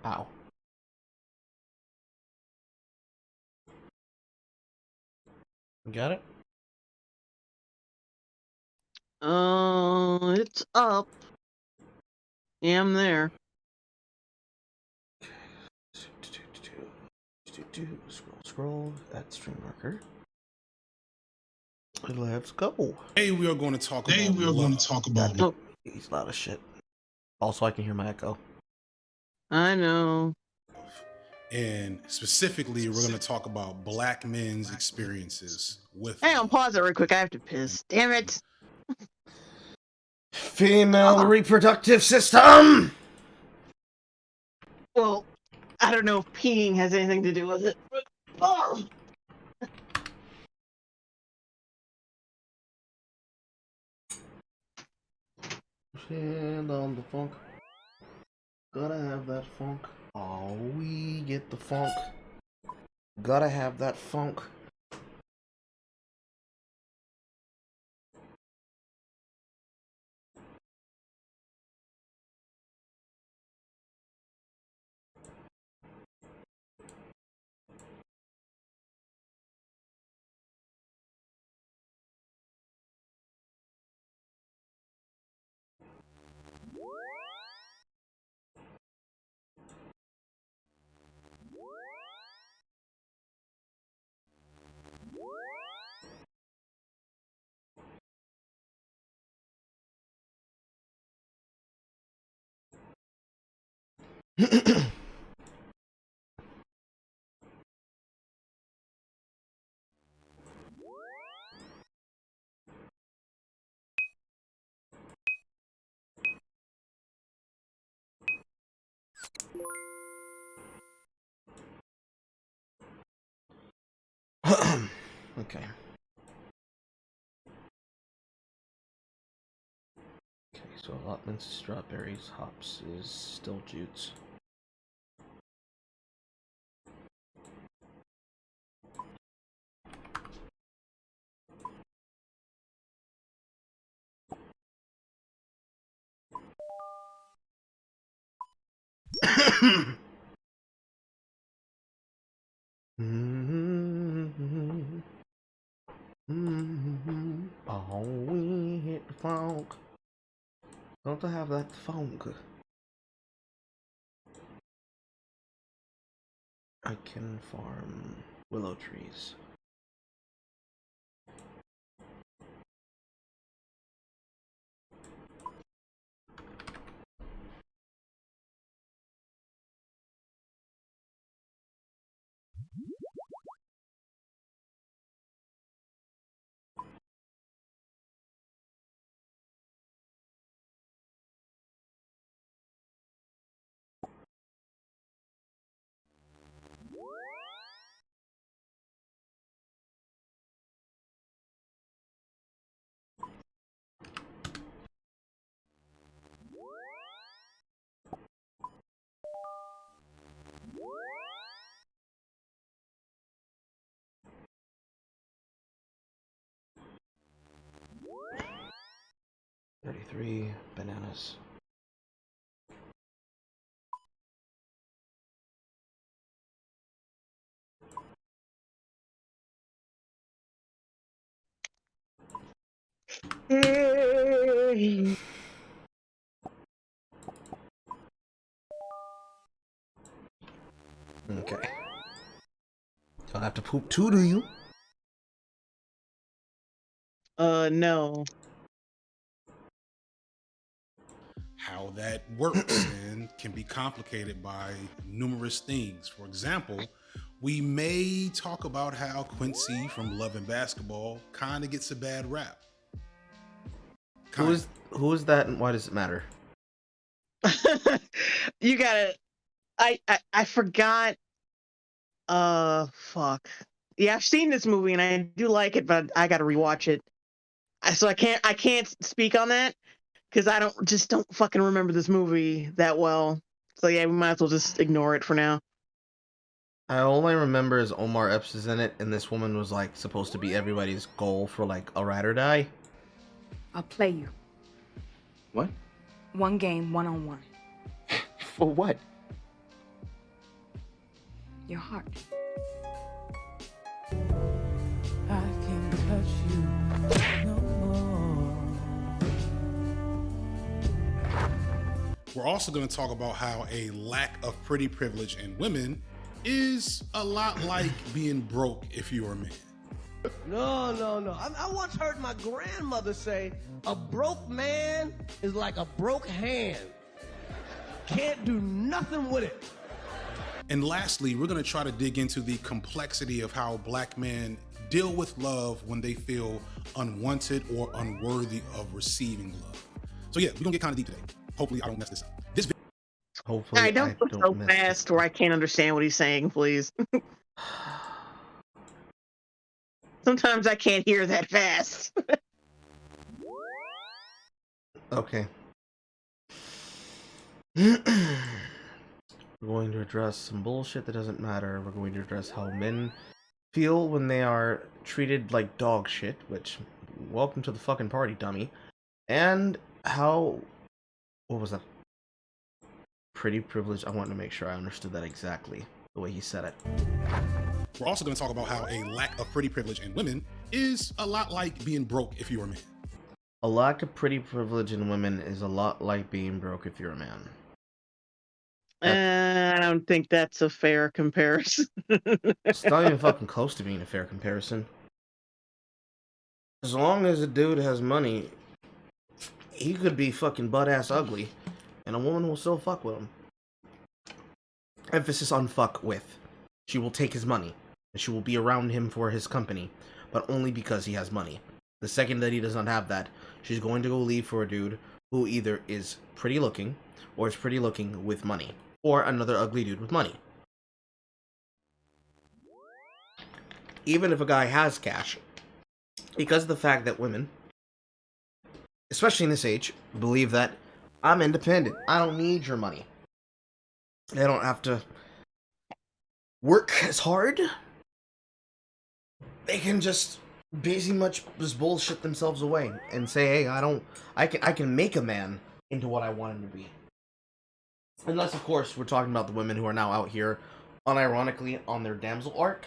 Ow. Got it? It's up. Yeah, I'm there. Scroll. That stream marker. Let's go. Today we are going to talk about Oh, He's loud as shit. Also, I can hear my echo. I know. and specifically we're going to talk about black men's experiences with Hang on, pause it real quick. I have to piss. Damn it. Female reproductive system! Well, I don't know if peeing has anything to do with it. But, oh. Hand on the funk. Gotta have that funk. Oh, we get the funk. Gotta have that funk. Okay. Okay, so allotments, strawberries, hops is still jutes. Oh, we hit the funk. Don't I have that funk? I can farm willow trees. $33 bananas. Okay. Don't have to poop too, do you? No. how that works and can be complicated by numerous things. For example, we may talk about how Quincy from Love and Basketball kind of gets a bad rap. Who is that and why does it matter? You gotta. I forgot. Fuck. Yeah, I've seen this movie and I do like it, but I gotta rewatch it. So I can't speak on that because I don't fucking remember this movie that well. So yeah, we might as well just ignore it for now. I only remember is Omar Epps is in it, and this woman was like supposed to be everybody's goal for like a ride or die. I'll play you. What? One game, one-on-one. For what? your heart. I can touch you no more. We're also going to talk about how a lack of pretty privilege in women is a lot like being broke if you're a man. No. I once heard my grandmother say, a broke man is like a broke hand. Can't do nothing with it. And lastly, we're going to try to dig into the complexity of how black men deal with love when they feel unwanted or unworthy of receiving love. So yeah, we're going to get kind of deep today. Hopefully I don't mess this up. Hopefully I don't go so miss fast where I can't understand what he's saying, please. Sometimes I can't hear that fast. Okay. We're going to address some bullshit that doesn't matter. We're going to address how men feel when they are treated like dog shit, which, welcome to the fucking party, dummy. And how, what was that? Pretty privilege. I want to make sure I understood that exactly the way he said it. We're also going to talk about how a lack of pretty privilege in women is a lot like being broke if you're a man. A lack of pretty privilege in women is a lot like being broke if you're a man. I don't think that's a fair comparison. It's not even fucking close to being a fair comparison. As long as a dude has money, he could be fucking butt-ass ugly, and a woman will still fuck with him. Emphasis on fuck with. She will take his money, and she will be around him for his company, but only because he has money. The second that he does not have that, she's going to go leave for a dude who either is pretty looking, or is pretty looking with money, or another ugly dude with money. Even if a guy has cash, because of the fact that women, especially in this age, believe that I'm independent, I don't need your money. They don't have to work as hard. They can just basically much just bullshit themselves away and say, hey, I can make a man into what I want him to be. Unless, of course, we're talking about the women who are now out here, unironically, on their damsel arc.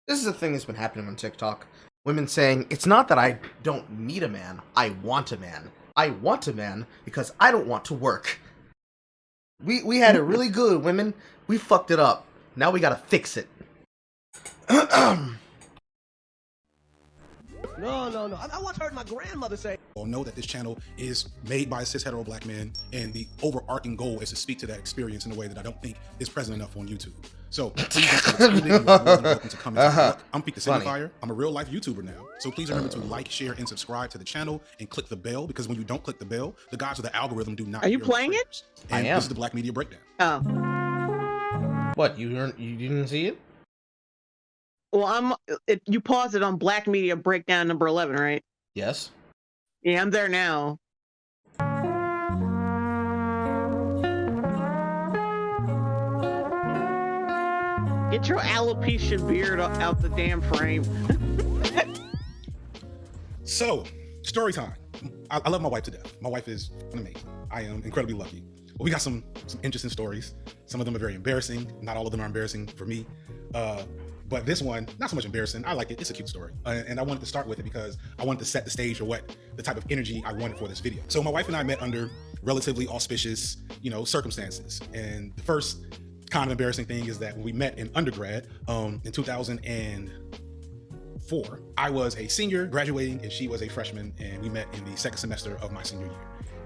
This is a thing that's been happening on TikTok. Women saying, it's not that I don't need a man, I want a man. I want a man because I don't want to work. We had it really good, women. We fucked it up. Now we gotta fix it. No. I once heard my grandmother say, Well, know that this channel is made by cis hetero black men, and the overarching goal is to speak to that experience in a way that I don't think is present enough on YouTube. So please don't exclude it. You are more than welcome to come and take a look. I'm Peak the Signifier. I'm a real life YouTuber now. So please remember to like, share, and subscribe to the channel and click the bell, because when you don't click the bell, the gods of the algorithm do not. Are you hear playing it? triggers. And I am. This is the Black Media Breakdown. Oh. What, you didn't see it? Well, you paused it on Black Media Breakdown number 11, right? Yes. Yeah, I'm there now. Get your alopecia beard out the damn frame. So, story time. I love my wife to death. My wife is amazing. I am incredibly lucky. But we got some interesting stories. Some of them are very embarrassing. Not all of them are embarrassing for me. But this one, not so much embarrassing. I like it. It's a cute story. And I wanted to start with it because I wanted to set the stage for what the type of energy I wanted for this video. So my wife and I met under relatively auspicious, circumstances. And the first kind of embarrassing thing is that when we met in undergrad, in 2004, I was a senior graduating and she was a freshman, and we met in the second semester of my senior year.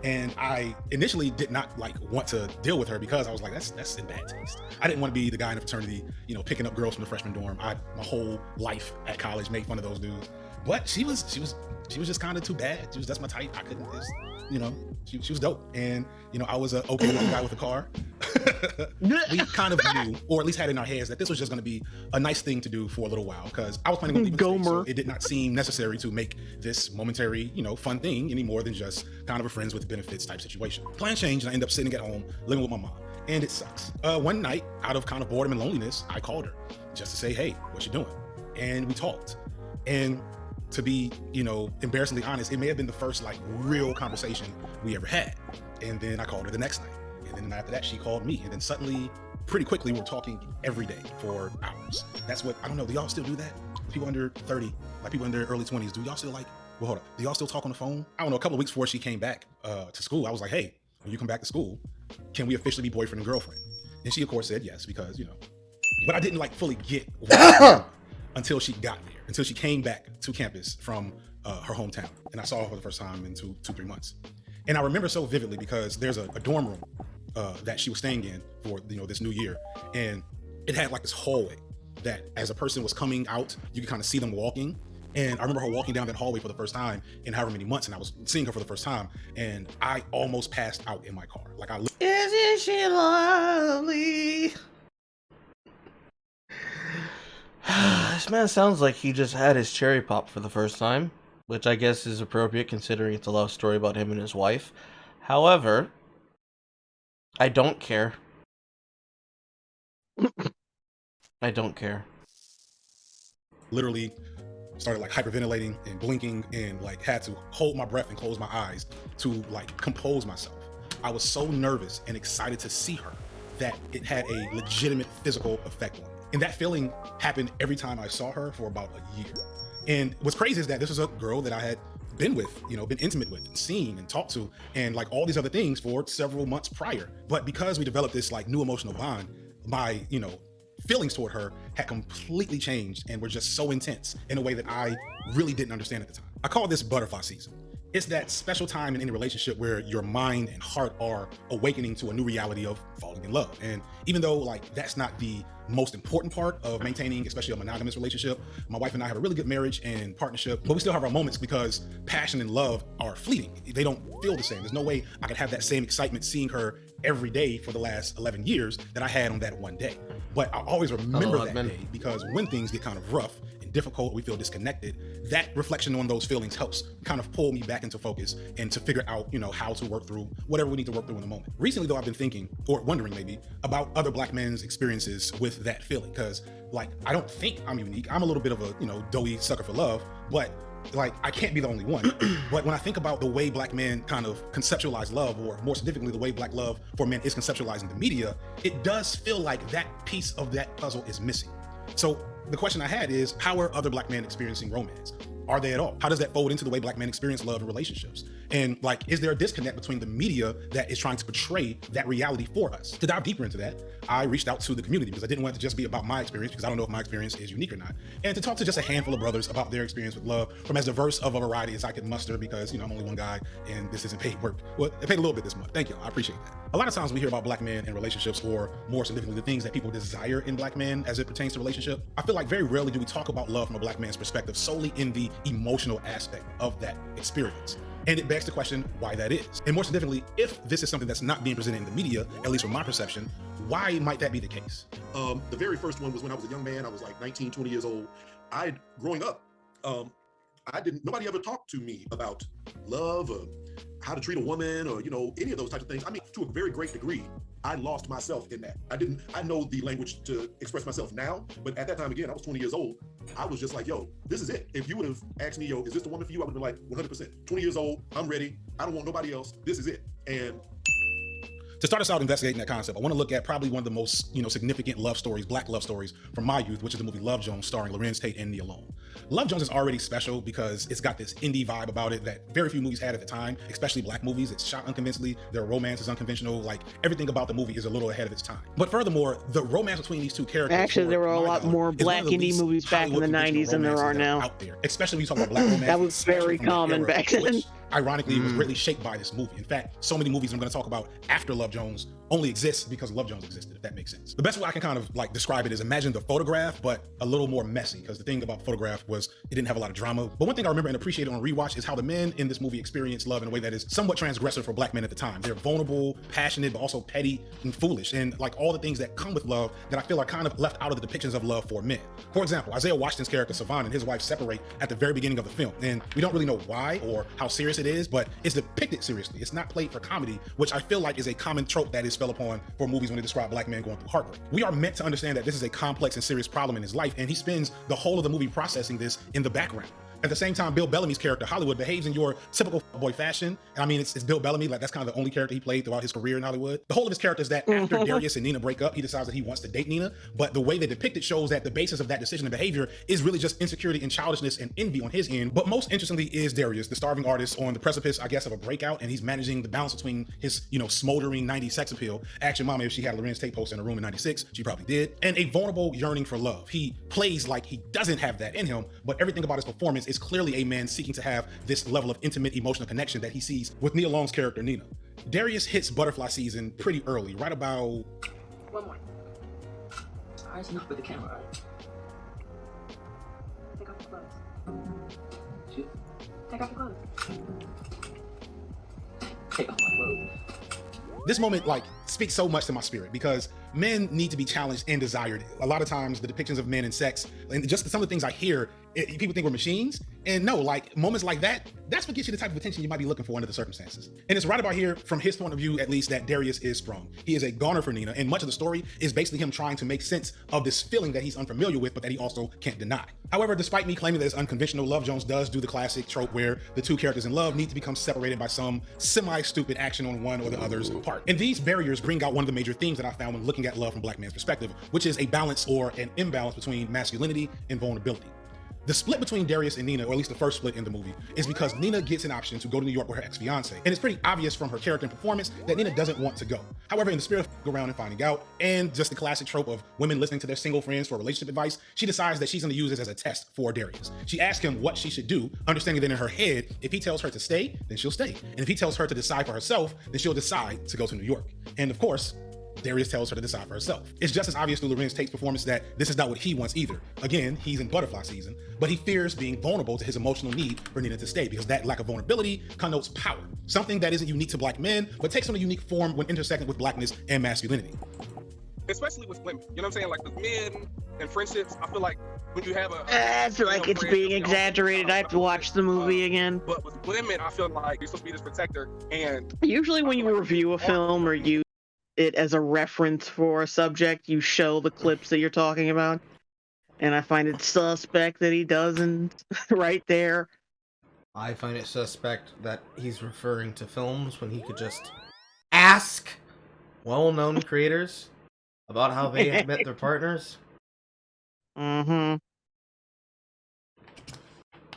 And I initially did not want to deal with her because I was like, that's in bad taste. I didn't want to be the guy in the fraternity, picking up girls from the freshman dorm. My whole life at college made fun of those dudes. But she was just kind of too bad. That's my type. I couldn't just, she was dope. And I was a okay looking guy with a car. We kind of knew, or at least had in our heads, that this was just going to be a nice thing to do for a little while, because I was planning on leaving the state, so it did not seem necessary to make this momentary, fun thing any more than just kind of a friends with benefits type situation. Plan changed, and I ended up sitting at home living with my mom, and it sucks. One night, out of kind of boredom and loneliness, I called her just to say, hey, what you doing? And we talked. And to be, embarrassingly honest, it may have been the first real conversation we ever had. And then I called her the next night. And then after that, she called me. And then suddenly pretty quickly we're talking every day for hours. That's what, I don't know, do y'all still do that? People under 30, like people in their early 20s, do y'all still like, well, hold up, do y'all still talk on the phone? I don't know, a couple of weeks before she came back to school, I was like, hey, when you come back to school, can we officially be boyfriend and girlfriend? And she of course said yes, because, you know, but I didn't like fully get until she got there, until she came back to campus from her hometown. And I saw her for the first time in 2-3 months. And I remember so vividly because there's a dorm room that she was staying in for, you know, this new year. And it had like this hallway that as a person was coming out, you could kind of see them walking. And I remember her walking down that hallway for the first time in however many months, and I was seeing her for the first time, and I almost passed out in my car. Like Isn't she lovely? This man sounds like he just had his cherry pop for the first time, which I guess is appropriate considering it's a love story about him and his wife. However, I don't care. I don't care. literally started like hyperventilating and blinking and like had to hold my breath and close my eyes to like compose myself. I was so nervous and excited to see her that it had a legitimate physical effect on me. And that feeling happened every time I saw her for about a year. And what's crazy is that this was a girl that I had been with, you know, been intimate with and seen and talked to and like all these other things for several months prior. But because we developed this like new emotional bond, my, you know, feelings toward her had completely changed and were just so intense in a way that I really didn't understand at the time. I call this butterfly season. It's that special time in any relationship where your mind and heart are awakening to a new reality of falling in love. And even though like that's not the most important part of maintaining, especially a monogamous relationship, my wife and I have a really good marriage and partnership, but we still have our moments because passion and love are fleeting. They don't feel the same. There's no way I could have that same excitement seeing her every day for the last 11 years that I had on that one day. But I always remember that day because when things get kind of rough and difficult, we feel disconnected, that reflection on those feelings helps kind of pull me back into focus and to figure out, you know, how to work through whatever we need to work through in the moment. Recently though, I've been thinking or wondering maybe about other Black men's experiences with that feeling, because like I don't think I'm unique. I'm a little bit of a, you know, doughy sucker for love, but like I can't be the only one. But when I think about the way Black men kind of conceptualize love, or more significantly the way Black love for men is conceptualized in the media, it does feel like that piece of that puzzle is missing. So the question I had is, how are other Black men experiencing romance? Are they at all? How does that fold into the way Black men experience love and relationships? And like, is there a disconnect between the media that is trying to portray that reality for us? To dive deeper into that, I reached out to the community because I didn't want it to just be about my experience, because I don't know if my experience is unique or not. And to talk to just a handful of brothers about their experience with love from as diverse of a variety as I could muster, because, you know, I'm only one guy and this isn't paid work. Well, I paid a little bit this month. Thank you. I appreciate that. A lot of times we hear about Black men and relationships, or more significantly, the things that people desire in Black men as it pertains to relationship. I feel like very rarely do we talk about love from a Black man's perspective solely in the emotional aspect of that experience. And it begs the question why that is. And more significantly, if this is something that's not being presented in the media, at least from my perception, why might that be the case? The very first one was when I was a young man. I was like 19, 20 years old. Growing up, nobody ever talked to me about love or how to treat a woman or, you know, any of those types of things. I mean, to a very great degree, I lost myself in that. I know the language to express myself now, but at that time, again, I was 20 years old. I was just like, yo, this is it. If you would have asked me, yo, is this the woman for you? I would have been like, 100%. 20 years old, I'm ready. I don't want nobody else. This is it. And to start us out investigating that concept, I want to look at probably one of the most, you know, significant love stories, Black love stories from my youth, which is the movie Love Jones, starring Lorenz Tate and Nia Long. Love Jones is already special because it's got this indie vibe about it that very few movies had at the time, especially Black movies. It's shot unconventionally, their romance is unconventional, like everything about the movie is a little ahead of its time. But furthermore, the romance between these two characters— Actually, there were a lot more Black indie movies back in the 90s than there are now. Out there, especially when you talk about Black romance. That was very common back then. Which, ironically, was greatly shaped by this movie. In fact, so many movies I'm going to talk about after Love Jones only exist because Love Jones existed, if that makes sense. The best way I can kind of like describe it is imagine The Photograph, but a little more messy, because the thing about Photograph was it didn't have a lot of drama. But one thing I remember and appreciated on rewatch is how the men in this movie experienced love in a way that is somewhat transgressive for Black men at the time. They're vulnerable, passionate, but also petty and foolish, and like all the things that come with love that I feel are kind of left out of the depictions of love for men. For example, Isaiah Washington's character Savon and his wife separate at the very beginning of the film, and we don't really know why or how serious it is, but it's depicted seriously. It's not played for comedy, which I feel like is a common trope that is fell upon for movies when they describe Black men going through heartbreak. We are meant to understand that this is a complex and serious problem in his life, and he spends the whole of the movie processing this in the background. At the same time, Bill Bellamy's character, Hollywood, behaves in your typical boy fashion. And I mean, it's Bill Bellamy, like that's kind of the only character he played throughout his career in Hollywood. The whole of his character is that after Darius and Nina break up, he decides that he wants to date Nina. But the way they depict it shows that the basis of that decision and behavior is really just insecurity and childishness and envy on his end. But most interestingly is Darius, the starving artist on the precipice, I guess, of a breakout. And he's managing the balance between his, smoldering 90s sex appeal. Action Mama, if she had a Lorenz Tate poster in her room in 96, she probably did. And a vulnerable yearning for love. He plays like he doesn't have that in him, but everything about his performance is clearly a man seeking to have this level of intimate emotional connection that he sees with Nia Long's character, Nina. Darius hits butterfly season pretty early, right about... One more. Eyes enough with the camera. Take off your clothes. Shoot. Take off your clothes. Take off my clothes. This moment speaks so much to my spirit because men need to be challenged and desired. A lot of times the depictions of men and sex and just some of the things I hear, people think we're machines. And no, moments like that, that's what gets you the type of attention you might be looking for under the circumstances. And it's right about here, from his point of view, at least, that Darius is sprung. He is a goner for Nina, and much of the story is basically him trying to make sense of this feeling that he's unfamiliar with, but that he also can't deny. However, despite me claiming that it's unconventional, Love Jones does do the classic trope where the two characters in love need to become separated by some semi-stupid action on one or the other's part. And these barriers bring out one of the major themes that I found when looking at love from a black man's perspective, which is a balance or an imbalance between masculinity and vulnerability. The split between Darius and Nina, or at least the first split in the movie, is because Nina gets an option to go to New York with her ex-fiance. And it's pretty obvious from her character and performance that Nina doesn't want to go. However, in the spirit of around and finding out, and just the classic trope of women listening to their single friends for relationship advice, she decides that she's going to use this as a test for Darius. She asks him what she should do, understanding that in her head, if he tells her to stay, then she'll stay. And if he tells her to decide for herself, then she'll decide to go to New York. And of course, Darius tells her to decide for herself. It's just as obvious through Lorenz Tate's performance that this is not what he wants either. Again, he's in butterfly season, but he fears being vulnerable to his emotional need for Nina to stay because that lack of vulnerability connotes power, something that isn't unique to black men, but takes on a unique form when intersecting with blackness and masculinity. Especially with women, you know what I'm saying? Like with men and friendships, I feel like when you have I feel like it's being exaggerated. I have to watch the movie again. But with women, I feel like you're supposed to be this protector. And usually when you review a film or use it as a reference for a subject, you show the clips that you're talking about. And I find it suspect that he doesn't right there. I find it suspect that he's referring to films when he could just ask well-known creators about how they have met their partners. Mm-hmm.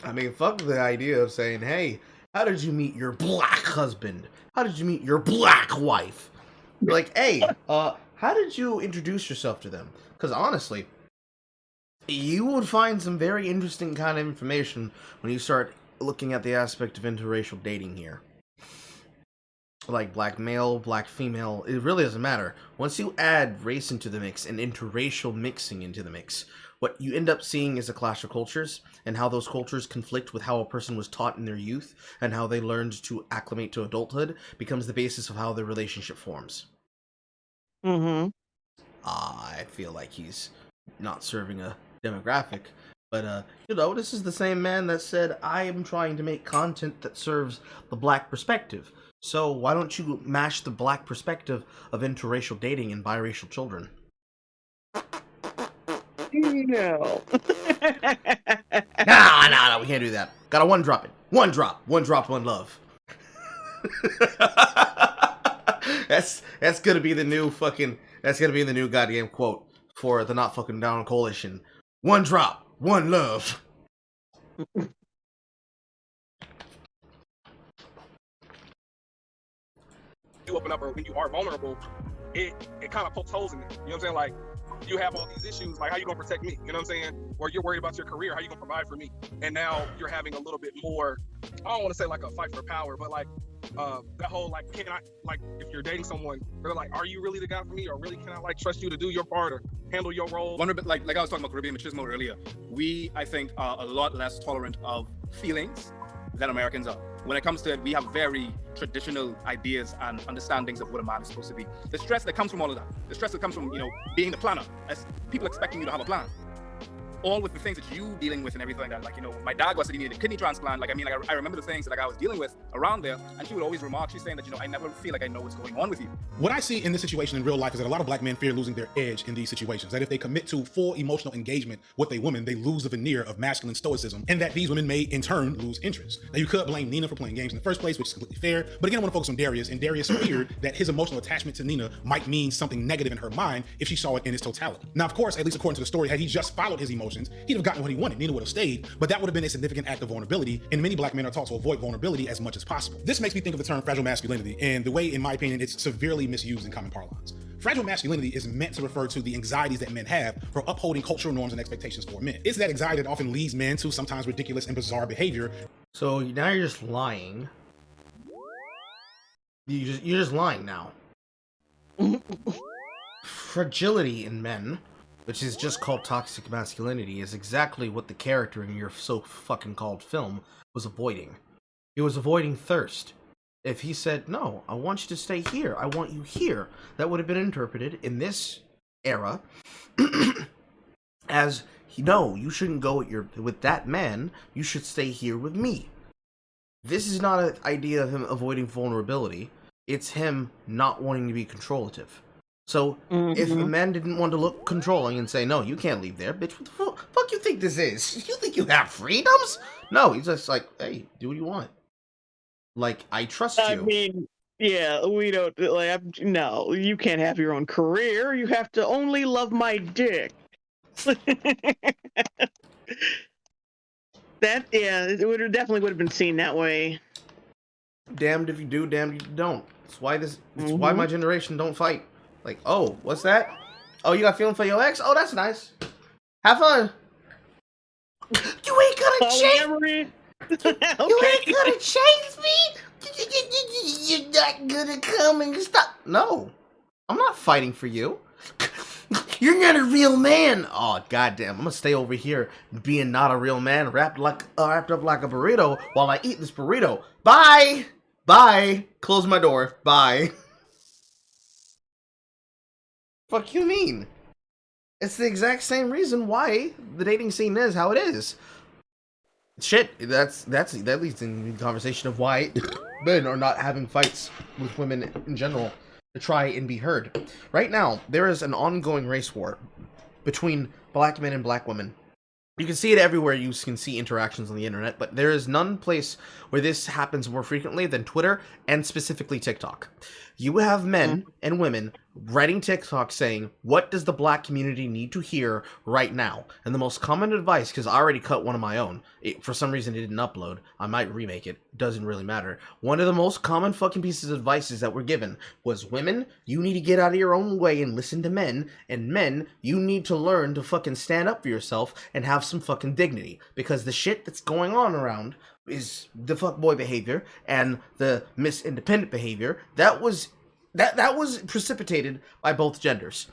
I mean, fuck the idea of saying, hey, how did you meet your black husband? How did you meet your black wife? You're like, hey, how did you introduce yourself to them? Because honestly, you would find some very interesting kind of information when you start looking at the aspect of interracial dating here. Like black male, black female, it really doesn't matter. Once you add race into the mix and interracial mixing into the mix, what you end up seeing is a clash of cultures and how those cultures conflict with how a person was taught in their youth and how they learned to acclimate to adulthood becomes the basis of how their relationship forms. Mm-hmm. I feel like he's not serving a demographic, but this is the same man that said, I am trying to make content that serves the black perspective. So why don't you mash the black perspective of interracial dating and biracial children? No. No, we can't do that. Gotta one drop it. One drop, one love. That's gonna be the new goddamn quote for the Not Fucking Down Coalition. One drop, one love. you open up or when you are vulnerable, it kind of pokes holes in it. You know what I'm saying? Like, you have all these issues, like how you gonna protect me? You know what I'm saying? Or you're worried about your career, how you gonna provide for me? And now you're having a little bit more, I don't want to say like a fight for power, but like that whole like, can I, like if you're dating someone, they're like, are you really the guy for me? Or really can I like trust you to do your part or handle your role? Like I was talking about Caribbean machismo earlier, we, I think, are a lot less tolerant of feelings than Americans are. When it comes to it, we have very traditional ideas and understandings of what a man is supposed to be. The stress that comes from all of that, the stress that comes from, being the planner, as people expecting you to have a plan. all with the things that you dealing with and everything like that. Like, my dad was needed a kidney transplant. Like, I remember the things that I was dealing with around there, and she would always remark, she's saying that, I never feel like I know what's going on with you. What I see in this situation in real life is that a lot of black men fear losing their edge in these situations. That if they commit to full emotional engagement with a woman, they lose the veneer of masculine stoicism, and that these women may in turn lose interest. Now, you could blame Nina for playing games in the first place, which is completely fair, but again, I want to focus on Darius, and Darius feared that his emotional attachment to Nina might mean something negative in her mind if she saw it in its totality. Now, of course, at least according to the story, had he just followed his emotions, he'd have gotten what he wanted. Nina would have stayed, but that would have been a significant act of vulnerability, and many black men are taught to avoid vulnerability as much as possible. This makes me think of the term fragile masculinity, and the way, in my opinion, it's severely misused in common parlance. Fragile masculinity is meant to refer to the anxieties that men have for upholding cultural norms and expectations for men. It's that anxiety that often leads men to sometimes ridiculous and bizarre behavior. So now you're just lying. You're just lying now. Fragility in men, which is just called toxic masculinity, is exactly what the character in your so fucking called film was avoiding. He was avoiding thirst. If he said, no, I want you to stay here, I want you here, that would have been interpreted in this era as, no, you shouldn't go with that man, you should stay here with me. This is not an idea of him avoiding vulnerability, it's him not wanting to be controlative. So, if a man didn't want to look controlling and say, no, you can't leave there, bitch, what the fuck you think this is? You think you have freedoms? No, he's just like, hey, do what you want. Like, I trust you. I mean, yeah, we don't, no, you can't have your own career. You have to only love my dick. It definitely would have been seen that way. Damned if you do, damned if you don't. It's why why my generation don't fight. Like, oh, what's that? Oh, you got feeling for your ex? Oh, that's nice. Have fun. You ain't gonna change. You ain't gonna change me. You're not gonna come and stop. No, I'm not fighting for you. You're not a real man. Oh, goddamn! I'm gonna stay over here being not a real man, wrapped up like a burrito while I eat this burrito. Bye, bye. Close my door. Bye. Fuck you mean? It's the exact same reason why the dating scene is how it is. Shit, that leads in the conversation of why men are not having fights with women in general to try and be heard. Right now, there is an ongoing race war between black men and black women. You can see it everywhere. You can see interactions on the internet, but there is none place where this happens more frequently than Twitter and specifically TikTok. You have men and women writing TikTok saying, what does the black community need to hear right now? And the most common advice, because I already cut one of my own, for some reason it didn't upload, I might remake it, doesn't really matter. One of the most common fucking pieces of advices that were given was, women, you need to get out of your own way and listen to men, and men, you need to learn to fucking stand up for yourself and have some fucking dignity, because the shit that's going on around is the fuckboy behavior and the Miss Independent behavior that was precipitated by both genders.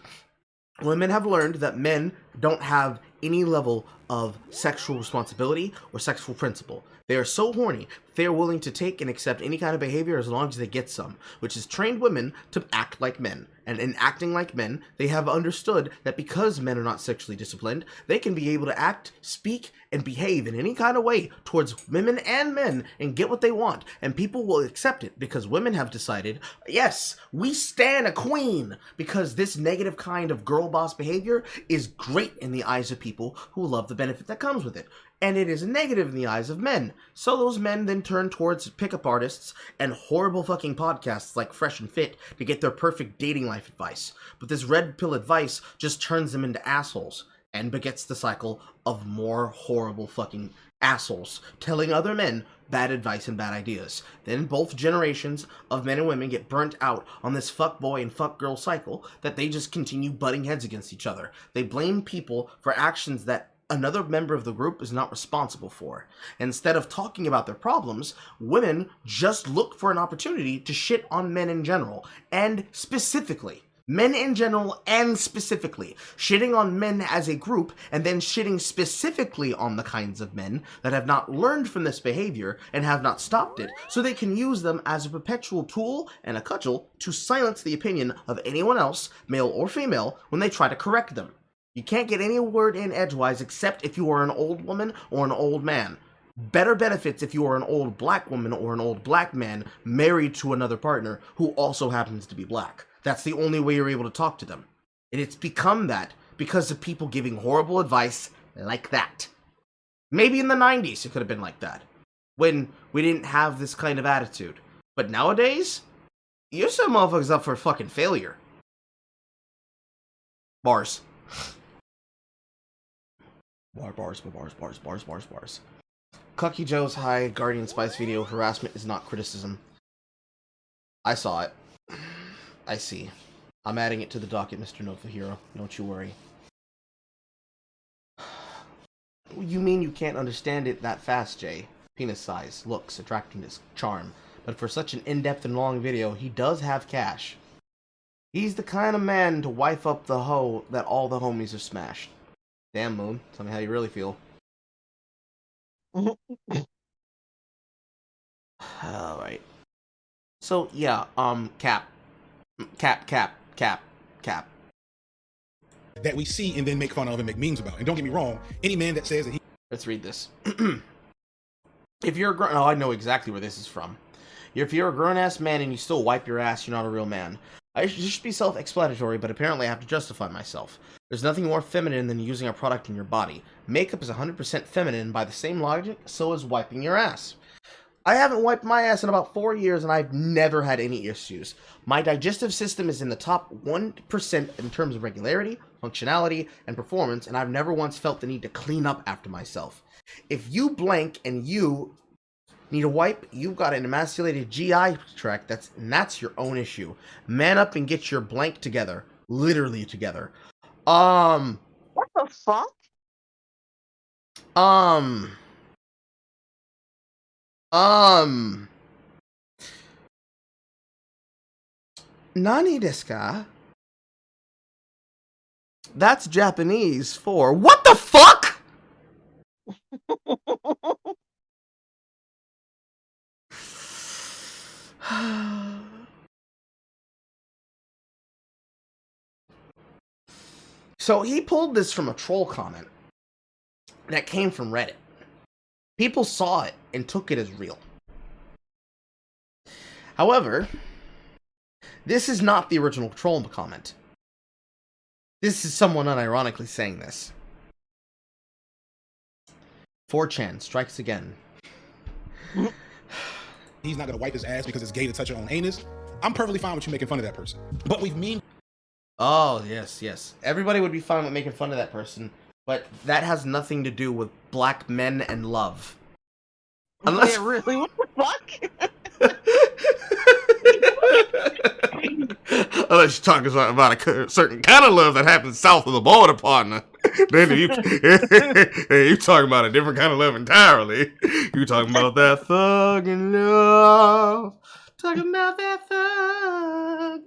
Women have learned that men don't have any level of sexual responsibility or sexual principle. They are so horny, they are willing to take and accept any kind of behavior as long as they get some, which has trained women to act like men. And in acting like men, they have understood that because men are not sexually disciplined, they can be able to act, speak, and behave in any kind of way towards women and men and get what they want. And people will accept it because women have decided, yes, we stan a queen, because this negative kind of girl boss behavior is great in the eyes of people who love the benefit that comes with it. And it is negative in the eyes of men. So those men then turn towards pickup artists and horrible fucking podcasts like Fresh and Fit to get their perfect dating life advice. But this red pill advice just turns them into assholes and begets the cycle of more horrible fucking assholes telling other men bad advice and bad ideas. Then both generations of men and women get burnt out on this fuckboy and fuckgirl cycle that they just continue butting heads against each other. They blame people for actions that another member of the group is not responsible for. Instead of talking about their problems, women just look for an opportunity to shit on men in general, and specifically. Men in general and specifically. Shitting on men as a group, and then shitting specifically on the kinds of men that have not learned from this behavior and have not stopped it, so they can use them as a perpetual tool and a cudgel to silence the opinion of anyone else, male or female, when they try to correct them. You can't get any word in edgewise except if you are an old woman or an old man. Better benefits if you are an old black woman or an old black man married to another partner who also happens to be black. That's the only way you're able to talk to them. And it's become that because of people giving horrible advice like that. Maybe in the 90s it could have been like that, when we didn't have this kind of attitude. But nowadays, you're some motherfuckers up for fucking failure. Bars. Bars. Cucky Joe's High Guardian Spice video, harassment is not criticism. I saw it. I see. I'm adding it to the docket, Mr. Nova Hero. Don't you worry. You mean you can't understand it that fast, Jay? Penis size, looks, attractiveness, charm. But for such an in-depth and long video, he does have cash. He's the kind of man to wife up the hoe that all the homies are smashed. Damn, Moon. Tell me how you really feel. Alright. So, yeah, Cap. That we see and then make fun of and make memes about. And don't get me wrong, any man that says that he... Let's read this. If you're a grown... Oh, I know exactly where this is from. If you're a grown-ass man and you still wipe your ass, you're not a real man. I should be self-explanatory, but apparently I have to justify myself. There's nothing more feminine than using a product in your body. Makeup is 100% feminine by the same logic, so is wiping your ass. I haven't wiped my ass in about 4 years, and I've never had any issues. My digestive system is in the top 1% in terms of regularity, functionality, and performance, and I've never once felt the need to clean up after myself. If you blank and you need a wipe, you've got an emasculated GI tract, that's your own issue. Man up and get your blank together. Literally together. What the fuck? Nani desu ka? That's Japanese for what the fuck? So he pulled this from a troll comment that came from Reddit. People saw it and took it as real. However, this is not the original troll comment. This is someone unironically saying this. 4chan strikes again. He's not gonna wipe his ass because it's gay to touch your own anus. I'm perfectly fine with you making fun of that person. But we've mean... Oh, yes. Everybody would be fine with making fun of that person, but that has nothing to do with black men and love. Unless... Yeah, really? What the fuck? Unless you're talking about a certain kind of love that happens south of the border, partner. Then you talking about a different kind of love entirely. You talking about that thug and love. Talking about that thug.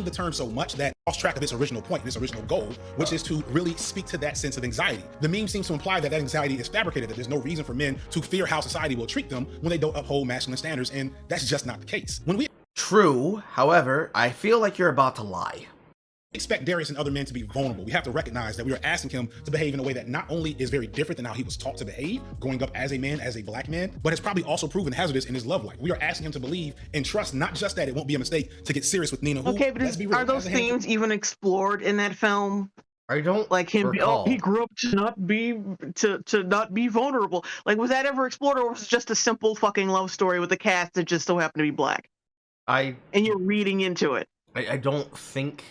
the term so much that lost track of its original point, its original goal, which is to really speak to that sense of anxiety. The meme seems to imply that that anxiety is fabricated, that there's no reason for men to fear how society will treat them when they don't uphold masculine standards, and that's just not the case. When we True, however, I feel like you're about to lie. expect Darius and other men to be vulnerable, we have to recognize that we are asking him to behave in a way that not only is very different than how he was taught to behave growing up as a man, as a black man, but has probably also proven hazardous in his love life. We are asking him to believe and trust not just that it won't be a mistake to get serious with Nina. Who, Okay, but let's be real, are those has a handful- themes even explored in that film? I don't Like him, recall. he grew up to not be vulnerable. Like, was that ever explored, or was it just a simple fucking love story with a cast that just so happened to be black? And you're reading into it. I don't think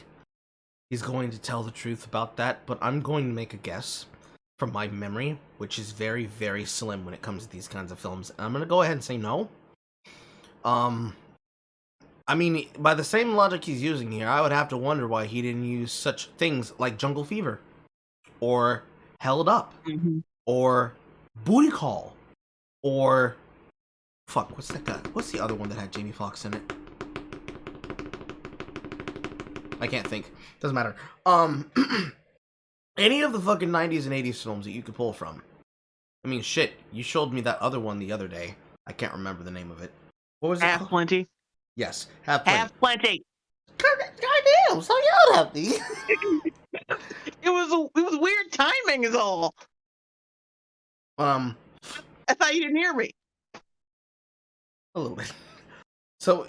he's going to tell the truth about that, but I'm going to make a guess from my memory, which is very, very slim when it comes to these kinds of films. And I'm going to go ahead and say no. I mean, by the same logic he's using here, I would have to wonder why he didn't use such things like Jungle Fever, or Held Up, or Booty Call, or fuck, what's that guy? What's the other one that had Jamie Foxx in it? I can't think. Doesn't matter. Any of the fucking 90s and 80s films that you could pull from. I mean, shit, you showed me that other one the other day. I can't remember the name of it. What was it Half called? Plenty. Yes, Have Plenty. Have Plenty. Goddamn, so yelled at me. It was weird timing, is all. Um, I thought you didn't hear me. a little bit. So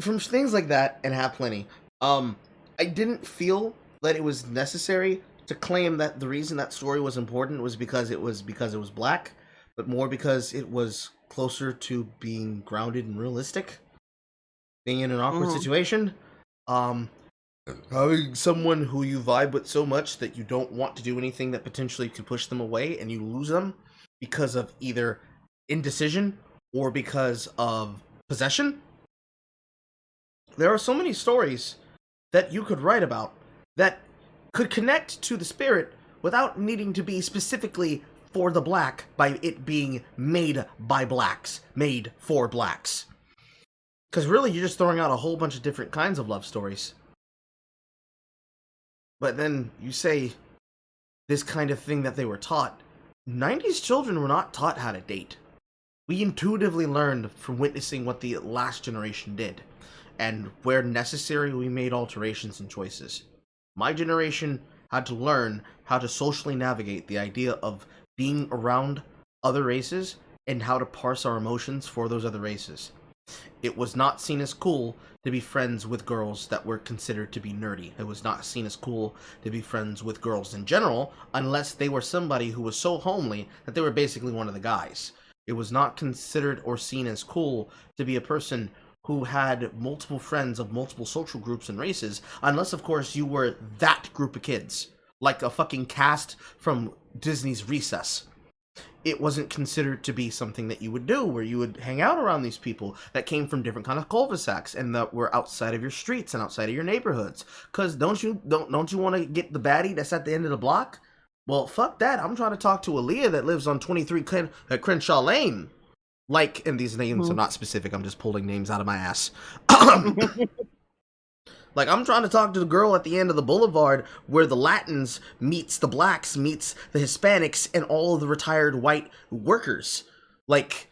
from things like that, and have plenty. I didn't feel that it was necessary to claim that the reason that story was important was because it was black, but more because it was closer to being grounded and realistic. Being in an awkward situation, having someone who you vibe with so much that you don't want to do anything that potentially could push them away, and you lose them because of either indecision or because of possession. There are so many stories that you could write about that could connect to the spirit without needing to be specifically for the black by it being made by blacks, made for blacks. Because really, you're just throwing out a whole bunch of different kinds of love stories. But then you say this kind of thing that they were taught. 90s children were not taught how to date. We intuitively learned from witnessing what the last generation did. And where necessary, we made alterations and choices. My generation had to learn how to socially navigate the idea of being around other races and how to parse our emotions for those other races. It was not seen as cool to be friends with girls that were considered to be nerdy. It was not seen as cool to be friends with girls in general, unless they were somebody who was so homely that they were basically one of the guys. It was not considered or seen as cool to be a person who had multiple friends of multiple social groups and races, unless, of course, you were that group of kids. Like a fucking cast from Disney's Recess. It wasn't considered to be something that you would do, where you would hang out around these people that came from different kind of cul-de-sacs and that were outside of your streets and outside of your neighborhoods. Cause don't you want to get the baddie that's at the end of the block? Well, fuck that. I'm trying to talk to Aaliyah that lives on 23 Crenshaw Lane. Like, and these names are not specific. I'm just pulling names out of my ass. Like, I'm trying to talk to the girl at the end of the boulevard where the Latins meets the blacks, meets the Hispanics, and all of the retired white workers. Like,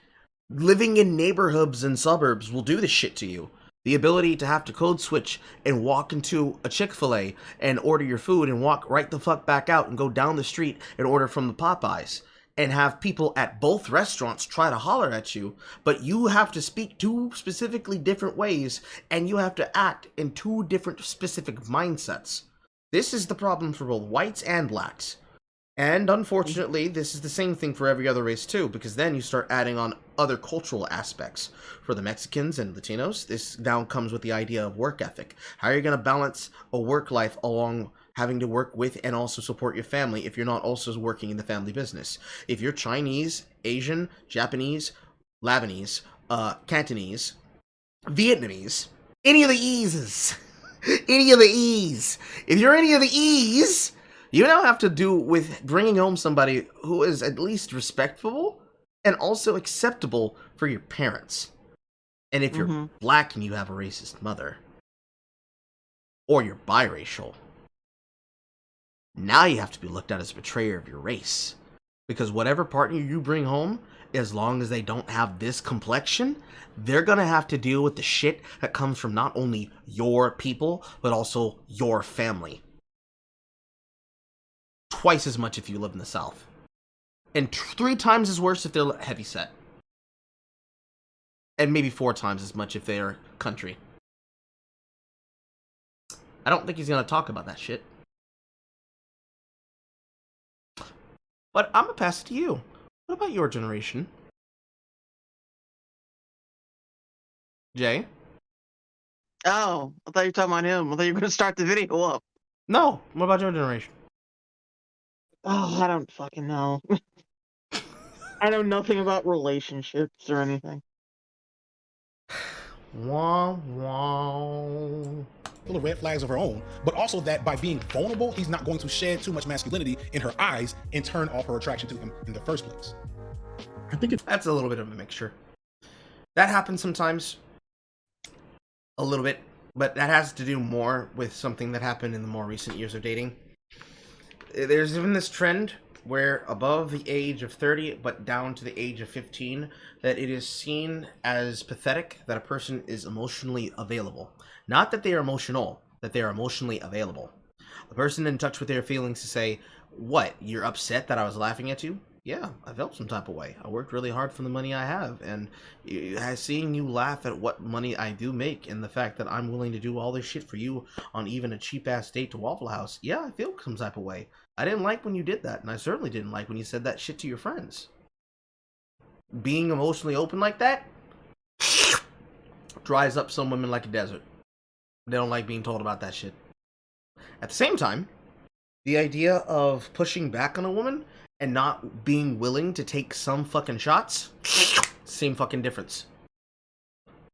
living in neighborhoods and suburbs will do this shit to you. The ability to have to code switch and walk into a Chick-fil-A and order your food and walk right the fuck back out and go down the street and order from the Popeyes. And have people at both restaurants try to holler at you, but you have to speak two specifically different ways, and you have to act in two different specific mindsets. This is the problem for both whites and blacks. And unfortunately, this is the same thing for every other race too, because then you start adding on other cultural aspects. For the Mexicans and Latinos, this now comes with the idea of work ethic. How are you going to balance a work life along having to work with and also support your family if you're not also working in the family business? If you're Chinese, Asian, Japanese, Lebanese, Cantonese, Vietnamese, any of the E's, any of the E's. If you're any of the E's, you now have to do with bringing home somebody who is at least respectful and also acceptable for your parents. And if you're black and you have a racist mother, or you're biracial, now you have to be looked at as a betrayer of your race. Because whatever partner you bring home, as long as they don't have this complexion, they're going to have to deal with the shit that comes from not only your people, but also your family. Twice as much if you live in the South. And 3 times as worse if they're heavyset. And maybe 4 times as much if they're country. I don't think he's going to talk about that shit. But I'm going to pass it to you. What about your generation? Jay? Oh, I thought you were talking about him. I thought you were going to start the video up. No, what about your generation? Oh, I don't fucking know. I know nothing about relationships or anything. Wah, wah. Full of red flags of her own, but also that by being vulnerable, he's not going to shed too much masculinity in her eyes and turn off her attraction to him in the first place. I think That's a little bit of a mixture. That happens sometimes. A little bit. But that has to do more with something that happened in the more recent years of dating. There's even this trend where above the age of 30, but down to the age of 15, that it is seen as pathetic that a person is emotionally available. Not that they are emotional, that they're emotionally available. A person in touch with their feelings to say, what, you're upset that I was laughing at you? Yeah, I felt some type of way. I worked really hard for the money I have, and seeing you laugh at what money I do make and the fact that I'm willing to do all this shit for you on even a cheap-ass date to Waffle House, yeah, I feel some type of way. I didn't like when you did that, and I certainly didn't like when you said that shit to your friends. Being emotionally open like that dries up some women like a desert. They don't like being told about that shit. At the same time, the idea of pushing back on a woman and not being willing to take some fucking shots, same fucking difference.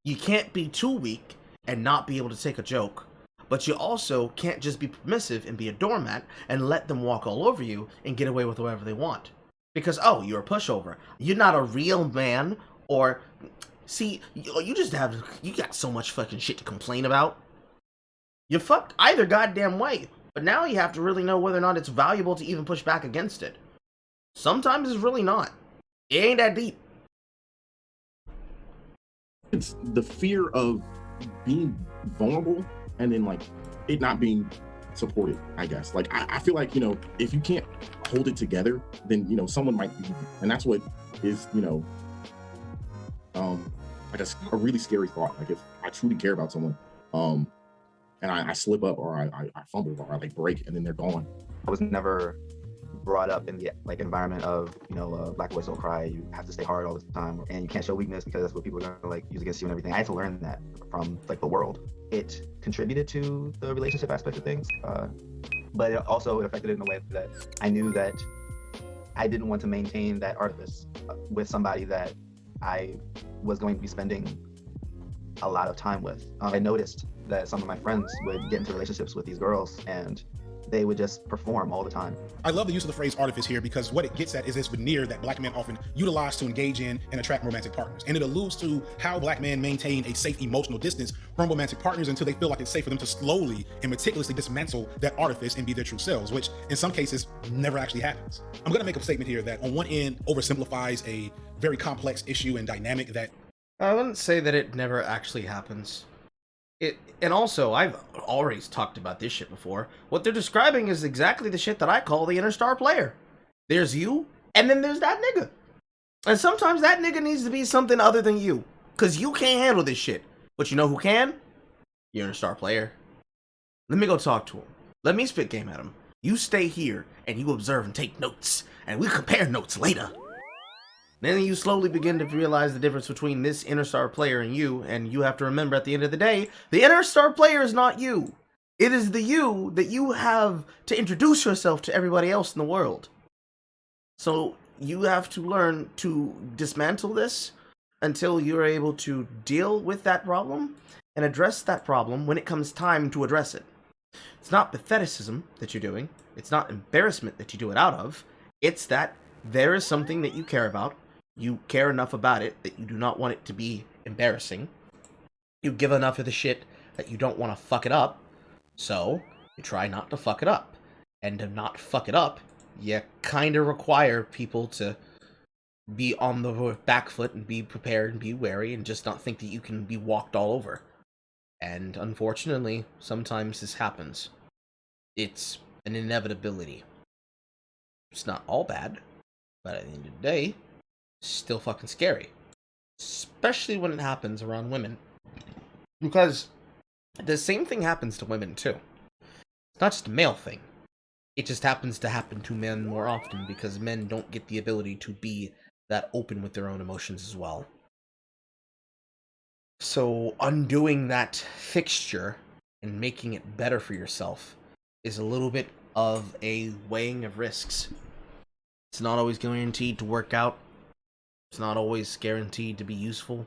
You can't be too weak and not be able to take a joke, but you also can't just be permissive and be a doormat and let them walk all over you and get away with whatever they want. Because, oh, you're a pushover. You're not a real man, or, see, you got so much fucking shit to complain about. You're fucked either goddamn way, but now you have to really know whether or not it's valuable to even push back against it. Sometimes it's really not. It ain't that deep. It's the fear of being vulnerable and then, like, it not being supported, I guess. Like, I feel like, if you can't hold it together, then, someone might be, and that's what is, like a really scary thought. Like, if I truly care about someone, and I slip up or I fumble or I like break and then they're gone. I was never brought up in the environment of black boys don't cry, you have to stay hard all the time and you can't show weakness because that's what people are gonna use against you and everything. I had to learn that from the world. It contributed to the relationship aspect of things, but it also affected it in a way that I knew that I didn't want to maintain that artifice with somebody that I was going to be spending a lot of time with. I noticed that some of my friends would get into relationships with these girls and they would just perform all the time. I love the use of the phrase artifice here because what it gets at is this veneer that black men often utilize to engage in and attract romantic partners. And it alludes to how black men maintain a safe emotional distance from romantic partners until they feel like it's safe for them to slowly and meticulously dismantle that artifice and be their true selves, which in some cases never actually happens. I'm gonna make a statement here that on one end oversimplifies a very complex issue and dynamic that I wouldn't say that it never actually happens. And also, I've already talked about this shit before. What they're describing is exactly the shit that I call the interstar player. There's you, and then there's that nigga. And sometimes that nigga needs to be something other than you. Because you can't handle this shit. But you know who can? Your interstar player. Let me go talk to him. Let me spit game at him. You stay here, and you observe and take notes. And we'll compare notes later. Then you slowly begin to realize the difference between this interstar player and you have to remember at the end of the day, the interstar player is not you. It is the you that you have to introduce yourself to everybody else in the world. So you have to learn to dismantle this until you're able to deal with that problem and address that problem when it comes time to address it. It's not patheticism that you're doing. It's not embarrassment that you do it out of. It's that there is something that you care about. You care enough about it that you do not want it to be embarrassing. You give enough of the shit that you don't want to fuck it up. So, you try not to fuck it up. And to not fuck it up, you kind of require people to be on the back foot and be prepared and be wary and just not think that you can be walked all over. And unfortunately, sometimes this happens. It's an inevitability. It's not all bad, but at the end of the day, still fucking scary. Especially when it happens around women. Because the same thing happens to women too. It's not just a male thing. It just happens to happen to men more often because men don't get the ability to be that open with their own emotions as well. So undoing that fixture and making it better for yourself is a little bit of a weighing of risks. It's not always guaranteed to work out. It's not always guaranteed to be useful.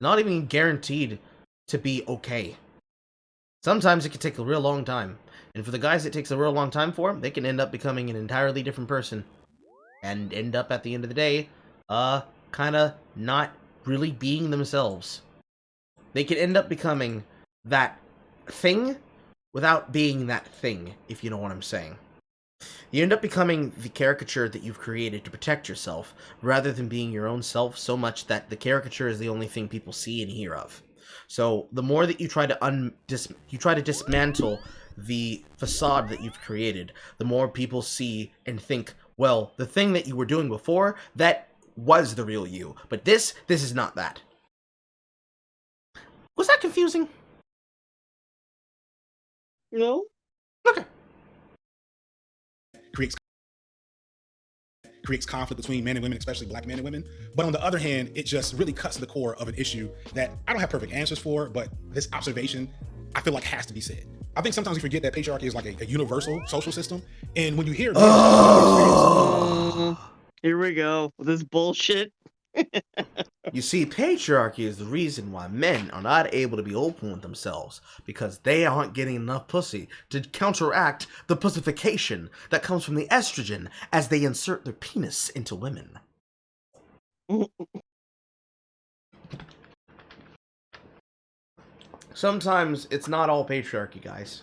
Not even guaranteed to be okay. Sometimes it can take a real long time. And for the guys it takes a real long time for, they can end up becoming an entirely different person. And end up at the end of the day, kinda not really being themselves. They can end up becoming that thing without being that thing, if you know what I'm saying. You end up becoming the caricature that you've created to protect yourself, rather than being your own self so much that the caricature is the only thing people see and hear of. So the more that you try to dismantle the facade that you've created, the more people see and think, well, the thing that you were doing before, that was the real you. But this is not that. Was that confusing? No. Okay. Creates conflict between men and women, especially black men and women. But on the other hand, it just really cuts to the core of an issue that I don't have perfect answers for, but this observation I feel like has to be said. I think sometimes we forget that patriarchy is like a universal social system. And when you hear here we go with this bullshit. You see, patriarchy is the reason why men are not able to be open with themselves, because they aren't getting enough pussy to counteract the pussification that comes from the estrogen as they insert their penis into women. Sometimes it's not all patriarchy, guys.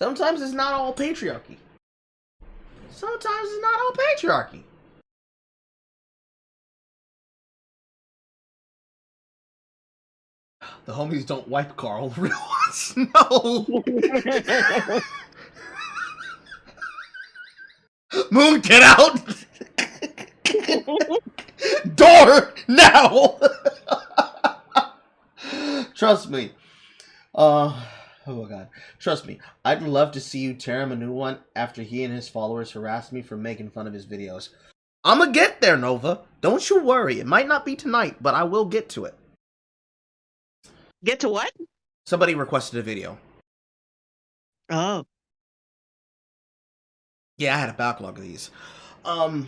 Sometimes it's not all patriarchy. Sometimes it's not all patriarchy. The homies don't wipe Carl. The real ones. No. Moon, get out. Door now. Trust me. Oh my god. Trust me. I'd love to see you tear him a new one after he and his followers harassed me for making fun of his videos. I'ma get there, Nova. Don't you worry. It might not be tonight, but I will get to it. Get to what? Somebody requested a video. Oh. Yeah, I had a backlog of these. Can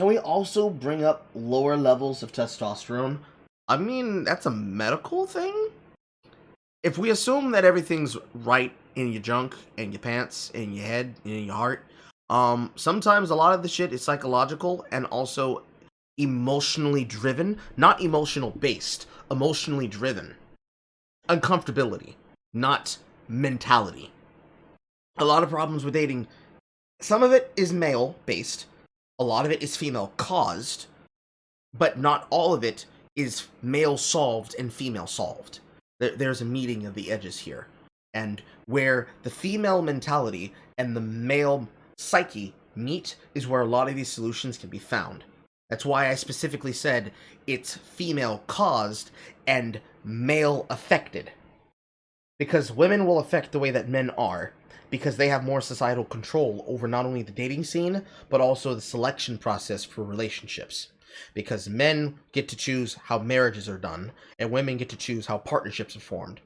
we also bring up lower levels of testosterone? I mean, that's a medical thing? If we assume that everything's right in your junk, and your pants, and your head, and in your heart, sometimes a lot of the shit is psychological and also emotionally driven. Not emotional based, emotionally driven. Uncomfortability, not mentality. A lot of problems with dating, some of it is male based, a lot of it is female caused, but not all of it is male solved and female solved. There's a meeting of the edges here, and where the female mentality and the male psyche meet is where a lot of these solutions can be found. That's why I specifically said it's female caused and male affected. Because women will affect the way that men are, because they have more societal control over not only the dating scene, but also the selection process for relationships. Because men get to choose how marriages are done, and women get to choose how partnerships are formed.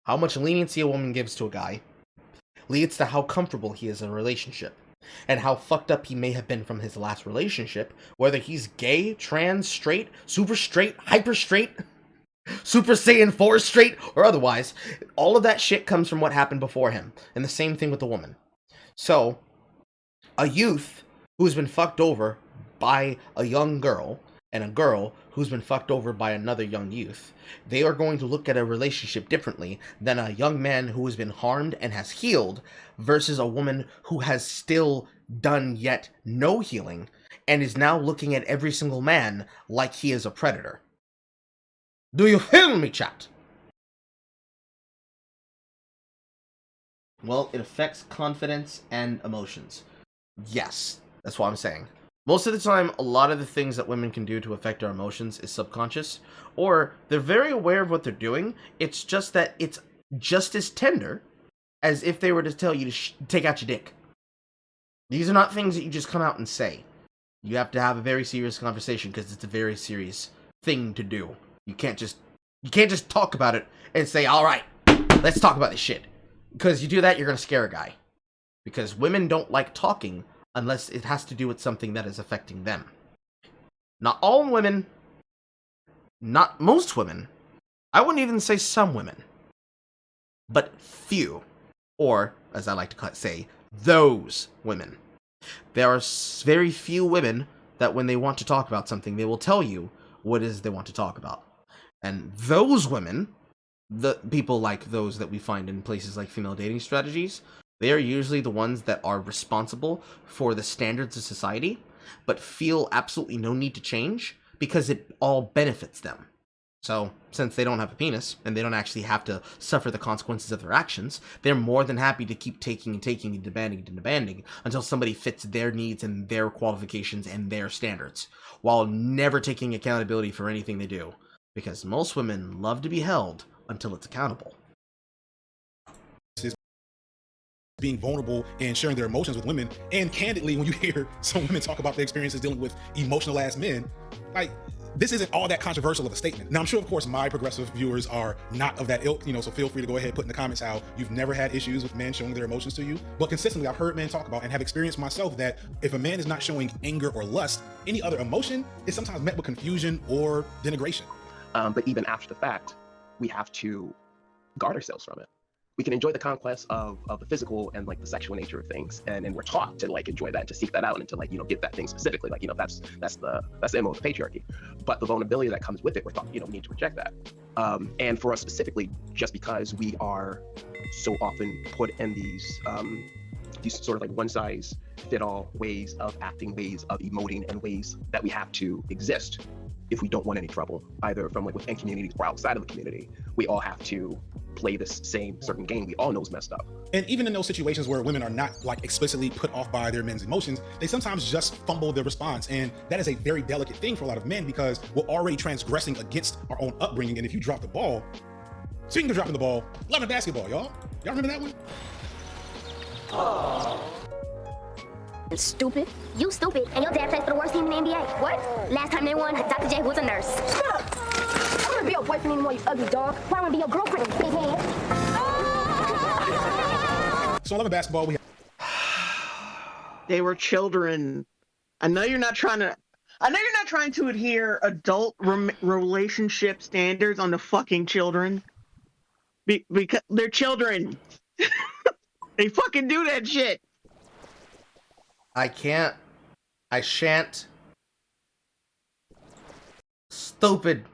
How much leniency a woman gives to a guy leads to how comfortable he is in a relationship, and how fucked up he may have been from his last relationship, whether he's gay, trans, straight, super straight, hyper straight, Super Saiyan 4 straight, or otherwise. All of that shit comes from what happened before him, and the same thing with the woman. So, a youth who's been fucked over by a young girl, and a girl who's been fucked over by another young youth, they are going to look at a relationship differently than a young man who has been harmed and has healed versus a woman who has still done yet no healing and is now looking at every single man like he is a predator. Do you feel me, chat? Well, it affects confidence and emotions. Yes, that's what I'm saying. Most of the time, a lot of the things that women can do to affect our emotions is subconscious, or they're very aware of what they're doing. It's just that it's just as tender as if they were to tell you to take out your dick. These are not things that you just come out and say. You have to have a very serious conversation because it's a very serious thing to do. You can't just talk about it and say, all right, let's talk about this shit. Because you do that, you're going to scare a guy. Because women don't like talking unless it has to do with something that is affecting them. Not all women, not most women, I wouldn't even say some women, but few, or as I like to say, those women. There are very few women that when they want to talk about something, they will tell you what it is they want to talk about. And those women, the people like those that we find in places like female dating strategies, they are usually the ones that are responsible for the standards of society, but feel absolutely no need to change because it all benefits them. So, since they don't have a penis, and they don't actually have to suffer the consequences of their actions, they're more than happy to keep taking and taking and demanding until somebody fits their needs and their qualifications and their standards, while never taking accountability for anything they do. Because most women love to be held until it's accountable. Being vulnerable and sharing their emotions with women, and candidly, when you hear some women talk about their experiences dealing with emotional ass men, like, this isn't all that controversial of a statement. Now, I'm sure, of course, my progressive viewers are not of that ilk, so feel free to go ahead and put in the comments how you've never had issues with men showing their emotions to you. But consistently, I've heard men talk about and have experienced myself that if a man is not showing anger or lust, any other emotion is sometimes met with confusion or denigration. But even after the fact, we have to guard ourselves from it. We can enjoy the conquest of the physical and like the sexual nature of things, and we're taught to like enjoy that and to seek that out and to like get that thing specifically, like that's the MO of the patriarchy. But the vulnerability that comes with it, we're taught we need to reject that. And for us specifically, just because we are so often put in these sort of like one size fit all ways of acting, ways of emoting, and ways that we have to exist if we don't want any trouble, either from like within communities or outside of the community. We all have to play this same certain game we all know is messed up. And even in those situations where women are not like explicitly put off by their men's emotions, they sometimes just fumble their response. And that is a very delicate thing for a lot of men, because we're already transgressing against our own upbringing. And if you drop the ball, speaking of dropping the ball, Love and Basketball, y'all remember that one? Stupid. You stupid. And your dad plays for the worst team in the NBA. What? Last time they won, Dr. J was a nurse. Shut up. I don't want to be your boyfriend anymore, you ugly dog. Why want to be your girlfriend, big head? So Love and Basketball, we have... They were children. I know you're not trying to adhere adult relationship standards on the fucking children. Because they're children. They fucking do that shit. I shan't. Stupid.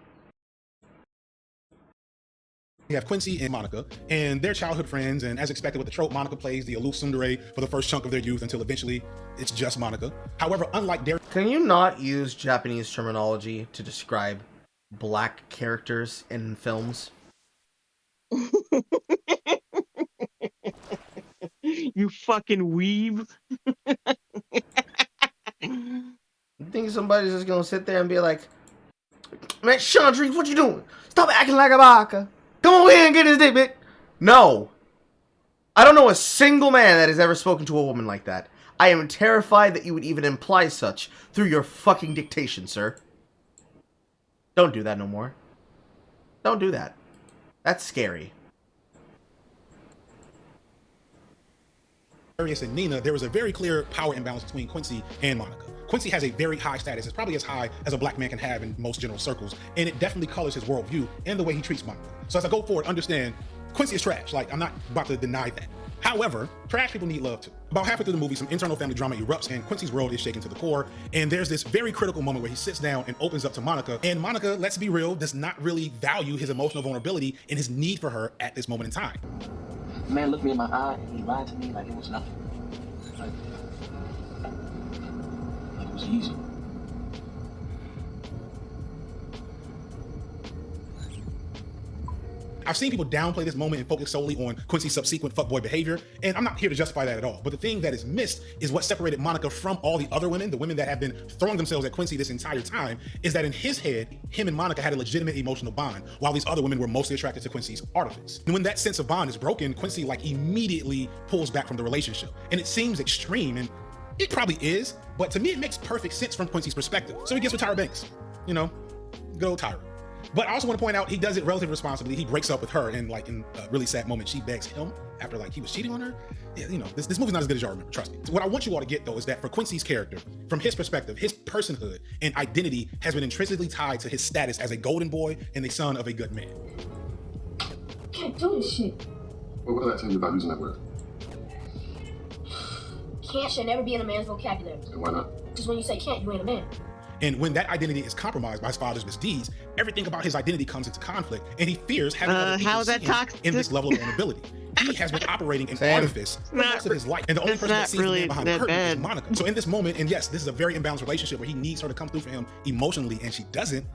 We have Quincy and Monica, and they're childhood friends, and as expected with the trope, Monica plays the aloof tsundere for the first chunk of their youth until eventually it's just Monica. However, unlike Derek... Can you not use Japanese terminology to describe black characters in films? You fucking weeb. You think somebody's just gonna sit there and be like, man, Chandri, what you doing? Stop acting like a baka. Come over here and get his dick, bitch. No. I don't know a single man that has ever spoken to a woman like that. I am terrified that you would even imply such through your fucking dictation, sir. Don't do that no more. Don't do that. That's scary. Darius and Nina, there was a very clear power imbalance between Quincy and Monica. Quincy has a very high status. It's probably as high as a black man can have in most general circles, and it definitely colors his worldview and the way he treats Monica. So as I go forward, understand, Quincy is trash. Like, I'm not about to deny that. However, trash people need love too. About halfway through the movie, some internal family drama erupts and Quincy's world is shaken to the core. And there's this very critical moment where he sits down and opens up to Monica. And Monica, let's be real, does not really value his emotional vulnerability and his need for her at this moment in time. The man looked me in my eye and he lied to me like it was nothing. Like it was easy. I've seen people downplay this moment and focus solely on Quincy's subsequent fuckboy behavior, and I'm not here to justify that at all. But the thing that is missed is what separated Monica from all the other women, the women that have been throwing themselves at Quincy this entire time, is that in his head, him and Monica had a legitimate emotional bond, while these other women were mostly attracted to Quincy's artifice. And when that sense of bond is broken, Quincy like immediately pulls back from the relationship. And it seems extreme, and it probably is, but to me it makes perfect sense from Quincy's perspective. So he gets with Tyra Banks, good old Tyra. But I also want to point out he does it relatively responsibly. He breaks up with her, and like in a really sad moment, she begs him after like he was cheating on her. Yeah, this movie's not as good as y'all remember, trust me. So what I want you all to get though is that for Quincy's character, from his perspective, his personhood and identity has been intrinsically tied to his status as a golden boy and the son of a good man. Can't do this shit. Well, what did I tell you about using that word? Can't should never be in a man's vocabulary. And why not? Because when you say can't, you ain't a man. And when that identity is compromised by his father's misdeeds, everything about his identity comes into conflict, and he fears having other people see him in this level of vulnerability. He has been operating in artifice for most of his life, and the only person that sees the man behind the curtain is Monica. So in this moment, and yes, this is a very imbalanced relationship where he needs her to come through for him emotionally, and she doesn't.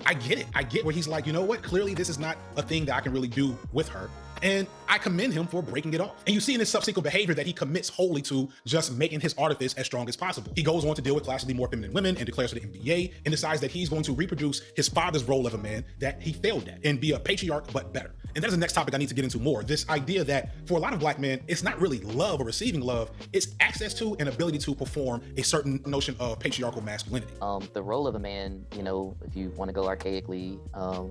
I get it. I get where he's like, you know what? Clearly, this is not a thing that I can really do with her. And I commend him for breaking it off. And you see in his subsequent behavior that he commits wholly to just making his artifice as strong as possible. He goes on to deal with classically more feminine women and declares to the NBA and decides that he's going to reproduce his father's role of a man that he failed at and be a patriarch, but better. And that is the next topic I need to get into more. This idea that for a lot of black men, it's not really love or receiving love, it's access to and ability to perform a certain notion of patriarchal masculinity. The role of a man, you know, if you want to go archaically,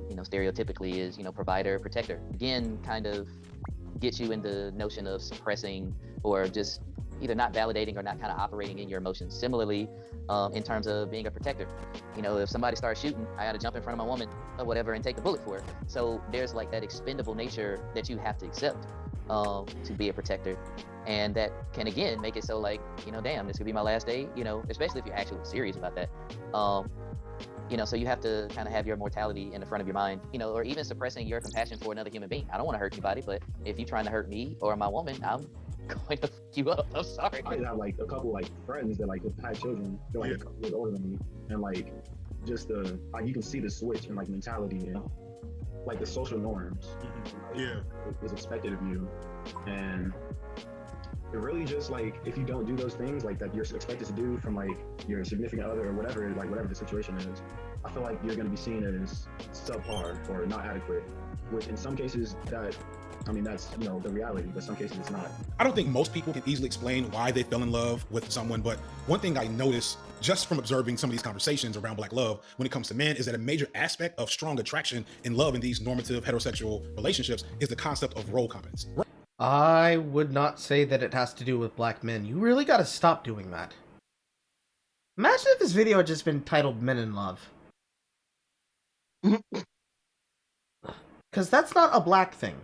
you know, stereotypically is, you know, provider, protector. Again, kind of gets you in the notion of suppressing or just either not validating or not kind of operating in your emotions. Similarly, in terms of being a protector, you know, if somebody starts shooting, I got to jump in front of my woman or whatever and take the bullet for her. So there's like that expendable nature that you have to accept to be a protector. And that can, again, make it so like, you know, damn, this could be my last day, you know, especially if you're actually serious about that. You know, so you have to kind of have your mortality in the front of your mind, you know, or even suppressing your compassion for another human being. I don't want to hurt anybody, but if you're trying to hurt me or my woman, I'm going to fuck you up. I'm sorry. I have like a couple like friends that like have had children, they're like a couple years older than me, and like just the like you can see the switch in like mentality and like the social norms. Yeah, is expected of you, and it really just like if you don't do those things like that you're expected to do from like your significant other or whatever, like whatever the situation is, I feel like you're going to be seen as subpar or not adequate, which in some cases that, I mean, that's, you know, the reality, but some cases it's not. I don't think most people can easily explain why they fell in love with someone, but one thing I noticed just from observing some of these conversations around black love when it comes to men is that a major aspect of strong attraction and love in these normative heterosexual relationships is the concept of role competency. I would not say that it has to do with black men. You really gotta stop doing that. Imagine if this video had just been titled Men in Love. Because that's not a black thing.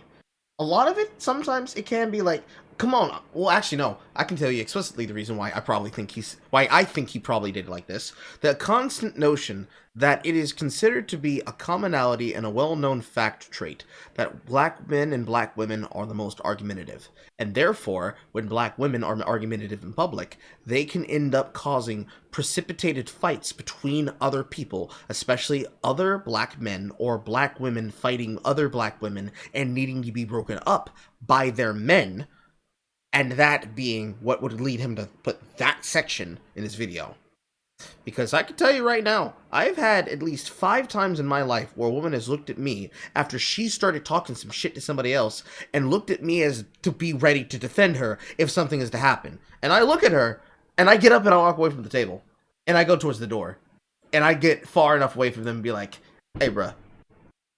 A lot of it, sometimes it can be like, come on. Well, actually, no. I can tell you explicitly the reason why I think he probably did like this. The constant notion that it is considered to be a commonality and a well-known fact trait that black men and black women are the most argumentative. And therefore, when black women are argumentative in public, they can end up causing precipitated fights between other people, especially other black men or black women fighting other black women and needing to be broken up by their men. And that being what would lead him to put that section in his video. Because I can tell you right now, I've had at least 5 times in my life where a woman has looked at me after she started talking some shit to somebody else and looked at me as to be ready to defend her if something is to happen. And I look at her and I get up and I walk away from the table and I go towards the door and I get far enough away from them and be like, hey bruh,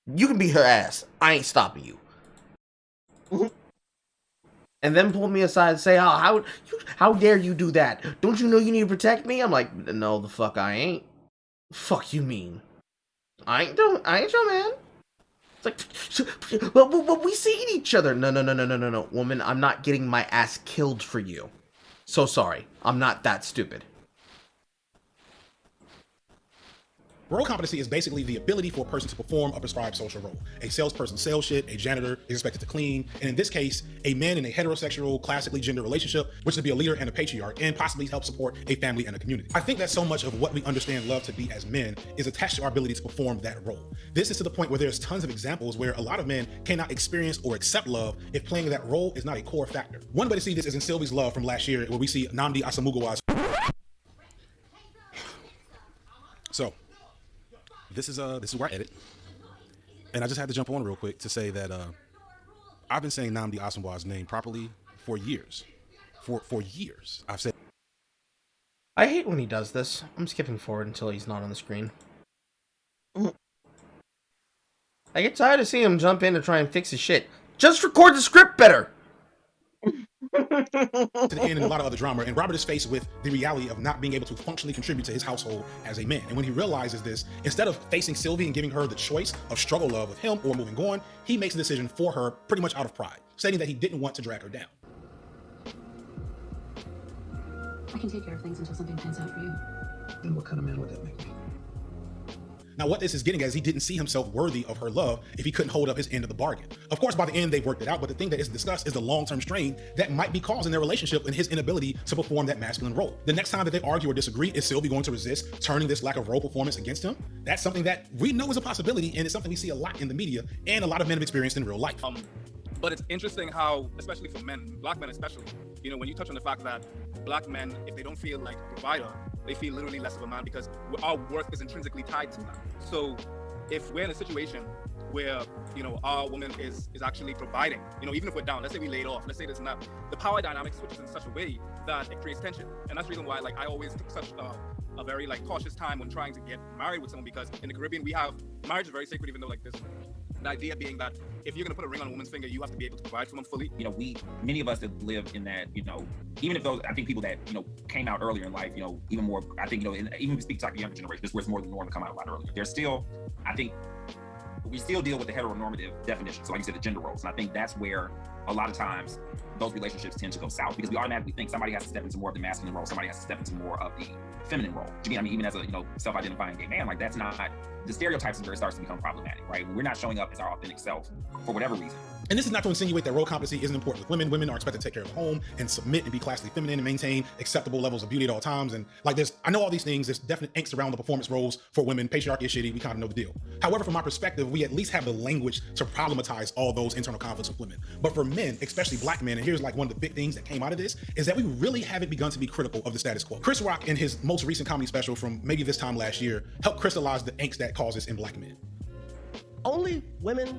you can beat her ass. I ain't stopping you. And then pull me aside and say, oh, how dare you do that? Don't you know you need to protect me? I'm like, no, the fuck I ain't. Fuck you mean? I ain't your man. It's like, but we seen each other. No, woman, I'm not getting my ass killed for you. So sorry, I'm not that stupid. Role competency is basically the ability for a person to perform a prescribed social role. A salesperson sells shit, a janitor is expected to clean, and in this case, a man in a heterosexual, classically gendered relationship, which is to be a leader and a patriarch, and possibly help support a family and a community. I think that so much of what we understand love to be as men is attached to our ability to perform that role. This is to the point where there's tons of examples where a lot of men cannot experience or accept love if playing that role is not a core factor. One way to see this is in Sylvie's Love from last year, where we see Nnamdi Asomugha's. So, this is where I edit, and I just had to jump on real quick to say that I've been saying Nnamdi Asomugha's name properly for years. For years, I've said. I hate when he does this. I'm skipping forward until he's not on the screen. I get tired of seeing him jump in to try and fix his shit. Just record the script better! To the end and a lot of other drama, and Robert is faced with the reality of not being able to functionally contribute to his household as a man. And when he realizes this, instead of facing Sylvie and giving her the choice of struggle love with him or moving on, he makes a decision for her pretty much out of pride, stating that he didn't want to drag her down. I can take care of things until something pans out for you. And what kind of man would that make me? Now, what this is getting at is he didn't see himself worthy of her love if he couldn't hold up his end of the bargain. Of course, by the end, they've worked it out, but the thing that is discussed is the long-term strain that might be caused in their relationship and his inability to perform that masculine role. The next time that they argue or disagree, is Sylvie going to resist turning this lack of role performance against him? That's something that we know is a possibility, and it's something we see a lot in the media and a lot of men have experienced in real life. But it's interesting how, especially for men, black men especially, you know, when you touch on the fact that black men, if they don't feel like a provider, they feel literally less of a man because our worth is intrinsically tied to that. So if we're in a situation where, you know, our woman is actually providing, you know, even if we're down, let's say we laid off, let's say this and that, the power dynamic switches in such a way that it creates tension. And that's the reason why, like, I always took such a very, like, cautious time when trying to get married with someone, because in the Caribbean, we have, marriage is very sacred, even though, like, this, the idea being that if you're gonna put a ring on a woman's finger, you have to be able to provide for them fully. You know, many of us that live in that, you know, even if those, I think people that, you know, came out earlier in life, you know, even more, I think, you know, even if we speak to like the younger generation, this was more than normal to come out a lot earlier. There's still, I think, we still deal with the heteronormative definition. So like you said, the gender roles. And I think that's where a lot of times those relationships tend to go south, because we automatically think somebody has to step into more of the masculine role, somebody has to step into more of the feminine role. Which again, I mean, even as a, you know, self-identifying gay man, like that's not, the stereotypes is where it starts to become problematic, right? When we're not showing up as our authentic self for whatever reason. And this is not to insinuate that role competency isn't important with women. Women are expected to take care of the home and submit and be classically feminine and maintain acceptable levels of beauty at all times. And like this, I know all these things, there's definite angst around the performance roles for women. Patriarchy is shitty, we kind of know the deal. However, from my perspective, we at least have the language to problematize all those internal conflicts with women. But for men, especially black men, and here's like one of the big things that came out of this, is that we really haven't begun to be critical of the status quo. Chris Rock, in his most recent comedy special from maybe this time last year, helped crystallize the angst that causes in black men. Only women,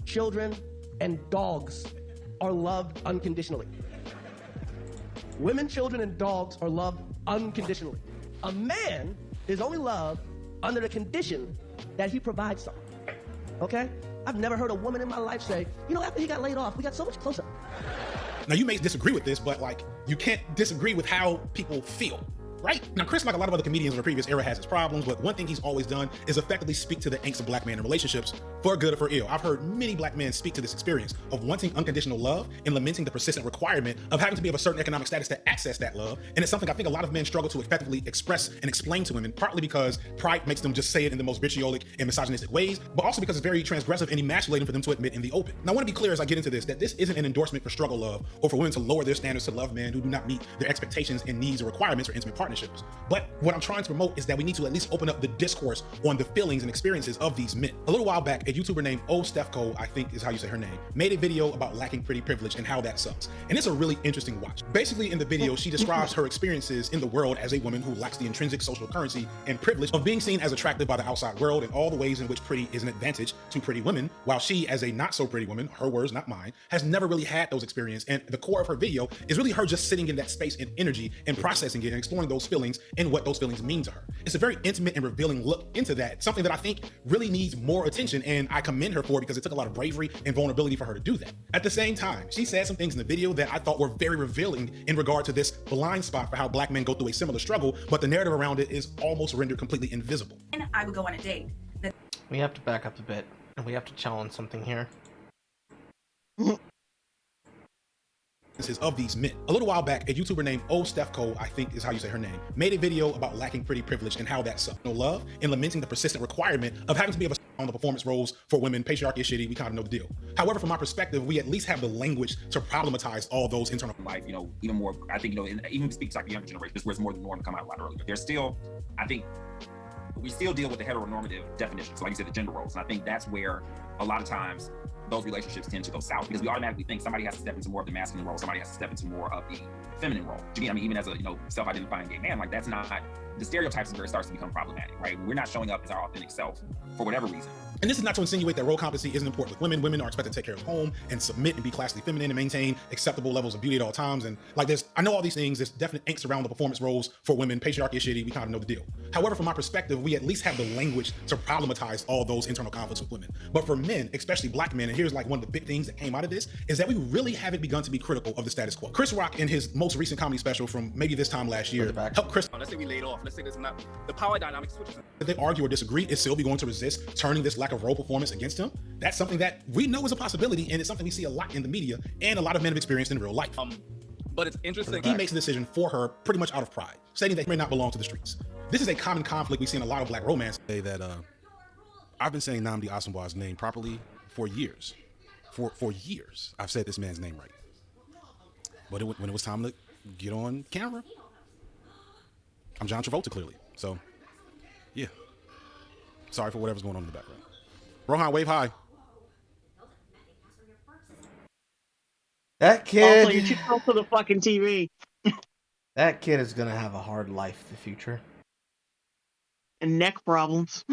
children, and dogs are loved unconditionally. Women, children, and dogs are loved unconditionally. A man is only loved under the condition that he provides something. Okay? I've never heard a woman in my life say, you know, after he got laid off, we got so much closer. Now you may disagree with this, but like, you can't disagree with how people feel. Right? Now, Chris, like a lot of other comedians in the previous era, has his problems, but one thing he's always done is effectively speak to the angst of black men in relationships, for good or for ill. I've heard many black men speak to this experience of wanting unconditional love and lamenting the persistent requirement of having to be of a certain economic status to access that love. And it's something I think a lot of men struggle to effectively express and explain to women, partly because pride makes them just say it in the most vitriolic and misogynistic ways, but also because it's very transgressive and emasculating for them to admit in the open. Now, I want to be clear as I get into this, that this isn't an endorsement for struggle love or for women to lower their standards to love men who do not meet their expectations and needs or requirements for intimate partnerships. But what I'm trying to promote is that we need to at least open up the discourse on the feelings and experiences of these men. A little while back, a YouTuber named Stefco, I think is how you say her name, made a video about lacking pretty privilege and how that sucks. And it's a really interesting watch. Basically, in the video, she describes her experiences in the world as a woman who lacks the intrinsic social currency and privilege of being seen as attractive by the outside world, and all the ways in which pretty is an advantage to pretty women, while she, as a not so pretty woman, her words, not mine, has never really had those experiences. And the core of her video is really her just sitting in that space and energy and processing it and exploring those feelings and what those feelings mean to her. It's a very intimate and revealing look into that, something that I think really needs more attention, and I commend her for it because it took a lot of bravery and vulnerability for her to do that. At the same time, she said some things in the video that I thought were very revealing in regard to this blind spot for how black men go through a similar struggle, but the narrative around it is almost rendered completely invisible. I would go on a date. We have to back up a bit, and we have to challenge something here. Of these men. A little while back, a YouTuber named Stefco, I think is how you say her name, made a video about lacking pretty privilege and how that sucks. No love and lamenting the persistent requirement of having to be able to on the performance roles for women. Patriarchy is shitty, we kind of know the deal. However, from my perspective, we at least have the language to problematize all those internal life, you know, even more, I think, you know, even if we speak to like the younger generation, this was more than normal to come out a lot earlier. There's still, I think, we still deal with the heteronormative definition. So like you said, the gender roles. And I think that's where a lot of times those relationships tend to go south, because we automatically think somebody has to step into more of the masculine role, somebody has to step into more of the feminine role. Which again, I mean, even as a, you know, self-identifying gay man, like that's not, the stereotypes is where it starts to become problematic, right? We're not showing up as our authentic self for whatever reason. And this is not to insinuate that role competency isn't important with women. Women are expected to take care of the home and submit and be classically feminine and maintain acceptable levels of beauty at all times. And like this, I know all these things, there's definite angst around the performance roles for women. Patriarchy is shitty, we kind of know the deal. However, from my perspective, we at least have the language to problematize all those internal conflicts with women. But for men, especially black men, and here's like one of the big things that came out of this, is that we really haven't begun to be critical of the status quo. Chris Rock, in his most recent comedy special from maybe this time last year, helped Chris. Let's say we laid off, let's say this and that, the power dynamic switches. If they argue or disagree, is Sylvie going to resist turning this lack of role performance against him? That's something that we know is a possibility, and it's something we see a lot in the media and a lot of men have experienced in real life. But it's interesting. He makes a decision for her pretty much out of pride, stating that he may not belong to the streets. This is a common conflict we see in a lot of black romance. Say that I've been saying Nnamdi Asomugha's name properly for years. For years, I've said this man's name right. But when it was time to get on camera, I'm John Travolta, clearly. So, yeah. Sorry for whatever's going on in the background. Rohan, wave hi. That kid. Also, you're too close to the fucking TV. That kid is gonna have a hard life in the future. And neck problems.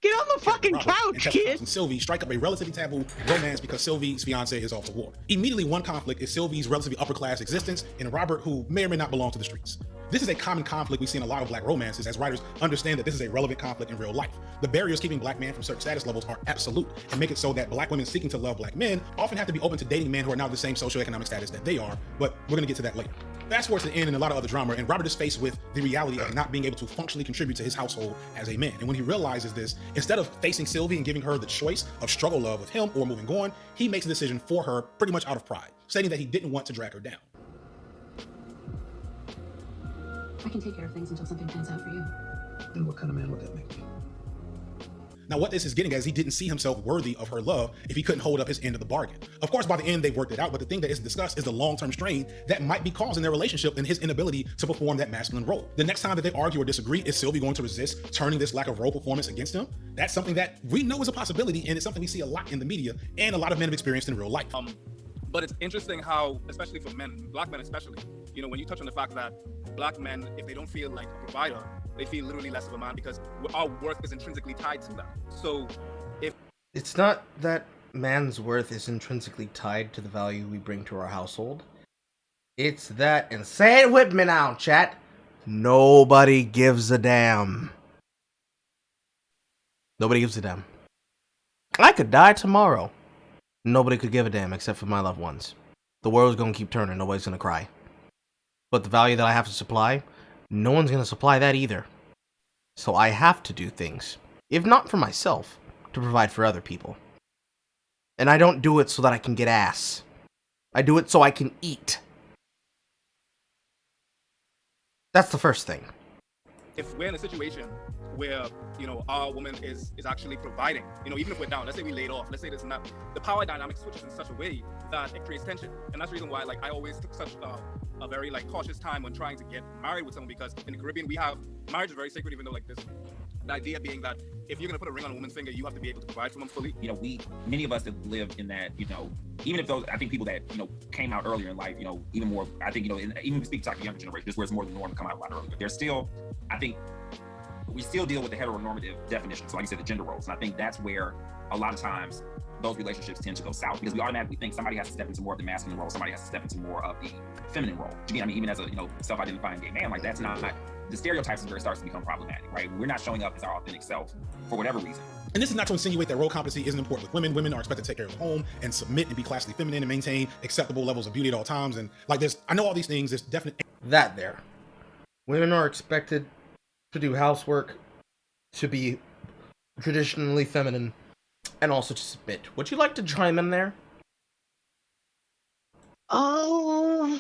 Get on the fucking couch, kid. And Sylvie strike up a relatively taboo romance because Sylvie's fiance is off to war. Immediately, one conflict is Sylvie's relatively upper class existence and Robert, who may or may not belong to the streets. This is a common conflict we see in a lot of black romances as writers understand that this is a relevant conflict in real life. The barriers keeping black men from certain status levels are absolute and make it so that black women seeking to love black men often have to be open to dating men who are now the same socioeconomic status that they are, but we're gonna get to that later. Fast forward to the end and a lot of other drama, and Robert is faced with the reality of not being able to functionally contribute to his household as a man. And when he realizes this, instead of facing Sylvie and giving her the choice of struggle love with him or moving on, he makes a decision for her pretty much out of pride, stating that he didn't want to drag her down. I can take care of things until something pans out for you. And what kind of man would that make me? Now, what this is getting at is he didn't see himself worthy of her love if he couldn't hold up his end of the bargain. Of course, by the end, they worked it out, but the thing that isn't discussed is the long-term strain that might be caused in their relationship and his inability to perform that masculine role. The next time that they argue or disagree, is Sylvie going to resist turning this lack of role performance against him? That's something that we know is a possibility, and it's something we see a lot in the media and a lot of men have experienced in real life. But it's interesting how, especially for men, black men especially, you know, when you touch on the fact that black men, if they don't feel like a provider, they feel literally less of a man because our worth is intrinsically tied to that. So if It's not that man's worth is intrinsically tied to the value we bring to our household. It's that, and say it with me now, chat, nobody gives a damn. Nobody gives a damn. I could die tomorrow. Nobody could give a damn except for my loved ones. The world's gonna keep turning, nobody's gonna cry. But the value that I have to supply, no one's gonna supply that either. So I have to do things, if not for myself, to provide for other people. And I don't do it so that I can get ass. I do it so I can eat. That's the first thing. if we're in a situation where, you know, our woman is actually providing, you know, even if we're down, let's say we laid off, let's say there's not, the power dynamic switches in such a way that it creates tension. And that's the reason why, like, I always took such a very, like, cautious time when trying to get married with someone, because in the Caribbean, we have, marriage is very sacred, even though, like, this, the idea being that if you're gonna put a ring on a woman's finger, you have to be able to provide for them fully. You know, many of us that live in that, you know, even if those, I think people that, you know, came out earlier in life, you know, even more, I think, you know, even if we speak to like the younger generation, this is where it's more the norm to come out a lot earlier. There's still, I think, we still deal with the heteronormative definition. So like you said, the gender roles. And I think that's where a lot of times those relationships tend to go south, because we automatically think somebody has to step into more of the masculine role, somebody has to step into more of the feminine role. I mean, even as a, you know, self-identifying gay man, like that's not, the stereotypes is where it starts to become problematic, right? We're not showing up as our authentic self for whatever reason. And this is not to insinuate that role competency isn't important with women. Women are expected to take care of the home and submit and be classically feminine and maintain acceptable levels of beauty at all times. And like this, I know all these things, there's definitely that there. Women are expected to do housework, to be traditionally feminine, and also to submit. Would you like to chime in there? Oh.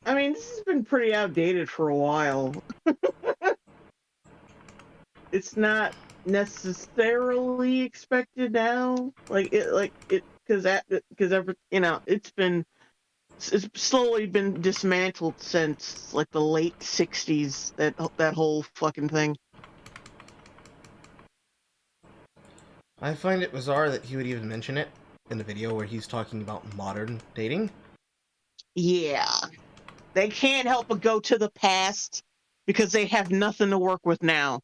I mean, this has been pretty outdated for a while. It's not necessarily expected now, because you know, it's slowly been dismantled since like the late '60s. That whole fucking thing. I find it bizarre that he would even mention it in the video where he's talking about modern dating. Yeah. They can't help but go to the past because they have nothing to work with now.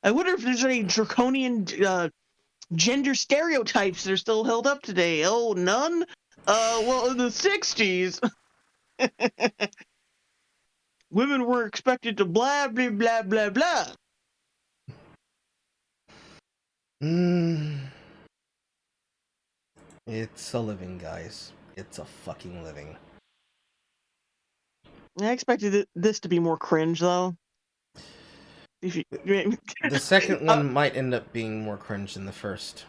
I wonder if there's any draconian gender stereotypes that are still held up today. Oh, none? Well, in the 60s, women were expected to blah, blah, blah, blah, blah. It's a living, guys. It's a fucking living. I expected this to be more cringe, though. The second one might end up being more cringe than the first.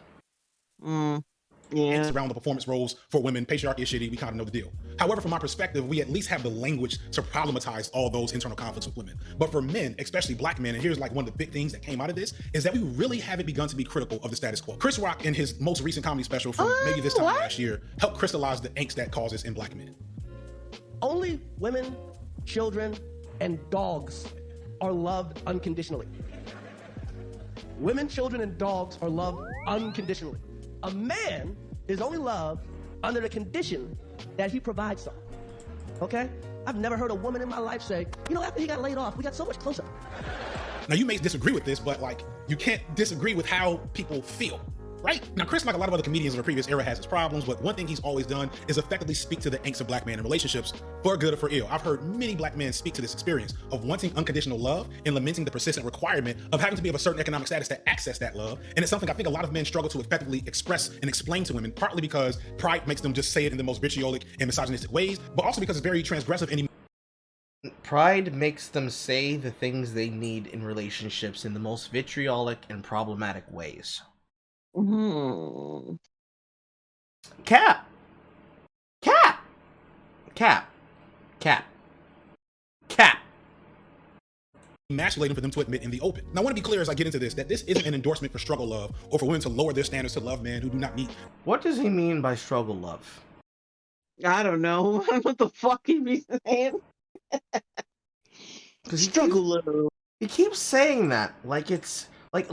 Yeah. Around the performance roles for women, patriarchy is shitty, we kind of know the deal. However, from my perspective, we at least have the language to problematize all those internal conflicts with women. But for men, especially black men, and here's like one of the big things that came out of this, is that we really haven't begun to be critical of the status quo. Chris Rock, in his most recent comedy special from maybe this time last year, helped crystallize the angst that causes in black men. Only women, children, and dogs are loved unconditionally. Women, children, and dogs are loved unconditionally. A man is only loved under the condition that he provides something. Okay? I've never heard a woman in my life say, you know, after he got laid off, we got so much closer. Now, you may disagree with this, but like, you can't disagree with how people feel, right? Now, Chris, like a lot of other comedians of the previous era, has his problems, but one thing he's always done is effectively speak to the angst of black men in relationships, for good or for ill. I've heard many black men speak to this experience of wanting unconditional love and lamenting the persistent requirement of having to be of a certain economic status to access that love. And it's something I think a lot of men struggle to effectively express and explain to women, partly because pride makes them just say it in the most vitriolic and misogynistic ways, but also because it's very transgressive and pride makes them say the things they need in relationships in the most vitriolic and problematic ways. Cap. emasculating for them to admit in the open. Now, I want to be clear as I get into this, that this isn't an endorsement for struggle love or for women to lower their standards to love men who do not meet. What does he mean by struggle love? I don't know. What the fuck he be saying? Struggle love. He keeps saying that like it's like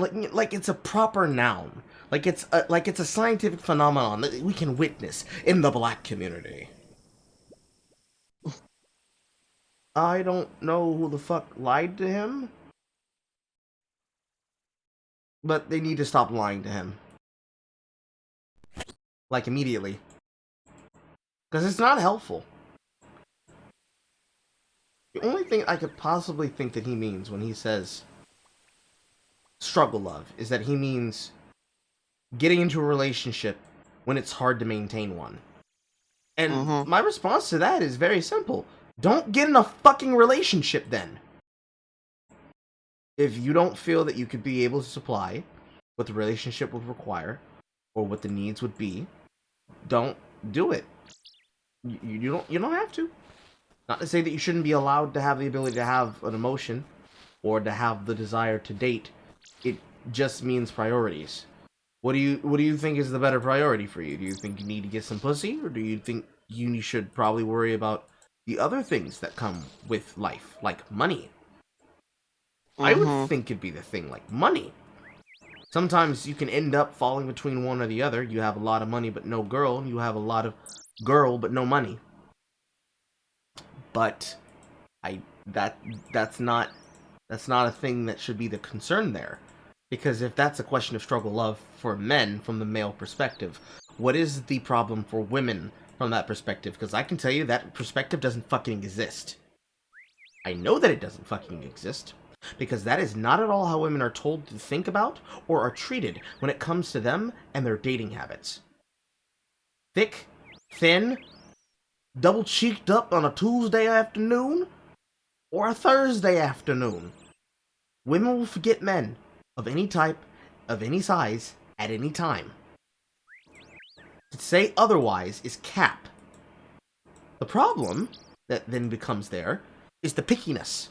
it's a proper noun. Like it's a scientific phenomenon that we can witness in the black community. I don't know who the fuck lied to him, but they need to stop lying to him. Like, immediately. Because it's not helpful. The only thing I could possibly think that he means when he says struggle love is that he means getting into a relationship when it's hard to maintain one. And my response to that is very simple. Don't get in a fucking relationship then. If you don't feel that you could be able to supply what the relationship would require or what the needs would be, don't do it. You don't have to. Not to say that you shouldn't be allowed to have the ability to have an emotion or to have the desire to date. It just means priorities. What do you think is the better priority for you? Do you think you need to get some pussy, or do you think you should probably worry about the other things that come with life, like money? I would think it'd be the thing like money. Sometimes you can end up falling between one or the other. You have a lot of money but no girl, and you have a lot of girl but no money. But that's not a thing that should be the concern there. Because if that's a question of struggle love for men from the male perspective, what is the problem for women from that perspective? Because I can tell you that perspective doesn't fucking exist. I know that it doesn't fucking exist. Because that is not at all how women are told to think about or are treated when it comes to them and their dating habits. Thick, thin, double-cheeked up on a Tuesday afternoon or a Thursday afternoon. Women will forget men of any type, of any size, at any time. To say otherwise is cap. The problem that then becomes there is the pickiness.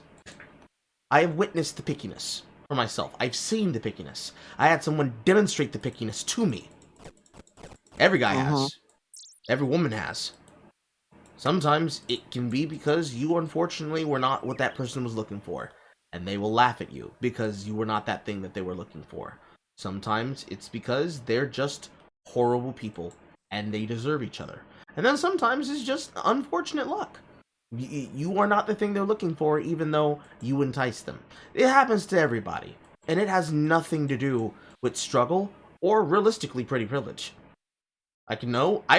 I have witnessed the pickiness for myself. I've seen the pickiness. I had someone demonstrate the pickiness to me. Every guy has. Every woman has. Sometimes it can be because you unfortunately were not what that person was looking for. And they will laugh at you because you were not that thing that they were looking for. Sometimes it's because they're just horrible people and they deserve each other. And then sometimes it's just unfortunate luck. You are not the thing they're looking for, even though you entice them. It happens to everybody. And it has nothing to do with struggle or realistically pretty privilege. I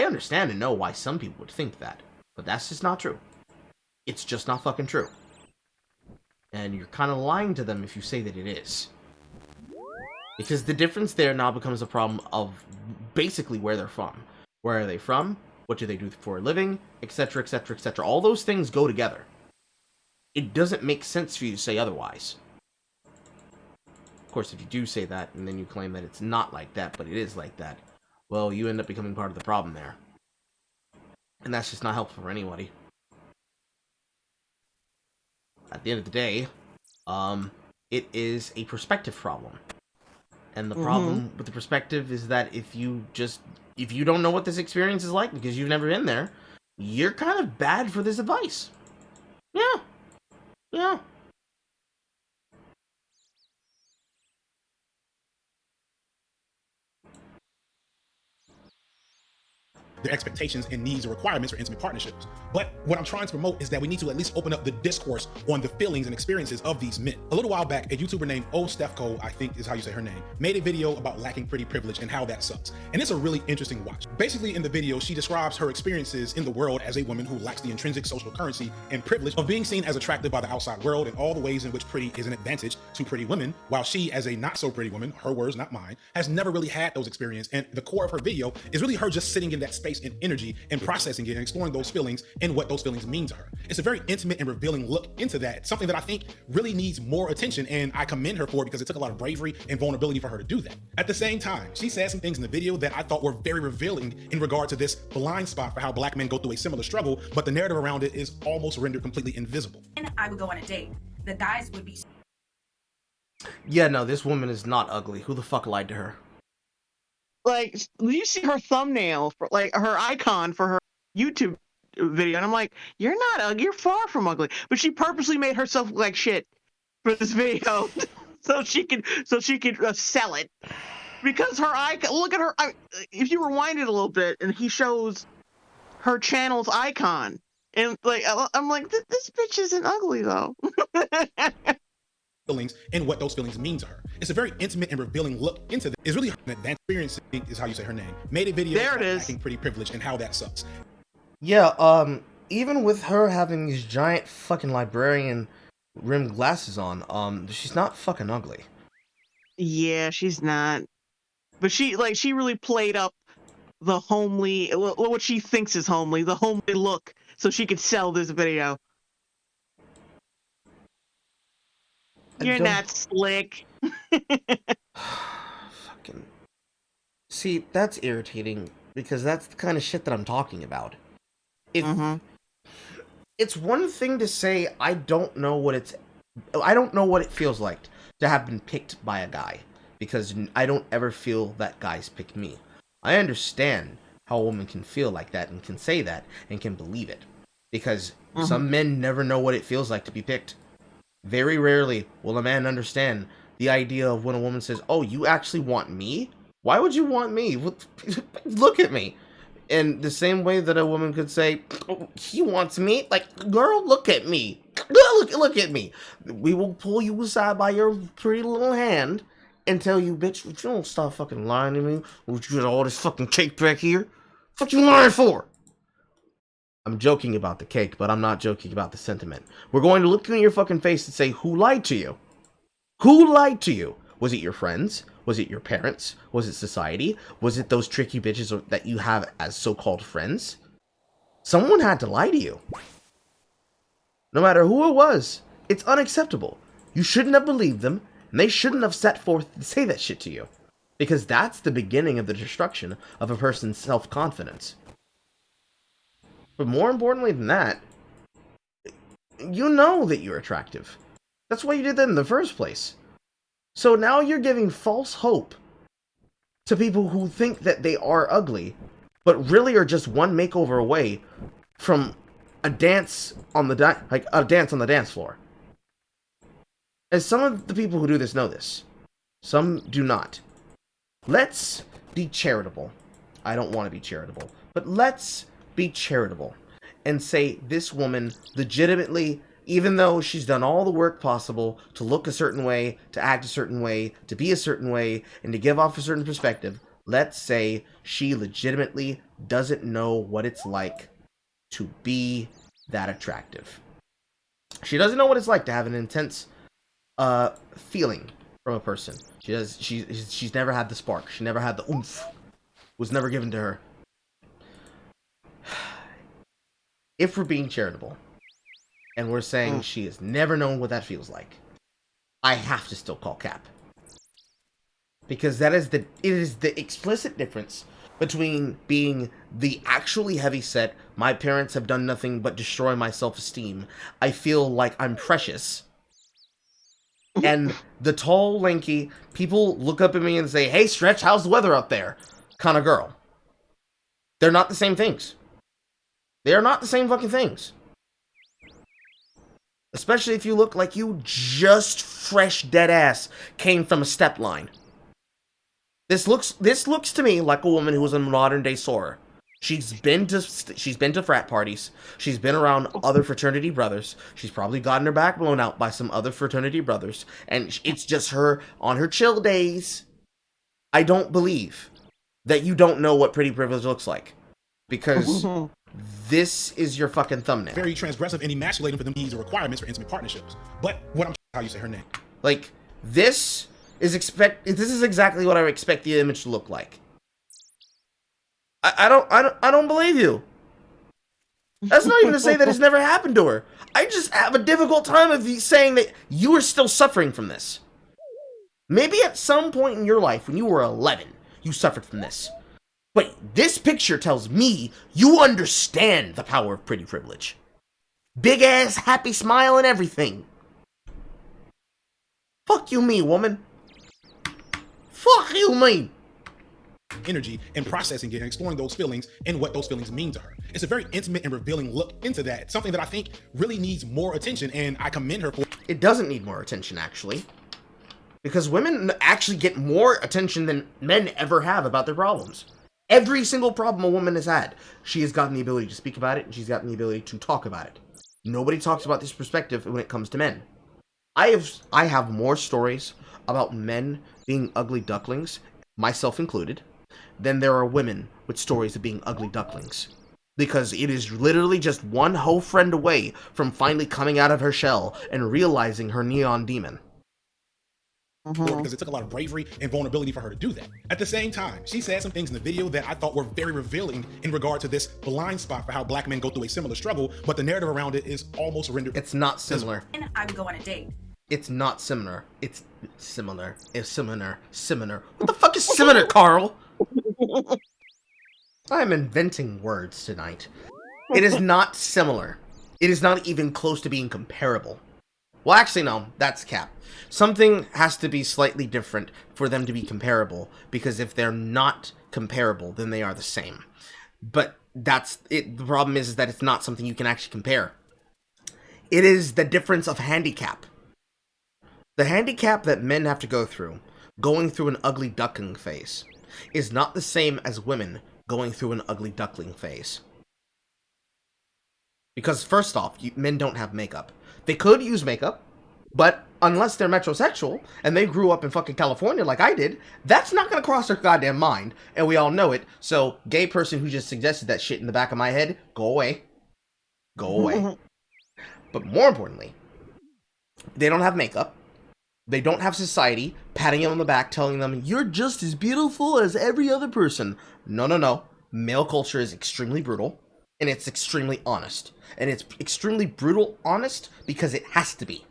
understand and know why some people would think that. But that's just not true. It's just not fucking true. And you're kind of lying to them if you say that it is. Because the difference there now becomes a problem of basically where they're from. Where are they from? What do they do for a living? Etc, etc, etc. All those things go together. It doesn't make sense for you to say otherwise. Of course, if you do say that, and then you claim that it's not like that, but it is like that, well, you end up becoming part of the problem there. And that's just not helpful for anybody. At the end of the day, it is a perspective problem. And the problem with the perspective is that if you don't know what this experience is like because you've never been there, you're kind of bad for this advice. Yeah. Yeah. Their expectations and needs or requirements for intimate partnerships. But what I'm trying to promote is that we need to at least open up the discourse on the feelings and experiences of these men. A little while back, a YouTuber named Stefco, I think is how you say her name, made a video about lacking pretty privilege and how that sucks. And it's a really interesting watch. Basically, in the video, she describes her experiences in the world as a woman who lacks the intrinsic social currency and privilege of being seen as attractive by the outside world and all the ways in which pretty is an advantage to pretty women, while she, as a not so pretty woman, her words, not mine, has never really had those experiences. And the core of her video is really her just sitting in that space and energy and processing it and exploring those feelings and what those feelings mean to her. It's a very intimate and revealing look into that, something that I think really needs more attention, and I commend her for it because it took a lot of bravery and vulnerability for her to do that. At the same time, she said some things in the video that I thought were very revealing in regard to this blind spot for how Black men go through a similar struggle, but the narrative around it is almost rendered completely invisible. I would go on a date. The guys would be... Yeah, no, this woman is not ugly. Who the fuck lied to her? Like, you see her thumbnail for like her icon for her YouTube video, and I'm like, you're not ugly, you're far from ugly. But she purposely made herself look like shit for this video so she could sell it, because her icon. Look at her. If you rewind it a little bit, and he shows her channel's icon, and like I'm like, this bitch isn't ugly though. Feelings and what those feelings mean to her. It's a very intimate and revealing look into this. It's really her that experience is how you say her name. Made a video there it is. Lacking pretty privilege and how that sucks. Yeah, even with her having these giant fucking librarian rimmed glasses on, she's not fucking ugly. Yeah, she's not. But she really played up the homely, what she thinks is homely, the homely look, so she could sell this video. You're not slick. Fucking. See, that's irritating because that's the kind of shit that I'm talking about. If it's one thing to say I don't know what it feels like to have been picked by a guy, because I don't ever feel that guys pick me. I understand how a woman can feel like that and can say that and can believe it, because some men never know what it feels like to be picked. Very rarely will a man understand the idea of when a woman says, "Oh, you actually want me? Why would you want me? Look at me." In the same way that a woman could say, "Oh, he wants me." Like, girl, look at me. Look at me. We will pull you aside by your pretty little hand and tell you, "Bitch, if you don't stop fucking lying to me, would you get all this fucking cake back here? What you lying for?" I'm joking about the cake, but I'm not joking about the sentiment. We're going to look you in your fucking face and say, who lied to you? Who lied to you? Was it your friends? Was it your parents? Was it society? Was it those tricky bitches that you have as so-called friends? Someone had to lie to you. No matter who it was, it's unacceptable. You shouldn't have believed them, and they shouldn't have set forth to say that shit to you. Because that's the beginning of the destruction of a person's self-confidence. But more importantly than that, you know that you're attractive. That's why you did that in the first place. So now you're giving false hope to people who think that they are ugly, but really are just one makeover away from a dance on the dance floor. As some of the people who do this know this, some do not. Let's be charitable. I don't want to be charitable, but let's be charitable and say this woman legitimately, even though she's done all the work possible to look a certain way, to act a certain way, to be a certain way, and to give off a certain perspective, let's say she legitimately doesn't know what it's like to be that attractive. She doesn't know what it's like to have an intense feeling from a person. She's never had the spark. She never had the oomph. It was never given to her. If we're being charitable, and we're saying she has never known what that feels like, I have to still call cap. Because it is the explicit difference between being the actually heavyset, my parents have done nothing but destroy my self-esteem, I feel like I'm precious, and the tall, lanky, people look up at me and say, hey, Stretch, how's the weather out there? Kind of girl. They're not the same things. They are not the same fucking things. Especially if you look like you just fresh dead ass came from a step line. This looks to me like a woman who was a modern day Sora. She's been to frat parties. She's been around other fraternity brothers. She's probably gotten her back blown out by some other fraternity brothers, and it's just her on her chill days. I don't believe that you don't know what pretty privilege looks like, because this is your fucking thumbnail. Very transgressive and emasculating for them needs or requirements for intimate partnerships. But what I'm how you say her name. Like, this is exactly what I would expect the image to look like. I don't believe you. That's not even to say that it's never happened to her. I just have a difficult time of saying that you are still suffering from this. Maybe at some point in your life when you were 11, you suffered from this. But this picture tells me you understand the power of pretty privilege. Big ass, happy smile and everything. Fuck you me, woman. Fuck you me. Energy and processing it and exploring those feelings and what those feelings mean to her. It's a very intimate and revealing look into that. Something that I think really needs more attention, and I commend her for. It doesn't need more attention, actually. Because women actually get more attention than men ever have about their problems. Every single problem a woman has had, she has gotten the ability to speak about it, and she's gotten the ability to talk about it. Nobody talks about this perspective when it comes to men. I have more stories about men being ugly ducklings, myself included, than there are women with stories of being ugly ducklings. Because it is literally just one hoe friend away from finally coming out of her shell and realizing her neon demon. Because it took a lot of bravery and vulnerability for her to do that. At the same time, she said some things in the video that I thought were very revealing in regard to this blind spot for how black men go through a similar struggle, but the narrative around it is almost rendered. It's not similar. I would go on a date. It's not similar. It's similar. It's similar. Similar. What the fuck is similar, Carl? I'm inventing words tonight. It is not similar. It is not even close to being comparable. Well, actually, no. That's cap. Something has to be slightly different for them to be comparable, because if they're not comparable, then they are the same. But that's it. The problem is that it's not something you can actually compare. It is the difference of handicap. The handicap that men have to go through, going through an ugly duckling phase, is not the same as women going through an ugly duckling phase. Because first off, men don't have makeup. They could use makeup, but unless they're metrosexual and they grew up in fucking California like I did, that's not gonna cross their goddamn mind, and we all know it. So, gay person who just suggested that shit in the back of my head, go away. Go away. But more importantly, they don't have makeup. They don't have society patting them on the back telling them, you're just as beautiful as every other person. No, no, no. Male culture is extremely brutal, and it's extremely honest. And it's extremely brutal honest because it has to be.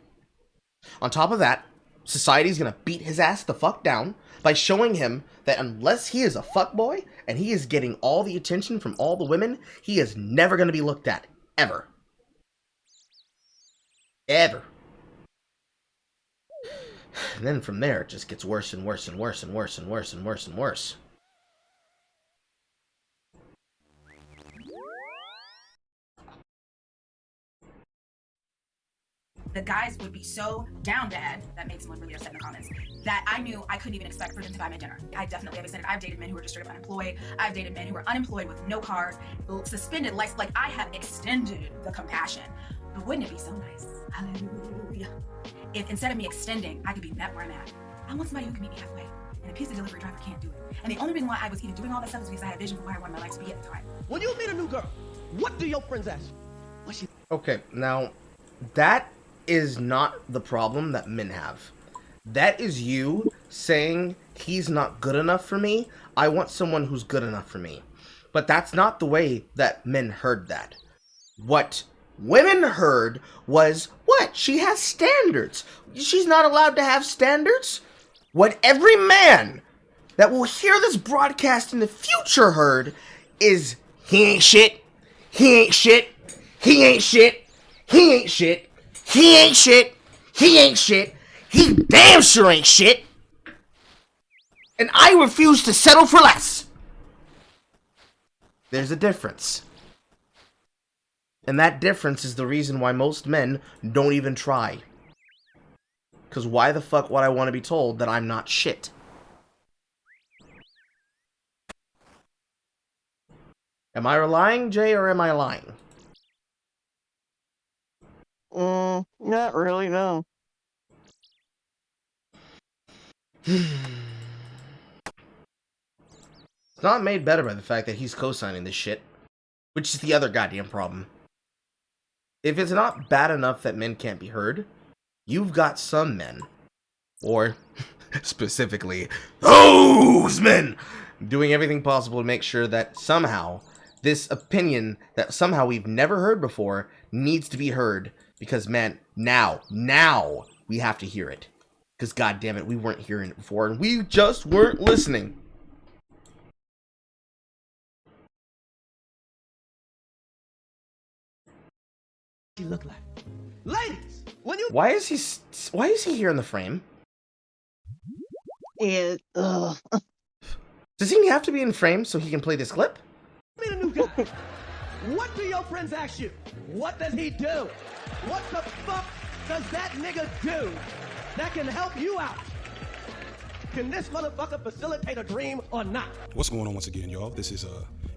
On top of that, society's gonna beat his ass the fuck down by showing him that unless he is a fuckboy and he is getting all the attention from all the women, he is never gonna be looked at. Ever. Ever. And then from there, it just gets worse and worse and worse and worse and worse and worse and worse. The guys would be so down bad, that made someone really upset in the comments, that I knew I couldn't even expect for them to buy my dinner. I definitely have extended. I've dated men who were just straight up unemployed. I've dated men who were unemployed with no car, suspended life. Like, I have extended the compassion. But wouldn't it be so nice? Hallelujah. If instead of me extending, I could be met where I'm at. I want somebody who can meet me halfway. And a pizza delivery driver can't do it. And the only reason why I was even doing all that stuff is because I had vision for where I wanted my life to be at the time. When you meet a new girl, what do your friends ask you? What's she? Okay, now, that is not the problem that men have. That is you saying, he's not good enough for me. I want someone who's good enough for me. But that's not the way that men heard that. What women heard was, what? She has standards. She's not allowed to have standards? What every man that will hear this broadcast in the future heard is, he ain't shit, he ain't shit, he ain't shit, he ain't shit, he ain't shit, he ain't shit, he damn sure ain't shit, and I refuse to settle for less. There's a difference. And that difference is the reason why most men don't even try. Because why the fuck would I want to be told that I'm not shit? Am I lying, Jay, or am I lying? Not really, no. It's not made better by the fact that he's co-signing this shit. Which is the other goddamn problem. If it's not bad enough that men can't be heard, you've got some men, or specifically those men, doing everything possible to make sure that somehow this opinion that somehow we've never heard before needs to be heard. Because, man, now we have to hear it. Because, goddammit, we weren't hearing it before, and we just weren't listening. You look like. Ladies, when you Why is he here in the frame? Yeah, Does he have to be in frame so he can play this clip? meet a new guy. What do your friends ask you? What does he do? What the fuck does that nigga do that can help you out? Can this motherfucker facilitate a dream or not? What's going on once again, y'all? This is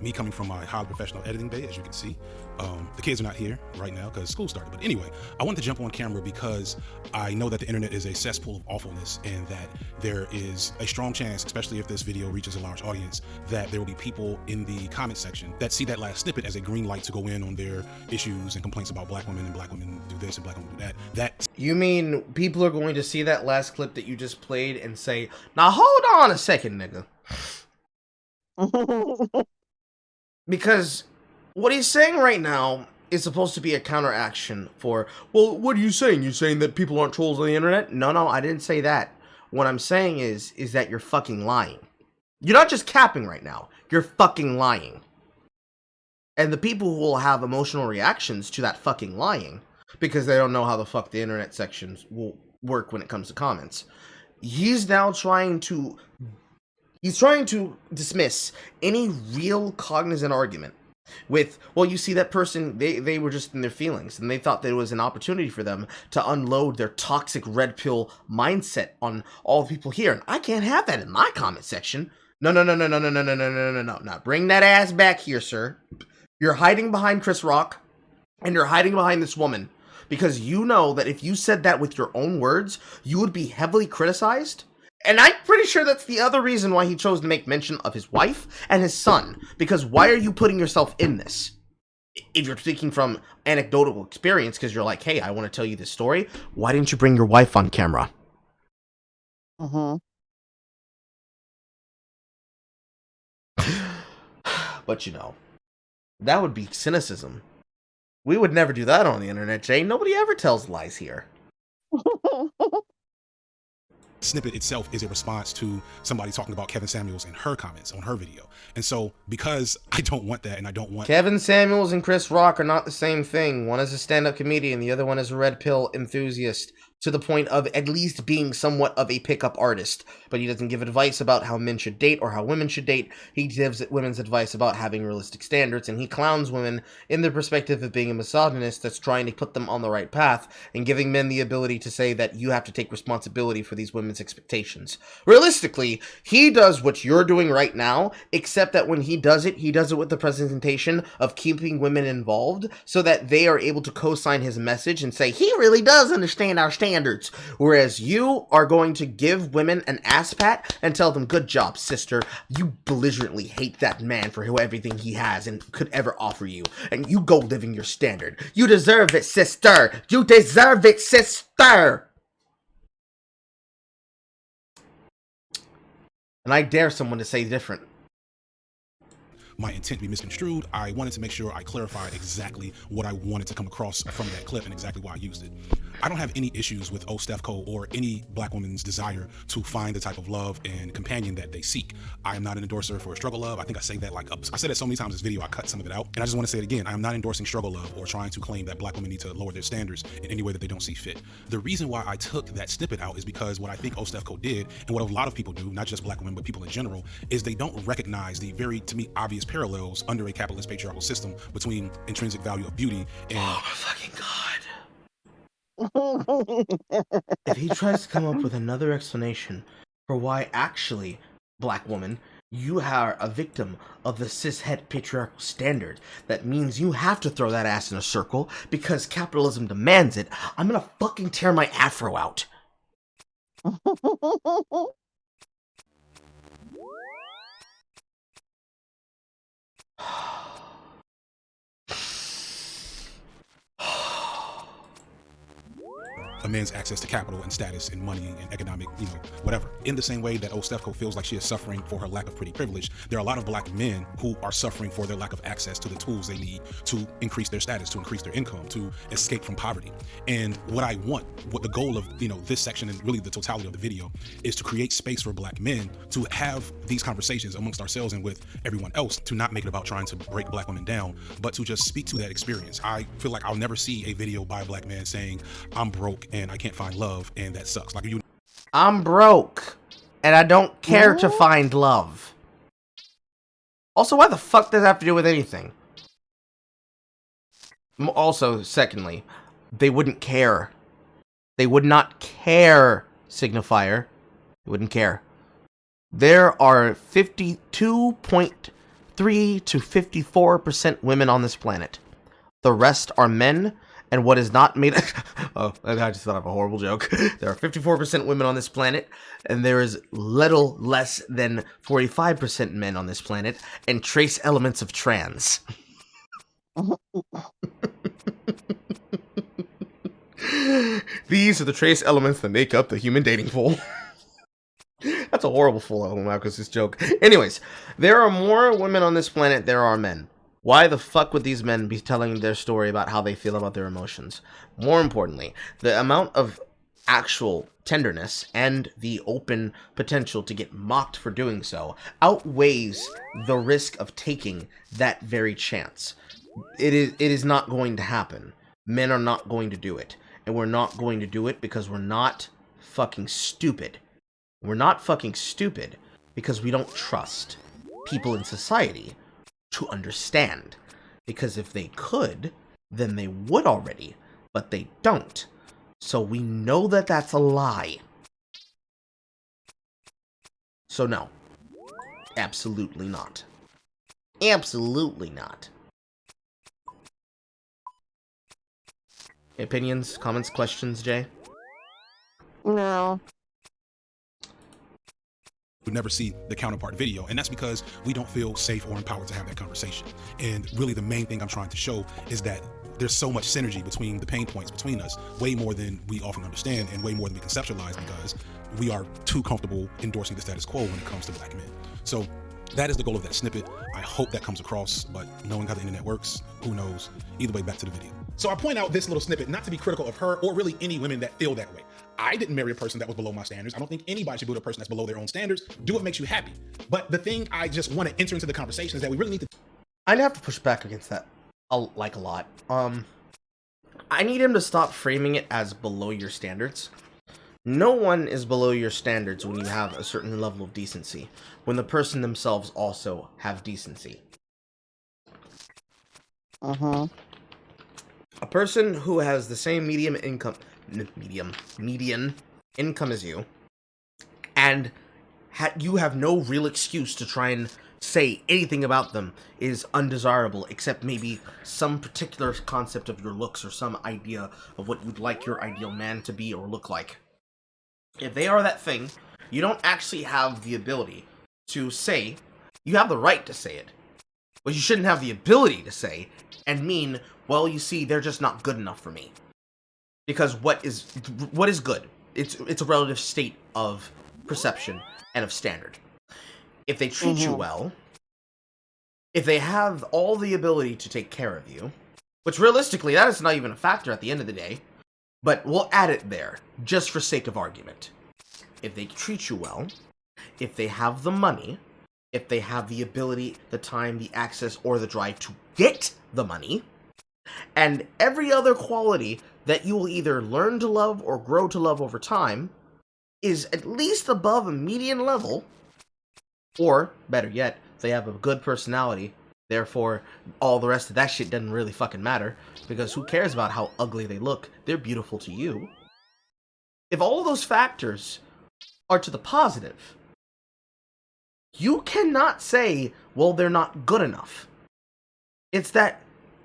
me coming from my highly professional editing bay, as you can see. The kids are not here right now because school started. But anyway, I wanted to jump on camera because I know that the internet is a cesspool of awfulness and that there is a strong chance, especially if this video reaches a large audience, that there will be people in the comment section that see that last snippet as a green light to go in on their issues and complaints about black women and black women do this and black women do that. You mean people are going to see that last clip that you just played and say, now hold on a second, nigga. Because what he's saying right now is supposed to be a counteraction for, well, what are you saying? You're saying that people aren't trolls on the internet? No, I didn't say that. What I'm saying is that you're fucking lying. You're not just capping right now. You're fucking lying. And the people who will have emotional reactions to that fucking lying, because they don't know how the fuck the internet sections will work when it comes to comments, he's now trying to dismiss any real cognizant argument with, well, you see that person, they were just in their feelings and they thought that it was an opportunity for them to unload their toxic red pill mindset on all the people here, and I can't have that in my comment section. No. Now bring that ass back here, sir. You're hiding behind Chris Rock and you're hiding behind this woman because you know that if you said that with your own words, you would be heavily criticized. And I'm pretty sure that's the other reason why he chose to make mention of his wife and his son. Because why are you putting yourself in this? If you're speaking from anecdotal experience, because you're like, hey, I want to tell you this story, why didn't you bring your wife on camera? But you know, that would be cynicism. We would never do that on the internet, Jay. Nobody ever tells lies here. Snippet itself is a response to somebody talking about Kevin Samuels in her comments on her video. And so because I don't want that and I don't want Kevin Samuels and Chris Rock are not the same thing. One is a stand-up comedian, the other one is a red pill enthusiast, to the point of at least being somewhat of a pickup artist. But he doesn't give advice about how men should date or how women should date. He gives women's advice about having realistic standards, and he clowns women in the perspective of being a misogynist that's trying to put them on the right path and giving men the ability to say that you have to take responsibility for these women's expectations. Realistically, he does what you're doing right now, except that when he does it with the presentation of keeping women involved so that they are able to co-sign his message and say, he really does understand our standards. Whereas you are going to give women an ass pat and tell them, good job, sister. You belligerently hate that man for everything he has and could ever offer you. And you go living your standard. You deserve it, sister. You deserve it, sister. And I dare someone to say different. my intent be misconstrued, I wanted to make sure I clarified exactly what I wanted to come across from that clip and exactly why I used it. I don't have any issues with Stefco or any black woman's desire to find the type of love and companion that they seek. I am not an endorser for struggle love. I think I say that I said it so many times in this video, I cut some of it out. And I just want to say it again. I am not endorsing struggle love or trying to claim that black women need to lower their standards in any way that they don't see fit. The reason why I took that snippet out is because what I think Stefco did, and what a lot of people do, not just black women, but people in general, is they don't recognize the very, to me, obvious parallels under a capitalist patriarchal system between intrinsic value of beauty and... Oh my fucking god. If he tries to come up with another explanation for why actually, black woman, you are a victim of the cishet patriarchal standard, that means you have to throw that ass in a circle because capitalism demands it, I'm gonna fucking tear my afro out. a man's access to capital and status and money and economic, whatever. In the same way that Stefco feels like she is suffering for her lack of pretty privilege, there are a lot of black men who are suffering for their lack of access to the tools they need to increase their status, to increase their income, to escape from poverty. And what I want, what the goal of, this section and really the totality of the video is to create space for black men to have these conversations amongst ourselves and with everyone else, to not make it about trying to break black women down, but to just speak to that experience. I feel like I'll never see a video by a black man saying, I'm broke and I can't find love and that sucks. Like, I'm broke and I don't care to find love. Also, why the fuck does that have to do with anything? Also, secondly, they wouldn't care. They would not care, Signifier. They wouldn't care. There are 52.3 to 54% women on this planet. The rest are men, and what is not made... Oh, I just thought of a horrible joke. There are 54% women on this planet, and there is little less than 45% men on this planet, and trace elements of trans. These are the trace elements that make up the human dating pool. That's a horrible full Marcus's joke. Anyways, there are more women on this planet than there are men. Why the fuck would these men be telling their story about how they feel about their emotions? More importantly, the amount of actual tenderness and the open potential to get mocked for doing so outweighs the risk of taking that very chance. It is not going to happen. Men are not going to do it. And we're not going to do it because we're not fucking stupid. We're not fucking stupid because we don't trust people in society to understand. Because if they could, then they would already, but they don't. So we know that that's a lie. So no. Absolutely not. Absolutely not. Opinions, comments, questions, Jay? No. would never see the counterpart video, and that's because we don't feel safe or empowered to have that conversation. And really the main thing I'm trying to show is that there's so much synergy between the pain points between us, way more than we often understand and way more than we conceptualize, because we are too comfortable endorsing the status quo when it comes to black men. So that is the goal of that snippet. I hope that comes across, but knowing how the internet works, who knows? Either way, back to the video. So I point out this little snippet not to be critical of her or really any women that feel that way. I didn't marry a person that was below my standards. I don't think anybody should be with a person that's below their own standards. Do what makes you happy. But the thing I just want to enter into the conversation is that we really need to... I'd have to push back against that a lot. I need him to stop framing it as below your standards. No one is below your standards when you have a certain level of decency, when the person themselves also have decency. A person who has the same median income as you, and you have no real excuse to try and say anything about them, is undesirable, except maybe some particular concept of your looks or some idea of what you'd like your ideal man to be or look like. If they are that thing, you don't actually have the ability to say, you have the right to say it, but you shouldn't have the ability to say and mean, well, you see, they're just not good enough for me. Because what is good? It's a relative state of perception and of standard. If they treat you well, if they have all the ability to take care of you, which realistically, that is not even a factor at the end of the day, but we'll add it there, just for sake of argument. If they treat you well, if they have the money, if they have the ability, the time, the access, or the drive to get the money, and every other quality that you will either learn to love or grow to love over time is at least above a median level, or, better yet, they have a good personality, therefore, all the rest of that shit doesn't really fucking matter, because who cares about how ugly they look? They're beautiful to you. If all of those factors are to the positive, you cannot say, well, they're not good enough. It's that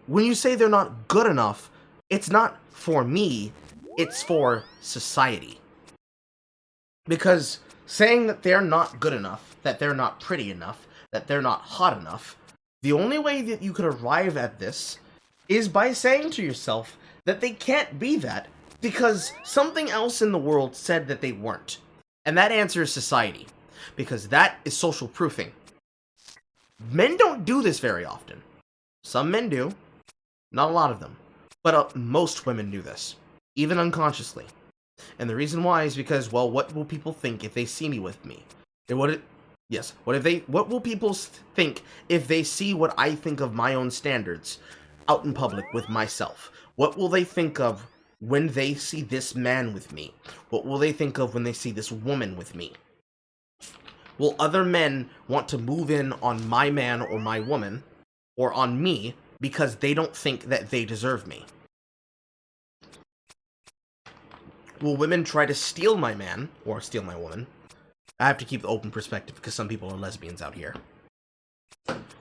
when you say they're not good enough, it's not for me, it's for society. Because saying that they're not good enough, that they're not pretty enough, that they're not hot enough, the only way that you could arrive at this is by saying to yourself that they can't be that because something else in the world said that they weren't. And that answer is society, because that is social proofing. Men don't do this very often. Some men do, not a lot of them, but most women do this, even unconsciously. And the reason why is because, well, what will people think if they see me with me? And what will people think if they see what I think of my own standards out in public with myself? What will they think of when they see this man with me? What will they think of when they see this woman with me? Will other men want to move in on my man or my woman, or on me, because they don't think that they deserve me? Will women try to steal my man, or steal my woman? I have to keep the open perspective, because some people are lesbians out here.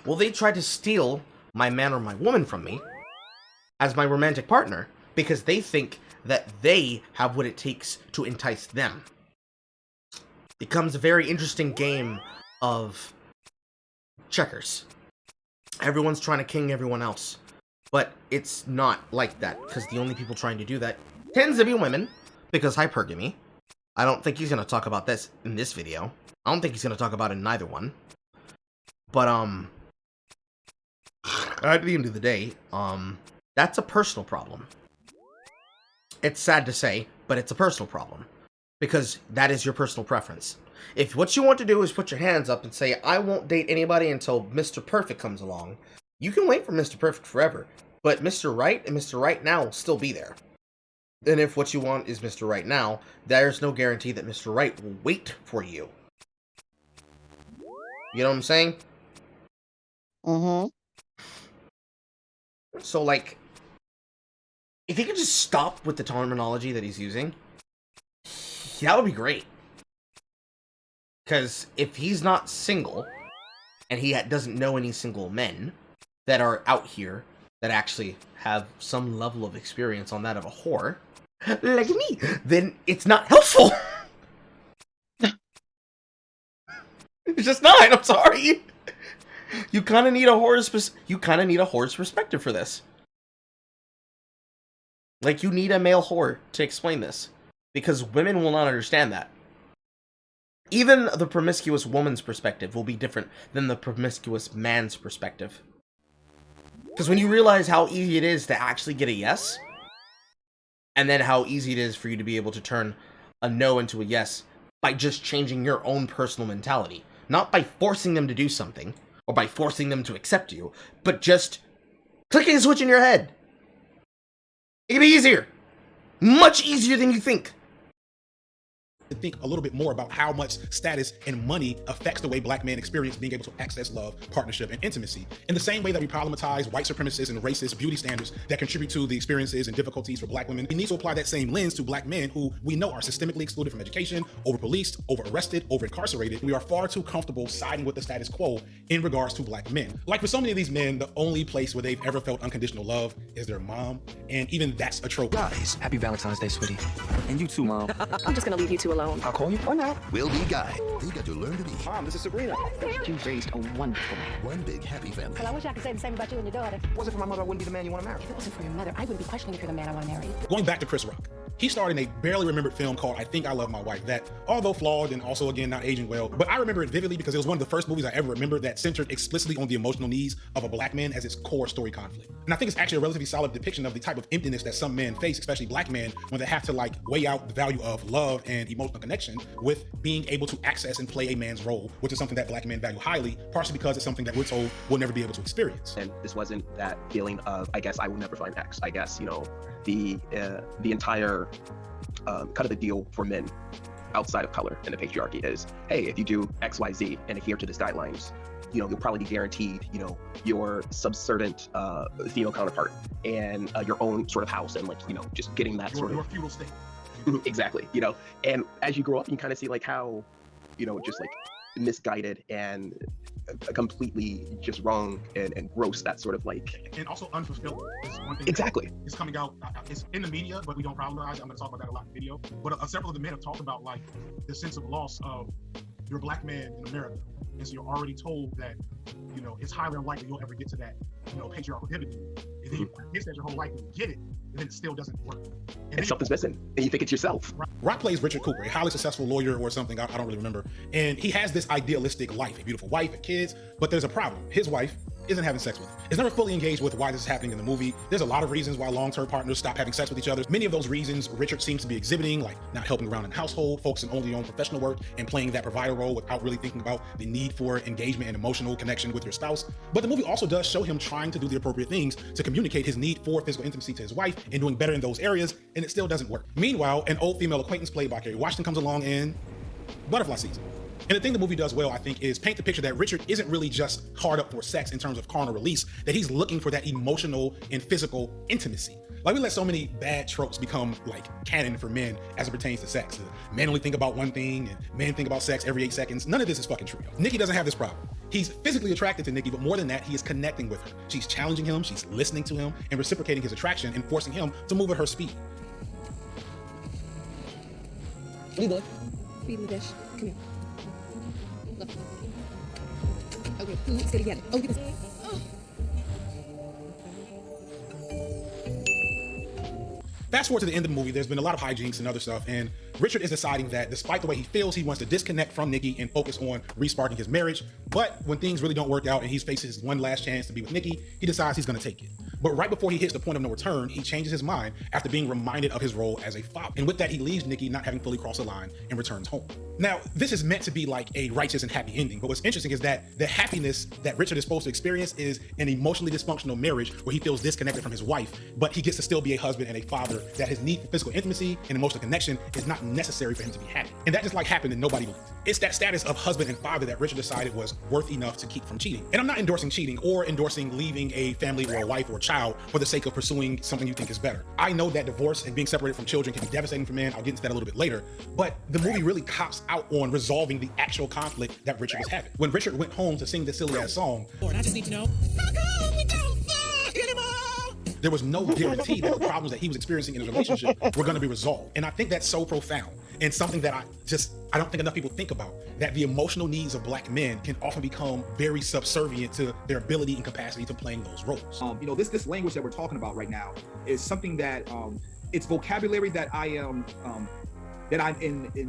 Will they try to steal my man or my woman from me, as my romantic partner, because they think that they have what it takes to entice them? It becomes a very interesting game of checkers. Everyone's trying to king everyone else, but it's not like that, because the only people trying to do that tends to be women, because hypergamy. I don't think he's going to talk about this in this video. I don't think he's going to talk about it in either one. But, at the end of the day, that's a personal problem. It's sad to say, but it's a personal problem. Because that is your personal preference. If what you want to do is put your hands up and say, I won't date anybody until Mr. Perfect comes along, you can wait for Mr. Perfect forever. But Mr. Right and Mr. Right Now will still be there. And if what you want is Mr. Right Now, there's no guarantee that Mr. Right will wait for you. You know what I'm saying? Mm-hmm. So, like, if he could just stop with the terminology that he's using, that would be great. Because if he's not single, and he doesn't know any single men that are out here that actually have some level of experience on that of a whore, like me, then it's not helpful. It's just not. I'm sorry. You kind of need a whore's perspective for this. Like, you need a male whore to explain this, because women will not understand that. Even the promiscuous woman's perspective will be different than the promiscuous man's perspective. Because when you realize how easy it is to actually get a yes, and then how easy it is for you to be able to turn a no into a yes by just changing your own personal mentality. Not by forcing them to do something, or by forcing them to accept you, but just clicking a switch in your head. It can be easier. Much easier than you think. To think a little bit more about how much status and money affects the way black men experience being able to access love, partnership, and intimacy. In the same way that we problematize white supremacist and racist beauty standards that contribute to the experiences and difficulties for black women, we need to apply that same lens to black men who we know are systemically excluded from education, over-policed, over-arrested, over-incarcerated. We are far too comfortable siding with the status quo in regards to black men. Like, for so many of these men, the only place where they've ever felt unconditional love is their mom, and even that's a trope. Guys, happy Valentine's Day, sweetie. And you too, Mom. I'm just gonna leave you two alone. I'll call you. Or not. We'll be guy. You got to learn to be. Mom, this is Sabrina. You raised a wonderful man. One big happy family. Well, I wish I could say the same about you and your daughter. If it wasn't for my mother, I wouldn't be the man you want to marry. If it wasn't for your mother, I wouldn't be questioning if you're the man I want to marry. Going back to Chris Rock, He starred in a barely remembered film called I Think I Love My Wife that, although flawed and also again not aging well, but I remember it vividly because it was one of the first movies I ever remembered that centered explicitly on the emotional needs of a black man as its core story conflict. And I think it's actually a relatively solid depiction of the type of emptiness that some men face, especially black men, when they have to like weigh out the value of love and emotional connection with being able to access and play a man's role, which is something that black men value highly, partially because it's something that we're told we'll never be able to experience. And this wasn't that feeling of, I guess I will never find X. I guess, you know, the entire kind of the deal for men outside of color and the patriarchy is, hey, if you do X, Y, Z and adhere to these guidelines, you know, you'll probably be guaranteed, you know, your subservient female counterpart and your own sort of house and like, you know, just getting that sort of your feudal state. Exactly, you know. And as you grow up, you kind of see like how, you know, just like misguided and completely just wrong and gross that sort of like, and also unfulfilled is one thing. Exactly. It's coming out. It's in the media, but we don't problematize. I'm going to talk about that a lot in the video. But several of the men have talked about like the sense of loss of you're a black man in America, and so you're already told that, you know, it's highly unlikely you'll ever get to that, you know, patriarchal dividend. And then you get that your whole life and you get it, and then it still doesn't work. And something's missing, and you think it's yourself. Rock plays Richard Cooper, a highly successful lawyer or something, I don't really remember. And he has this idealistic life, a beautiful wife and kids, but there's a problem. His wife isn't having sex with him. It's never fully engaged with why this is happening in the movie. There's a lot of reasons why long-term partners stop having sex with each other. Many of those reasons Richard seems to be exhibiting, like not helping around in the household, focusing only on professional work and playing that provider role without really thinking about the need for engagement and emotional connection with your spouse. But the movie also does show him trying to do the appropriate things to communicate his need for physical intimacy to his wife and doing better in those areas, and it still doesn't work. Meanwhile, an old female acquaintance played by Kerry Washington comes along in Butterfly Season. And the thing the movie does well, I think, is paint the picture that Richard isn't really just hard up for sex in terms of carnal release, that he's looking for that emotional and physical intimacy. Like, we let so many bad tropes become like canon for men as it pertains to sex. Men only think about one thing and men think about sex every 8 seconds. None of this is fucking true. Nikki doesn't have this problem. He's physically attracted to Nikki, but more than that, he is connecting with her. She's challenging him, she's listening to him, and reciprocating his attraction and forcing him to move at her speed. Feed me the dish. Come here. Look. Okay, let's get together. Oh, goodness. Oh. Fast forward to the end of the movie, there's been a lot of hijinks and other stuff, and Richard is deciding that despite the way he feels, he wants to disconnect from Nikki and focus on resparking his marriage. But when things really don't work out and he's facing his one last chance to be with Nikki, he decides he's gonna take it. But right before he hits the point of no return, he changes his mind after being reminded of his role as a father. And with that, he leaves Nikki not having fully crossed the line and returns home. Now, this is meant to be like a righteous and happy ending, but what's interesting is that the happiness that Richard is supposed to experience is an emotionally dysfunctional marriage where he feels disconnected from his wife, but he gets to still be a husband and a father, that his need for physical intimacy and emotional connection is not necessary for him to be happy. And that just like happened and nobody believed. It's that status of husband and father that Richard decided was worth enough to keep from cheating. And I'm not endorsing cheating or endorsing leaving a family or a wife or a child for the sake of pursuing something you think is better. I know that divorce and being separated from children can be devastating for men. I'll get into that a little bit later. But the movie really cops out on resolving the actual conflict that Richard was having. When Richard went home to sing this silly ass song, Lord, I just need to know. How come we don't fuck anymore? there was no guarantee that the problems that he was experiencing in his relationship were going to be resolved. And I think that's so profound and something that I don't think enough people think about, that the emotional needs of Black men can often become very subservient to their ability and capacity to playing those roles. This language that we're talking about right now is something that it's vocabulary that I'm in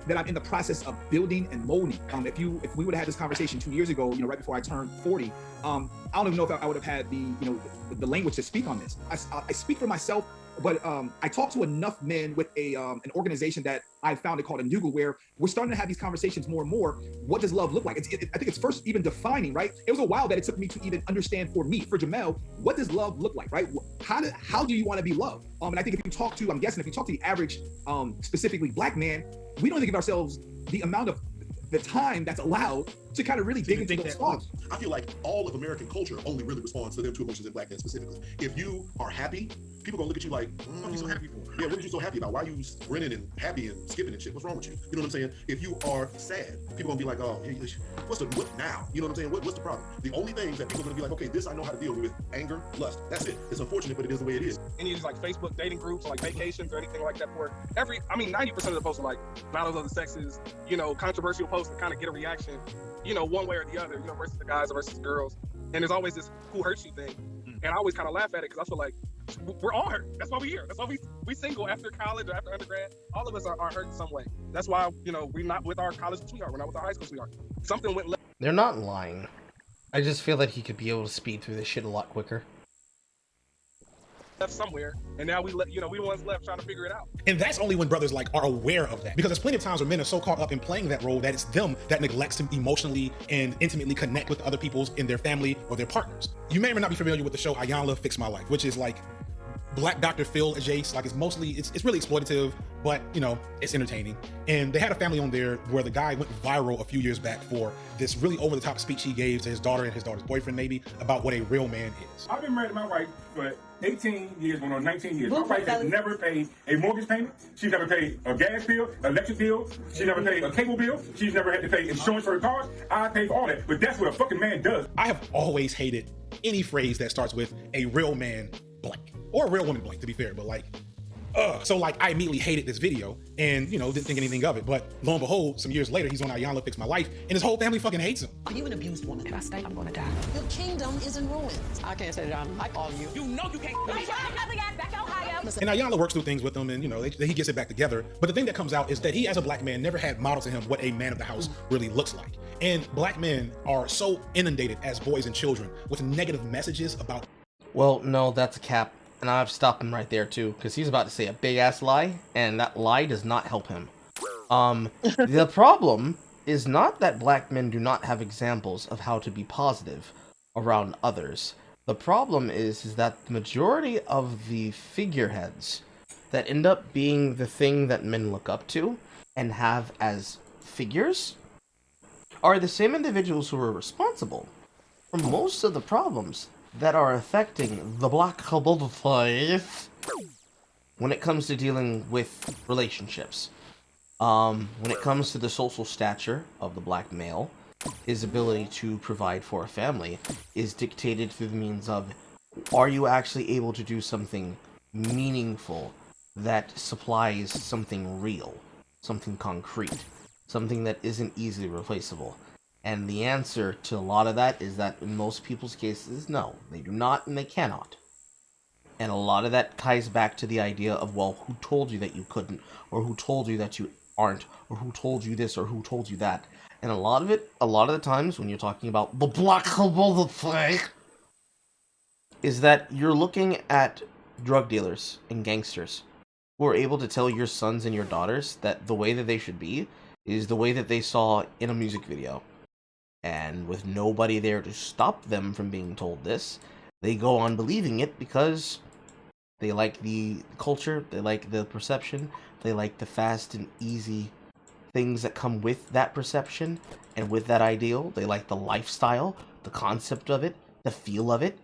the process of building and molding. If we would have had this conversation 2 years ago, right before I turned 40, I don't even know if I would have had the language to speak on this. I speak for myself, but I talk to enough men with an organization that I founded called Indugal, where we're starting to have these conversations more and more. What does love look like? I think it's first even defining, right? It was a while that it took me to even understand for Jamel, what does love look like, right? How do you want to be loved? And I think if you talk to the average, specifically Black man, we don't think of ourselves the amount of the time that's allowed to kind of really dig into those thoughts. I feel like all of American culture only really responds to them two emotions in Black men specifically. If you are happy, people gonna look at you like, what are you so happy for? Yeah, what are you so happy about? Why are you grinning and happy and skipping and shit? What's wrong with you? You know what I'm saying? If you are sad, people gonna be like, oh, what now? You know what I'm saying? What's the problem? The only things that people are gonna be like, okay, this I know how to deal with: anger, lust. That's it. It's unfortunate, but it is the way it is. Any of these like Facebook dating groups, or like vacations or anything like that, for 90% of the posts are like battles of the sexes, controversial posts that kind of get a reaction, one way or the other, versus the guys versus the girls. And there's always this who hurts you thing. And I always kind of laugh at it because I feel like we're all hurt. That's why we're here. That's why we single after college or after undergrad. All of us are hurt in some way. That's why, we're not with our college sweetheart. We're not with our high school sweetheart. Something went left. They're not lying. I just feel that he could be able to speed through this shit a lot quicker. Somewhere, and now we the ones left trying to figure it out. And that's only when brothers like are aware of that, because there's plenty of times where men are so caught up in playing that role that it's them that neglects to emotionally and intimately connect with other people's in their family or their partners. You may or may not be familiar with the show Ayanla Fix My Life, which is like Black Dr. Phil adjacent. Like it's really exploitative, but it's entertaining. And they had a family on there where the guy went viral a few years back for this really over the top speech he gave to his daughter and his daughter's boyfriend, maybe, about what a real man is. I've been married to my wife for 18 years, going on 19 years. My wife has never paid a mortgage payment. She's never paid a gas bill, electric bill. She's never paid a cable bill. She's never had to pay insurance for her cars. I pay for all that, but that's what a fucking man does. I have always hated any phrase that starts with a real man blank. Or a real woman blank, to be fair, but so I immediately hated this video and, didn't think anything of it. But lo and behold, some years later, he's on Ayanla Fix My Life and his whole family fucking hates him. Are you an abused woman? If I stay, I'm gonna die. Your kingdom is in ruins. I can't say that I'm like all you. You know you can't. And Ayanla works through things with him and, he gets it back together. But the thing that comes out is that he, as a black man, never had modeled to him what a man of the house really looks like. And black men are so inundated as boys and children with negative messages about... Well, no, that's a cap. And I've stopped him right there, too, because he's about to say a big-ass lie, and that lie does not help him. The problem is not that black men do not have examples of how to be positive around others. The problem is that the majority of the figureheads that end up being the thing that men look up to and have as figures are the same individuals who are responsible for most of the problems that are affecting the black community when it comes to dealing with relationships. When it comes to the social stature of the black male, his ability to provide for a family is dictated through the means of, are you actually able to do something meaningful that supplies something real, something concrete, something that isn't easily replaceable? And the answer to a lot of that is that in most people's cases, no, they do not and they cannot. And a lot of that ties back to the idea of, well, who told you that you couldn't, or who told you that you aren't, or who told you this, or who told you that. And a lot of the times when you're talking about the black community, is that you're looking at drug dealers and gangsters who are able to tell your sons and your daughters that the way that they should be is the way that they saw in a music video. And with nobody there to stop them from being told this, they go on believing it because they like the culture, they like the perception, they like the fast and easy things that come with that perception and with that ideal. They like the lifestyle, the concept of it, the feel of it.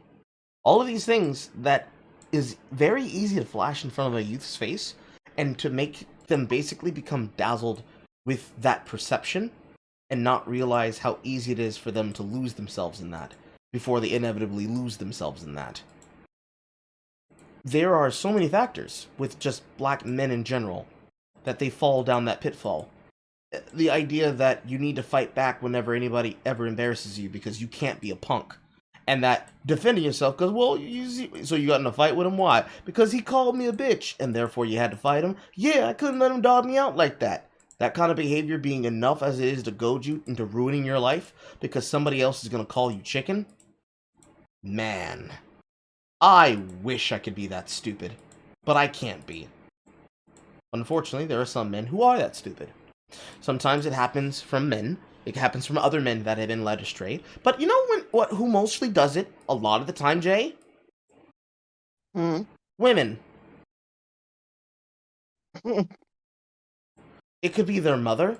All of these things that is very easy to flash in front of a youth's face and to make them basically become dazzled with that perception and not realize how easy it is for them to lose themselves in that before they inevitably lose themselves in that. There are so many factors with just black men in general that they fall down that pitfall. The idea that you need to fight back whenever anybody ever embarrasses you because you can't be a punk. And that defending yourself because, well, so you got in a fight with him? Why? Because he called me a bitch and therefore you had to fight him? Yeah, I couldn't let him dog me out like that. That kind of behavior being enough as it is to goad you into ruining your life because somebody else is going to call you chicken? Man, I wish I could be that stupid, but I can't be. Unfortunately, there are some men who are that stupid. Sometimes it happens from men. It happens from other men that have been led astray. But you know who mostly does it a lot of the time, Jay? Women. It could be their mother.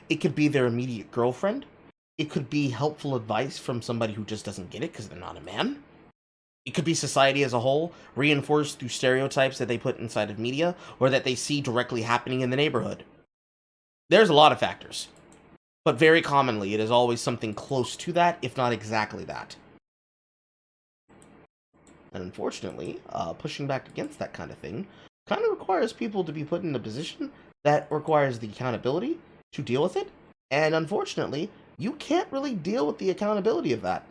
It could be their immediate girlfriend. It could be helpful advice from somebody who just doesn't get it because they're not a man. It could be society as a whole, reinforced through stereotypes that they put inside of media or that they see directly happening in the neighborhood. There's a lot of factors. But very commonly, it is always something close to that, if not exactly that. And unfortunately, pushing back against that kind of thing kind of requires people to be put in a position that requires the accountability to deal with it. And unfortunately, you can't really deal with the accountability of that.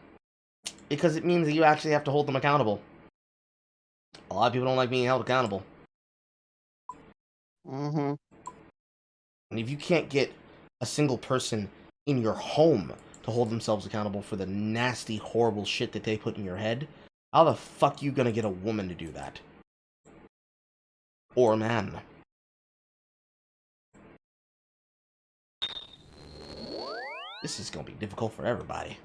Because it means that you actually have to hold them accountable. A lot of people don't like being held accountable. Mm-hmm. And if you can't get a single person in your home to hold themselves accountable for the nasty, horrible shit that they put in your head, how the fuck you gonna get a woman to do that? Or a man? This is gonna be difficult for everybody.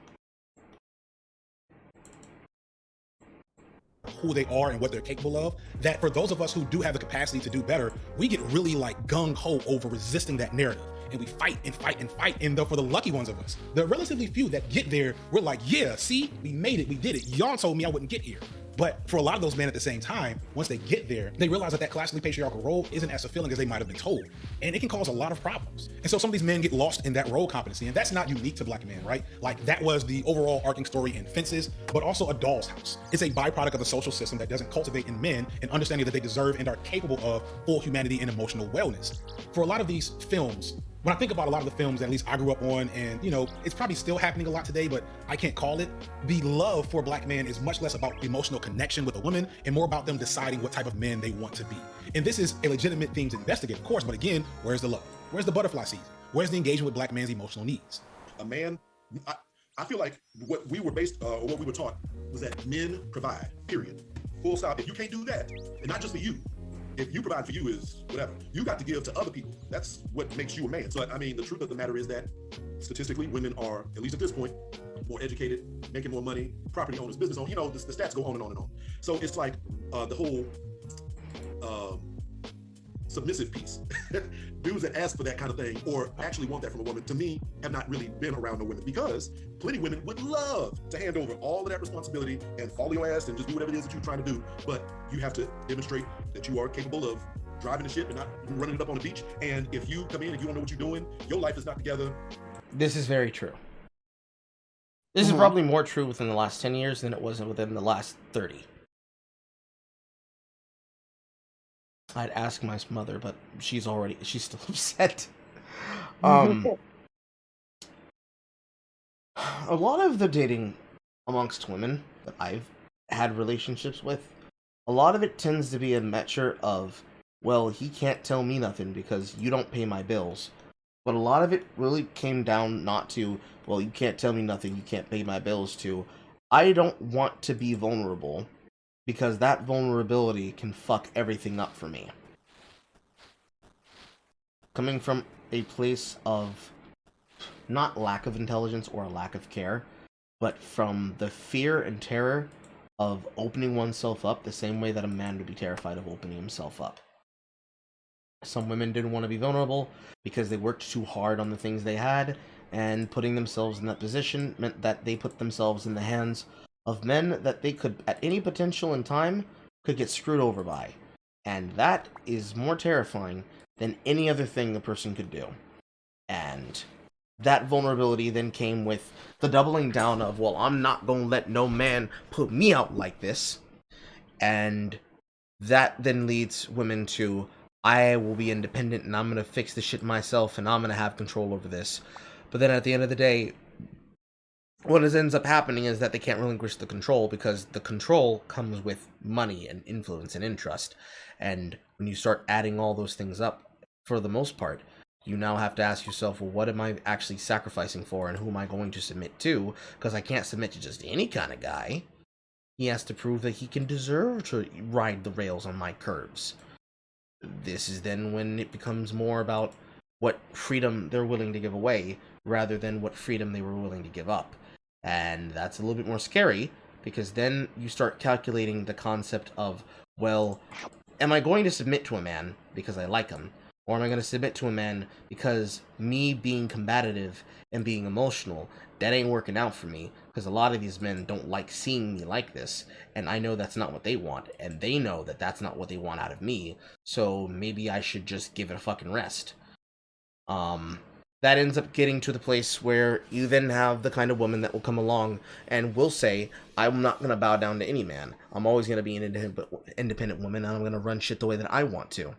Who they are and what they're capable of, that for those of us who do have the capacity to do better, we get really like gung-ho over resisting that narrative. And we fight and fight and fight. And for the lucky ones of us, the relatively few that get there, we're like, yeah, see, we made it, we did it. Y'all told me I wouldn't get here. But for a lot of those men at the same time, once they get there, they realize that that classically patriarchal role isn't as fulfilling as they might have been told. And it can cause a lot of problems. And so some of these men get lost in that role competency. And that's not unique to black men, right? Like that was the overall arcing story in Fences, but also A Doll's House. It's a byproduct of the social system that doesn't cultivate in men an understanding that they deserve and are capable of full humanity and emotional wellness. For a lot of these films, when I think about a lot of the films that at least I grew up on, and you know, it's probably still happening a lot today, but I can't call it, the love for black men is much less about emotional connection with a woman and more about them deciding what type of men they want to be. And this is a legitimate thing to investigate, of course, but again, where's the love? Where's the butterfly season? Where's the engagement with black man's emotional needs? A man, I feel like what we were based, or what we were taught was that men provide, period. Full stop. If you can't do that, and not just for you, if you provide for you is whatever, you got to give to other people. That's what makes you a man. So, I mean, the truth of the matter is that statistically, women are, at least at this point, more educated, making more money, property owners, business owners, you know, the stats go on and on and on. So it's like the whole submissive piece. Dudes that ask for that kind of thing or actually want that from a woman, to me, have not really been around the women, because plenty of women would love to hand over all of that responsibility and follow your ass and just do whatever it is that you're trying to do. But you have to demonstrate that you are capable of driving the ship and not running it up on the beach. And if you come in and you don't know what you're doing, your life is not together. This is very true. This is probably more true within the last 10 years than it was within the last 30. I'd ask my mother, but she's still upset. A lot of the dating amongst women that I've had relationships with, a lot of it tends to be a measure of, well, he can't tell me nothing because you don't pay my bills. But a lot of it really came down not to, well, you can't tell me nothing, you can't pay my bills, to, I don't want to be vulnerable because that vulnerability can fuck everything up for me. Coming from a place of not lack of intelligence or a lack of care, but from the fear and terror of opening oneself up the same way that a man would be terrified of opening himself up. Some women didn't want to be vulnerable because they worked too hard on the things they had, and putting themselves in that position meant that they put themselves in the hands of men that they could, at any potential in time, could get screwed over by. And that is more terrifying than any other thing a person could do. And that vulnerability then came with the doubling down of, well, I'm not gonna let no man put me out like this. And that then leads women to, I will be independent and I'm gonna fix the shit myself and I'm gonna have control over this. But then at the end of the day, what ends up happening is that they can't relinquish the control, because the control comes with money and influence and interest. And when you start adding all those things up, for the most part, you now have to ask yourself, well, what am I actually sacrificing for, and who am I going to submit to? Because I can't submit to just any kind of guy. He has to prove that he can deserve to ride the rails on my curves. This is then when it becomes more about what freedom they're willing to give away, rather than what freedom they were willing to give up. And that's a little bit more scary, because then you start calculating the concept of, well, am I going to submit to a man because I like him? Or am I going to submit to a man because me being combative and being emotional, that ain't working out for me? Because a lot of these men don't like seeing me like this, and I know that's not what they want, and they know that that's not what they want out of me, so maybe I should just give it a fucking rest. That ends up getting to the place where you then have the kind of woman that will come along and will say, I'm not going to bow down to any man. I'm always going to be an independent woman, and I'm going to run shit the way that I want to.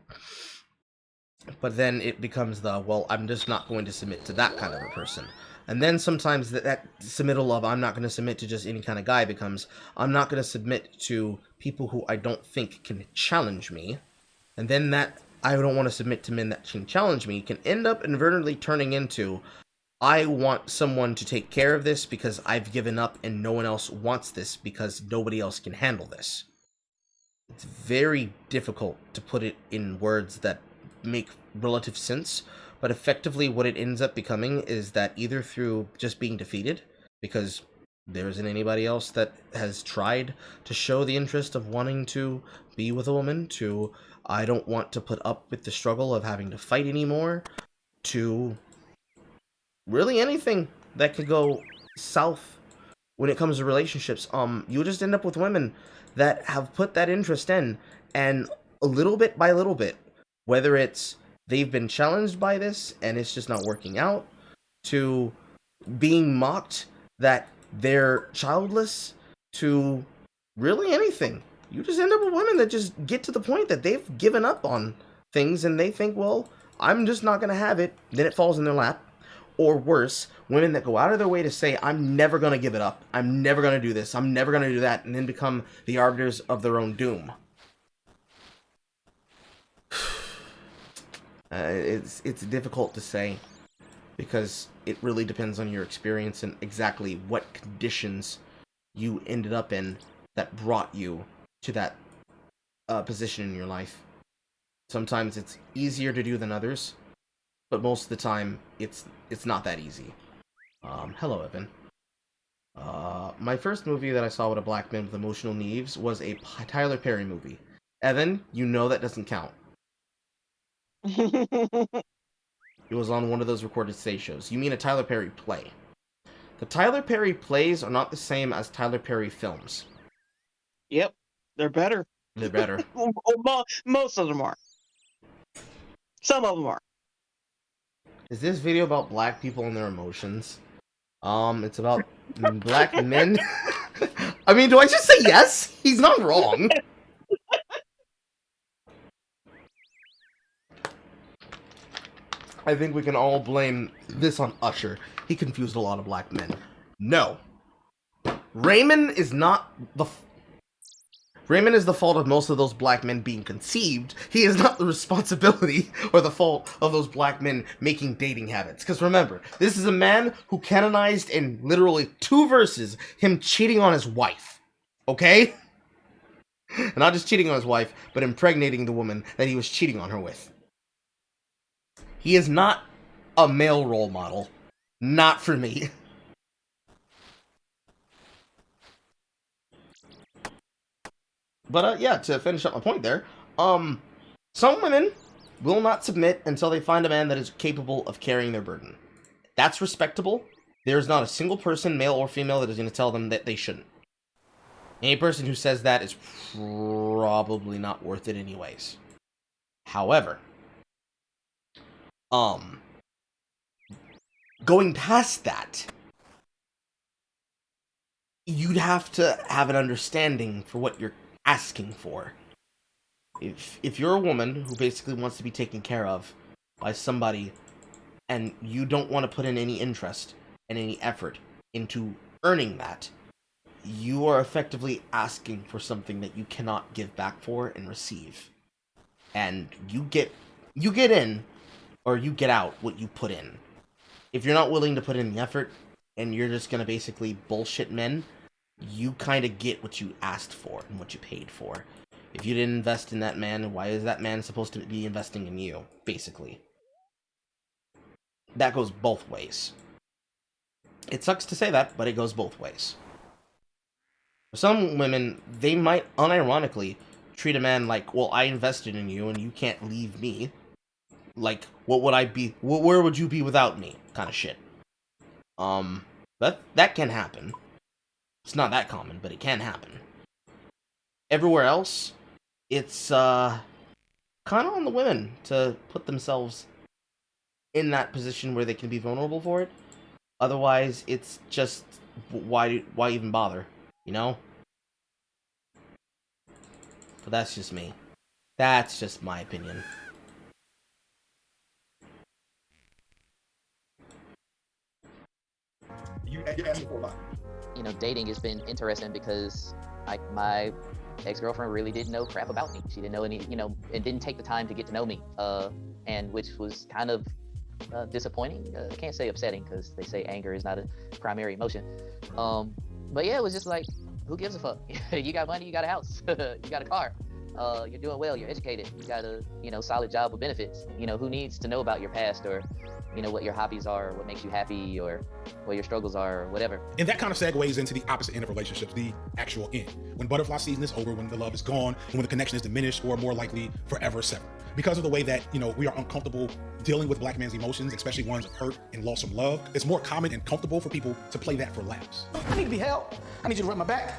But then it becomes the, well, I'm just not going to submit to that kind of a person. And then sometimes that submittal of I'm not going to submit to just any kind of guy becomes I'm not going to submit to people who I don't think can challenge me. And then that I don't want to submit to men that can challenge me can end up inadvertently turning into I want someone to take care of this because I've given up and no one else wants this because nobody else can handle this. It's very difficult to put it in words that make relative sense, but effectively what it ends up becoming is that either through just being defeated, because there isn't anybody else that has tried to show the interest of wanting to be with a woman, to I don't want to put up with the struggle of having to fight anymore, to really anything that could go south when it comes to relationships. You just end up with women that have put that interest in, and little bit by little bit, whether it's they've been challenged by this and it's just not working out, to being mocked that they're childless, to really anything. You just end up with women that just get to the point that they've given up on things and they think, well, I'm just not going to have it. Then it falls in their lap. Or worse, women that go out of their way to say, I'm never going to give it up. I'm never going to do this. I'm never going to do that. And then become the arbiters of their own doom. It's difficult to say because it really depends on your experience and exactly what conditions you ended up in that brought you to that position in your life. Sometimes it's easier to do than others, but most of the time it's not that easy. Hello, Evan. My first movie that I saw with a black man with emotional needs was a Tyler Perry movie. Evan, you know that doesn't count. It was on one of those recorded stage shows. You mean a Tyler Perry play. The Tyler Perry plays are not the same as Tyler Perry films. Yep, they're better. They're better. Most of them are. Some of them are. Is this video about black people and their emotions? It's about black men. I mean, do I just say yes? He's not wrong. I think we can all blame this on Usher. He confused a lot of black men. No. Raymond is not the... Raymond is the fault of most of those black men being conceived. He is not the responsibility or the fault of those black men making dating habits. Because remember, this is a man who canonized in literally 2 verses him cheating on his wife. Okay? And not just cheating on his wife, but impregnating the woman that he was cheating on her with. He is not a male role model. Not for me. But, yeah, to finish up my point there, some women will not submit until they find a man that is capable of carrying their burden. That's respectable. There's not a single person, male or female, that is going to tell them that they shouldn't. Any person who says that is probably not worth it anyways. However, going past that, you'd have to have an understanding for what you're asking for. If you're a woman who basically wants to be taken care of by somebody and you don't want to put in any interest and any effort into earning that, you are effectively asking for something that you cannot give back for and receive. And you get in or you get out what you put in. If you're not willing to put in the effort and you're just going to basically bullshit men, you kind of get what you asked for and what you paid for. If you didn't invest in that man, why is that man supposed to be investing in you, basically? That goes both ways. It sucks to say that, but it goes both ways. For some women, they might unironically treat a man like, well, I invested in you and you can't leave me. Like, what would I be? Where would you be without me? Kind of shit. That can happen. It's not that common, but it can happen. Everywhere else, it's kind of on the women to put themselves in that position where they can be vulnerable for it. Otherwise, it's just why even bother, you know? But that's just me. That's just my opinion. you're asking for a lot. You know, dating has been interesting because like my ex-girlfriend really didn't know crap about me. She didn't know any, you know, and didn't take the time to get to know me, and which was kind of disappointing. I can't say upsetting because they say anger is not a primary emotion. But yeah, it was just like, who gives a fuck? You got money, you got a house, you got a car, you're doing well, you're educated, you got a, you know, solid job with benefits. You know, who needs to know about your past or, you know, what your hobbies are, or what makes you happy, or what your struggles are, or whatever. And that kind of segues into the opposite end of relationships, the actual end. When butterfly season is over, when the love is gone, and when the connection is diminished, or more likely forever severed. Because of the way that, you know, we are uncomfortable dealing with black man's emotions, especially ones of hurt and loss from love, it's more common and comfortable for people to play that for laughs. I need to be held. I need you to rub my back.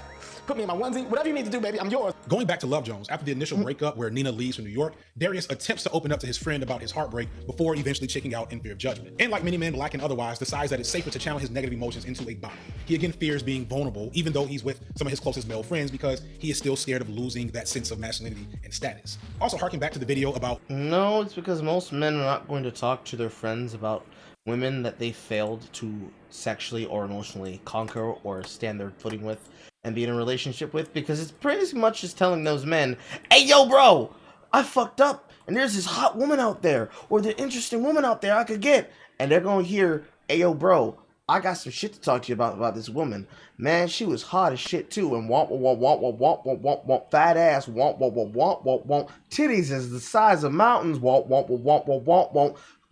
Put me in my onesie. Whatever you need to do, baby, I'm yours. Going back to Love Jones, after the initial breakup where Nina leaves from New York, Darius attempts to open up to his friend about his heartbreak before eventually checking out in fear of judgment. And like many men, black and otherwise, decides that it's safer to channel his negative emotions into a bottle. He again fears being vulnerable, even though he's with some of his closest male friends, because he is still scared of losing that sense of masculinity and status. Also, harking back to the video about... No, it's because most men are not going to talk to their friends about women that they failed to sexually or emotionally conquer or stand their footing with and be in a relationship with, because it's pretty much just telling those men, hey, yo, bro, I fucked up, and there's this hot woman out there, or the interesting woman out there I could get, and they're gonna hear, hey, yo, bro, I got some shit to talk to you about this woman. Man, she was hot as shit too, and fat ass, titties is the size of mountains,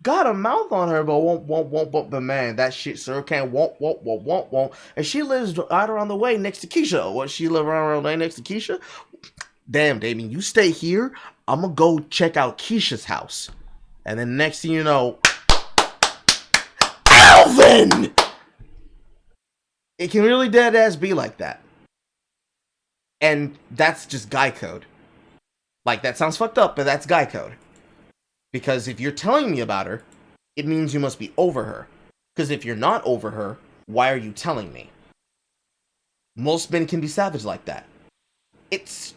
got a mouth on her, but man, that shit, sir, can't and she lives right around the way next to Keisha. What, she live around the way next to Keisha? Damn, Damien, you stay here. I'm gonna go check out Keisha's house. And then next thing you know, Alvin! It can really dead ass be like that. And that's just guy code. Like, that sounds fucked up, but that's guy code. Because if you're telling me about her, it means you must be over her. Because if you're not over her, why are you telling me? Most men can be savage like that. It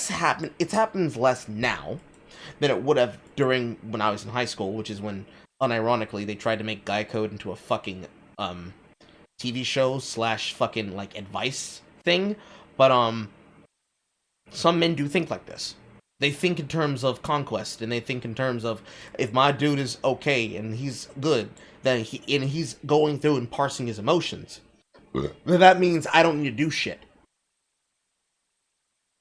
happens less now than it would have during when I was in high school, which is when, unironically, they tried to make guy code into a fucking TV show / fucking like advice thing. But some men do think like this. They think in terms of conquest, and they think in terms of, if my dude is okay and he's good, then he's going through and parsing his emotions, then that means I don't need to do shit.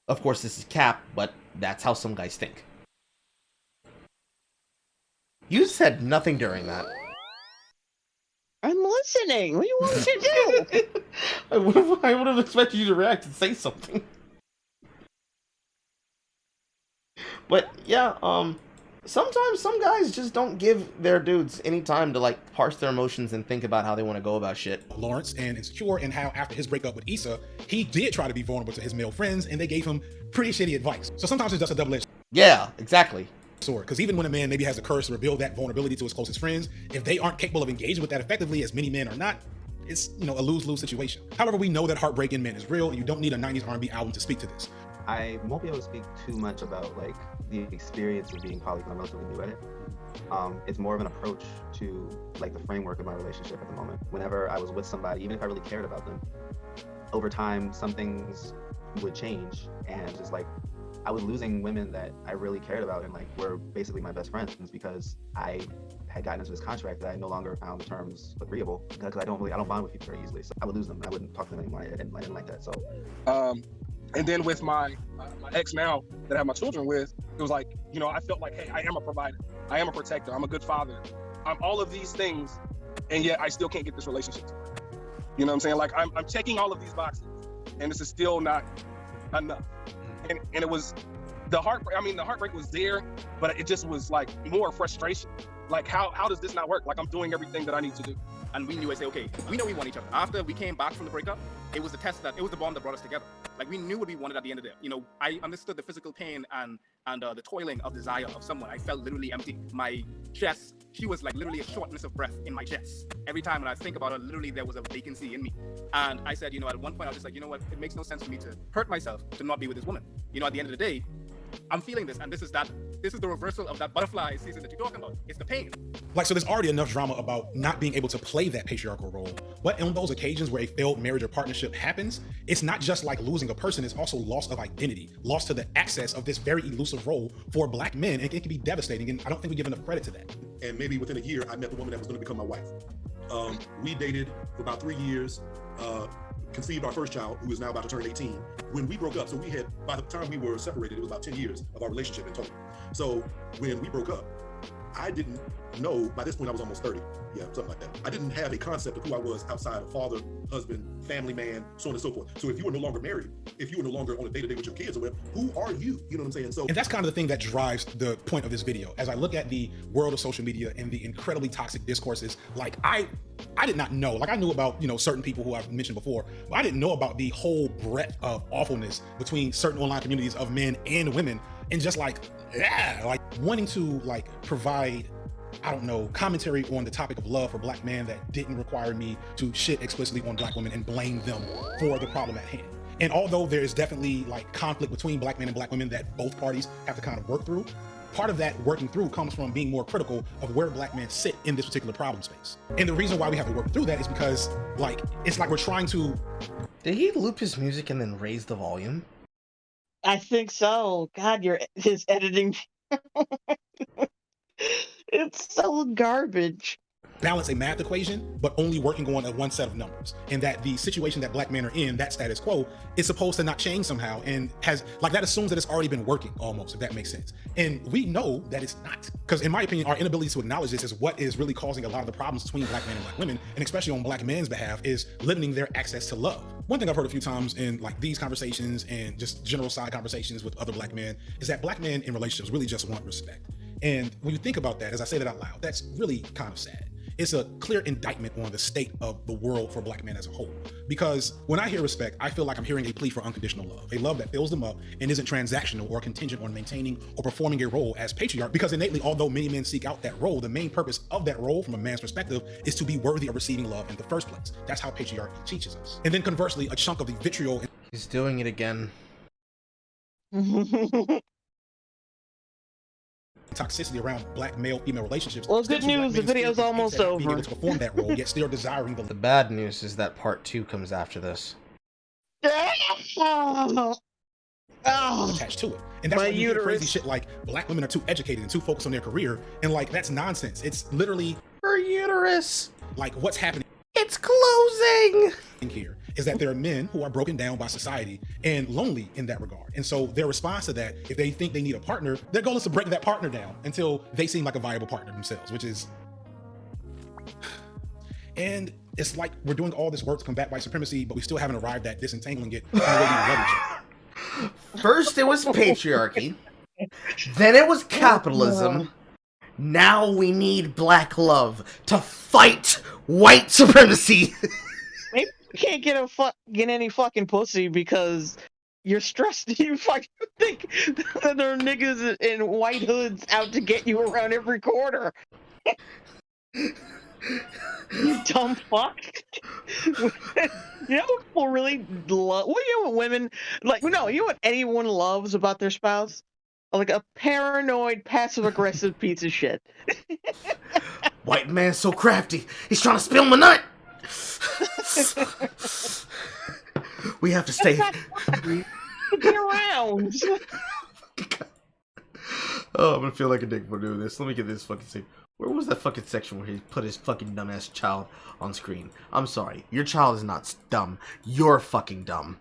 Of course, this is cap, but that's how some guys think. You said nothing during that. I'm listening. What do you want me to do? I would have expected you to react and say something. But yeah, sometimes some guys just don't give their dudes any time to like parse their emotions and think about how they want to go about shit. Lawrence and Insecure, and how after his breakup with Issa, he did try to be vulnerable to his male friends, and they gave him pretty shitty advice. So sometimes it's just a double-edged yeah, exactly. sword. Because even when a man maybe has the courage to reveal that vulnerability to his closest friends, if they aren't capable of engaging with that effectively, as many men are not, it's, you know, a lose-lose situation. However, we know that heartbreak in men is real, and you don't need a 90s R&B album to speak to this. I won't be able to speak too much about like the experience of being poly because I'm relatively new at it. It's more of an approach to like the framework of my relationship at the moment. Whenever I was with somebody, even if I really cared about them, over time some things would change, and just like I was losing women that I really cared about and like were basically my best friends because I had gotten into this contract that I no longer found the terms agreeable because I don't bond with people very easily. So I would lose them. I wouldn't talk to them anymore. I didn't like that. So. And then with my ex now that I have my children with, it was like, you know, I felt like, hey, I am a provider. I am a protector. I'm a good father. I'm all of these things, and yet I still can't get this relationship to work. You know what I'm saying? Like, I'm checking all of these boxes, and this is still not enough. And it was the heartbreak. I mean, the heartbreak was there, but it just was like more frustration. Like, how does this not work? Like, I'm doing everything that I need to do. And we knew, I say, okay, we know we want each other. After we came back from the breakup, it was the bond that brought us together. Like, we knew what we wanted at the end of the day. You know, I understood the physical pain and the toiling of desire of someone. I felt literally empty. My chest, she was like literally a shortness of breath in my chest. Every time when I think about her, literally there was a vacancy in me. And I said, you know, at one point I was just like, you know what, it makes no sense for me to hurt myself to not be with this woman. You know, at the end of the day, I'm feeling this, and this is the reversal of that butterfly season that you're talking about. It's the pain. Like, so there's already enough drama about not being able to play that patriarchal role. But on those occasions where a failed marriage or partnership happens, it's not just like losing a person, it's also loss of identity, loss to the access of this very elusive role for Black men, and it can be devastating, and I don't think we give enough credit to that. And maybe within a year, I met the woman that was going to become my wife. We dated for about 3 years, conceived our first child, who is now about to turn 18. When we broke up, so we had, by the time we were separated, it was about 10 years of our relationship in total. So when we broke up, I didn't know, by this point I was almost 30, yeah, something like that. I didn't have a concept of who I was outside of father, husband, family man, so on and so forth. So if you were no longer married, if you were no longer on a day-to-day with your kids, or whatever, who are you? You know what I'm saying? So, and that's kind of the thing that drives the point of this video. As I look at the world of social media and the incredibly toxic discourses, like I did not know, like I knew about, you know, certain people who I've mentioned before, but I didn't know about the whole breadth of awfulness between certain online communities of men and women, and just like, yeah, like wanting to like provide, I don't know, commentary on the topic of love for Black men that didn't require me to shit explicitly on Black women and blame them for the problem at hand. And although there is definitely like conflict between Black men and Black women that both parties have to kind of work through, part of that working through comes from being more critical of where Black men sit in this particular problem space. And the reason why we have to work through that is because like, it's like we're trying to... Did he loop his music and then raise the volume? I think so. God, his editing. It's so garbage. Balance a math equation, but only working on one set of numbers. And that the situation that Black men are in, that status quo, is supposed to not change somehow, and has, like, that assumes that it's already been working almost, if that makes sense. And we know that it's not. Because in my opinion, our inability to acknowledge this is what is really causing a lot of the problems between Black men and Black women, and especially on Black men's behalf, is limiting their access to love. One thing I've heard a few times in like these conversations and just general side conversations with other Black men is that Black men in relationships really just want respect. And when you think about that, as I say that out loud, that's really kind of sad. It's a clear indictment on the state of the world for Black men as a whole. Because when I hear respect, I feel like I'm hearing a plea for unconditional love, a love that fills them up and isn't transactional or contingent on maintaining or performing a role as patriarch. Because innately, although many men seek out that role, the main purpose of that role from a man's perspective is to be worthy of receiving love in the first place. That's how patriarchy teaches us. And then conversely, a chunk of the vitriol... He's doing it again. Toxicity around Black male-female relationships. Well, good news, the video's almost over. Being able to perform that role, yet still desiring the bad news is that part 2 comes after this. Attached to it. And that's why you hear crazy shit like Black women are too educated and too focused on their career, and like that's nonsense. It's literally her uterus. Like what's happening? It's closing. Here is that there are men who are broken down by society and lonely in that regard. And so their response to that, if they think they need a partner, their goal is to break that partner down until they seem like a viable partner themselves, which is... And it's like we're doing all this work to combat white supremacy, but we still haven't arrived at disentangling it in the way we love each other. First it was patriarchy, then it was capitalism, now we need Black love to fight white supremacy. Maybe you can't get any fucking pussy because you're stressed. You fucking think that there are niggas in white hoods out to get you around every corner. You dumb fuck. You know what people really love? What do you know what women like? No, you know what anyone loves about their spouse? Like a paranoid, passive-aggressive piece of shit. White man's so crafty. He's trying to spill my nut. We have to stay. Get around. Oh, I'm gonna feel like a dick for doing this. Let me get this fucking thing. Where was that fucking section where he put his fucking dumbass child on screen? I'm sorry. Your child is not dumb. You're fucking dumb.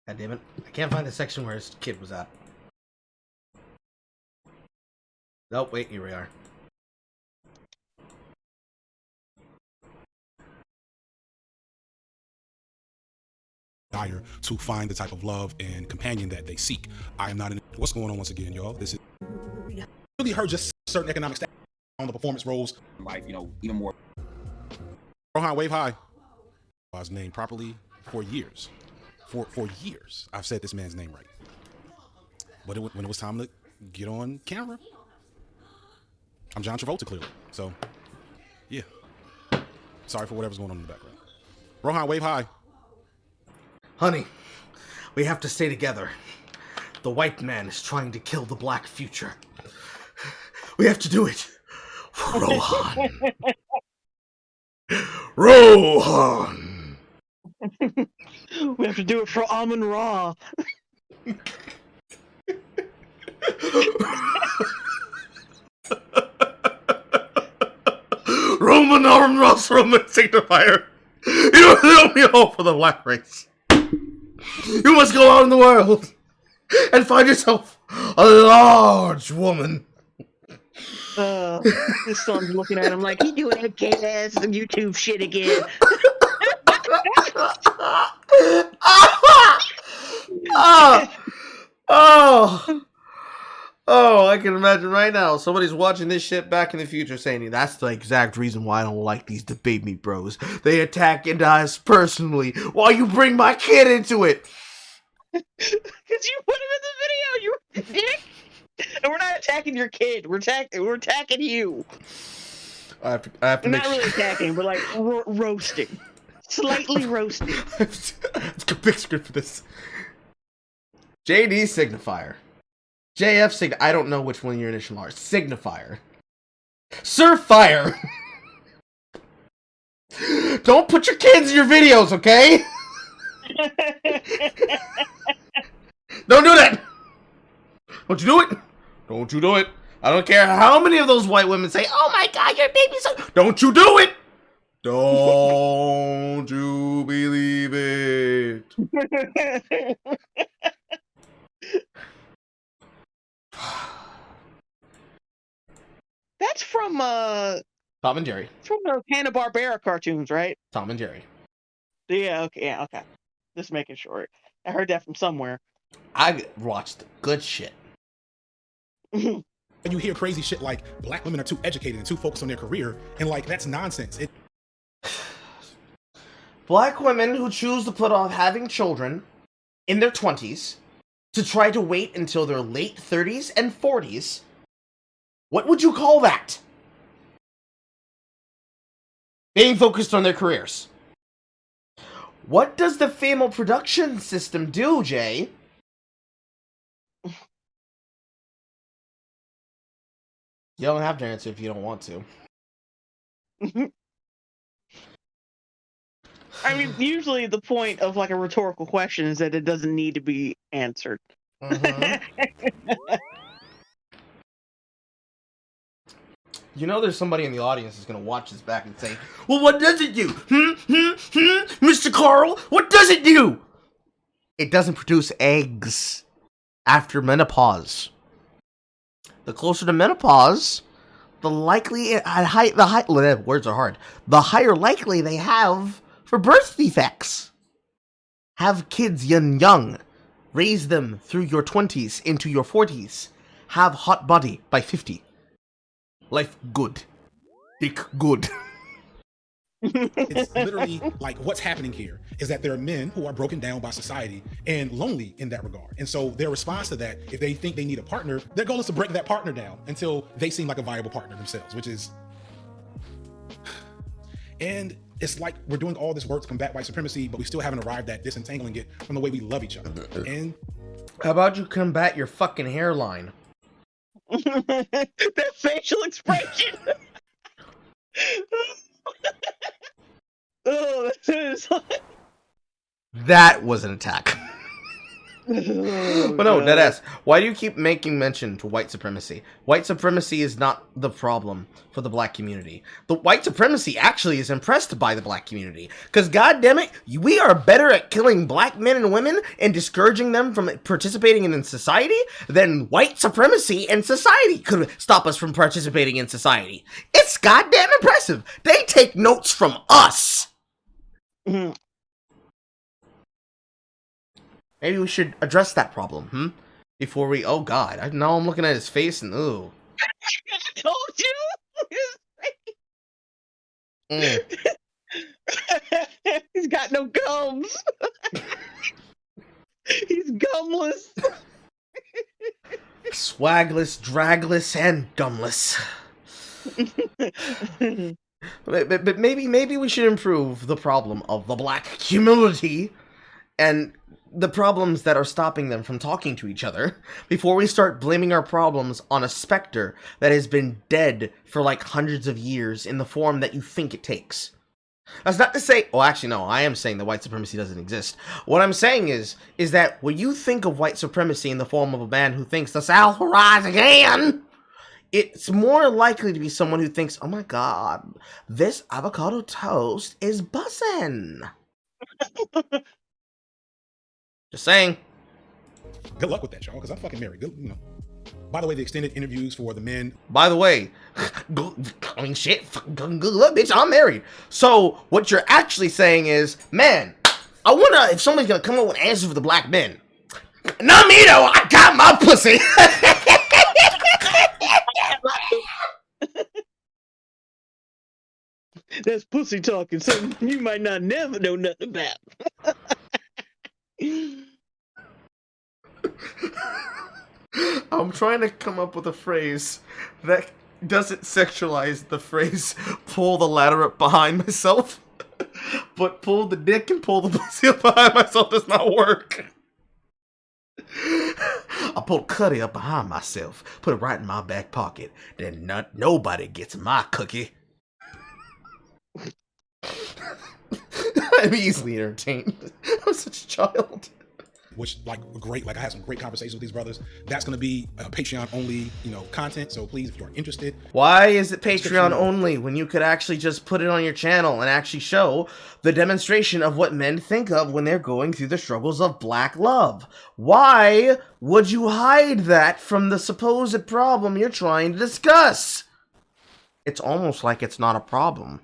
God damn it. I can't find the section where his kid was at. Oh, wait, here we are. Desire to find the type of love and companion that they seek. I am not in... What's going on once again, y'all? This is... Really heard just certain economic stats on the performance roles. Life, you know, even more. Rohan, wave high. His name properly for years. For years, I've said this man's name right. But when it was time to get on camera, I'm John Travolta clearly. So, yeah. Sorry for whatever's going on in the background. Rohan, wave hi. Honey, we have to stay together. The white man is trying to kill the black future. We have to do it. Rohan. Rohan. We have to do it for Amon Ra. Roman arm Ross Roman signifier. You are the only hope for the black race. You must go out in the world and find yourself a large woman. His son's looking at him like, he doing that gay-ass YouTube shit again. Oh, I can imagine right now somebody's watching this shit back in the future saying, that's the exact reason why I don't like these debate me bros. They attack and us personally while you bring my kid into it. Because you put him in the video, you dick. And we're not attacking your kid. We're attacking you. I have to Not really attacking, but like roasting. Slightly roasting. Let's go big script for this. JD Signifier. JF Sign. I don't know which one your initial are. Signifier. Sir Fire. Don't put your kids in your videos, okay? Don't do that. Don't you do it. Don't you do it. I don't care how many of those white women say, oh my god, your baby's so... Don't you do it. Don't you believe it. That's from Tom and Jerry. It's from those Hanna-Barbera cartoons, right? Tom and Jerry. Yeah, okay. Just making sure. I heard that from somewhere. I watched good shit. And you hear crazy shit like black women are too educated and too focused on their career, and like that's nonsense. Black women who choose to put off having children in their 20s to try to wait until their late 30s and 40s. What would you call that? Being focused on their careers. What does the female production system do, Jay? You don't have to answer if you don't want to. I mean, usually the point of like a rhetorical question is that it doesn't need to be answered. You know there's somebody in the audience who's going to watch this back and say, well, what does it do? Mr. Carl, what does it do? It doesn't produce eggs after menopause. The closer to menopause, the words are hard. The higher likely they have for birth defects. Have kids young. Raise them through your 20s into your 40s. Have hot body by 50. Life good. Dick good. It's literally like what's happening here is that there are men who are broken down by society and lonely in that regard. And so their response to that, if they think they need a partner, their goal is to break that partner down until they seem like a viable partner themselves, which is... And it's like we're doing all this work to combat white supremacy, but we still haven't arrived at disentangling it from the way we love each other. And how about you combat your fucking hairline? That facial expression. Oh, that was an attack. But no, deadass. Why do you keep making mention to white supremacy? White supremacy is not the problem for the black community. The white supremacy actually is impressed by the black community. Because goddammit, we are better at killing black men and women and discouraging them from participating in society than white supremacy and society could stop us from participating in society. It's goddamn impressive. They take notes from us. Maybe we should address that problem, before we... Oh, God. Now I'm looking at his face and... Ooh. I told you! He's got no gums. He's gumless. Swagless, dragless, and gumless. But maybe we should improve the problem of the black community and the problems that are stopping them from talking to each other before we start blaming our problems on a specter that has been dead for like hundreds of years in the form that you think it takes. That's not to say, well, actually, no, I am saying that white supremacy doesn't exist. What I'm saying is that when you think of white supremacy in the form of a man who thinks the South will rise again, it's more likely to be someone who thinks, oh my god, this avocado toast is bussin'. Just saying. Good luck with that, y'all, because I'm fucking married. Good, you know. By the way, the extended interviews for the men. By the way, I mean, shit, good luck, bitch, I'm married. So, what you're actually saying is, man, I wonder if somebody's gonna come up with answers for the black men. Not me, though, I got my pussy. That's pussy talking, something you might not never know nothing about. I'm trying to come up with a phrase that doesn't sexualize the phrase pull the ladder up behind myself, but pull the dick and pull the pussy up behind myself does not work. I pulled Cuddy up behind myself, put it right in my back pocket, then nobody gets my cookie. I'm easily entertained. I'm such a child. Which, like, great, like, I had some great conversations with these brothers. That's going to be Patreon only, you know, content. So please, if you are interested. Why is it Patreon only when you could actually just put it on your channel and actually show the demonstration of what men think of when they're going through the struggles of black love? Why would you hide that from the supposed problem you're trying to discuss? It's almost like it's not a problem.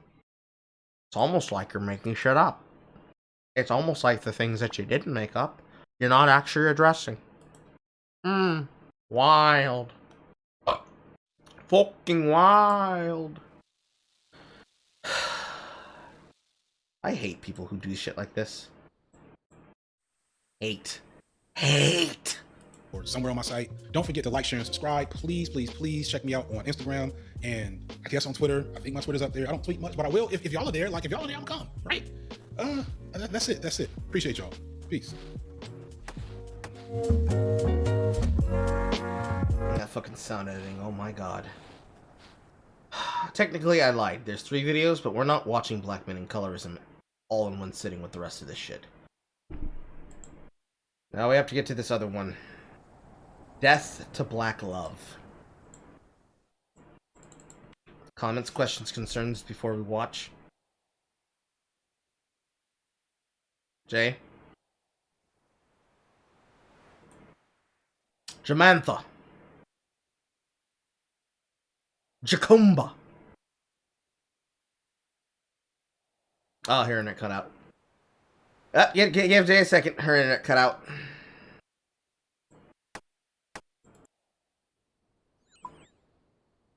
It's almost like you're making shit up. It's almost like the things that you didn't make up, you're not actually addressing. Wild. Fucking wild. I hate people who do shit like this. Hate. Or somewhere on my site. Don't forget to like, share, and subscribe. Please, please, please check me out on Instagram and I guess on Twitter. I think my Twitter's up there. I don't tweet much, but I will if y'all are there. Like, if y'all are there, I'm come, right? That's it. That's it. Appreciate y'all. Peace. That fucking sound editing, oh my god. Technically, I lied. There's 3 videos, but we're not watching black men in colorism all in one sitting with the rest of this shit. Now we have to get to this other one. Death to black love. Comments, questions, concerns before we watch? Jay? Jamantha. Jacumba. Oh, her internet cut out. Give Jay a second. Her internet cut out.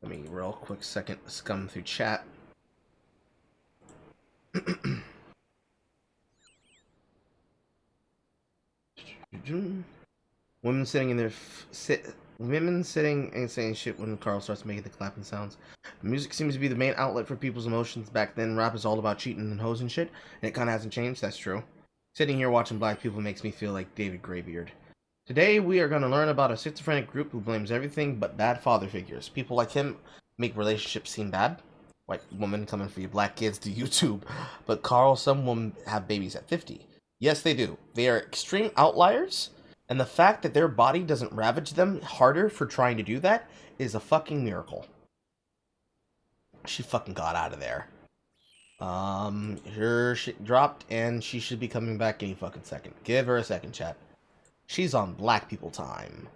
Let me real quick second scum through chat. Women sitting in their women sitting and saying shit when Carl starts making the clapping sounds. Music seems to be the main outlet for people's emotions. Back then, rap is all about cheating and hoes and shit, and it kind of hasn't changed. That's true. Sitting here watching black people makes me feel like David Greybeard. Today, we are going to learn about a schizophrenic group who blames everything but bad father figures. People like him make relationships seem bad. White woman coming for your black kids to YouTube. But Carl, some women have babies at 50. Yes, they do. They are extreme outliers. And the fact that their body doesn't ravage them harder for trying to do that is a fucking miracle. She fucking got out of there. Her shit dropped and she should be coming back any fucking second. Give her a second, chat. She's on black people time.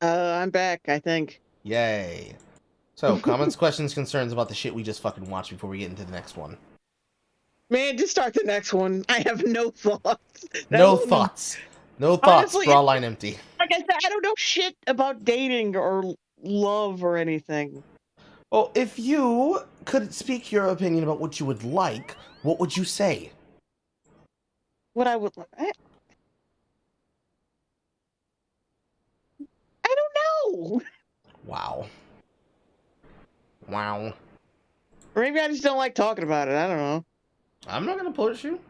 I'm back, I think. Yay. So, comments, questions, concerns about the shit we just fucking watched before we get into the next one. Man, just start the next one. I have no thoughts. No thoughts. No thoughts. Honestly, Bra line empty. Like I said, I don't know shit about dating or love or anything. Well, if you could speak your opinion about what you would like, what would you say? What I would like? I don't Wow. Or maybe I just don't like talking about it. I don't know. I'm not gonna push you.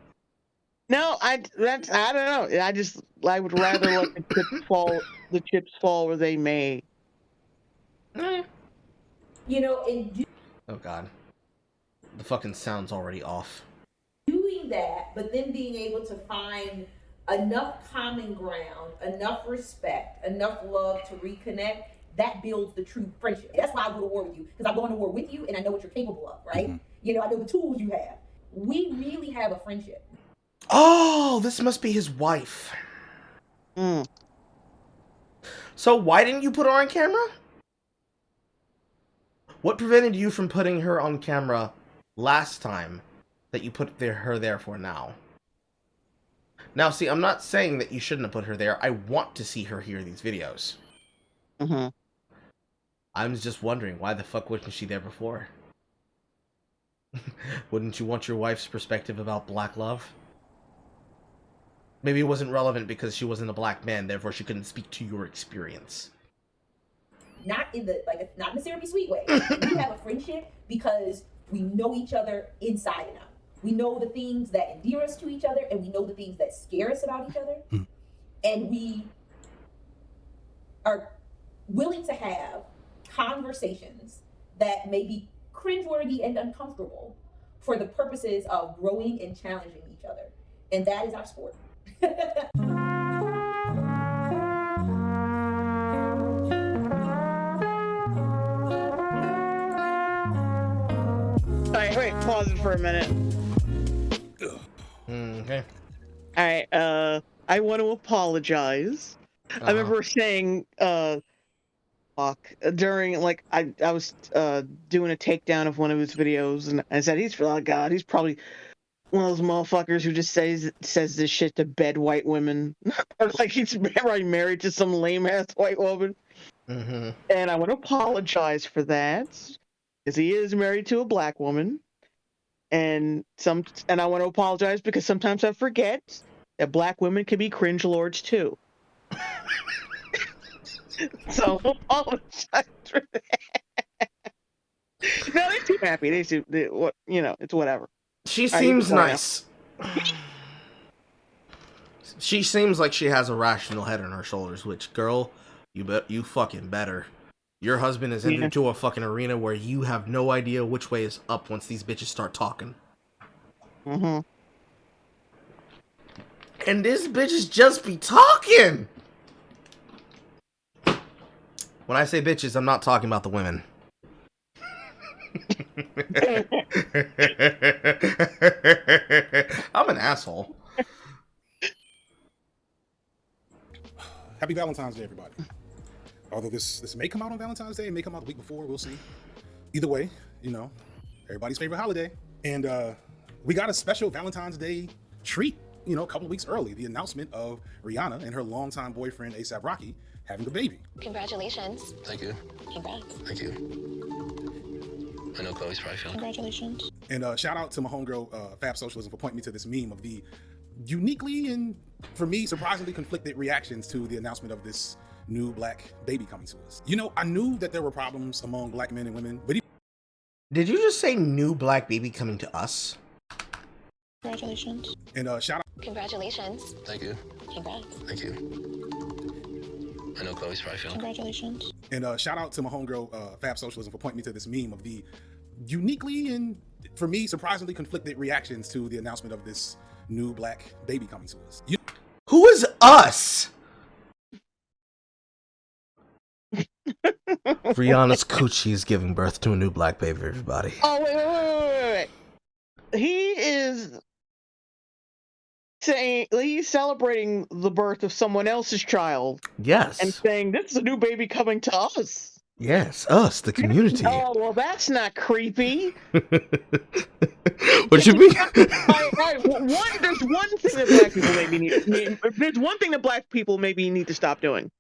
No, I don't know. I would rather let the chips fall where they may. You know, in Oh god. The fucking sound's already off. doing that, but then being able to find enough common ground, enough respect, enough love to reconnect, that builds the true friendship. That's why I go to war with you, because I'm going to war with you and I know what you're capable of, right? Mm-hmm. You know, I know the tools you have. We really have a friendship. Oh, this must be his wife. So why didn't you put her on camera? What prevented you from putting her on camera last time that you put her there for now? Now, see, I'm not saying that you shouldn't have put her there. I want to see her hear these videos. Mm-hmm. I'm just wondering, why the fuck wasn't she there before? Wouldn't you want your wife's perspective about black love? Maybe it wasn't relevant because she wasn't a black man, therefore she couldn't speak to your experience. Not in the syrupy sweet way. We have a friendship because we know each other inside and out. We know the things that endear us to each other, and we know the things that scare us about each other. And we are willing to have conversations that may be cringeworthy and uncomfortable for the purposes of growing and challenging each other. And that is our sport. Alright, wait, pause it for a minute. Okay. Alright, I want to apologize. I remember saying, during, like, I was doing a takedown of one of his videos, and I said, he's probably one of those motherfuckers who just says this shit to bed white women. Like he's probably married to some lame-ass white woman. Mm-hmm. And I want to apologize for that, because he is married to a black woman. And I want to apologize because sometimes I forget that black women can be cringe lords too. So I apologize for that. No, they're too happy. It's whatever. She seems nice. She seems like she has a rational head on her shoulders, which, girl, you fucking better. Your husband is into a fucking arena where you have no idea which way is up once these bitches start talking. Mm-hmm. And this bitches just be talking! When I say bitches, I'm not talking about the women. I'm an asshole. Happy Valentine's Day, everybody. Although this may come out on Valentine's Day, it may come out the week before, we'll see. Either way, everybody's favorite holiday. And we got a special Valentine's Day treat, a couple of weeks early. The announcement of Rihanna and her longtime boyfriend, A$AP Rocky, having a baby. Congratulations. Thank you. Congrats. Thank you. I know Chloe's probably feeling. Congratulations. And shout out to my homegirl, Fab Socialism, for pointing me to this meme of the uniquely and, for me, surprisingly conflicted reactions to the announcement of this new black baby coming to us. I knew that there were problems among black men and women, but did you just say new black baby coming to us? Congratulations. And shout out. Congratulations. Thank you. Congrats. Thank you. I know Chloe's probably feeling. Congratulations. And shout out to my homegirl, Fab Socialism, for pointing me to this meme of the uniquely and, for me, surprisingly conflicted reactions to the announcement of this new black baby coming to us. Who is us? Rihanna's coochie is giving birth to a new black baby, everybody. Oh, wait. He is saying he's celebrating the birth of someone else's child. Yes. And saying, this is a new baby coming to us. Yes, us, the community. Oh, well, that's not creepy. What you mean? There's one thing that black people there's one thing that black people maybe need to stop doing.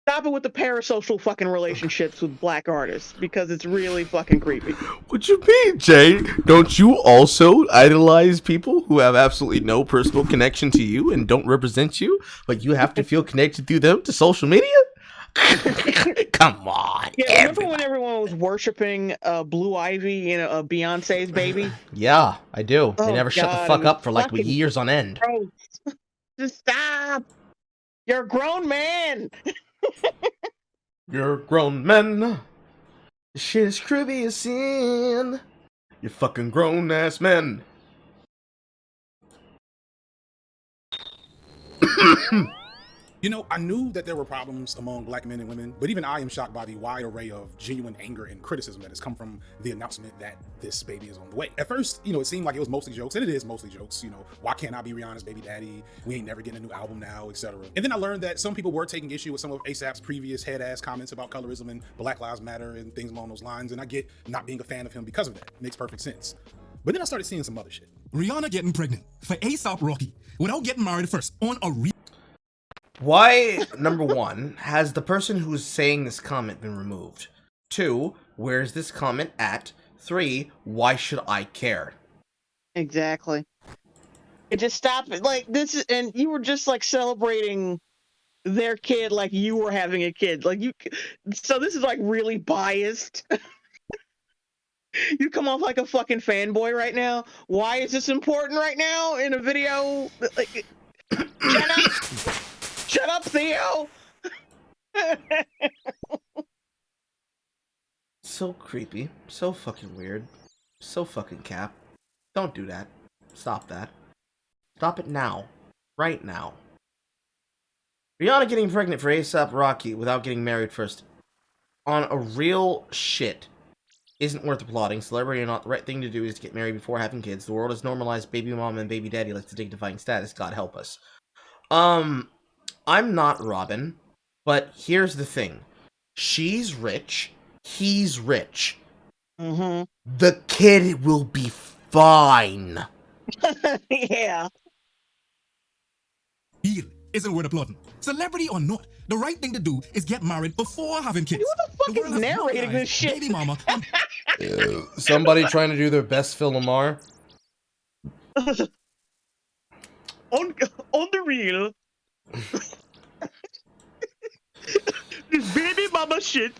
Stop it with the parasocial fucking relationships with black artists, because it's really fucking creepy. What you mean, Jay? Don't you also idolize people who have absolutely no personal connection to you and don't represent you, but you have to feel connected through them to social media? Come on. Yeah, remember when everyone was worshiping Blue Ivy, Beyonce's baby? Yeah, I do. They Oh never shut the God, it fuck was up for like fucking years on end. gross. Just stop. You're a grown man. You're grown men. Shit is creepy as sin. You fucking grown ass men. You know, I knew that there were problems among black men and women, but even I am shocked by the wide array of genuine anger and criticism that has come from the announcement that this baby is on the way. At first, it seemed like it was mostly jokes, and it is mostly jokes. Why can't I be Rihanna's baby daddy? We ain't never getting a new album now, etc. And then I learned that some people were taking issue with some of ASAP's previous head-ass comments about colorism and Black Lives Matter and things along those lines, and I get not being a fan of him because of that. It makes perfect sense. But then I started seeing some other shit. Rihanna getting pregnant for ASAP Rocky without getting married first on a Why, number one, has the person who's saying this comment been removed? 2, where's this comment at? 3, why should I care? Exactly. It just stopped like this, and you were just like celebrating their kid like you were having a kid. So this is like really biased. You come off like a fucking fanboy right now. Why is this important right now in a video? Like, shut up! Shut up, Theo! So creepy. So fucking weird. So fucking cap. Don't do that. Stop that. Stop it now. Right now. Rihanna getting pregnant for ASAP Rocky without getting married first. On a real shit. Isn't worth applauding. Celebrity or not, the right thing to do is to get married before having kids. The world has normalized baby mom and baby daddy like the dignifying status. God help us. I'm not Robin, but here's the thing. She's rich. He's rich. Mm-hmm. The kid will be fine. Yeah. Deal isn't worth applauding. Celebrity or not, the right thing to do is get married before having kids. Who the fuck is narrating this shit? Baby mama. Somebody trying to do their best Phil Lamar. On the real. This baby mama shit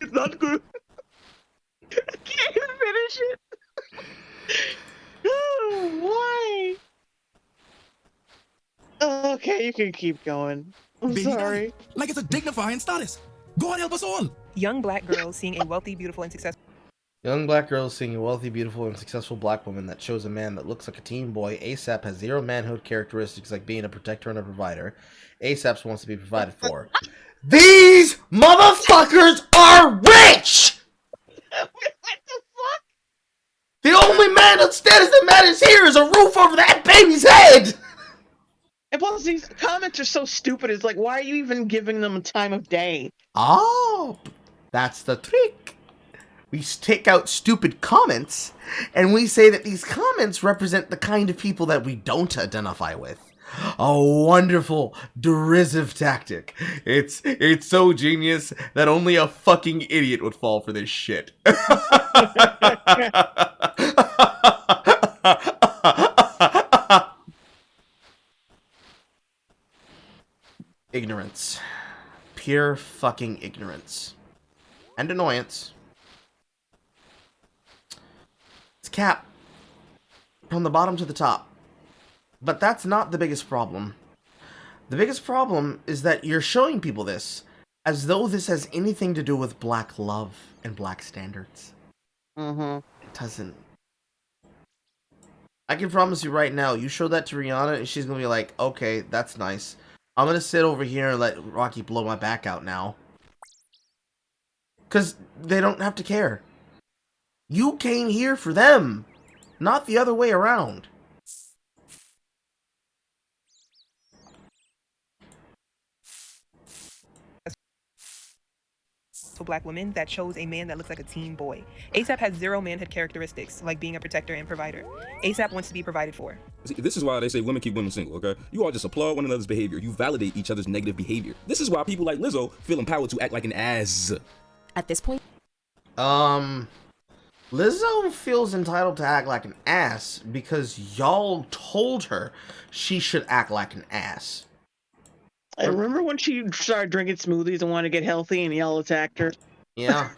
is not good. I can't even finish it. Why? Okay, you can keep going. I'm Baby sorry. daddy, like it's a dignifying status. God help us all. Young black girls seeing a wealthy, beautiful, and successful. Young black girl seeing a wealthy, beautiful, and successful black woman that shows a man that looks like a teen boy. ASAP has zero manhood characteristics like being a protector and a provider. ASAP wants to be provided for. These motherfuckers are rich! What the fuck? The only man status that matters here is a roof over that baby's head! And plus, these comments are so stupid. It's like, why are you even giving them a time of day? Oh, that's the trick. We take out stupid comments, and we say that these comments represent the kind of people that we don't identify with. A wonderful, derisive tactic. It's so genius that only a fucking idiot would fall for this shit. Ignorance. Pure fucking ignorance. And annoyance. It's cap. From the bottom to the top. But that's not the biggest problem. The biggest problem is that you're showing people this as though this has anything to do with black love and black standards. Mm-hmm. It doesn't. I can promise you right now, you show that to Rihanna and she's gonna be like, okay, that's nice. I'm gonna sit over here and let Rocky blow my back out now. Because they don't have to care. You came here for them, not the other way around. To black women that chose a man that looks like a teen boy. ASAP has zero manhood characteristics, like being a protector and provider. ASAP wants to be provided for. See, this is why they say women keep women single, okay? You all just applaud one another's behavior. You validate each other's negative behavior. This is why people like Lizzo feel empowered to act like an ass. At this point? Lizzo feels entitled to act like an ass because y'all told her she should act like an ass. I remember when she started drinking smoothies and wanted to get healthy, and y'all attacked her. Yeah.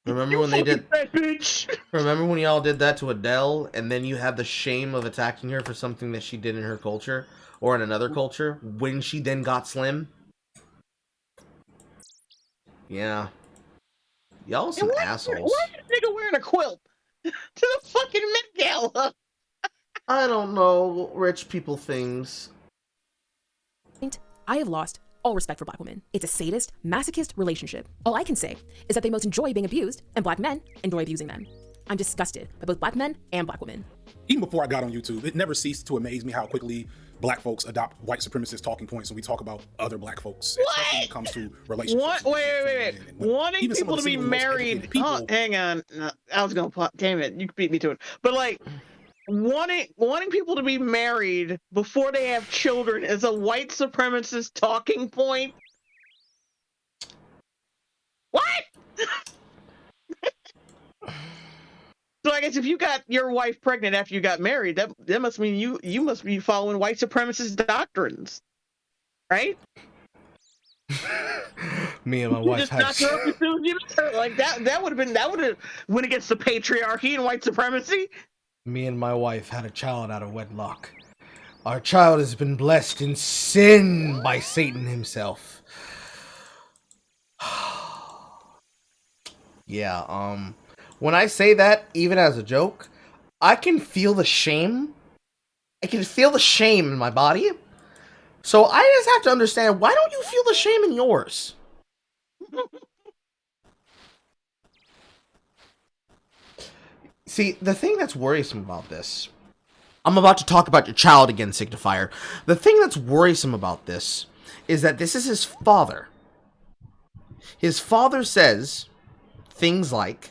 Remember when they did? Remember when y'all did that to Adele, and then you had the shame of attacking her for something that she did in her culture or in another culture when she then got slim? Yeah. Y'all some assholes. Why is this nigga wearing a quilt to the fucking Met Gala? I don't know. Rich people things. I have lost all respect for black women. It's a sadist, masochist relationship. All I can say is that they most enjoy being abused, and black men enjoy abusing them. I'm disgusted by both black men and black women. Even before I got on YouTube, it never ceased to amaze me how quickly black folks adopt white supremacist talking points when we talk about other black folks, especially when it comes to relationships. Wait. Wanting people to be married. Oh, hang on. No, I was gonna. Damn it! You beat me to it. But like, wanting people to be married before they have children is a white supremacist talking point. What? So I guess if you got your wife pregnant after you got married, that must mean you must be following white supremacist doctrines, right? Me and my wife Just had knock her up as soon as you met her. Like that would have went against the patriarchy and white supremacy. Me and my wife had a child out of wedlock. Our child has been blessed in sin by Satan himself. Yeah, when I say that, even as a joke, I can feel the shame. I can feel the shame in my body. So I just have to understand, why don't you feel the shame in yours? See, the thing that's worrisome about this, I'm about to talk about your child again, Signifier. The thing that's worrisome about this is that this is his father. His father says things like,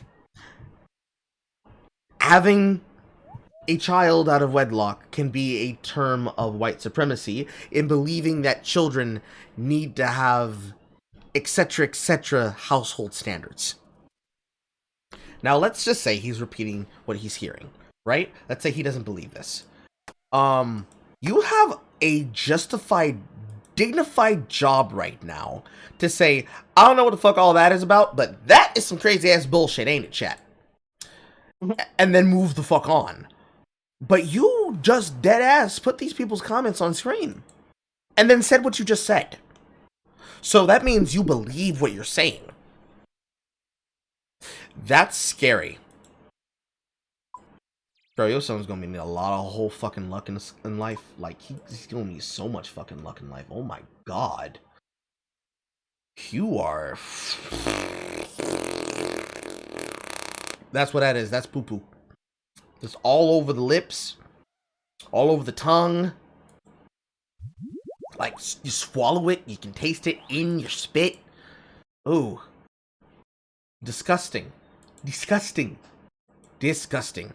having a child out of wedlock can be a term of white supremacy, in believing that children need to have etc. household standards. Now, let's just say he's repeating what he's hearing, right? Let's say he doesn't believe this. You have a justified, dignified job right now to say, I don't know what the fuck all that is about, but that is some crazy ass bullshit, ain't it, chat? And then move the fuck on. But you just dead ass put these people's comments on screen and then said what you just said. So that means you believe what you're saying. That's scary. Bro, your son's gonna need a lot of whole fucking luck in life. Like, he's gonna need so much fucking luck in life. Oh my god. You are... That's what that is. That's poo-poo. It's all over the lips. All over the tongue. Like, you swallow it. You can taste it in your spit. Ooh. Disgusting. Disgusting. Disgusting.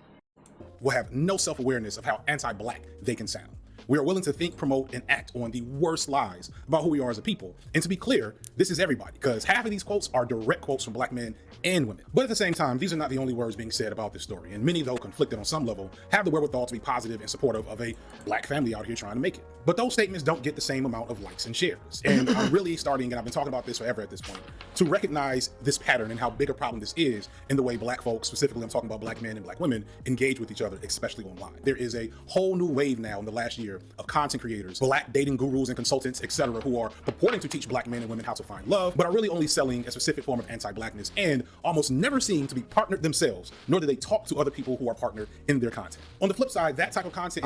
Will have no self-awareness of how anti-black they can sound. We are willing to think, promote, and act on the worst lies about who we are as a people. And to be clear, this is everybody, because half of these quotes are direct quotes from black men and women. But at the same time, these are not the only words being said about this story, and many, though conflicted on some level, have the wherewithal to be positive and supportive of a black family out here trying to make it. But those statements don't get the same amount of likes and shares. And I'm really starting, and I've been talking about this forever at this point, to recognize this pattern and how big a problem this is in the way black folks, specifically I'm talking about black men and black women, engage with each other, especially online. There is a whole new wave now in the last year of content creators, black dating gurus and consultants, etc., who are purporting to teach black men and women how to find love, but are really only selling a specific form of anti-blackness and almost never seem to be partnered themselves, nor do they talk to other people who are partnered in their content. On the flip side, that type of content...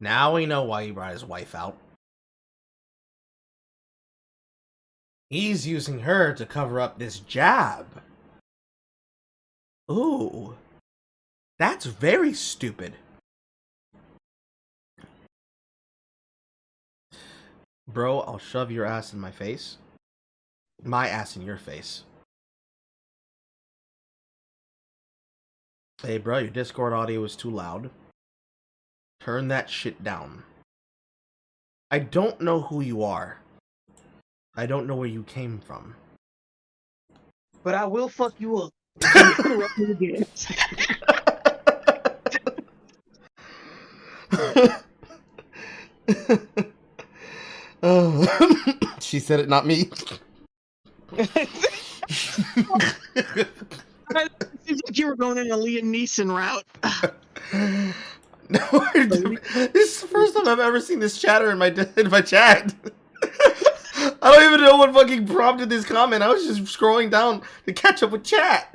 Now we know why he brought his wife out. He's using her to cover up this jab. Ooh. That's very stupid. Bro, I'll shove your ass in my face. My ass in your face. Hey, bro, your Discord audio is too loud. Turn that shit down. I don't know who you are. I don't know where you came from. But I will fuck you up. Interrupt me again. She said it, not me. It seems like you were going in a Liam Neeson route. No, this is the first time I've ever seen this chatter in my chat. I don't even know what fucking prompted this comment. I was just scrolling down to catch up with chat.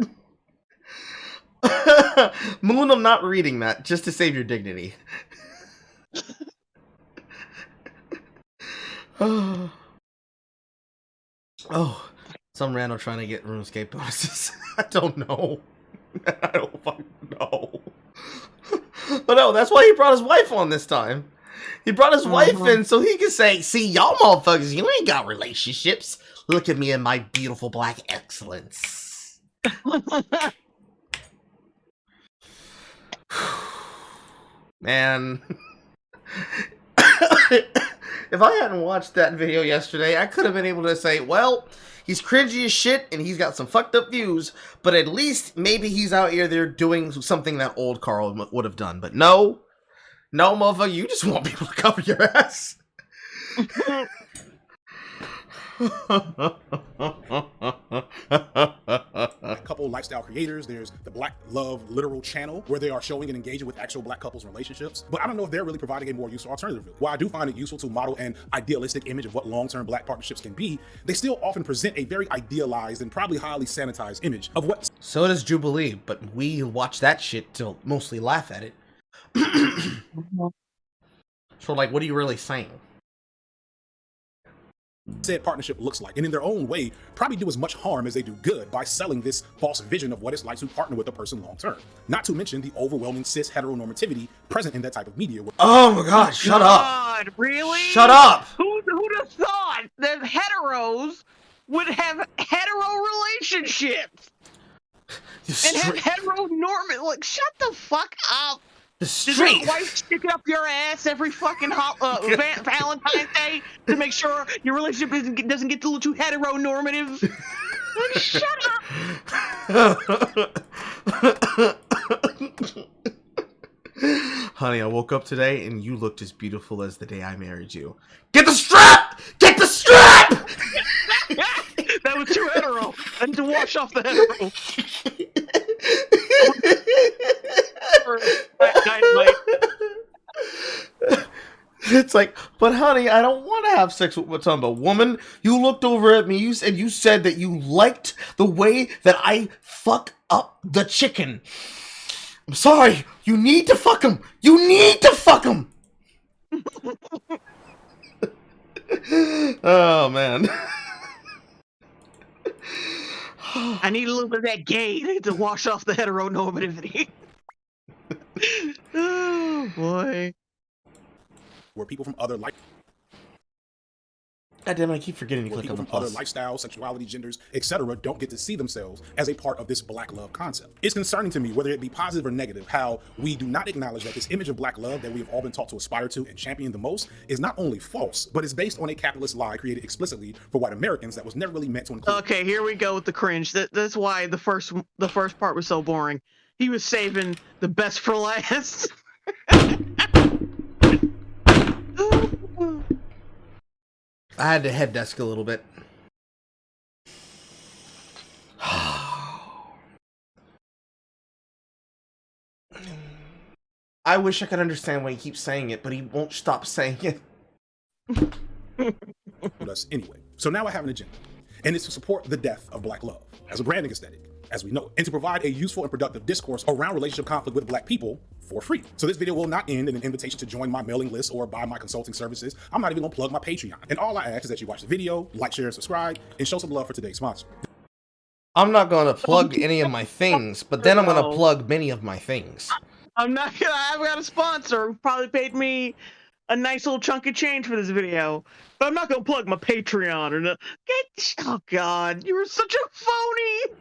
Moon, I'm not reading that, just to save your dignity. Oh, some rando trying to get RuneScape bonuses. I don't know. I don't fucking know. But no, that's why he brought his wife on this time. He brought his wife in so he could say, see, y'all motherfuckers, you ain't got relationships. Look at me and my beautiful black excellence. Man. If I hadn't watched that video yesterday, I could have been able to say, well, he's cringy as shit and he's got some fucked up views, but at least maybe he's out here there doing something that old Carl would have done. But no, motherfucker, you just want people to cover your ass. Couple lifestyle creators. There's the Black Love Literal channel, where they are showing and engaging with actual black couples and relationships. But I don't know if they're really providing a more useful alternative. While I do find it useful to model an idealistic image of what long-term black partnerships can be, they still often present a very idealized and probably highly sanitized image of what. So does Jubilee, but we watch that shit to mostly laugh at it. So, like, what are you really saying? Said partnership looks like, and in their own way probably do as much harm as they do good by selling this false vision of what it's like to partner with a person long term. Not to mention the overwhelming cis heteronormativity present in that type of media. Oh my god, shut up! Really? Shut up! Who'd have thought that heteros would have hetero relationships and have heteronormative? Like, shut the fuck up! Does your wife stick up your ass every fucking Valentine's Day to make sure your relationship doesn't get a little too heteronormative? Like, shut up! Honey, I woke up today and you looked as beautiful as the day I married you. Get the strap! Get the strap! That was too hetero. I need to wash off the hetero. It's like, but honey, I don't want to have sex with what's on. But woman, you looked over at me and you said that you liked the way that I fuck up the chicken. I'm sorry. You need to fuck him. You need to fuck him. Oh man. I need a little bit of that gay to wash off the heteronormativity. Oh boy. Where people from other God damn it, I keep forgetting to where click on people the from other plus. lifestyles, sexuality, genders, etc. don't get to see themselves as a part of this black love concept. It's concerning to me, whether it be positive or negative, how we do not acknowledge that this image of black love that we have all been taught to aspire to and champion the most is not only false, but is based on a capitalist lie created explicitly for white Americans that was never really meant to include. Okay, here we go with the cringe. That's why the first part was so boring. He was saving the best for last. I had to head desk a little bit. I wish I could understand why he keeps saying it, but he won't stop saying it. Us anyway. So now I have an agenda, and it's to support the death of black love as a branding aesthetic, as we know it, and to provide a useful and productive discourse around relationship conflict with black people for free. So this video will not end in an invitation to join my mailing list or buy my consulting services. I'm not even gonna plug my Patreon. And all I ask is that you watch the video, like, share, and subscribe, and show some love for today's sponsor. I'm not going to plug any of my things, but then I'm going to plug many of my things. I've got a sponsor who probably paid me a nice little chunk of change for this video, but I'm not gonna plug my Patreon or oh god, you were such a phony.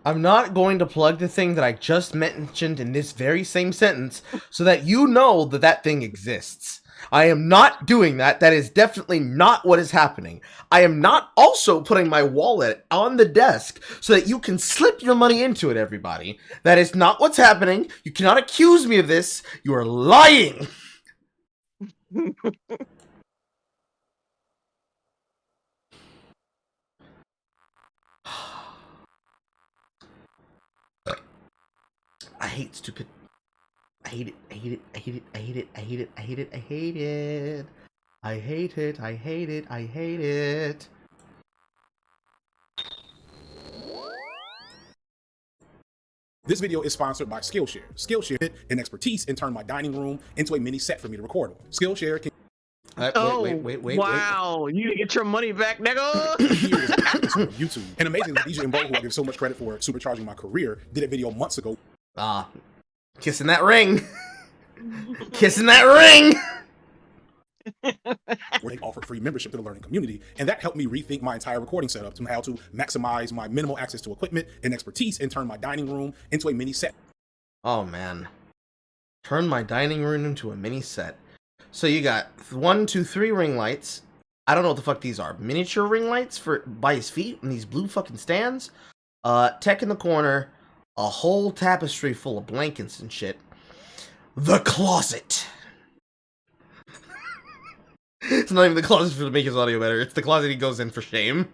I'm not going to plug the thing that I just mentioned in this very same sentence so that you know that that thing exists. I am not doing that. That is definitely not what is happening. I am not also putting my wallet on the desk so that you can slip your money into it, everybody. That is not what's happening. You cannot accuse me of this. You are lying. I hate stupid. I hate it. I hate it. I hate it. I hate it. I hate it. I hate it. I hate it. I hate it. I hate it. I hate it. This video is sponsored by Skillshare. Skillshare and expertise and turn my dining room into a mini set for me to record on. Skillshare can Wait. Wow, you didn't get your money back, nigga. YouTube. And amazingly, DJ Mbo, who I give so much credit for supercharging my career, did a video months ago. Kissing that ring. Kissing that ring. Where they offered free membership to the learning community, and that helped me rethink my entire recording setup to how to maximize my minimal access to equipment and expertise and turn my dining room into a mini set. Oh man, turn my dining room into a mini set. So you got 1, 2, 3 ring lights. I don't know what the fuck these are. Miniature ring lights for by his feet and these blue fucking stands. Tech in the corner. A whole tapestry full of blankets and shit. The closet. It's not even the closet to make his audio better. It's the closet he goes in for shame.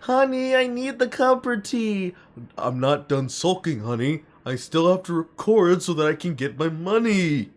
Honey, I need the cupboard tea. I'm not done sulking, honey. I still have to record so that I can get my money.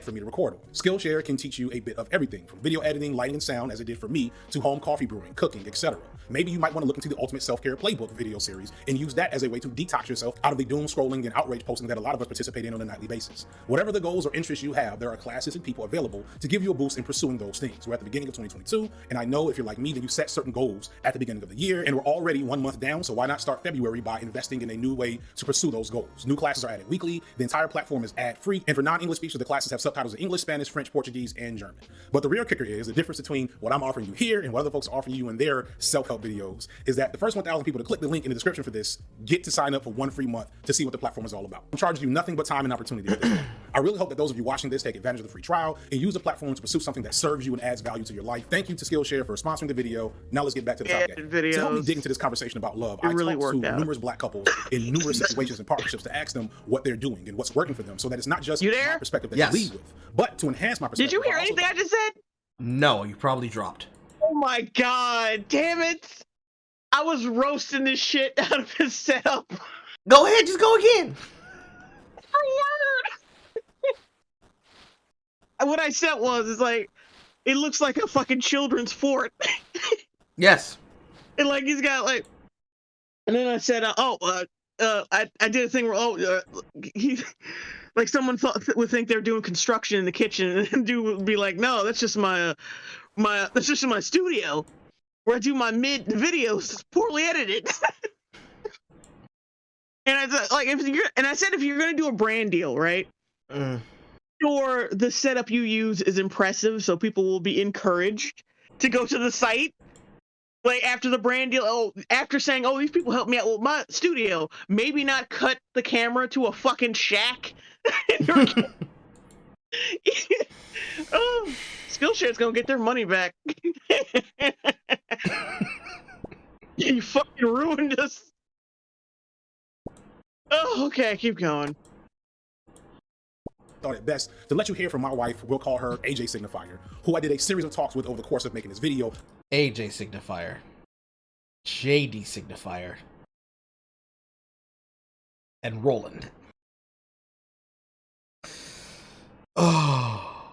For me to record on. Skillshare can teach you a bit of everything from video editing, lighting and sound, as it did for me, to home coffee brewing, cooking, etc. Maybe you might want to look into the Ultimate Self-Care Playbook video series and use that as a way to detox yourself out of the doom scrolling and outrage posting that a lot of us participate in on a nightly basis. Whatever the goals or interests you have, there are classes and people available to give you a boost in pursuing those things. We're at the beginning of 2022, and I know if you're like me, then you set certain goals at the beginning of the year, and we're already 1 month down, so why not start February by investing in a new way to pursue those goals? New classes are added weekly, the entire platform is ad-free, and for non-English speakers, the classes have subtitles in English, Spanish, French, Portuguese, and German. But the real kicker is the difference between what I'm offering you here and what other folks are offering you in their self-help videos is that the first 1,000 people to click the link in the description for this get to sign up for 1 free month to see what the platform is all about. I'm charging you nothing but time and opportunity at this point. I really hope that those of you watching this take advantage of the free trial and use the platform to pursue something that serves you and adds value to your life. Thank you to Skillshare for sponsoring the video. Now let's get back to the topic. To help me dig into this conversation about love, I talked to numerous black couples in numerous situations and partnerships to ask them what they're doing and what's working for them, so that it's not just my perspective that you lead with, but to enhance my perspective. Did you hear anything I just said? No, you probably dropped. Oh my god, damn it! I was roasting this shit out of his setup. Go ahead, just go again. What I said was, like, it looks like a fucking children's fort. Yes. And like he's got like, and then I said, I did a thing where he, like someone would think they're doing construction in the kitchen, and dude would be like, no, that's just my studio where I do my mid videos poorly edited. And I said, like, if you're gonna do a brand deal, right? Or the setup you use is impressive, so people will be encouraged to go to the site. Like after the brand deal, after saying, "Oh, these people helped me out with my studio," maybe not cut the camera to a fucking shack. Oh, Skillshare's gonna get their money back. You fucking ruined us. Oh, okay, keep going. Thought it best to let you hear from my wife. We'll call her AJ Signifier, who I did a series of talks with over the course of making this video. AJ Signifier, JD Signifier, and Roland. Oh.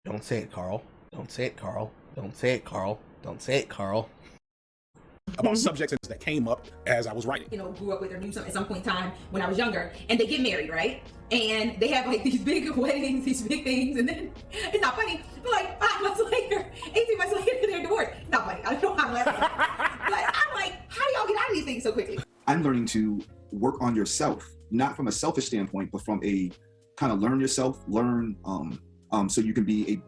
Don't say it, Carl. Don't say it, Carl. Don't say it, Carl. Don't say it, Carl. About subjects that came up as I was writing. You know, grew up with or knew at some point in time when I was younger, and they get married, right? And they have like these big weddings, these big things, and then it's not funny, but like 5 months later, 18 months later, they're divorced. Not funny. I don't know how I'm laughing. But I'm like, how do y'all get out of these things so quickly? I'm learning to work on yourself, not from a selfish standpoint, but from a kind of learn yourself, so you can be a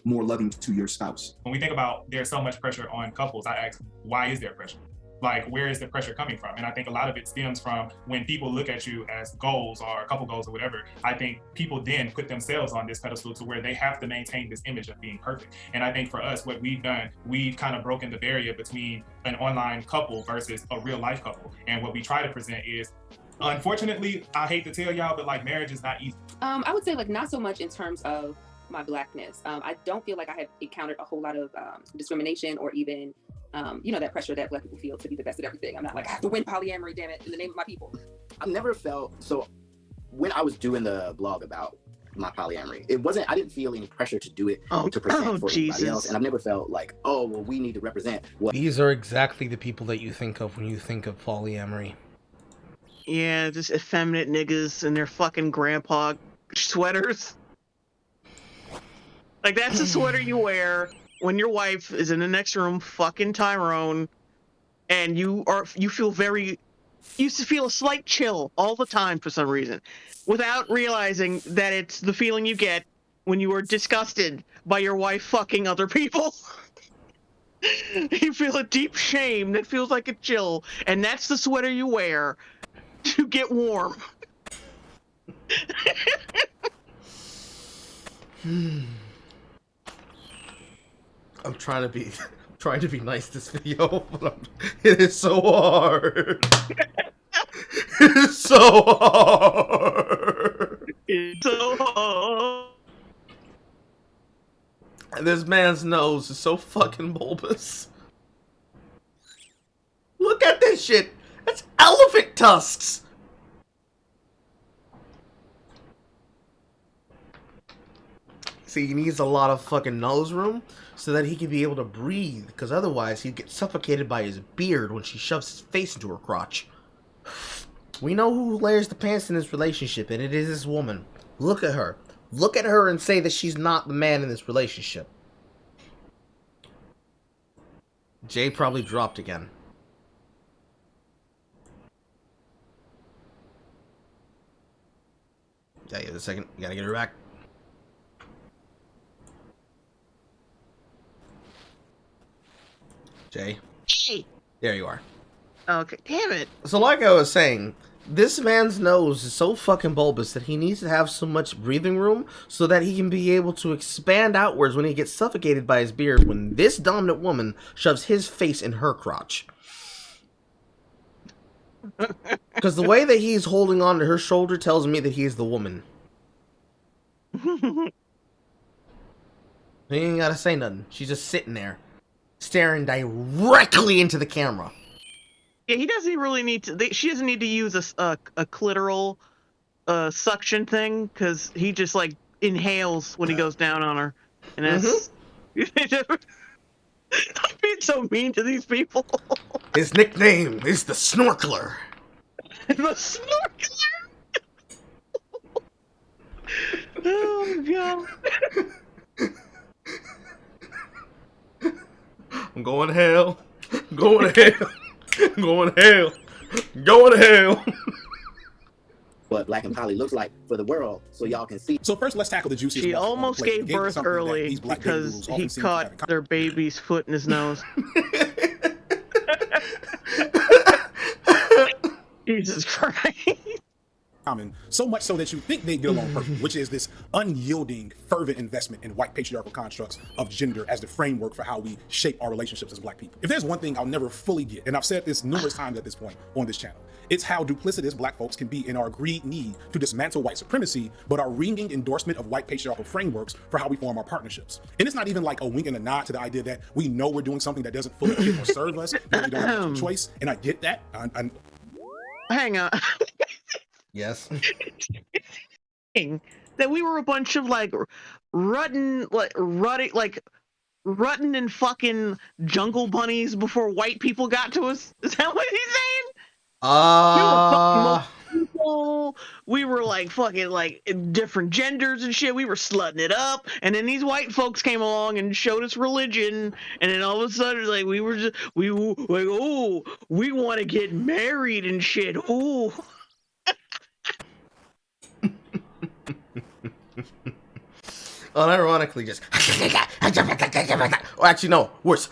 more loving to your spouse. When we think about there's so much pressure on couples, I ask, why is there pressure? like, where is the pressure coming from? And I think a lot of it stems from when people look at you as goals or a couple goals or whatever. I think people then put themselves on this pedestal to where they have to maintain this image of being perfect. And I think for us, what we've done, we've kind of broken the barrier between an online couple versus a real life couple. And what we try to present is, unfortunately, I hate to tell y'all, but like, marriage is not easy. I would say like not so much in terms of my blackness. I don't feel like I have encountered a whole lot of discrimination or even that pressure that Black people feel to be the best at everything. I'm not like, I have to win polyamory, damn it, in the name of my people. I've never felt, so when I was doing the blog about my polyamory, I didn't feel any pressure to do it to present for everybody else. And I've never felt like, oh, well, we need to represent what. These are exactly the people that you think of when you think of polyamory. Yeah, just effeminate niggas in their fucking grandpa sweaters. Like, that's the sweater you wear when your wife is in the next room fucking Tyrone, and you feel a slight chill all the time for some reason, without realizing that it's the feeling you get when you are disgusted by your wife fucking other people. You feel a deep shame that feels like a chill, and that's the sweater you wear to get warm. I'm trying to be nice this video, but it is so hard. It is so hard. It's so hard. This man's nose is so fucking bulbous. Look at this shit. That's elephant tusks. See, he needs a lot of fucking nose room so that he can be able to breathe, because otherwise he'd get suffocated by his beard when she shoves his face into her crotch. We know who layers the pants in this relationship, and it is this woman. Look at her. Look at her and say that she's not the man in this relationship. Jay probably dropped again. Yeah, give it a second. You gotta get her back. Jay. Hey. There you are. Okay, damn it. So like I was saying, this man's nose is so fucking bulbous that he needs to have so much breathing room so that he can be able to expand outwards when he gets suffocated by his beard when this dominant woman shoves his face in her crotch. Because the way that he's holding on to her shoulder tells me that he's the woman. He ain't gotta say nothing. She's just sitting there, staring directly into the camera. Yeah, he doesn't really need to. She doesn't need to use a clitoral suction thing, because he just like inhales when he goes down on her, and that's. I'm being so mean to these people. His nickname is the Snorkeler. The Snorkeler. Oh god. I'm going to hell. I'm going to hell. I'm going to hell. I'm going to hell. What Black and Poly looks like for the world, so y'all can see. So first, let's tackle the juiciest. She almost gave birth early because he caught their baby's foot in his nose. Jesus Christ. Common, so much so that you think they get along perfect, which is this unyielding, fervent investment in white patriarchal constructs of gender as the framework for how we shape our relationships as Black people. If there's one thing I'll never fully get, and I've said this numerous times at this point on this channel, it's how duplicitous Black folks can be in our agreed need to dismantle white supremacy, but our ringing endorsement of white patriarchal frameworks for how we form our partnerships. And it's not even like a wink and a nod to the idea that we know we're doing something that doesn't fully fit or serve us, that we don't have much choice, and I get that. Hang on. Yes. That we were a bunch of like rutting and fucking jungle bunnies before white people got to us. Is that what he's saying? We were like fucking like different genders and shit. We were slutting it up, and then these white folks came along and showed us religion, and then all of a sudden like we were like, oh, we want to get married and shit. Ooh. unironically just. Or actually, no, worse.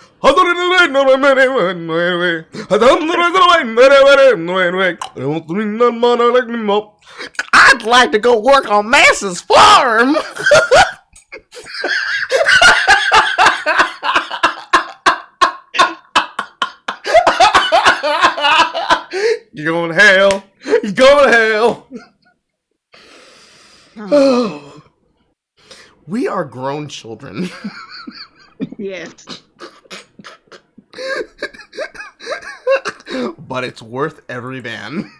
I'd like to go work on Massa's farm. You're going to hell. You're going to hell. Oh. We are grown children. Yes. But it's worth every man.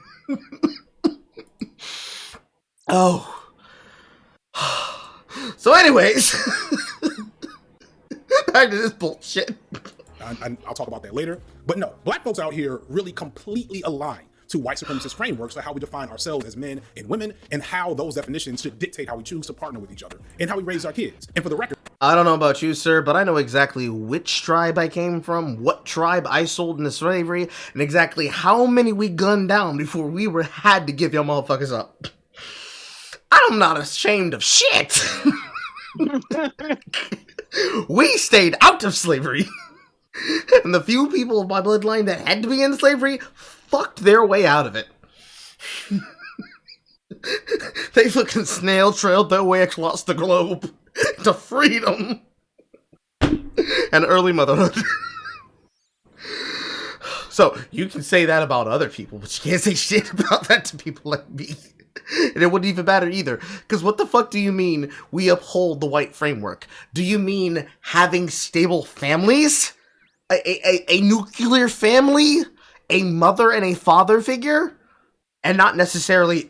Oh. So anyways. Back to this bullshit. I'll talk about that later. But no, black folks out here really completely align to white supremacist frameworks for how we define ourselves as men and women, and how those definitions should dictate how we choose to partner with each other and how we raise our kids. And for the record, I don't know about you, sir, but I know exactly which tribe I came from, what tribe I sold into slavery, and exactly how many we gunned down before we had to give y'all motherfuckers up. I'm not ashamed of shit. We stayed out of slavery. And the few people of my bloodline that had to be in slavery fucked their way out of it. They fucking snail trailed their way across the globe to freedom and early motherhood. So you can say that about other people, but you can't say shit about that to people like me. And it wouldn't even matter either. Because what the fuck do you mean we uphold the white framework? Do you mean having stable families? A nuclear family? A mother and a father figure? And not necessarily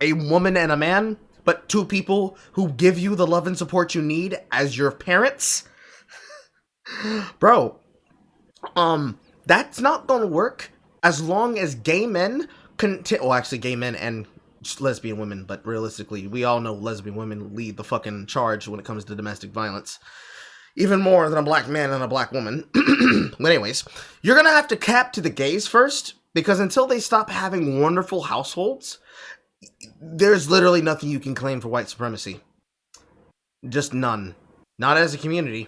a woman and a man, but two people who give you the love and support you need as your parents? Bro, that's not gonna work as long as gay men well, actually gay men and lesbian women, but realistically, we all know lesbian women lead the fucking charge when it comes to domestic violence. Even more than a black man and a black woman. But anyways, you're gonna have to cap to the gays first, because until they stop having wonderful households, there's literally nothing you can claim for white supremacy. Just none. Not as a community.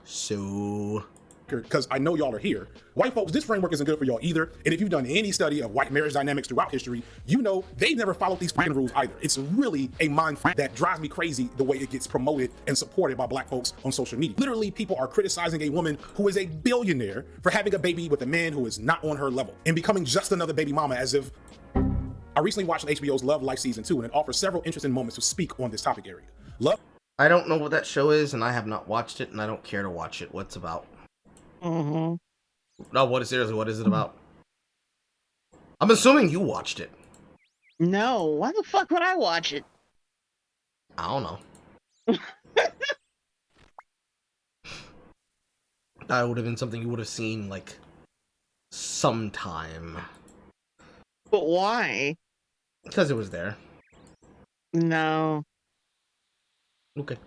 So... because I know y'all are here, white folks, this framework isn't good for y'all either. And if you've done any study of white marriage dynamics throughout history, you know they've never followed these fucking rules either. It's really a mind fuck that drives me crazy the way it gets promoted and supported by black folks on social media. Literally, people are criticizing a woman who is a billionaire for having a baby with a man who is not on her level and becoming just another baby mama, as if... I recently watched HBO's Love Life Season 2, and it offers several interesting moments to speak on this topic area. I don't know what that show is, and I have not watched it, and I don't care to watch it. What's about? Mm-hmm. No, seriously, what is it about? I'm assuming you watched it. No, why the fuck would I watch it? I don't know. That would have been something you would have seen, like, sometime. But why? Because it was there. No. Okay.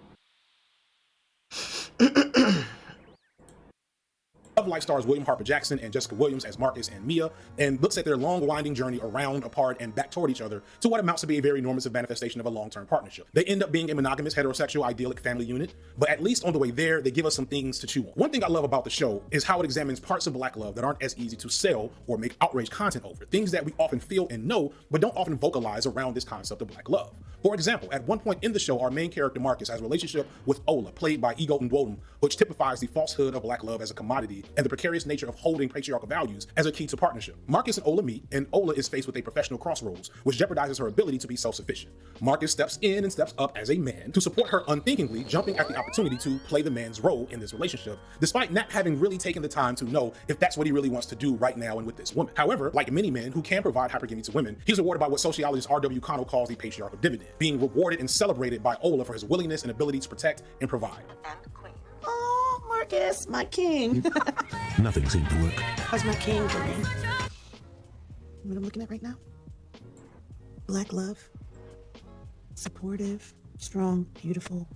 Love Life stars William Harper Jackson and Jessica Williams as Marcus and Mia, and looks at their long winding journey around, apart, and back toward each other to what amounts to be a very normative manifestation of a long-term partnership. They end up being a monogamous, heterosexual, idyllic family unit, but at least on the way there, they give us some things to chew on. One thing I love about the show is how it examines parts of black love that aren't as easy to sell or make outrage content over, things that we often feel and know, but don't often vocalize around this concept of black love. For example, at one point in the show, our main character Marcus has a relationship with Ola, played by Ego Nwodum, which typifies the falsehood of black love as a commodity and the precarious nature of holding patriarchal values as a key to partnership. Marcus and Ola meet, and Ola is faced with a professional crossroads, which jeopardizes her ability to be self-sufficient. Marcus steps in and steps up as a man to support her unthinkingly, jumping at the opportunity to play the man's role in this relationship, despite not having really taken the time to know if that's what he really wants to do right now and with this woman. However, like many men who can provide hypergamy to women, he's rewarded by what sociologist R.W. Connell calls the patriarchal dividend, being rewarded and celebrated by Ola for his willingness and ability to protect and provide. Oh, Marcus, my king. Nothing seemed to work. How's my king doing? What I'm looking at right now? Black love. Supportive, strong, beautiful,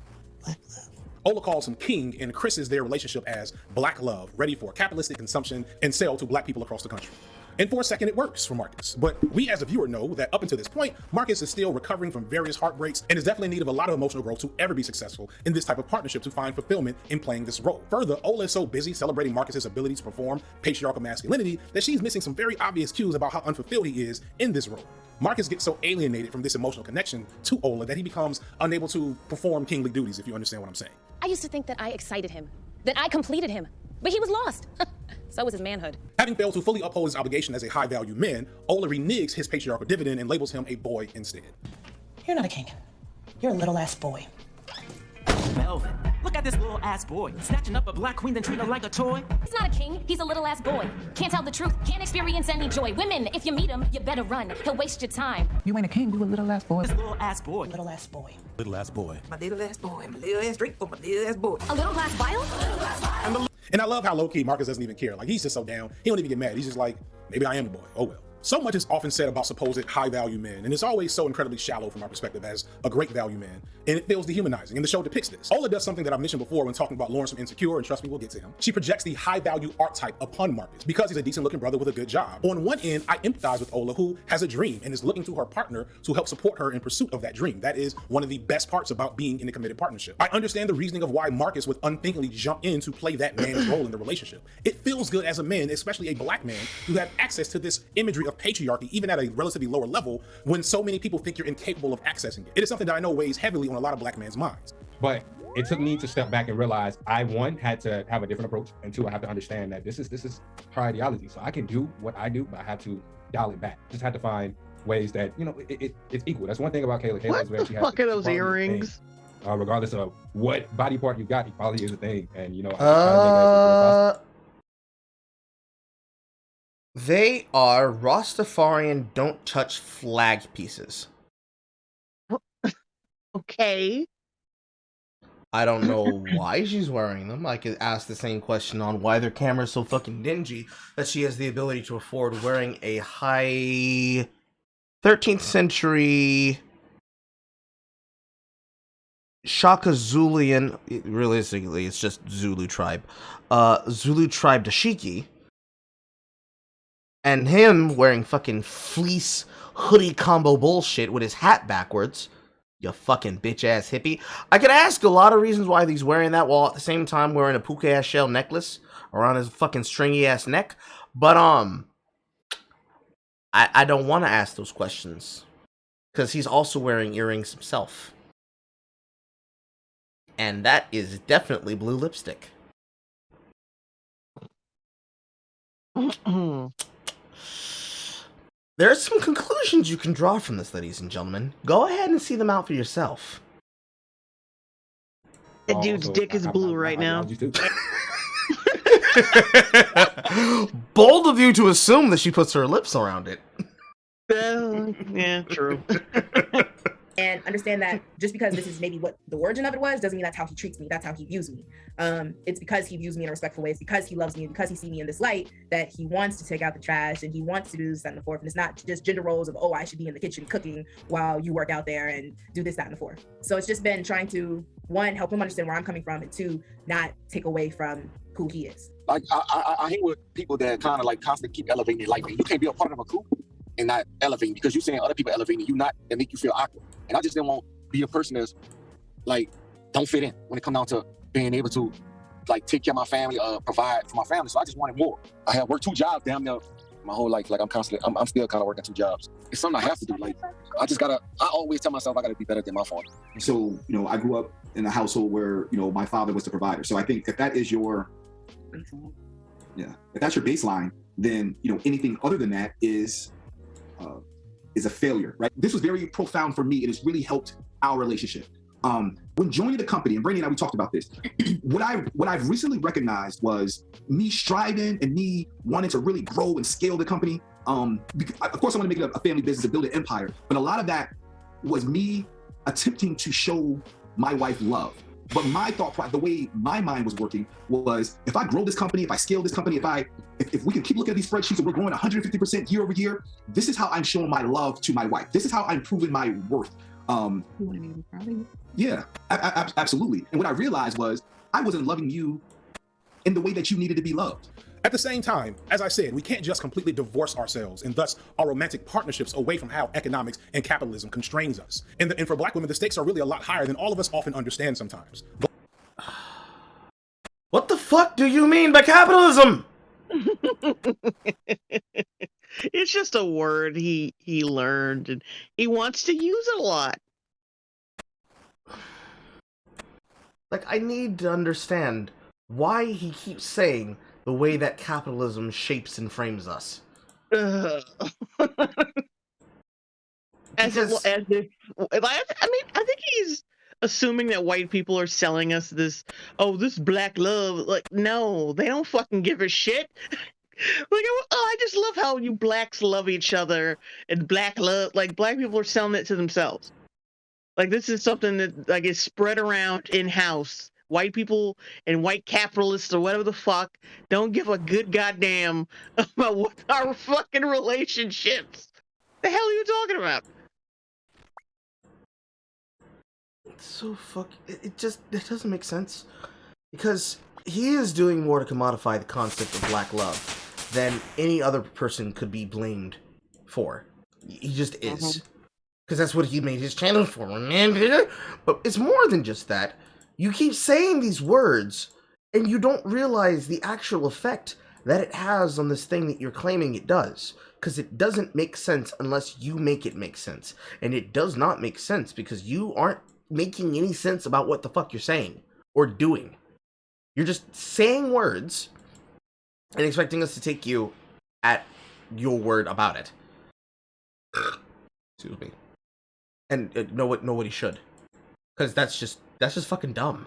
black love. Ola calls him king and christens their relationship as black love, ready for capitalistic consumption and sale to black people across the country. And for a second, it works for Marcus. But we as a viewer know that up until this point, Marcus is still recovering from various heartbreaks and is definitely in need of a lot of emotional growth to ever be successful in this type of partnership to find fulfillment in playing this role. Further, Ola is so busy celebrating Marcus's ability to perform patriarchal masculinity that she's missing some very obvious cues about how unfulfilled he is in this role. Marcus gets so alienated from this emotional connection to Ola that he becomes unable to perform kingly duties, if you understand what I'm saying. I used to think that I excited him, that I completed him, but he was lost. So was his manhood. Having failed to fully uphold his obligation as a high-value man, Ola reneges his patriarchal dividend and labels him a boy instead. You're not a king. You're a little ass boy. Melvin, look at this little ass boy, snatching up a black queen and treating her like a toy. He's not a king, he's a little ass boy. Can't tell the truth, can't experience any joy. Women, if you meet him, you better run. He'll waste your time. You ain't a king, you a little ass boy. This little ass boy. Little ass boy. Little ass boy. My little ass boy. My little ass drink for my little ass boy. A little glass vial? And I love how low-key Marcus doesn't even care. Like, he's just so down. He don't even get mad. He's just like, maybe I am the boy. Oh well. So much is often said about supposed high-value men, and it's always so incredibly shallow from our perspective as a great value man, and it feels dehumanizing, and the show depicts this. Ola does something that I've mentioned before when talking about Lawrence from Insecure, and trust me, we'll get to him. She projects the high-value archetype upon Marcus because he's a decent-looking brother with a good job. On one end, I empathize with Ola, who has a dream and is looking to her partner to help support her in pursuit of that dream. That is one of the best parts about being in a committed partnership. I understand the reasoning of why Marcus would unthinkingly jump in to play that man's role in the relationship. It feels good as a man, especially a black man, who have access to this imagery of patriarchy, even at a relatively lower level, when so many people think you're incapable of accessing it. It is something that I know weighs heavily on a lot of black men's minds. But it took me to step back and realize I, one, had to have a different approach, and two, I have to understand that this is her ideology. So I can do what I do, but I have to dial it back. Just had to find ways that, you know, it's equal. That's one thing about Kayla. Kayla is where she has What the fuck are those earrings? Regardless of what body part you got, equality is a thing. And, you know, They are Rastafarian don't touch flag pieces. Okay. I don't know why she's wearing them. I could ask the same question on why their camera's so fucking dingy that she has the ability to afford wearing a high 13th century Shaka Zulian, realistically it's just Zulu tribe, Zulu tribe dashiki. And him wearing fucking fleece hoodie combo bullshit with his hat backwards. You fucking bitch ass hippie. I could ask a lot of reasons why he's wearing that while at the same time wearing a puka ass shell necklace around his fucking stringy ass neck. But I don't want to ask those questions. Because he's also wearing earrings himself. And that is definitely blue lipstick. There are some conclusions you can draw from this, ladies and gentlemen. Go ahead and see them out for yourself. That dude's dick is blue right now. Bold of you to assume that she puts her lips around it. Yeah, true. And understand that just because this is maybe what the origin of it was, doesn't mean that's how he treats me. That's how he views me. It's because he views me in a respectful way. It's because he loves me, because he sees me in this light, that he wants to take out the trash and he wants to do this, that, and the fourth. And it's not just gender roles of, oh, I should be in the kitchen cooking while you work out there and do this, that, and the fourth. So it's just been trying to, one, help him understand where I'm coming from, and two, not take away from who he is. Like I hate with people that kind of like constantly keep elevating their life. And you can't be a part of a group and not elevating, because you're saying other people elevating you, not, that make you feel awkward. And I just didn't want to be a person that's like, don't fit in when it comes down to being able to like take care of my family, provide for my family. So I just wanted more. I have worked 2 jobs damn near my whole life. Like I'm still kind of working 2 jobs. It's something I have to do. Like I always tell myself I gotta be better than my father. So, you know, I grew up in a household where, you know, my father was the provider. So I think if that is your, if that's your baseline, then, you know, anything other than that is a failure, right? This was very profound for me. It has really helped our relationship. When joining the company, and Brandy and I, we talked about this, what I've recently recognized was me striving and me wanting to really grow and scale the company. Of course, I want to make it a family business, to build an empire, but a lot of that was me attempting to show my wife love. But my thought process, the way my mind was working, was if I grow this company, if I scale this company, if we can keep looking at these spreadsheets and we're growing 150% year over year, this is how I'm showing my love to my wife. This is how I'm proving my worth. Yeah, absolutely. And what I realized was I wasn't loving you in the way that you needed to be loved. At the same time, as I said, we can't just completely divorce ourselves and thus our romantic partnerships away from how economics and capitalism constrains us. And for black women, the stakes are really a lot higher than all of us often understand sometimes. What the fuck do you mean by capitalism? It's just a word he learned, and he wants to use it a lot. Like, I need to understand why he keeps saying the way that capitalism shapes and frames us. I think he's assuming that white people are selling us this black love. Like, no, they don't fucking give a shit. Like, I just love how you blacks love each other, and black people are selling it to themselves. Like, this is something that, like, is spread around in-house. White people and white capitalists or whatever the fuck don't give a good goddamn about what our fucking relationships. The hell are you talking about? It's so it doesn't make sense. Because he is doing more to commodify the concept of black love than any other person could be blamed for. He just is. Because that's what he made his channel for. But it's more than just that. You keep saying these words, and you don't realize the actual effect that it has on this thing that you're claiming it does. Because it doesn't make sense unless you make it make sense. And it does not make sense because you aren't making any sense about what the fuck you're saying or doing. You're just saying words and expecting us to take you at your word about it. Excuse me. And nobody should. Because that's just fucking dumb.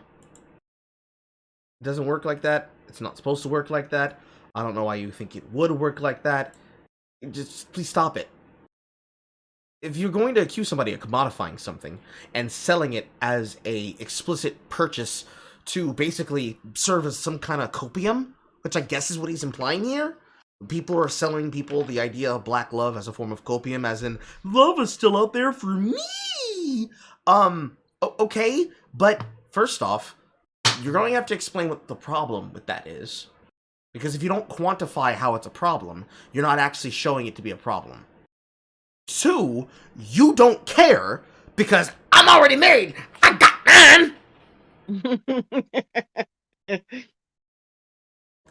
It doesn't work like that. It's not supposed to work like that. I don't know why you think it would work like that. Just please stop it. If you're going to accuse somebody of commodifying something and selling it as a explicit purchase to basically serve as some kind of copium, which I guess is what he's implying here, people are selling people the idea of black love as a form of copium, as in, love is still out there for me! Okay, but first off, you're going to have to explain what the problem with that is. Because if you don't quantify how it's a problem, you're not actually showing it to be a problem. 2, you don't care because I'm already married. I got man.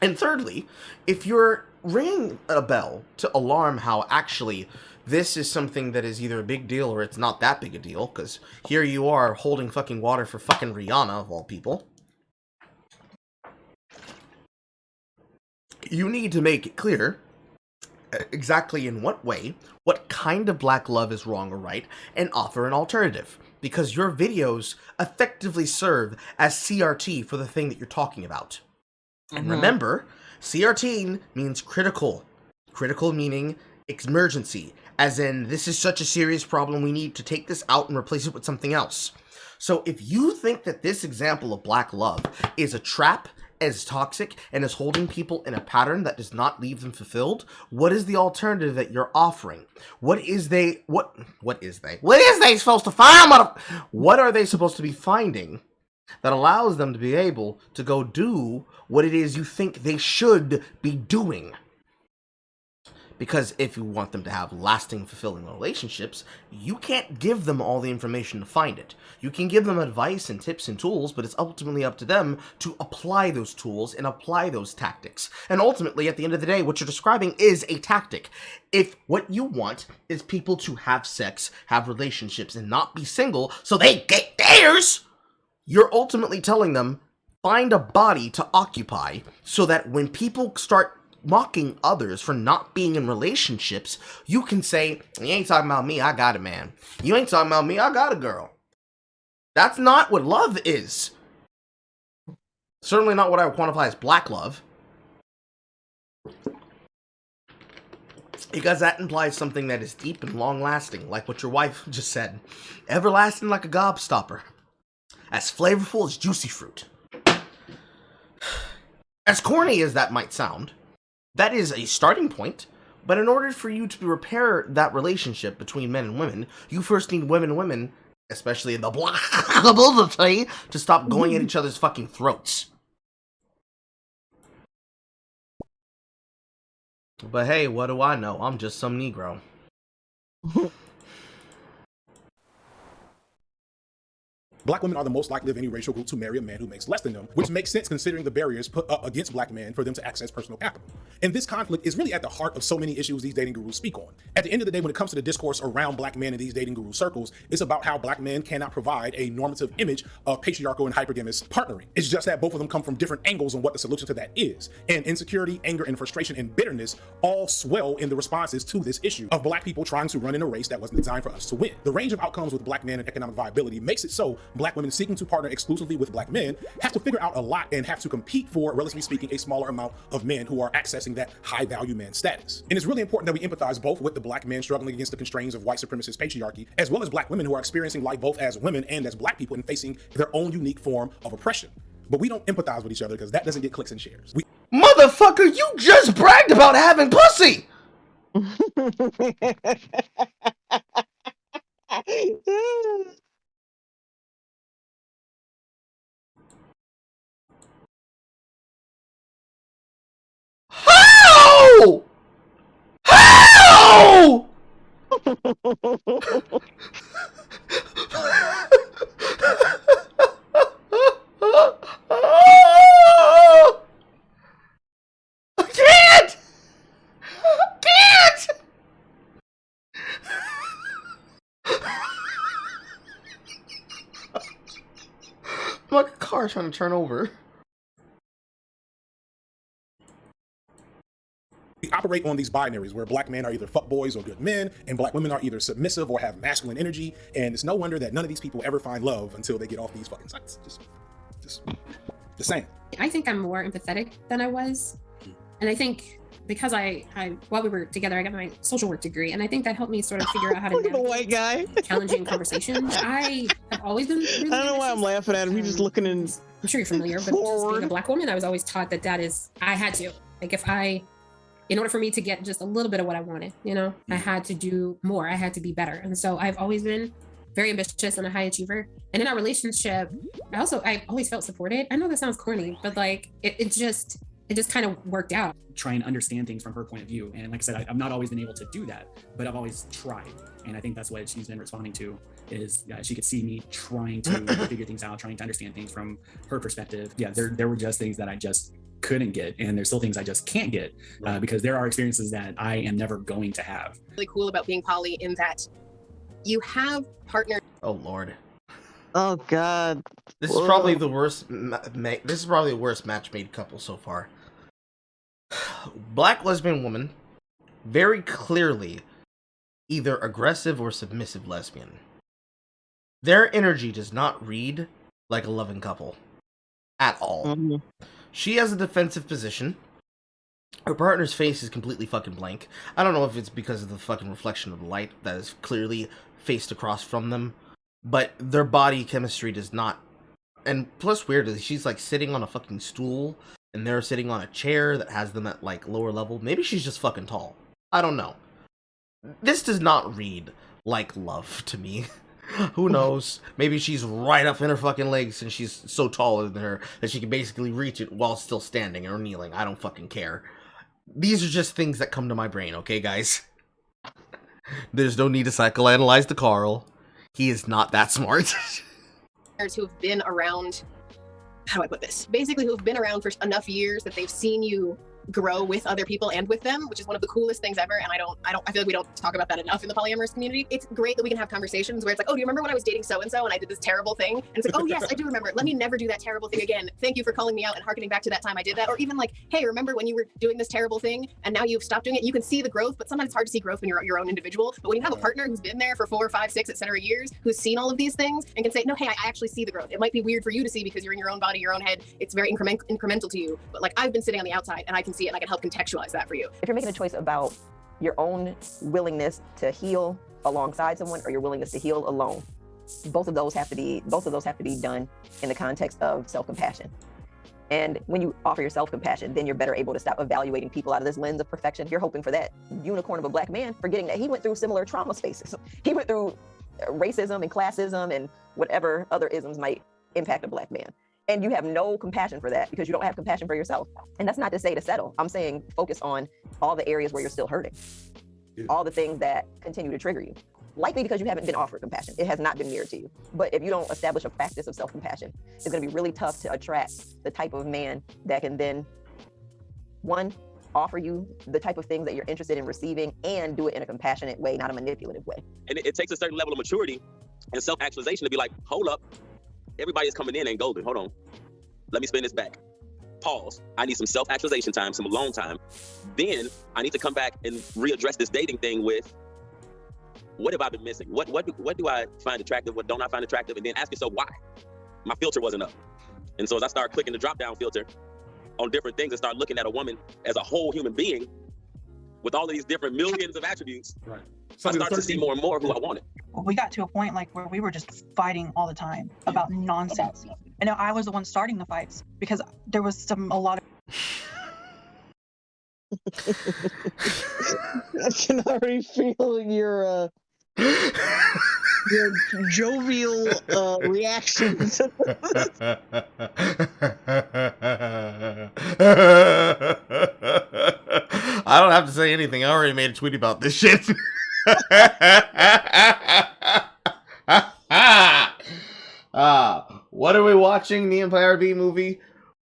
And thirdly, if you're ringing a bell to alarm how actually this is something that is either a big deal or it's not that big a deal, because here you are holding fucking water for fucking Rihanna, of all people. You need to make it clear exactly in what way, what kind of black love is wrong or right, and offer an alternative. Because your videos effectively serve as CRT for the thing that you're talking about. And remember, CRT means critical. Critical meaning emergency. As in, this is such a serious problem, we need to take this out and replace it with something else. So if you think that this example of black love is a trap, as toxic, and is holding people in a pattern that does not leave them fulfilled, what is the alternative that you're offering? What is they supposed to find? What are they supposed to be finding that allows them to be able to go do what it is you think they should be doing? Because if you want them to have lasting, fulfilling relationships, you can't give them all the information to find it. You can give them advice and tips and tools, but it's ultimately up to them to apply those tools and apply those tactics. And ultimately, at the end of the day, what you're describing is a tactic. If what you want is people to have sex, have relationships, and not be single so they get theirs, you're ultimately telling them, find a body to occupy so that when people start mocking others for not being in relationships, you can say, you ain't talking about me, I got a man. You ain't talking about me, I got a girl. That's not what love is. Certainly not what I would quantify as black love. Because that implies something that is deep and long-lasting, like what your wife just said. Everlasting like a gobstopper. As flavorful as juicy fruit. As corny as that might sound, that is a starting point, but in order for you to repair that relationship between men and women, you first need women, especially in the black community, to stop going at each other's fucking throats. But hey, what do I know? I'm just some Negro. Black women are the most likely of any racial group to marry a man who makes less than them, which makes sense considering the barriers put up against black men for them to access personal capital. And this conflict is really at the heart of so many issues these dating gurus speak on. At the end of the day, when it comes to the discourse around black men in these dating guru circles, it's about how black men cannot provide a normative image of patriarchal and hypergamous partnering. It's just that both of them come from different angles on what the solution to that is. And insecurity, anger, and frustration and bitterness all swell in the responses to this issue of black people trying to run in a race that wasn't designed for us to win. The range of outcomes with black men and economic viability makes it so black women seeking to partner exclusively with black men have to figure out a lot and have to compete for, relatively speaking, a smaller amount of men who are accessing that high value man status. And it's really important that we empathize both with the black men struggling against the constraints of white supremacist patriarchy, as well as black women who are experiencing life both as women and as black people and facing their own unique form of oppression. But we don't empathize with each other because that doesn't get clicks and shares. Motherfucker, you just bragged about having pussy! How? How? I can't! Can't! My car's trying to turn over. We operate on these binaries where black men are either fuckboys or good men, and black women are either submissive or have masculine energy, and it's no wonder that none of these people ever find love until they get off these fucking sites. Just saying. I think I'm more empathetic than I was. And I think because I while we were together, I got my social work degree, and I think that helped me sort of figure out how to Look at the white guy. challenging conversations. I have always been really I don't know why I'm laughing at him. He's just looking in. I'm sure you're familiar, but just being a black woman, I was always taught that I had to. Like in order for me to get just a little bit of what I wanted, I had to do more. I had to be better. And so I've always been very ambitious and a high achiever. And in our relationship, I always felt supported. I know that sounds corny, but like it just kind of worked out. Try and understand things from her point of view. And like I said, I've not always been able to do that, but I've always tried. And I think that's what she's been responding to is she could see me trying to figure things out, trying to understand things from her perspective. Yeah, there were just things that I just couldn't get, and there's still things I just can't get because there are experiences that I am never going to have. Really cool about being poly in that you have partners. Oh Lord. Oh God. This is probably the worst. This is probably the worst match-made couple so far. Black lesbian woman, very clearly either aggressive or submissive lesbian. Their energy does not read like a loving couple at all. Mm-hmm. She has a defensive position. Her partner's face is completely fucking blank. I don't know if it's because of the fucking reflection of the light that is clearly faced across from them, but their body chemistry does not. And plus, weirdly, she's like sitting on a fucking stool, and they're sitting on a chair that has them at like lower level. Maybe she's just fucking tall. I don't know. This does not read like love to me. Who knows? Maybe she's right up in her fucking legs and she's so taller than her that she can basically reach it while still standing or kneeling. I don't fucking care. These are just things that come to my brain, okay, guys? There's no need to psychoanalyze the Carl. He is not that smart. Who've been around, how do I put this? Basically, who've been around for enough years that they've seen you grow with other people and with them, which is one of the coolest things ever. And I feel like we don't talk about that enough in the polyamorous community. It's great that we can have conversations where it's like, oh, do you remember when I was dating so-and-so and I did this terrible thing? And it's like, oh yes, I do remember. Let me never do that terrible thing again. Thank you for calling me out and harkening back to that time I did that. Or even like, hey, remember when you were doing this terrible thing and now you've stopped doing it? You can see the growth, but sometimes it's hard to see growth when you're your own individual. But when you have a partner who's been there for 4, 5, 6, etc. years, who's seen all of these things and can say, no, hey, I actually see the growth. It might be weird for you to see because you're in your own body, your own head. It's very incremental to you. But like I've been sitting on the outside and I can see it and I can help contextualize that for you. If you're making a choice about your own willingness to heal alongside someone or your willingness to heal alone, both of those have to be done in the context of self-compassion. And when you offer your self-compassion, then you're better able to stop evaluating people out of this lens of perfection. You're hoping for that unicorn of a black man, forgetting that he went through similar trauma spaces. He went through racism and classism and whatever other isms might impact a black man. and you have no compassion for that because you don't have compassion for yourself. And that's not to say to settle. I'm saying focus on all the areas where you're still hurting, all the things that continue to trigger you. Likely because you haven't been offered compassion. It has not been mirrored to you. But if you don't establish a practice of self-compassion, it's going to be really tough to attract the type of man that can then, one, offer you the type of things that you're interested in receiving and do it in a compassionate way, not a manipulative way. And it takes a certain level of maturity and self-actualization to be like, hold up, everybody is coming in ain't golden. Hold on, let me spin this back. Pause. I need some self-actualization time, some alone time. Then I need to come back and readdress this dating thing with, what have I been missing? What do I find attractive? What don't I find attractive? And then ask yourself why. My filter wasn't up. And so as I start clicking the drop-down filter on different things and start looking at a woman as a whole human being with all of these different millions of attributes, I start to see more and more of who I wanted. We got to a point like where we were just fighting all the time about nonsense. And I was the one starting the fights because there was a lot of I can already feel your jovial reactions. I don't have to say anything. I already made a tweet about this shit. What are we watching? The Empire B movie?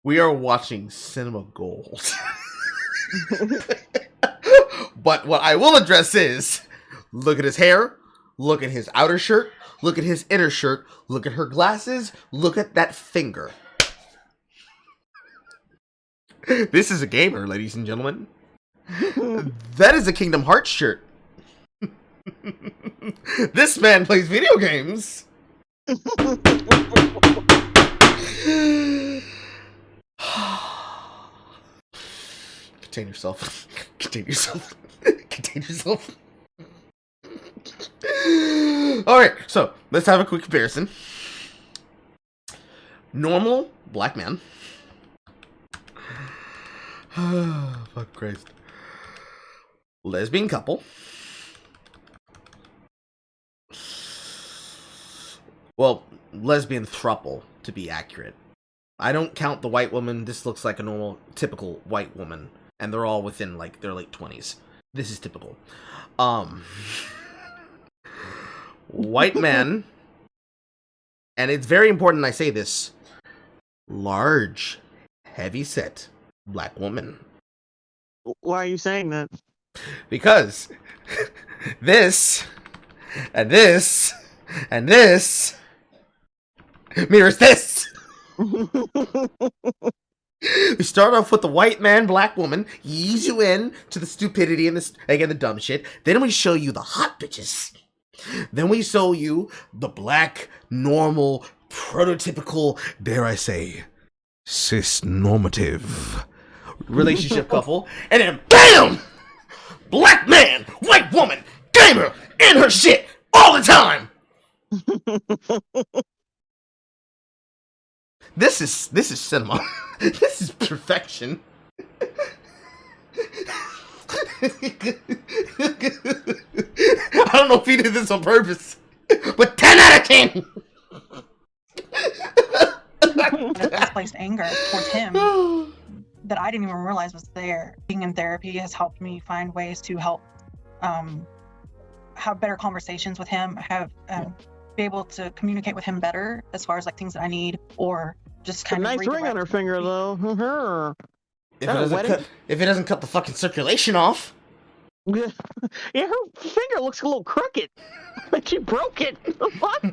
We are watching Cinema Gold. But what I will address is, look at his hair, look at his outer shirt, look at his inner shirt, look at her glasses, look at that finger. This is a gamer, ladies and gentlemen. That is a Kingdom Hearts shirt. This man plays video games. Contain yourself. Contain yourself. Contain yourself. Alright, so let's have a quick comparison. Normal black man. Fuck Christ. Lesbian couple. Well, lesbian throuple, to be accurate. I don't count the white woman. This looks like a normal, typical white woman. And they're all within, like, their late 20s. This is typical. White man. And it's very important I say this. Large, heavy-set black woman. Why are you saying that? Because this, and this, and this mirrors this. We start off with the white man, black woman, ease you in to the stupidity and the dumb shit. Then we show you the hot bitches. Then we show you the black, normal, prototypical, dare I say, cis-normative relationship couple. And then BAM! Black man, white woman, gamer, in her shit, all the time! This is cinema. This is perfection. I don't know if he did this on purpose, but 10 out of 10! misplaced anger towards him that I didn't even realize was there. Being in therapy has helped me find ways to help have better conversations with him, be able to communicate with him better as far as like things that I need, or just kind of nice ring on her finger though. If it doesn't cut the fucking circulation off. Yeah, her finger looks a little crooked. Like she broke it. What?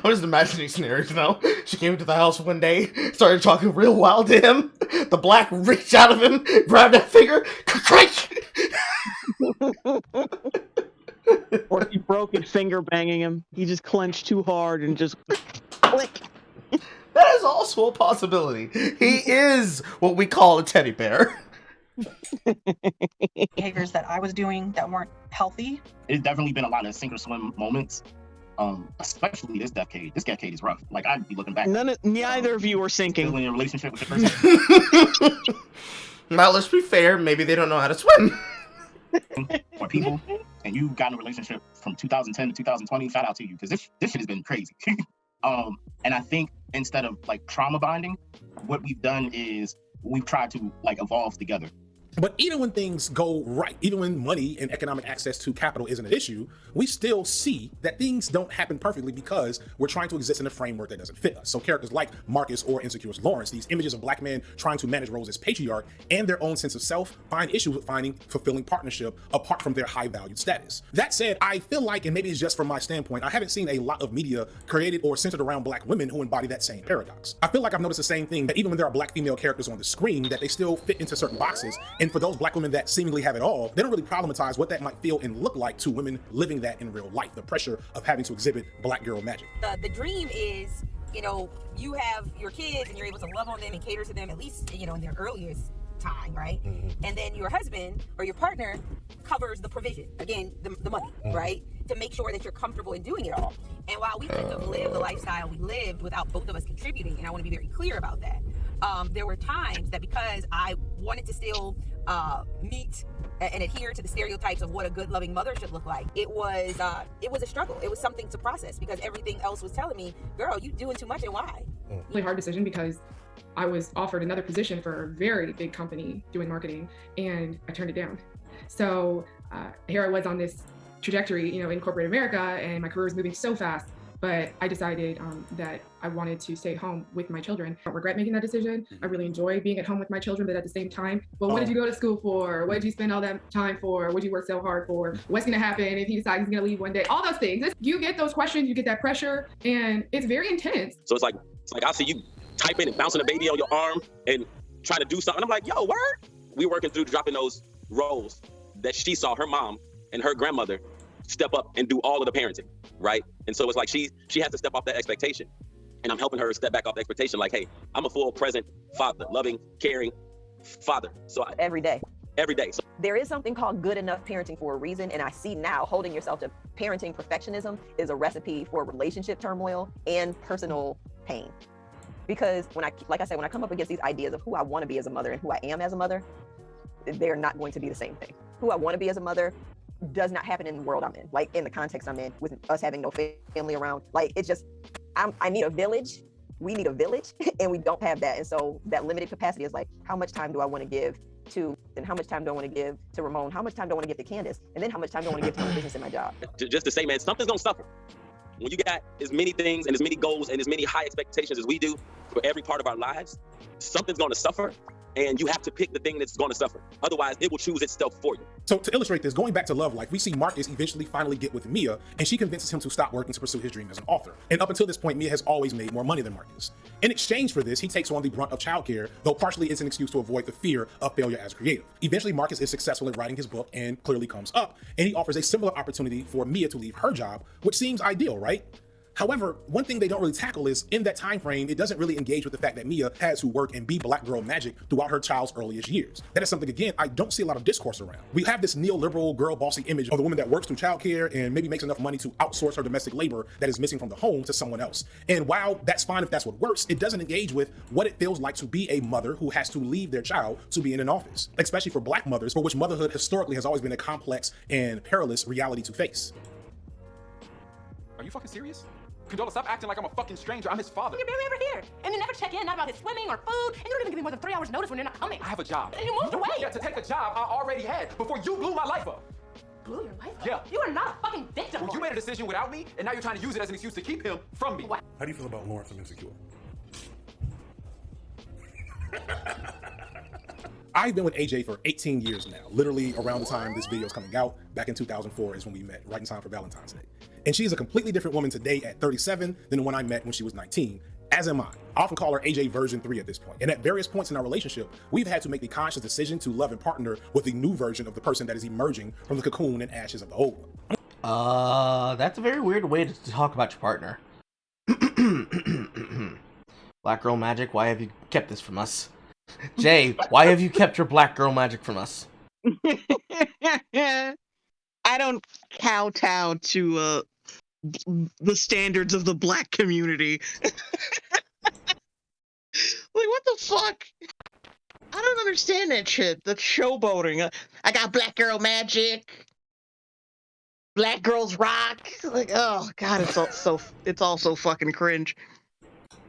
I'm just imagining scenarios now. She came into the house one day, started talking real wild to him. The black reached out of him, grabbed that finger, Or he broke it finger banging him. He just clenched too hard and just click. That is also a possibility. He is what we call a teddy bear. Behaviors that I was doing that weren't healthy. It's definitely been a lot of sink or swim moments. Especially this decade. This decade is rough. Like I'd be looking back. Neither of you are sinking. Still in a relationship with the person. Now let's be fair. Maybe they don't know how to swim. Or people. and you got in a relationship from 2010 to 2020, shout out to you, because this shit has been crazy. And I think instead of like trauma bonding, what we've done is we've tried to like evolve together. But even when things go right, even when money and economic access to capital isn't an issue, we still see that things don't happen perfectly because we're trying to exist in a framework that doesn't fit us. So characters like Marcus or Insecure's Lawrence, these images of black men trying to manage roles as patriarch and their own sense of self, find issues with finding fulfilling partnership apart from their high valued status. That said, I feel like, and maybe it's just from my standpoint, I haven't seen a lot of media created or centered around black women who embody that same paradox. I feel like I've noticed the same thing, that even when there are black female characters on the screen, that they still fit into certain boxes. And for those black women that seemingly have it all, they don't really problematize what that might feel and look like to women living that in real life, the pressure of having to exhibit black girl magic. The dream is, you know, you have your kids and you're able to love on them and cater to them, at least, you know, in their earliest time, right? And then your husband or your partner covers the provision, again, the money, right? To make sure that you're comfortable in doing it all. And while we couldn't have lived the lifestyle we lived without both of us contributing, and I want to be very clear about that, there were times that because I wanted to still meet and adhere to the stereotypes of what a good loving mother should look like, it was a struggle. It was something to process because everything else was telling me, girl, you doing too much, and why? Really hard decision because I was offered another position for a very big company doing marketing, and I turned it down. So here I was on this trajectory, you know, in corporate America, and my career was moving so fast. But I decided that I wanted to stay home with my children. I don't regret making that decision. I really enjoy being at home with my children, but at the same time, well, what did you go to school for? What did you spend all that time for? What did you work so hard for? What's gonna happen if he decides he's gonna leave one day? All those things. You get those questions, you get that pressure, and it's very intense. So it's like I see you typing and bouncing a baby on your arm and trying to do something. I'm like, yo, word? We working through dropping those roles that she saw her mom and her grandmother step up and do all of the parenting, right? And so it's like she has to step off that expectation. And I'm helping her step back off the expectation, like, hey, I'm a full present father, loving, caring father. So every day. So there is something called good enough parenting for a reason, and I see now holding yourself to parenting perfectionism is a recipe for relationship turmoil and personal pain. Because when I come up against these ideas of who I want to be as a mother and who I am as a mother, they're not going to be the same thing. Who I want to be as a mother does not happen in the world I'm in, like in the context I'm in, with us having no family around. Like, it's just, I need a village. We need a village, and we don't have that. And so that limited capacity is like, how much time do I want to give to, and how much time do I want to give to Ramon? How much time do I want to give to Candace? And then how much time do I want to give to my business and my job? Just to say, man, something's gonna suffer. When you got as many things and as many goals and as many high expectations as we do for every part of our lives, something's gonna suffer. And you have to pick the thing that's going to suffer. Otherwise, it will choose itself for you. So to illustrate this, going back to Love Life, we see Marcus eventually finally get with Mia, and she convinces him to stop working to pursue his dream as an author. And up until this point, Mia has always made more money than Marcus. In exchange for this, he takes on the brunt of childcare, though partially it's an excuse to avoid the fear of failure as creative. Eventually, Marcus is successful in writing his book and clearly comes up, and he offers a similar opportunity for Mia to leave her job, which seems ideal, right? However, one thing they don't really tackle is, in that time frame, it doesn't really engage with the fact that Mia has to work and be black girl magic throughout her child's earliest years. That is something, again, I don't see a lot of discourse around. We have this neoliberal girl bossy image of the woman that works through childcare and maybe makes enough money to outsource her domestic labor that is missing from the home to someone else. And while that's fine if that's what works, it doesn't engage with what it feels like to be a mother who has to leave their child to be in an office, especially for black mothers, for which motherhood historically has always been a complex and perilous reality to face. Are you fucking serious? Condola, stop acting like I'm a fucking stranger. I'm his father. You're barely ever here. And you never check in, not about his swimming or food. And you don't even give me more than 3 hours notice when you're not coming. I have a job. And you moved away. Yeah, to take a job I already had before you blew my life up. Blew your life up? Yeah. You are not a fucking victim. Well, you made a decision without me, and now you're trying to use it as an excuse to keep him from me. What? How do you feel about Lawrence from Insecure? I've been with AJ for 18 years now, literally around the time this video is coming out. Back in 2004 is when we met, right in time for Valentine's Day. And she is a completely different woman today at 37 than the one I met when she was 19, as am I. I often call her AJ version 3 at this point. And at various points in our relationship, we've had to make the conscious decision to love and partner with the new version of the person that is emerging from the cocoon and ashes of the old one. That's a very weird way to talk about your partner. Black girl magic, why have you kept this from us? Jay, why have you kept your black girl magic from us? I don't kowtow to the standards of the black community. Like, what the fuck? I don't understand that shit. The showboating. I got black girl magic. Black girls rock. Like, oh god, it's all so fucking cringe.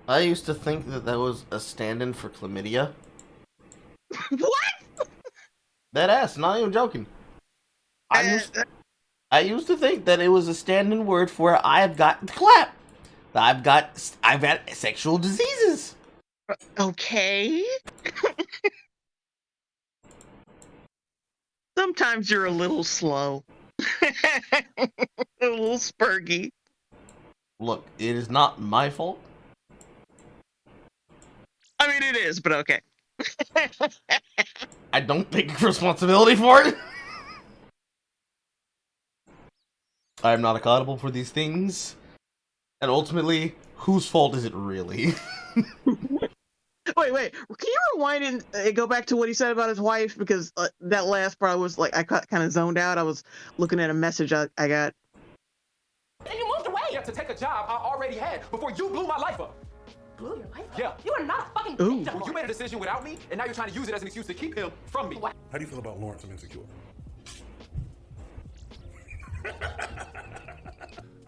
I used to think that was a stand-in for chlamydia. What? That ass, not even joking. I used to think that it was a stand-in word for I've got the clap. I've got sexual diseases. Okay. Sometimes you're a little slow. A little spurgy. Look, it is not my fault. I mean, it is, but okay. I don't take responsibility for it. I am not accountable for these things. And ultimately, whose fault is it really? Wait. Can you rewind and go back to what he said about his wife? Because that last part was like, I kind of zoned out. I was looking at a message I got. And you moved away. Yeah, to take a job I already had before you blew my life up. Blew your life up? Yeah. You are not a fucking Ooh. victim. Well, you made a decision without me, and now you're trying to use it as an excuse to keep him from me. How do you feel about Lawrence from Insecure?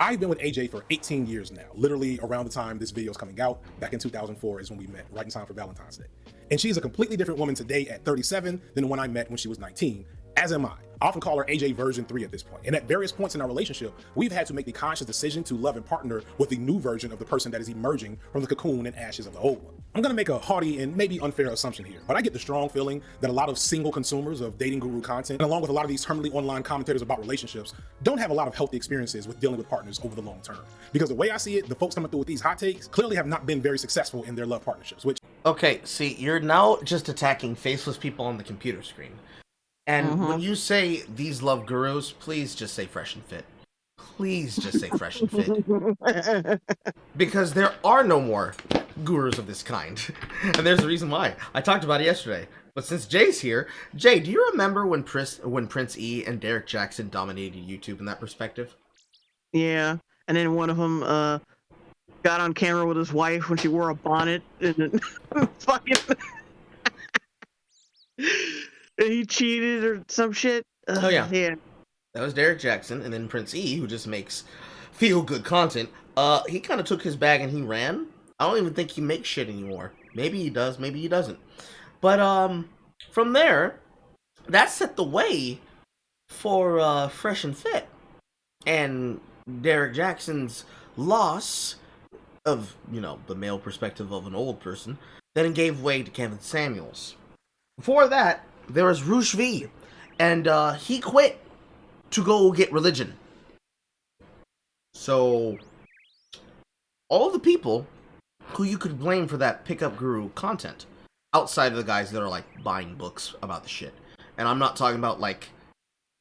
I've been with AJ for 18 years now. Literally around the time this video is coming out, back in 2004 is when we met, right in time for Valentine's Day. And she is a completely different woman today at 37 than the one I met when she was 19, as am I. I often call her AJ version 3 at this point. And at various points in our relationship, we've had to make the conscious decision to love and partner with the new version of the person that is emerging from the cocoon and ashes of the old one. I'm gonna make a haughty and maybe unfair assumption here, but I get the strong feeling that a lot of single consumers of dating guru content, and along with a lot of these terminally online commentators about relationships, don't have a lot of healthy experiences with dealing with partners over the long term. Because the way I see it, the folks coming through with these hot takes clearly have not been very successful in their love partnerships, which... Okay, see, you're now just attacking faceless people on the computer screen. And when you say these love gurus, please just say fresh and fit. Please just say fresh and fit. Because there are no more gurus of this kind. And there's a reason why. I talked about it yesterday. But since Jay's here, Jay, do you remember when Prince E and Derek Jackson dominated YouTube in that perspective? Yeah. And then one of them got on camera with his wife when she wore a bonnet and then fucking... he cheated or some shit. Oh, yeah. Yeah. That was Derek Jackson, and then Prince E, who just makes feel-good content. He kind of took his bag and he ran. I don't even think he makes shit anymore. Maybe he does, maybe he doesn't. But, from there, that set the way for, Fresh and Fit. And Derek Jackson's loss of, you know, the male perspective of an old person, then gave way to Kevin Samuels. Before that, there was Roosh V, and, he quit to go get religion. So, all the people who you could blame for that pickup guru content, outside of the guys that are, like, buying books about the shit. And I'm not talking about, like,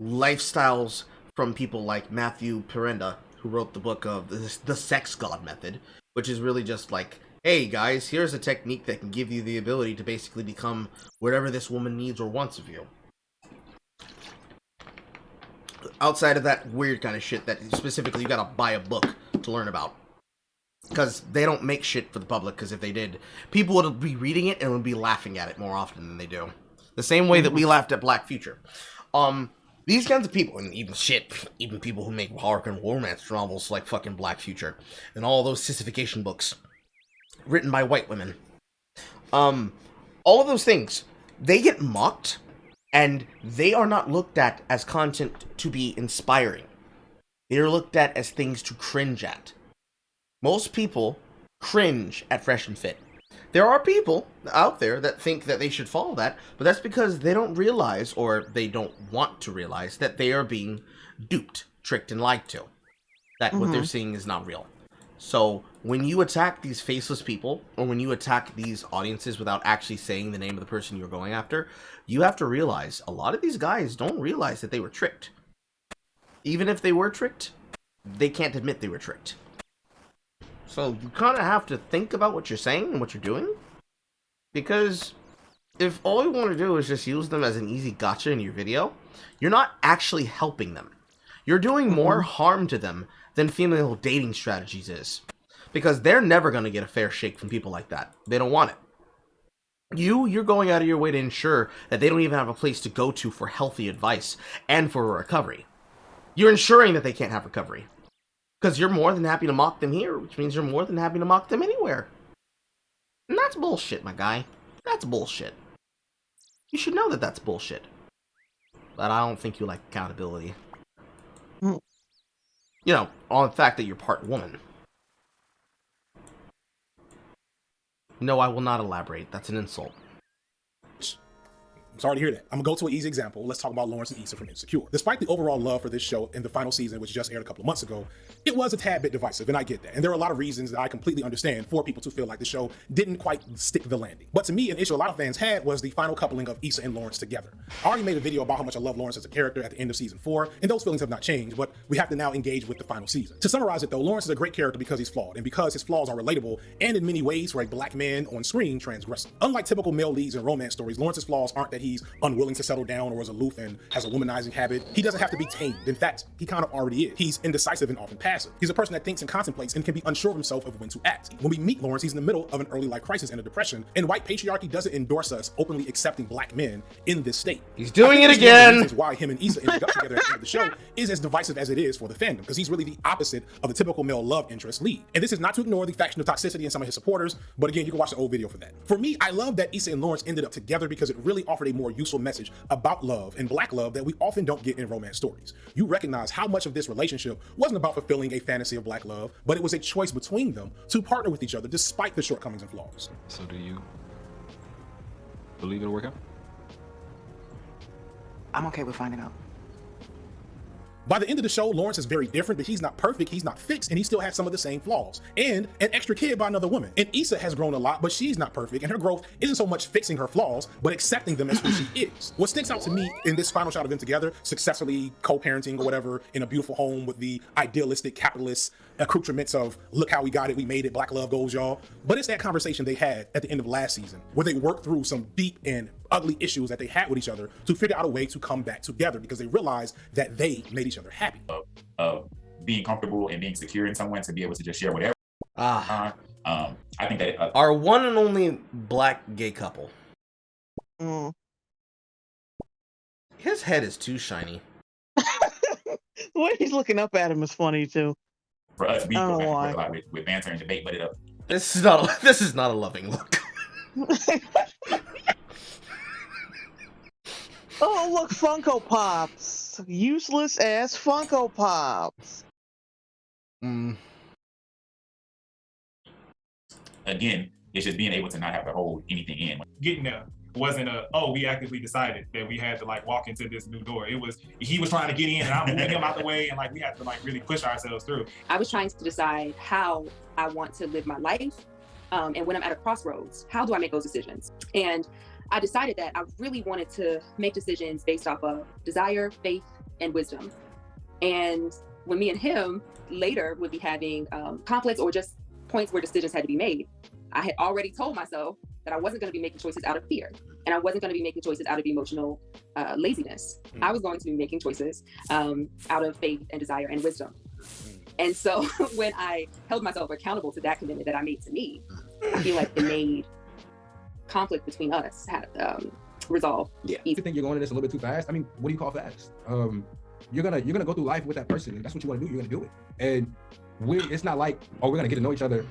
lifestyles from people like Matthew Perenda, who wrote the book of the Sex God Method, which is really just like, hey guys, here's a technique that can give you the ability to basically become whatever this woman needs or wants of you. Outside of that weird kind of shit that specifically you gotta buy a book to learn about. Because they don't make shit for the public, because if they did, people would be reading it and would be laughing at it more often than they do. The same way that we laughed at Black Future. These kinds of people, and even people who make horror and romance novels like fucking Black Future, and all those sissification books written by white women. All of those things, they get mocked, and they are not looked at as content to be inspiring. They are looked at as things to cringe at. Most people cringe at Fresh and Fit. There are people out there that think that they should follow that, but that's because they don't realize, or they don't want to realize, that they are being duped, tricked, and lied to. That what they're seeing is not real. So, when you attack these faceless people, or when you attack these audiences without actually saying the name of the person you're going after, you have to realize, a lot of these guys don't realize that they were tricked. Even if they were tricked, they can't admit they were tricked. So you kind of have to think about what you're saying and what you're doing. Because if all you want to do is just use them as an easy gotcha in your video, you're not actually helping them. You're doing more harm to them than female dating strategies is. Because they're never going to get a fair shake from people like that. They don't want it. You're going out of your way to ensure that they don't even have a place to go to for healthy advice and for recovery. You're ensuring that they can't have recovery. Because you're more than happy to mock them here, which means you're more than happy to mock them anywhere. And that's bullshit, my guy. That's bullshit. You should know that that's bullshit. But I don't think you like accountability. You know, on the fact that you're part woman. No, I will not elaborate. That's an insult. I'm sorry to hear that. I'm gonna go to an easy example. Let's talk about Lawrence and Issa from Insecure. Despite the overall love for this show in the final season, which just aired a couple of months ago, it was a tad bit divisive, and I get that. And there are a lot of reasons that I completely understand for people to feel like the show didn't quite stick the landing. But to me, an issue a lot of fans had was the final coupling of Issa and Lawrence together. I already made a video about how much I love Lawrence as a character at the end of season 4, and those feelings have not changed, but we have to now engage with the final season. To summarize it though, Lawrence is a great character because he's flawed, and because his flaws are relatable, and in many ways for a black man on screen, transgressive. Unlike typical male leads in romance stories, Lawrence's flaws aren't that he's unwilling to settle down or is aloof and has a womanizing habit. He doesn't have to be tamed. In fact, he kind of already is. He's indecisive and often passive. He's a person that thinks and contemplates and can be unsure of himself of when to act. When we meet Lawrence, he's in the middle of an early life crisis and a depression, and white patriarchy doesn't endorse us openly accepting black men in this state. He's doing it again. Why him and Issa ended up together at the end of the show is as divisive as it is for the fandom, because he's really the opposite of the typical male love interest lead. And this is not to ignore the faction of toxicity in some of his supporters, but again, you can watch the old video for that. For me, I love that Issa and Lawrence ended up together because it really offered a more useful message about love and black love that we often don't get in romance stories. You recognize how much of this relationship wasn't about fulfilling a fantasy of black love, but it was a choice between them to partner with each other despite the shortcomings and flaws. So do you believe it'll work out? I'm okay with finding out. By the end of the show, Lawrence is very different, but he's not perfect, he's not fixed, and he still has some of the same flaws. And an extra kid by another woman. And Issa has grown a lot, but she's not perfect, and her growth isn't so much fixing her flaws, but accepting them as who she is. What sticks out to me in this final shot of them together, successfully co-parenting or whatever, in a beautiful home with the idealistic capitalist accoutrements of, look how we got it, we made it, black love goes, y'all. But it's that conversation they had at the end of last season, where they worked through some deep and ugly issues that they had with each other to figure out a way to come back together because they realized that they made each other happy. Being comfortable and being secure in someone to be able to just share whatever. I think that our one and only black gay couple. His head is too shiny. The way he's looking up at him is funny too. For us, we I don't go know back and why. forth a lot with banter and debate, but This is not a loving look. Oh, look, Funko Pops. Useless ass Funko Pops. again, it's just being able to not have to hold anything in. Getting there wasn't we actively decided that we had to walk into this new door. It was, he was trying to get in and I'm moving him out the way, and we had to really push ourselves through. I was trying to decide how I want to live my life. And when I'm at a crossroads, how do I make those decisions? And I decided that I really wanted to make decisions based off of desire, faith, and wisdom. And when me and him later would be having conflicts or just points where decisions had to be made, I had already told myself that I wasn't going to be making choices out of fear, and I wasn't going to be making choices out of emotional laziness. I was going to be making choices out of faith and desire and wisdom. And so when I held myself accountable to that commitment that I made to me, I feel like it made conflict between us had resolved. Yeah. You think you're going into this a little bit too fast? I mean, what do you call fast? You're gonna go through life with that person. And that's what you want to do. You're gonna do it. And it's not like, oh, we're gonna get to know each other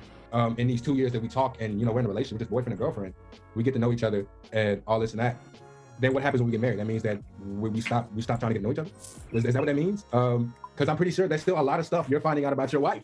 in these 2 years that we talk, and we're in a relationship with this boyfriend and girlfriend. We get to know each other and all this and that. Then what happens when we get married? That means that we stop trying to get to know each other. Is that what that means? Because I'm pretty sure there's still a lot of stuff you're finding out about your wife.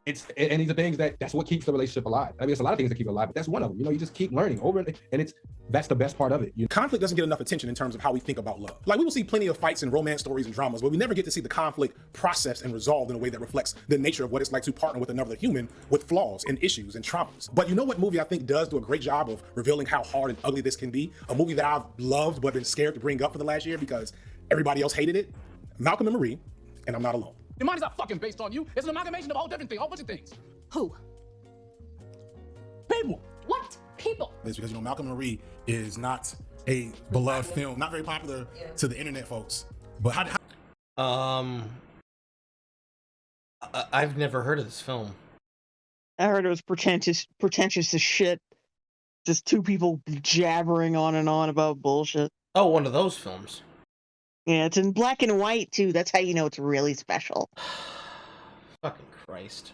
And these are things that's what keeps the relationship alive. I mean, there's a lot of things that keep it alive, but that's one of them. You just keep learning over and that's the best part of it. Conflict doesn't get enough attention in terms of how we think about love. We will see plenty of fights and romance stories and dramas, but we never get to see the conflict processed and resolved in a way that reflects the nature of what it's like to partner with another human with flaws and issues and traumas. But you know what movie I think does do a great job of revealing how hard and ugly this can be? A movie that I've loved but been scared to bring up for the last year because everybody else hated it. Malcolm and Marie, and I'm Not Alone. Your mind is not fucking based on you. It's an amalgamation of a whole different thing, a whole bunch of things. Who? People. What? People. It's because, Malcolm and Marie is not a beloved film, not very popular to the internet folks. But I've never heard of this film. I heard it was pretentious as shit. Just two people jabbering on and on about bullshit. Oh, one of those films. Yeah, it's in black and white too. That's how you know it's really special. Fucking Christ.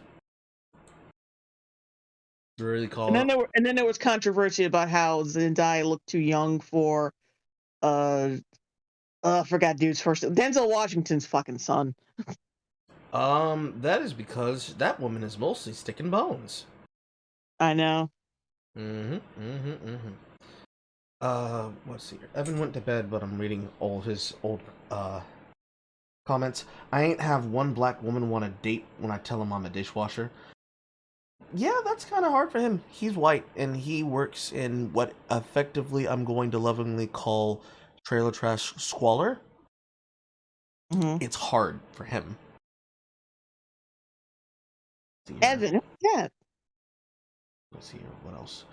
Really call And then there was controversy about how Zendaya looked too young for I forgot dude's first. Denzel Washington's fucking son. That is because that woman is mostly stick and bones. I know. Let's see here. Evan went to bed, but I'm reading all his old comments. I ain't have one black woman want to date when I tell him I'm a dishwasher. Yeah, that's kind of hard for him. He's white, and he works in what effectively I'm going to lovingly call trailer trash squalor. It's hard for him. Evan, yeah. Let's see here. What else?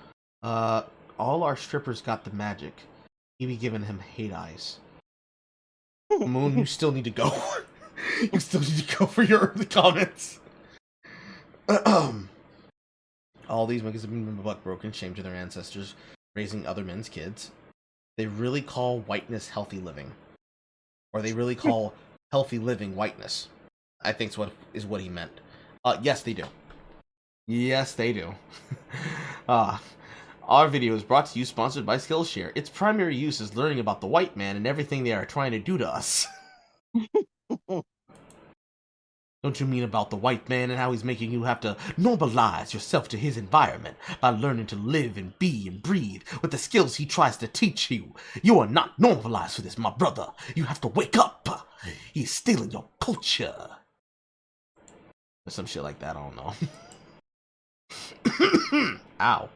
All our strippers got the magic. He be giving him hate eyes. Moon, you still need to go. You still need to go for your early comments. All these niggas have been butt broken, shame to their ancestors, raising other men's kids. They really call whiteness healthy living. Or they really call healthy living whiteness. I think is what he meant. Yes, they do. Yes, they do. Our video is brought to you, sponsored by Skillshare. Its primary use is learning about the white man and everything they are trying to do to us. Don't you mean about the white man and how he's making you have to normalize yourself to his environment by learning to live and be and breathe with the skills he tries to teach you? You are not normalized for this, my brother. You have to wake up. He's stealing your culture. Or some shit like that, I don't know. Ow.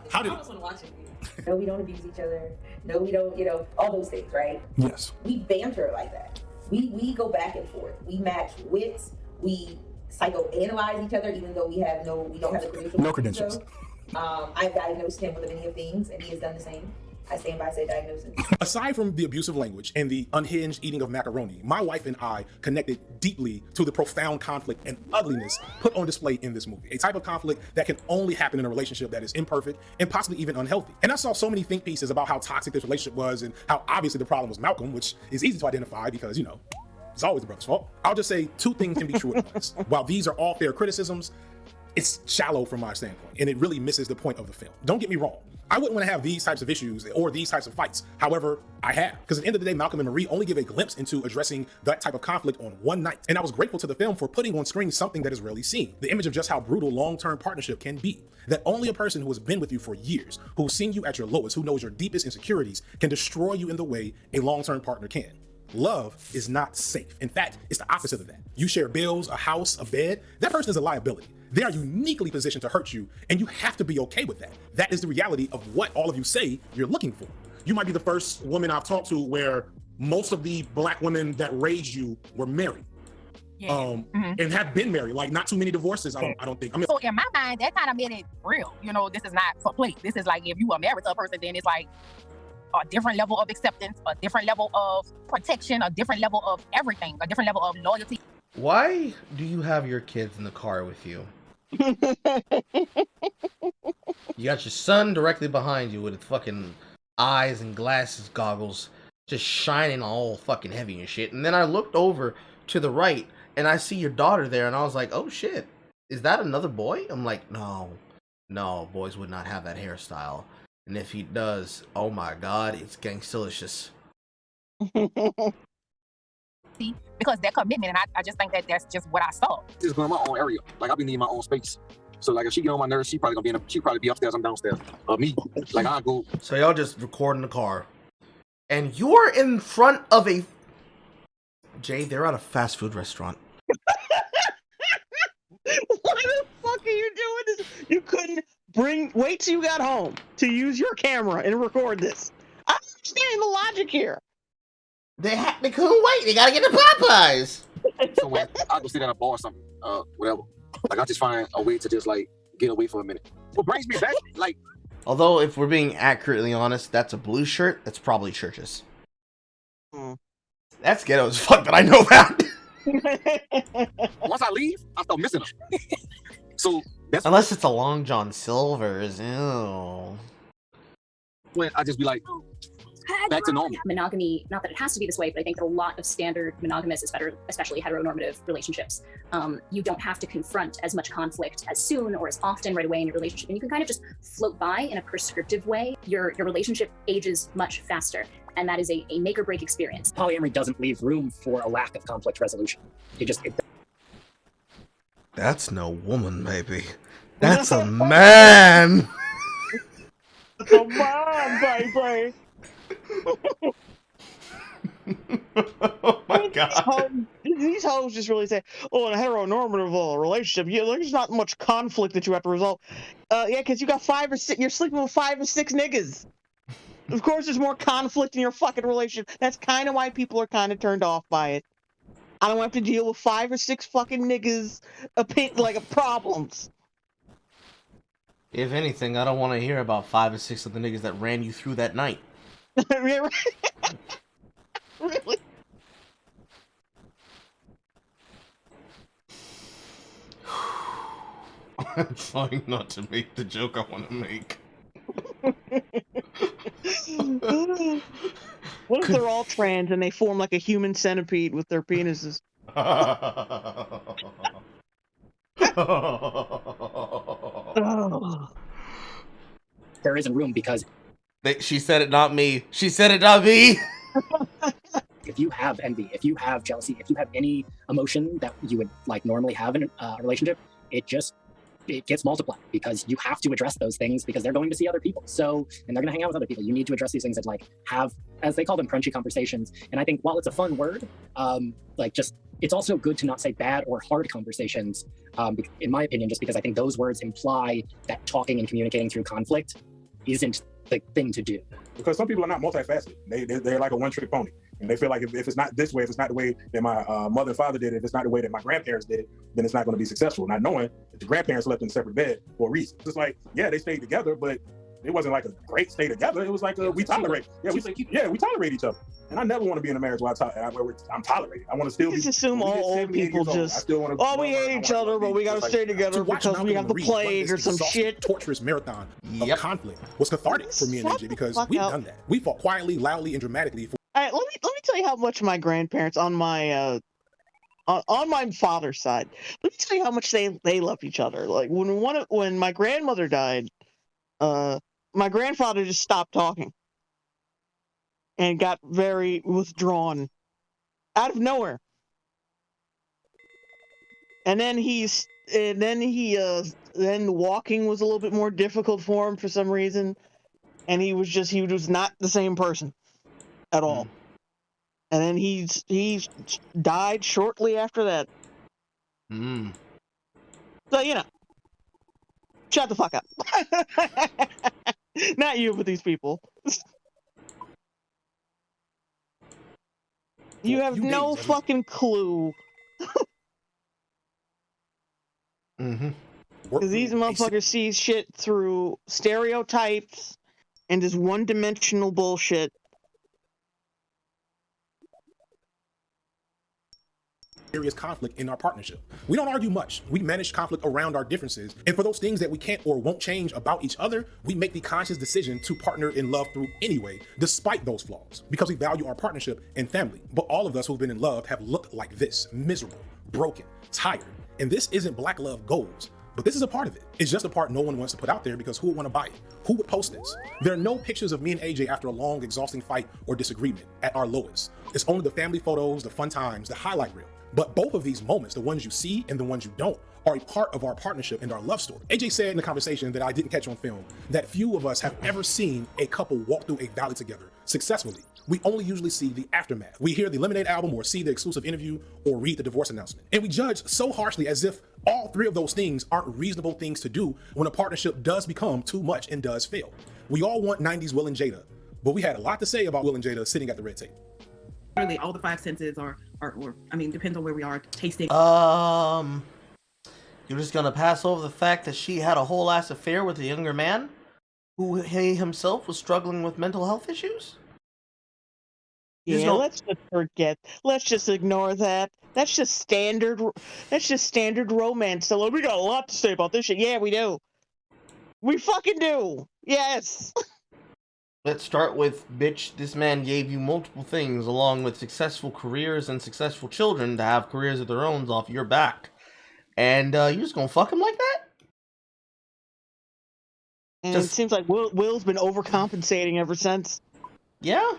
How did No, we don't abuse each other. No, we don't, all those things, right? Yes. We banter like that. We go back and forth. We match wits. We psychoanalyze each other, even though we don't have the credentials. No credentials. I've diagnosed him with many of things, and he has done the same. I stand by said diagnosis. Aside from the abusive language and the unhinged eating of macaroni, my wife and I connected deeply to the profound conflict and ugliness put on display in this movie. A type of conflict that can only happen in a relationship that is imperfect and possibly even unhealthy. And I saw so many think pieces about how toxic this relationship was and how obviously the problem was Malcolm, which is easy to identify because, it's always the brother's fault. I'll just say two things can be true at once. While these are all fair criticisms, it's shallow from my standpoint, and it really misses the point of the film. Don't get me wrong. I wouldn't want to have these types of issues or these types of fights. However, I have. Because at the end of the day, Malcolm and Marie only give a glimpse into addressing that type of conflict on one night. And I was grateful to the film for putting on screen something that is rarely seen. The image of just how brutal long-term partnership can be. That only a person who has been with you for years, who's seen you at your lowest, who knows your deepest insecurities, can destroy you in the way a long-term partner can. Love is not safe. In fact, it's the opposite of that. You share bills, a house, a bed. That person is a liability. They are uniquely positioned to hurt you, and you have to be okay with that. That is the reality of what all of you say you're looking for. You might be the first woman I've talked to where most of the black women that raised you were married. And have been married, like not too many divorces. I don't think. So in my mind, that kind of made it real. This is not for play. This is like if you are married to a person, then it's like a different level of acceptance, a different level of protection, a different level of everything, a different level of loyalty. Why do you have your kids in the car with you? You got your son directly behind you with his fucking eyes and glasses, goggles, just shining all fucking heavy and shit. And then I looked over to the right and I see your daughter there, and I was like, oh shit, is that another boy? I'm like, no, boys would not have that hairstyle. And if he does, oh my god, it's gangstalicious. Because that commitment, and I just think that that's just what I saw. This is going my own area. Like I be needing my own space. So like if she get on my nerves, she probably be upstairs, I'm downstairs. Me, like I go. So y'all just record in the car, and you're in front of a Jay. They're at a fast food restaurant. Why the fuck are you doing this? You couldn't wait till you got home to use your camera and record this. I understand the logic here. They couldn't wait. They gotta get the Popeyes. So when I go sit at a bar or something, whatever. Like I just find a way to just like get away for a minute. What brings me back, like. Although, if we're being accurately honest, that's a blue shirt. That's probably Church's. That's ghetto as fuck, but I know that. Once I leave, I start missing them. So that's unless it's a Long John Silver's. Ew. point, I just be like, back to normal. Monogamy, not that it has to be this way, but I think a lot of standard monogamous, especially heteronormative relationships, you don't have to confront as much conflict as soon or as often right away in your relationship. And you can kind of just float by in a prescriptive way. Your relationship ages much faster. And that is a make or break experience. Polyamory doesn't leave room for a lack of conflict resolution. That's no woman, maybe. That's a man. That's a man, baby. Oh my god. These hoes just really say, oh, in a heteronormative relationship, there's not much conflict that you have to resolve. Yeah, because you got 5 or 6, you're sleeping with 5 or 6 niggas. Of course there's more conflict in your fucking relationship. That's kind of why people are kind of turned off by it. I don't have to deal with 5 or 6 fucking niggas problems. If anything, I don't want to hear about 5 or 6 of the niggas that ran you through that night. Really? I'm trying not to make the joke I want to make. What if they're all trans and they form like a human centipede with their penises? There isn't room because she said it, not me. She said it, not me. if you have envy, if you have jealousy, if you have any emotion that you would like normally have in a relationship, it gets multiplied because you have to address those things because they're going to see other people. So, and they're going to hang out with other people. You need to address these things and like have, as they call them, crunchy conversations. And I think while it's a fun word, it's also good to not say bad or hard conversations, in my opinion, just because I think those words imply that talking and communicating through conflict isn't the thing to do. Because some people are not multifaceted. They're like a one-trick pony. And they feel like if it's not this way, if it's not the way that my mother and father did it, if it's not the way that my grandparents did it, then it's not going to be successful. Not knowing that the grandparents slept in a separate bed for a reason. It's like, yeah, they stayed together, but it wasn't like a great stay together. It was like we tolerate. We tolerate each other. And I never want to be in a marriage where I'm tolerated. I want to still just assume all old people just, we hate each other, but we got to stay together because we have the plague or some shit. Torturous marathon of conflict was cathartic for me and AJ because we've done that. We fought quietly, loudly, and dramatically. All right, let me tell you how much my grandparents on my father's side. Let me tell you how much they love each other. Like when my grandmother died, my grandfather just stopped talking and got very withdrawn out of nowhere. And then then walking was a little bit more difficult for him for some reason, and he was not the same person at all. And then he died shortly after that. So, shut the fuck up. Not you, but these people. You have no fucking clue. Because these motherfuckers see shit through stereotypes and just one-dimensional bullshit. Serious conflict in our partnership. We don't argue much. We manage conflict around our differences. And for those things that we can't or won't change about each other, we make the conscious decision to partner in love through anyway, despite those flaws, because we value our partnership and family. But all of us who've been in love have looked like this: miserable, broken, tired. And this isn't black love goals, but this is a part of it. It's just a part no one wants to put out there because who would want to buy it? Who would post this? There are no pictures of me and AJ after a long, exhausting fight or disagreement at our lowest. It's only the family photos, the fun times, the highlight reel. But both of these moments, the ones you see and the ones you don't, are a part of our partnership and our love story. AJ said in the conversation that I didn't catch on film that few of us have ever seen a couple walk through a valley together successfully. We only usually see the aftermath. We hear the Lemonade album or see the exclusive interview or read the divorce announcement. And we judge so harshly as if all three of those things aren't reasonable things to do when a partnership does become too much and does fail. We all want 90s Will and Jada, but we had a lot to say about Will and Jada sitting at the red table. Really, all the 5 senses are depends on where we are tasting. You're just gonna pass over the fact that she had a whole ass affair with a younger man who he himself was struggling with mental health issues? Yeah, let's just forget. Let's just ignore that. That's just standard romance. So we got a lot to say about this shit. Yeah, we do. We fucking do. Yes. Let's start with, bitch, this man gave you multiple things along with successful careers and successful children to have careers of their own off your back. And you're just gonna fuck him like that? And it seems like Will's been overcompensating ever since. Yeah.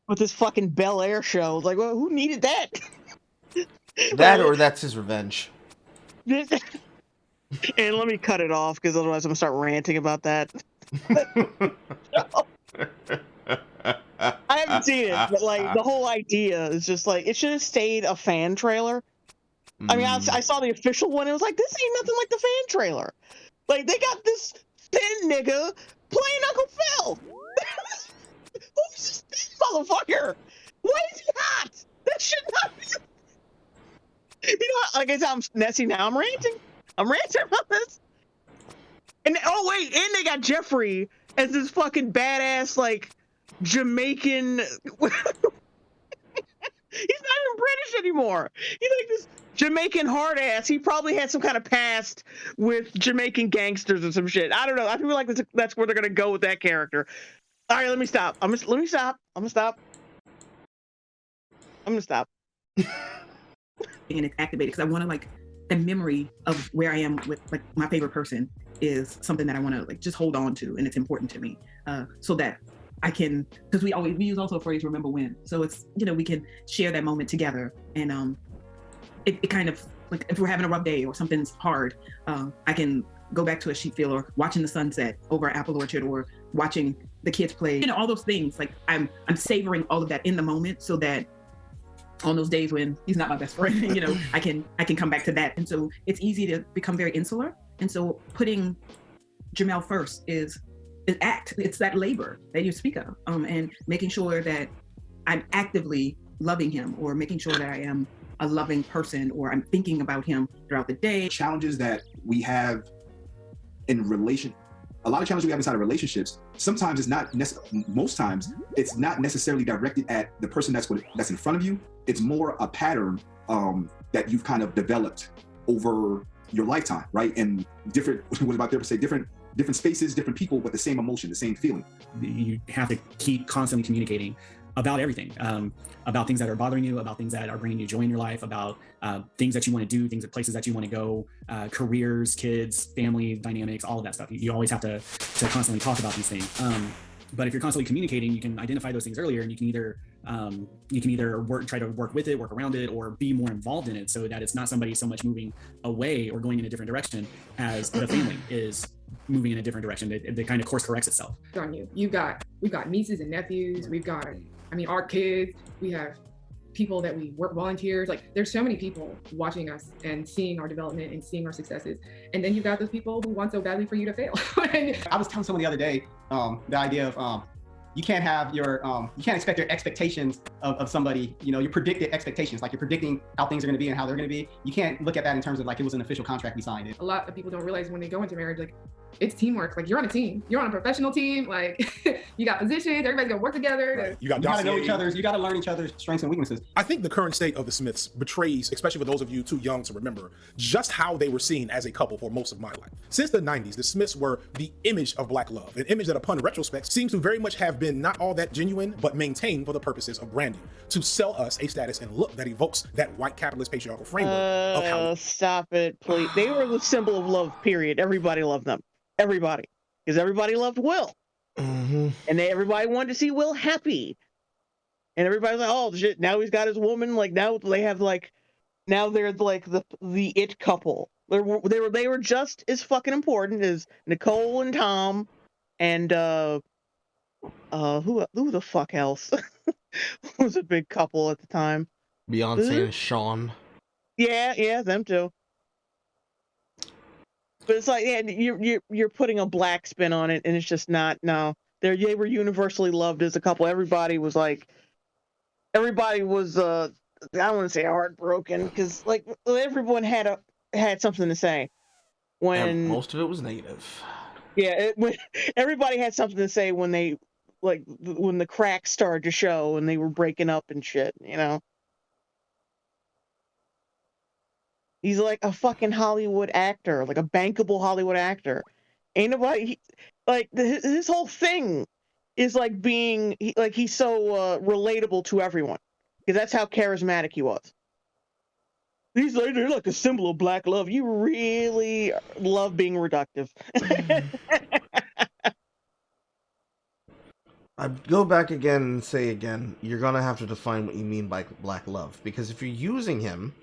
With this fucking Bel Air show. Like, well, who needed that? That or that's his revenge. And let me cut it off, because otherwise I'm gonna start ranting about that. I haven't seen it, but like the whole idea is just like, it should have stayed a fan trailer. I mean, I saw the official one. It was like, this ain't nothing like the fan trailer. Like, they got this thin nigga playing Uncle Phil. Who's this thin motherfucker? Why is he hot? That should not be. You know what? Like I said, Nessie, now I'm ranting. I'm ranting about this. And oh wait, and they got Jeffrey as this fucking badass, like, Jamaican. He's not even British anymore. He's like this Jamaican hard ass. He probably had some kind of past with Jamaican gangsters or some shit. I don't know. I feel like that's where they're gonna go with that character. All right, let me stop. I'm gonna stop. And it's activated because I want to, like, the memory of where I am with, like, my favorite person is something that I want to, like, just hold on to, and it's important to me, so that I can, because we use also a phrase, remember when, so it's, you know, we can share that moment together. And it kind of, like, if we're having a rough day or something's hard, I can go back to a sheep field or watching the sunset over an apple orchard or watching the kids play, you know, all those things. Like, I'm savoring all of that in the moment, so that on those days when he's not my best friend, you know, I can come back to that. And so it's easy to become very insular. And so putting Jamel first is it's that labor that you speak of, and making sure that I'm actively loving him, or making sure that I am a loving person, or I'm thinking about him throughout the day. Challenges that we have in a lot of challenges we have inside of relationships, sometimes it's not most times it's not necessarily directed at the person that's in front of you. It's more a pattern that you've kind of developed over your lifetime, right? And different, what about therapists say, different spaces, different people, but the same emotion, the same feeling. You have to keep constantly communicating about everything, about things that are bothering you, about things that are bringing you joy in your life, about things that you want to do, places that you want to go, careers, kids, family dynamics, all of that stuff. You always have to constantly talk about these things. But if you're constantly communicating, you can identify those things earlier, and you can either try to work with it, work around it, or be more involved in it, so that it's not somebody so much moving away or going in a different direction as the family is moving in a different direction. It kind of course corrects itself. On you. We've got nieces and nephews. We've got, I mean, our kids. We have people that we work, volunteers. Like, there's so many people watching us and seeing our development and seeing our successes. And then you've got those people who want so badly for you to fail. I was telling someone the other day, the idea of you can't have your you can't expect your expectations of somebody, you know, your predicted expectations, like you're predicting how things are going to be and how they're going to be. You can't look at that in terms of like it was an official contract we signed. A lot of people don't realize when they go into marriage, like, it's teamwork. Like, you're on a team. You're on a professional team. Like, you got positions. Everybody's gonna work together. Right. You gotta know each other's. You gotta learn each other's strengths and weaknesses. I think the current state of the Smiths betrays, especially for those of you too young to remember, just how they were seen as a couple for most of my life. Since the 90s, the Smiths were the image of Black love, an image that upon retrospect seems to very much have been not all that genuine, but maintained for the purposes of branding, to sell us a status and look that evokes that white capitalist patriarchal framework of how. Stop it, please. They were the symbol of love, period. Everybody loved them. Everybody. Because everybody loved Will. Mm-hmm. And everybody wanted to see Will happy. And everybody's like, oh shit, now he's got his woman. Like, now they have like, now they're like the it couple. They were just as fucking important as Nicole and Tom and who the fuck else was a big couple at the time? Beyonce and Sean. Yeah, them too. But it's like, yeah, you're putting a black spin on it, and it's just not. No, they were universally loved as a couple. Everybody was I don't want to say heartbroken, because like everyone had something to say. When most of it was negative. Yeah, everybody had something to say when they when the cracks started to show and they were breaking up and shit. You know. He's like a fucking Hollywood actor, like a bankable Hollywood actor. Ain't nobody, like, his whole thing is like he's so relatable to everyone, because that's how charismatic he was. They're like a symbol of black love. You really love being reductive. I'd go back again and say again, you're gonna have to define what you mean by black love, because if you're using him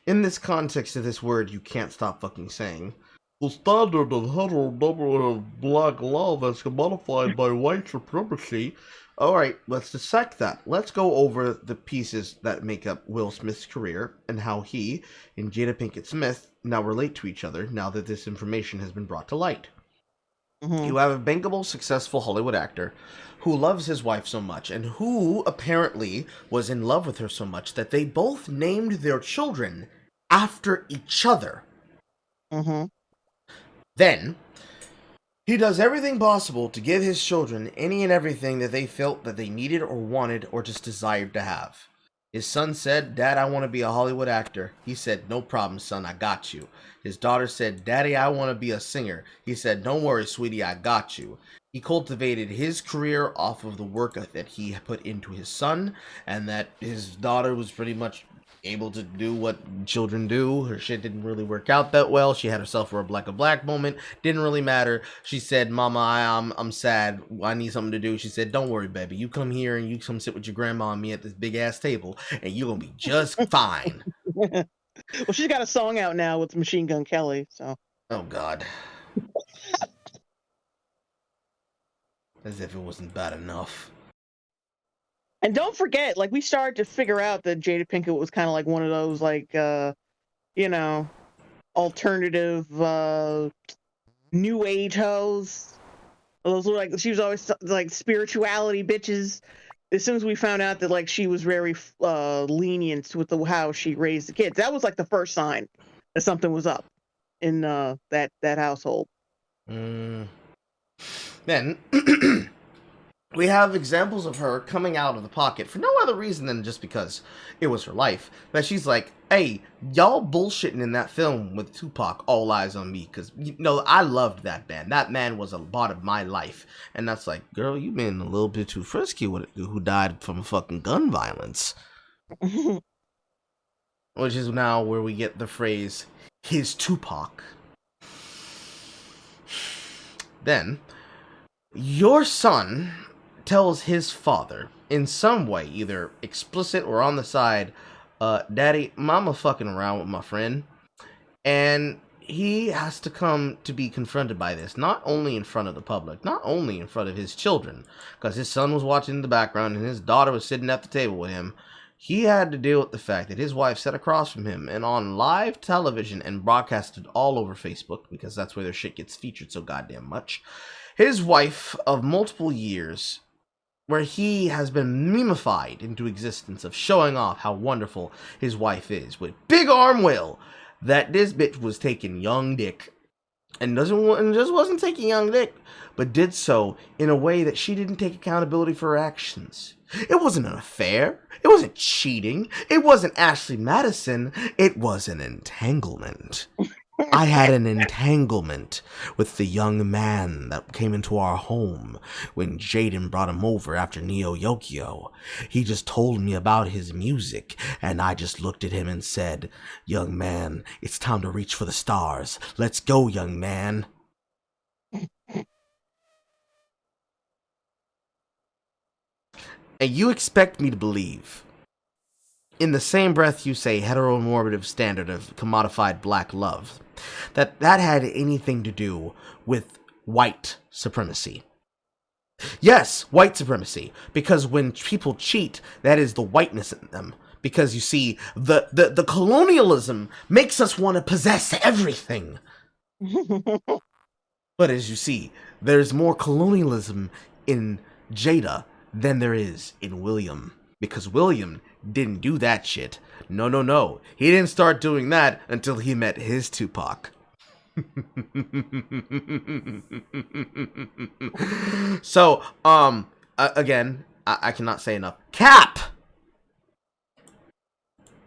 in this context of this word, you can't stop fucking saying the standard of heteronormative black love as commodified by white supremacy. Alright, let's dissect that. Let's go over the pieces that make up Will Smith's career and how he and Jada Pinkett Smith now relate to each other now that this information has been brought to light. You have a bankable, successful Hollywood actor who loves his wife so much and who apparently was in love with her so much that they both named their children after each other. Then, he does everything possible to give his children any and everything that they felt that they needed or wanted or just desired to have. His son said, "Dad, I want to be a Hollywood actor." He said, "No problem, son, I got you." His daughter said, "Daddy, I want to be a singer." He said, "Don't worry, sweetie, I got you." He cultivated his career off of the work that he put into his son, and that his daughter was pretty much able to do what children do. Her shit didn't really work out that well. She had herself for a black moment. Didn't really matter. She said, "Mama, I'm sad. I need something to do." She said, "Don't worry, baby. You come here and you come sit with your grandma and me at this big ass table, and you're gonna be just fine." Well, she's got a song out now with Machine Gun Kelly, so. Oh God. As if it wasn't bad enough. And don't forget, like, we started to figure out that Jada Pinkett was kind of like one of those, like, alternative, new age hoes. Those were like, she was always like spirituality bitches. As soon as we found out that, like, she was very lenient with how she raised the kids, that was like the first sign that something was up in that household. Then we have examples of her coming out of the pocket for no other reason than just because it was her life. That she's like, "Hey, y'all bullshitting in that film with Tupac, All Eyes on Me, because, I loved that band. That man was a part of my life." And that's like, girl, you been a little bit too frisky with it, who died from fucking gun violence. Which is now where we get the phrase, his Tupac. Then, your son tells his father, in some way, either explicit or on the side, "Daddy, mama fucking around with my friend." And he has to come to be confronted by this, not only in front of the public, not only in front of his children, because his son was watching in the background and his daughter was sitting at the table with him. He had to deal with the fact that his wife sat across from him and on live television and broadcasted all over Facebook, because that's where their shit gets featured so goddamn much. His wife of multiple years, where he has been memified into existence of showing off how wonderful his wife is, with big arm Will, that this bitch was taking young dick, and just wasn't taking young dick, but did so in a way that she didn't take accountability for her actions. It wasn't an affair. It wasn't cheating. It wasn't Ashley Madison. It was an entanglement. I had an entanglement with the young man that came into our home when Jaden brought him over after Neo Yokio. He just told me about his music, and I just looked at him and said, "Young man, it's time to reach for the stars. Let's go, young man." And you expect me to believe, in the same breath you say heteronormative standard of commodified black love, that had anything to do with white supremacy. Yes, white supremacy, because when people cheat, that is the whiteness in them. Because you see, the colonialism makes us want to possess everything. But as you see, there's more colonialism in Jada than there is in William. Because William didn't do that shit. No. He didn't start doing that until he met his Tupac. So, again, I cannot say enough. Cap!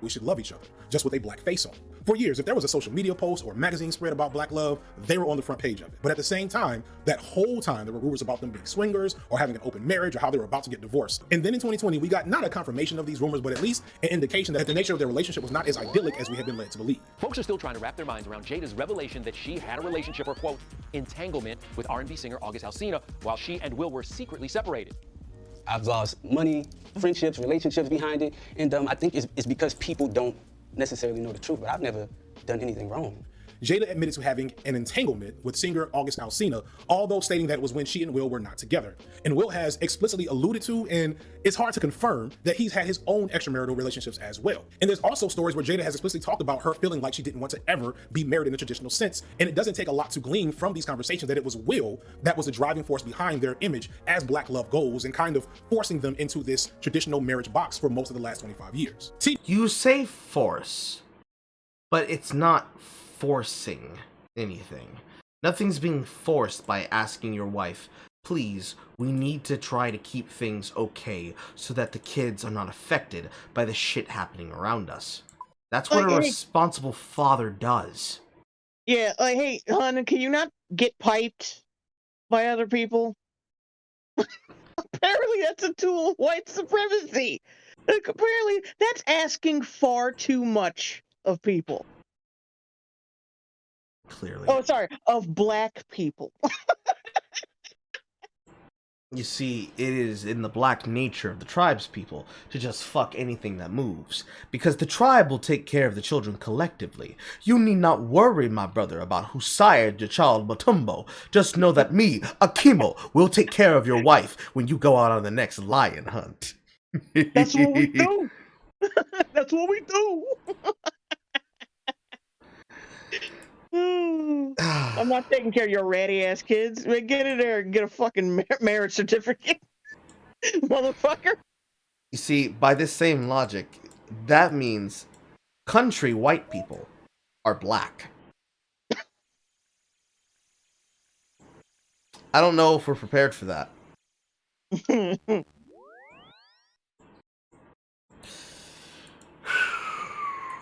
We should love each other, just with a black face on. For years, if there was a social media post or magazine spread about black love, they were on the front page of it. But at the same time, that whole time, there were rumors about them being swingers or having an open marriage or how they were about to get divorced. And then in 2020, we got not a confirmation of these rumors, but at least an indication that the nature of their relationship was not as idyllic as we had been led to believe. Folks are still trying to wrap their minds around Jada's revelation that she had a relationship or, quote, entanglement with R&B singer August Alsina while she and Will were secretly separated. I've lost money, friendships, relationships behind it, and I think it's because people don't necessarily know the truth, but I've never done anything wrong. Jada admitted to having an entanglement with singer August Alsina, although stating that it was when she and Will were not together. And Will has explicitly alluded to, and it's hard to confirm, that he's had his own extramarital relationships as well. And there's also stories where Jada has explicitly talked about her feeling like she didn't want to ever be married in the traditional sense. And it doesn't take a lot to glean from these conversations that it was Will that was the driving force behind their image as black love goals and kind of forcing them into this traditional marriage box for most of the last 25 years. You say force, but it's not forcing anything. Nothing's being forced by asking your wife, please, we need to try to keep things okay so that the kids are not affected by the shit happening around us. That's what a responsible father does. Yeah, like, hey, hon, can you not get piped by other people? Apparently that's a tool of white supremacy. Like, apparently that's asking far too much of people. Clearly. Oh, sorry, of black people. You see, it is in the black nature of the tribe's people to just fuck anything that moves, because the tribe will take care of the children collectively. You need not worry, my brother, about who sired your child Matumbo. Just know that me, Akimo, will take care of your wife when you go out on the next lion hunt. That's what we do. That's what we do. I'm not taking care of your ratty ass kids. Man, get in there and get a fucking marriage certificate, motherfucker. You see, by this same logic, that means country white people are black. I don't know if we're prepared for that.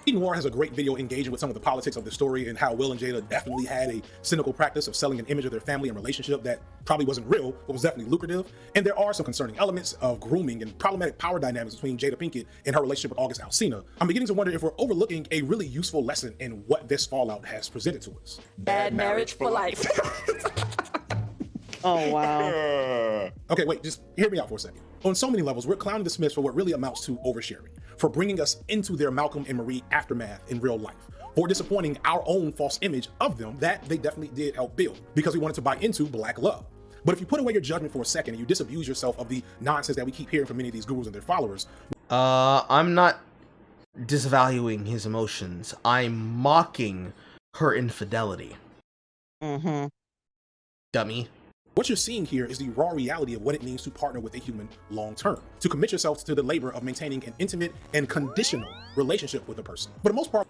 Noir has a great video engaging with some of the politics of the story and how Will and Jada definitely had a cynical practice of selling an image of their family and relationship that probably wasn't real, but was definitely lucrative. And there are some concerning elements of grooming and problematic power dynamics between Jada Pinkett and her relationship with August Alsina. I'm beginning to wonder if we're overlooking a really useful lesson in what this fallout has presented to us. Bad marriage for life. Oh, wow. Okay, wait, just hear me out for a second. On so many levels, we're clowning the Smiths for what really amounts to oversharing, for bringing us into their Malcolm and Marie aftermath in real life, for disappointing our own false image of them that they definitely did help build, because we wanted to buy into black love. But if you put away your judgment for a second and you disabuse yourself of the nonsense that we keep hearing from many of these gurus and their followers. I'm not disvaluing his emotions. I'm mocking her infidelity. Mm-hmm. Dummy. What you're seeing here is the raw reality of what it means to partner with a human long term, to commit yourself to the labor of maintaining an intimate and conditional relationship with a person. For the most part,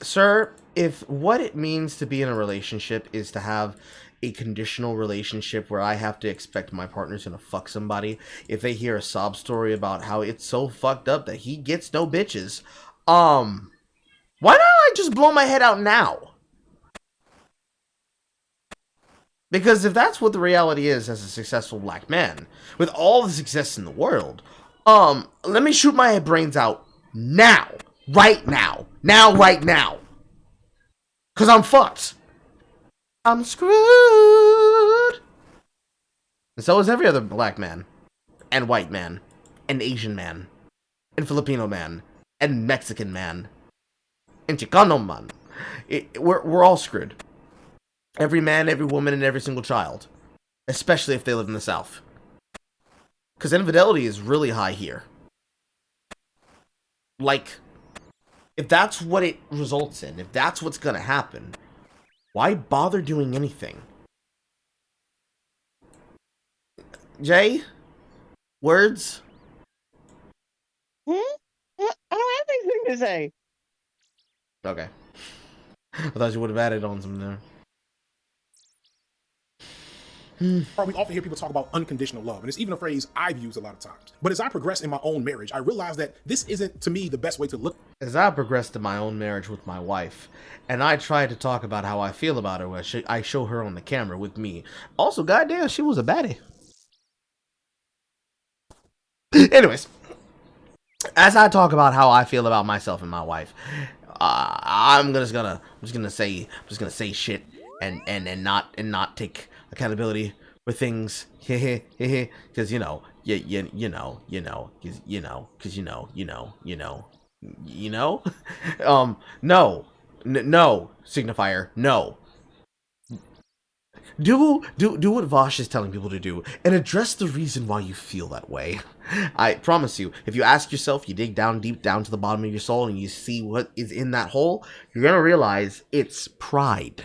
sir, if what it means to be in a relationship is to have a conditional relationship where I have to expect my partner's gonna fuck somebody, if they hear a sob story about how it's so fucked up that he gets no bitches, why don't I just blow my head out now? Because if that's what the reality is as a successful black man, with all the success in the world, let me shoot my brains out now. Right now. Right now. Because I'm fucked. I'm screwed. And so is every other black man. And white man. And Asian man. And Filipino man. And Mexican man. And Chicano man. We're all screwed. Every man, every woman, and every single child. Especially if they live in the South. Because infidelity is really high here. Like, if that's what it results in, if that's what's gonna happen, why bother doing anything? Jay? Words? I don't have anything to say. Okay. I thought you would have added on some there. Or we often hear people talk about unconditional love, and it's even a phrase I've used a lot of times. But as I progress in my own marriage, I realized that this isn't, to me, the best way to look. As I progressed in my own marriage with my wife, and I tried to talk about how I feel about her, I show her on the camera with me. Also, goddamn, she was a baddie. Anyways, as I talk about how I feel about myself and my wife, I'm just gonna say shit and not take accountability for things, because you know, no, Signifier, no. Do what Vosh is telling people to do, and address the reason why you feel that way. I promise you, if you ask yourself, you dig down deep down to the bottom of your soul, and you see what is in that hole, you're gonna realize it's pride.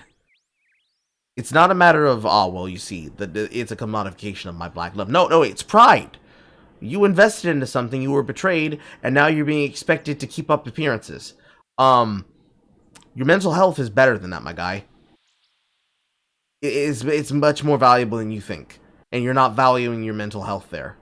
It's not a matter of, oh, well, you see, it's a commodification of my black love. No, it's pride. You invested into something, you were betrayed, and now you're being expected to keep up appearances. Your mental health is better than that, my guy. It's much more valuable than you think, and you're not valuing your mental health there.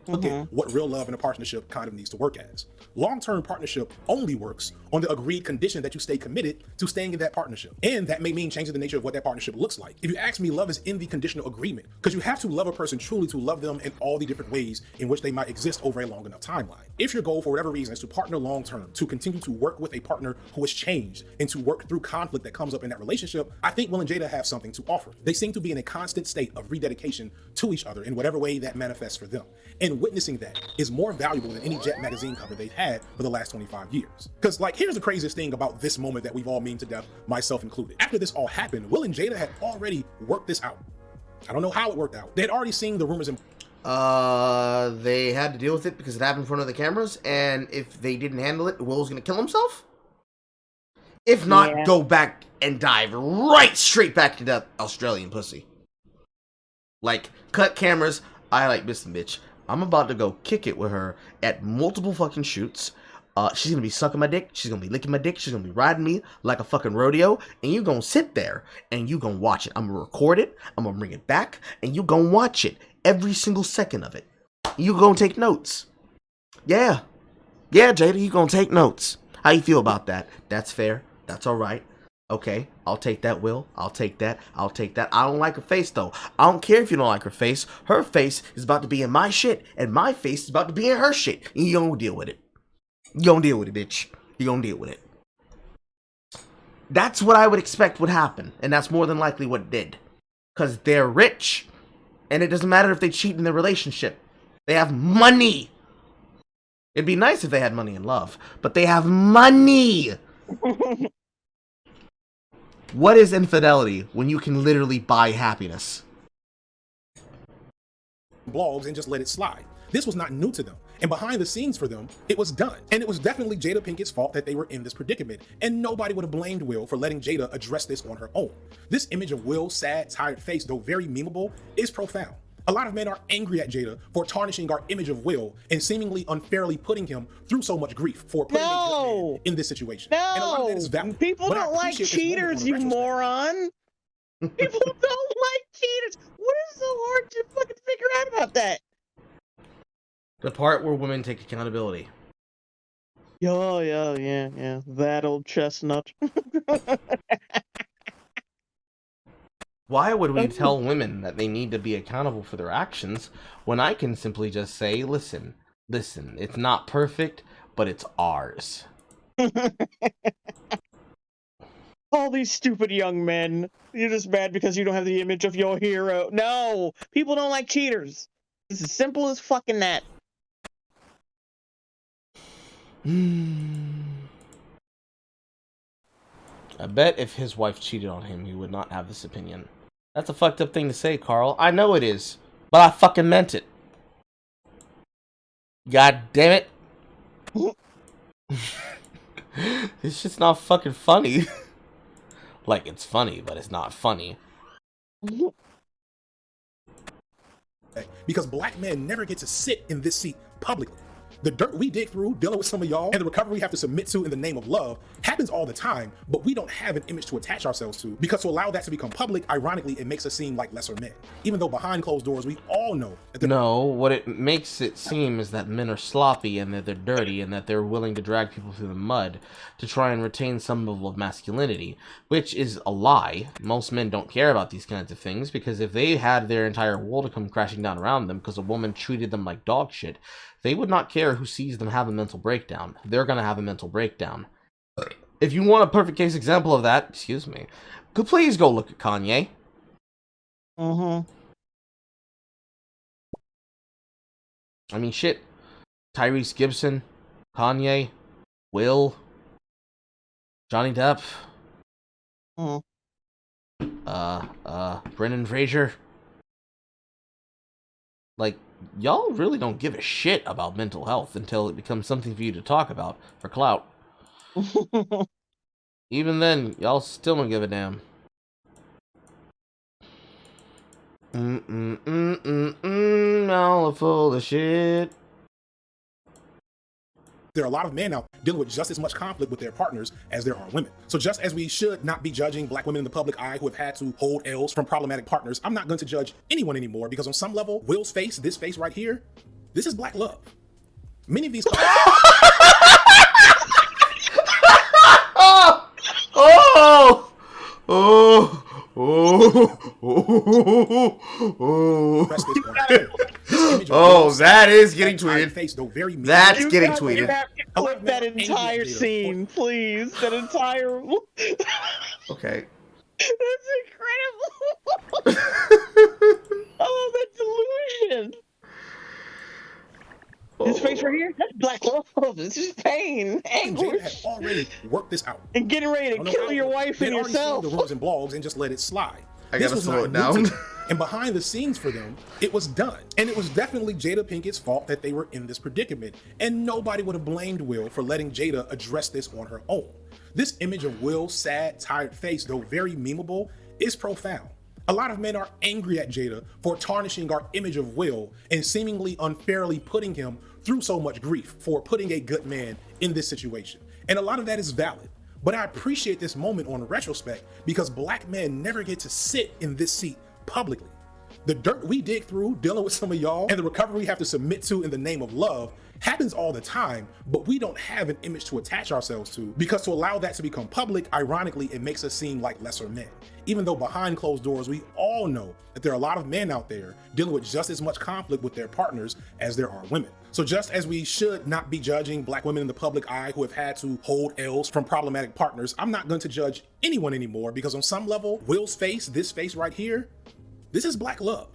Look at what real love in a partnership kind of needs to work as. Long-term partnership only works on the agreed condition that you stay committed to staying in that partnership. And that may mean changing the nature of what that partnership looks like. If you ask me, love is in the conditional agreement, because you have to love a person truly to love them in all the different ways in which they might exist over a long enough timeline. If your goal for whatever reason is to partner long-term, to continue to work with a partner who has changed, and to work through conflict that comes up in that relationship, I think Will and Jada have something to offer. They seem to be in a constant state of rededication to each other in whatever way that manifests for them. And witnessing that is more valuable than any Jet magazine cover they've had for the last 25 years. Because, like, here's the craziest thing about this moment that we've all memed to death, myself included. After this all happened, Will and Jada had already worked this out. I don't know how it worked out. They had already seen the rumors and they had to deal with it because it happened in front of the cameras, and if they didn't handle it, Will was gonna kill himself. If not, go back and dive right straight back to that Australian pussy. Like, cut cameras. I like missing bitch. I'm about to go kick it with her at multiple fucking shoots. She's gonna be sucking my dick. She's gonna be licking my dick. She's gonna be riding me like a fucking rodeo. And you gonna sit there and you gonna watch it. I'm gonna record it. I'm gonna bring it back. And you gonna watch it. Every single second of it. You gonna take notes. Yeah. Yeah, Jada, you gonna take notes. How you feel about that? That's fair. That's alright. Okay, I'll take that, Will. I'll take that. I'll take that. I don't like her face, though. I don't care if you don't like her face. Her face is about to be in my shit, and my face is about to be in her shit. And you gonna deal with it. You gonna deal with it, bitch. You gonna deal with it. That's what I would expect would happen, and that's more than likely what it did. Because they're rich, and it doesn't matter if they cheat in their relationship. They have money. It'd be nice if they had money and love, but they have money. What is infidelity when you can literally buy happiness? Blogs and just let it slide. This was not new to them. And behind the scenes for them, it was done. And it was definitely Jada Pinkett's fault that they were in this predicament. And nobody would have blamed Will for letting Jada address this on her own. This image of Will's sad, tired face, though very memeable, is profound. A lot of men are angry at Jada for tarnishing our image of Will and seemingly unfairly putting him through so much grief for putting a good man in this situation. And a lot of that is valid. People don't like cheaters, you moron. People don't like cheaters. What is so hard to fucking figure out about that? The part where women take accountability. Oh, yeah. That old chestnut. Why would we tell women that they need to be accountable for their actions when I can simply just say, listen, it's not perfect, but it's ours. All these stupid young men. You're just mad because you don't have the image of your hero. No! People don't like cheaters. It's as simple as fucking that. I bet if his wife cheated on him, he would not have this opinion. That's a fucked up thing to say, Carl. I know it is, but I fucking meant it. God damn it. It's just not fucking funny. Like, it's funny, but it's not funny. Because black men never get to sit in this seat publicly. The dirt we dig through dealing with some of y'all and the recovery we have to submit to in the name of love happens all the time, but we don't have an image to attach ourselves to, because to allow that to become public, ironically, it makes us seem like lesser men. Even though behind closed doors, we all know that no, what it makes it seem is that men are sloppy and that they're dirty and that they're willing to drag people through the mud to try and retain some level of masculinity, which is a lie. Most men don't care about these kinds of things, because if they had their entire world to come crashing down around them because a woman treated them like dog shit, they would not care who sees them have a mental breakdown. They're going to have a mental breakdown. If you want a perfect case example of that, excuse me, please go look at Kanye. Mm-hmm. I mean, shit. Tyrese Gibson, Kanye, Will, Johnny Depp, Brendan Fraser. Like, y'all really don't give a shit about mental health until it becomes something for you to talk about for clout. Even then, y'all still don't give a damn. Y'all are full of shit. there are a lot of men now dealing with just as much conflict with their partners as there are women. So just as we should not be judging black women in the public eye who have had to hold L's from problematic partners, I'm not going to judge anyone anymore, because on some level, Will's face, this face right here, this is black love. Many of these Oh, that is getting tweeted. That's getting tweeted. You have to clip that entire scene, please. That entire. Okay. That's incredible. Oh, that delusion. His face right here, that's black love. This is pain, anguish. Had already worked this out. And getting ready to kill your wife and yourself. The rumors and blogs and just let it slide. I gotta slow it down. And behind the scenes for them, it was done. And it was definitely Jada Pinkett's fault that they were in this predicament. And nobody would have blamed Will for letting Jada address this on her own. This image of Will's sad, tired face, though very memeable, is profound. A lot of men are angry at Jada for tarnishing our image of Will and seemingly unfairly putting him through so much grief for putting a good man in this situation. And a lot of that is valid. But I appreciate this moment on retrospect because black men never get to sit in this seat publicly. The dirt we dig through dealing with some of y'all and the recovery we have to submit to in the name of love happens all the time, but we don't have an image to attach ourselves to, because to allow that to become public, ironically, it makes us seem like lesser men. Even though behind closed doors, we all know that there are a lot of men out there dealing with just as much conflict with their partners as there are women. So just as we should not be judging black women in the public eye who have had to hold L's from problematic partners, I'm not going to judge anyone anymore, because on some level, Will's face, this face right here, this is black love.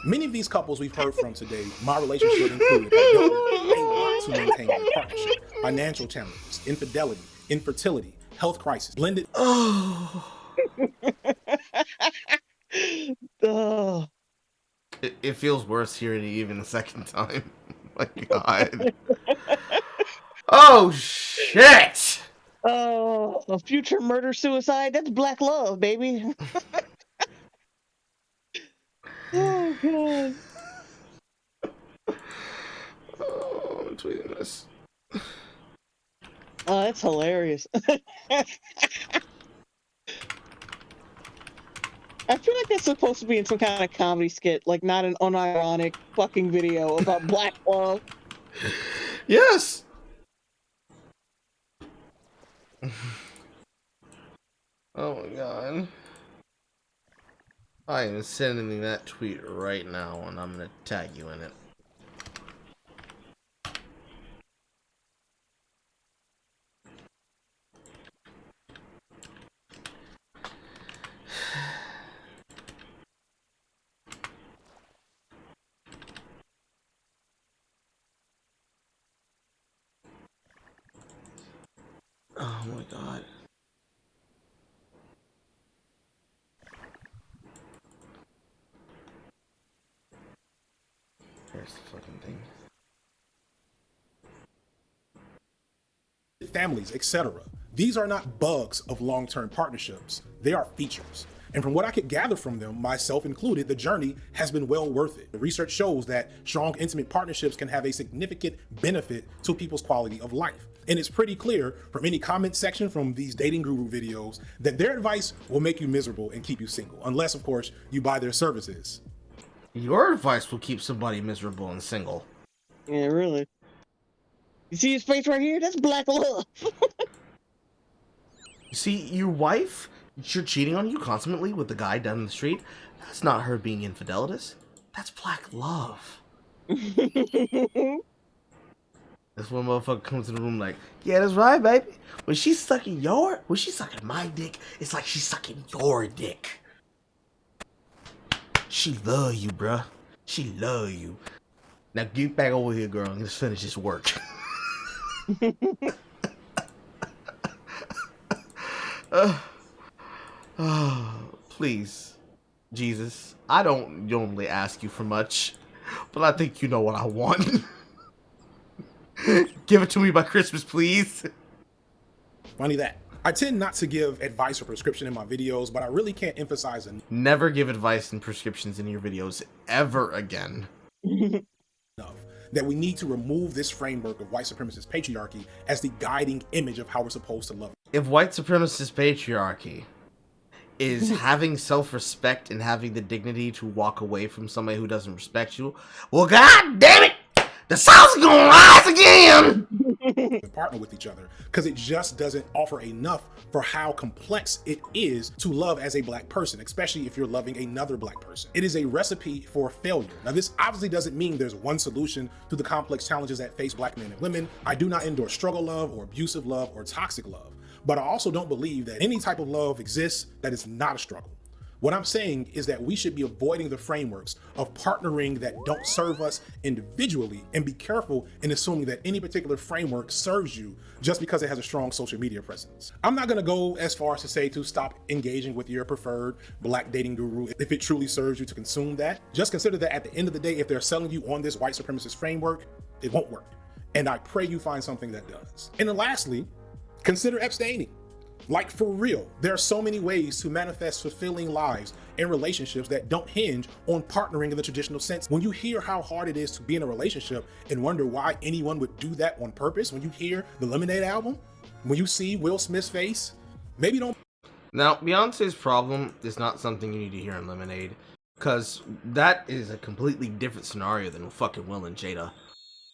Many of these couples we've heard from today, my relationship included, they want to maintain their partnership. Financial challenges, infidelity, infertility, health crisis, blended. It feels worse hearing it even a second time. Oh my God. Oh shit. Oh, a future murder suicide. That's black love, baby. Oh God. Oh, I'm tweeting this. Oh, that's hilarious. I feel like that's supposed to be in some kind of comedy skit, like not an unironic fucking video about black love. Yes. Oh my God. I am sending that tweet right now, and I'm gonna tag you in it. Oh my God. Here's the fucking thing. Families, etc. These are not bugs of long-term partnerships. They are features. And from what I could gather from them, myself included, the journey has been well worth it. The research shows that strong, intimate partnerships can have a significant benefit to people's quality of life. And it's pretty clear from any comment section from these dating guru videos that their advice will make you miserable and keep you single, unless, of course, you buy their services. Your advice will keep somebody miserable and single. Yeah, really. You see his face right here? That's black love. You see, your wife, you're cheating on you constantly with the guy down the street. That's not her being infidelitous. That's black love. This one motherfucker comes in the room like, yeah, that's right, baby. When she's sucking my dick, it's like she's sucking your dick. She love you, bruh. She love you. Now get back over here, girl, and let's finish this work. Please, Jesus, I don't normally ask you for much, but I think you know what I want. Give it to me by Christmas, please. Funny that. I tend not to give advice or prescription in my videos, but I really can't emphasize enough. Never give advice and prescriptions in your videos ever again. That we need to remove this framework of white supremacist patriarchy as the guiding image of how we're supposed to love. If white supremacist patriarchy is having self-respect and having the dignity to walk away from somebody who doesn't respect you, well, god damn it, the South's gonna rise again! And partner with each other, because it just doesn't offer enough for how complex it is to love as a black person, especially if you're loving another black person. It is a recipe for failure. Now, this obviously doesn't mean there's one solution to the complex challenges that face black men and women. I do not endorse struggle love or abusive love or toxic love, but I also don't believe that any type of love exists that is not a struggle. What I'm saying is that we should be avoiding the frameworks of partnering that don't serve us individually, and be careful in assuming that any particular framework serves you just because it has a strong social media presence. I'm not gonna go as far as to say to stop engaging with your preferred black dating guru if it truly serves you to consume that. Just consider that at the end of the day, if they're selling you on this white supremacist framework, it won't work. And I pray you find something that does. And then lastly, consider abstaining. Like, for real, there are so many ways to manifest fulfilling lives and relationships that don't hinge on partnering in the traditional sense. When you hear how hard it is to be in a relationship and wonder why anyone would do that on purpose, when you hear the Lemonade album, when you see Will Smith's face, maybe don't. Now, Beyonce's problem is not something you need to hear in Lemonade, because that is a completely different scenario than fucking Will and Jada.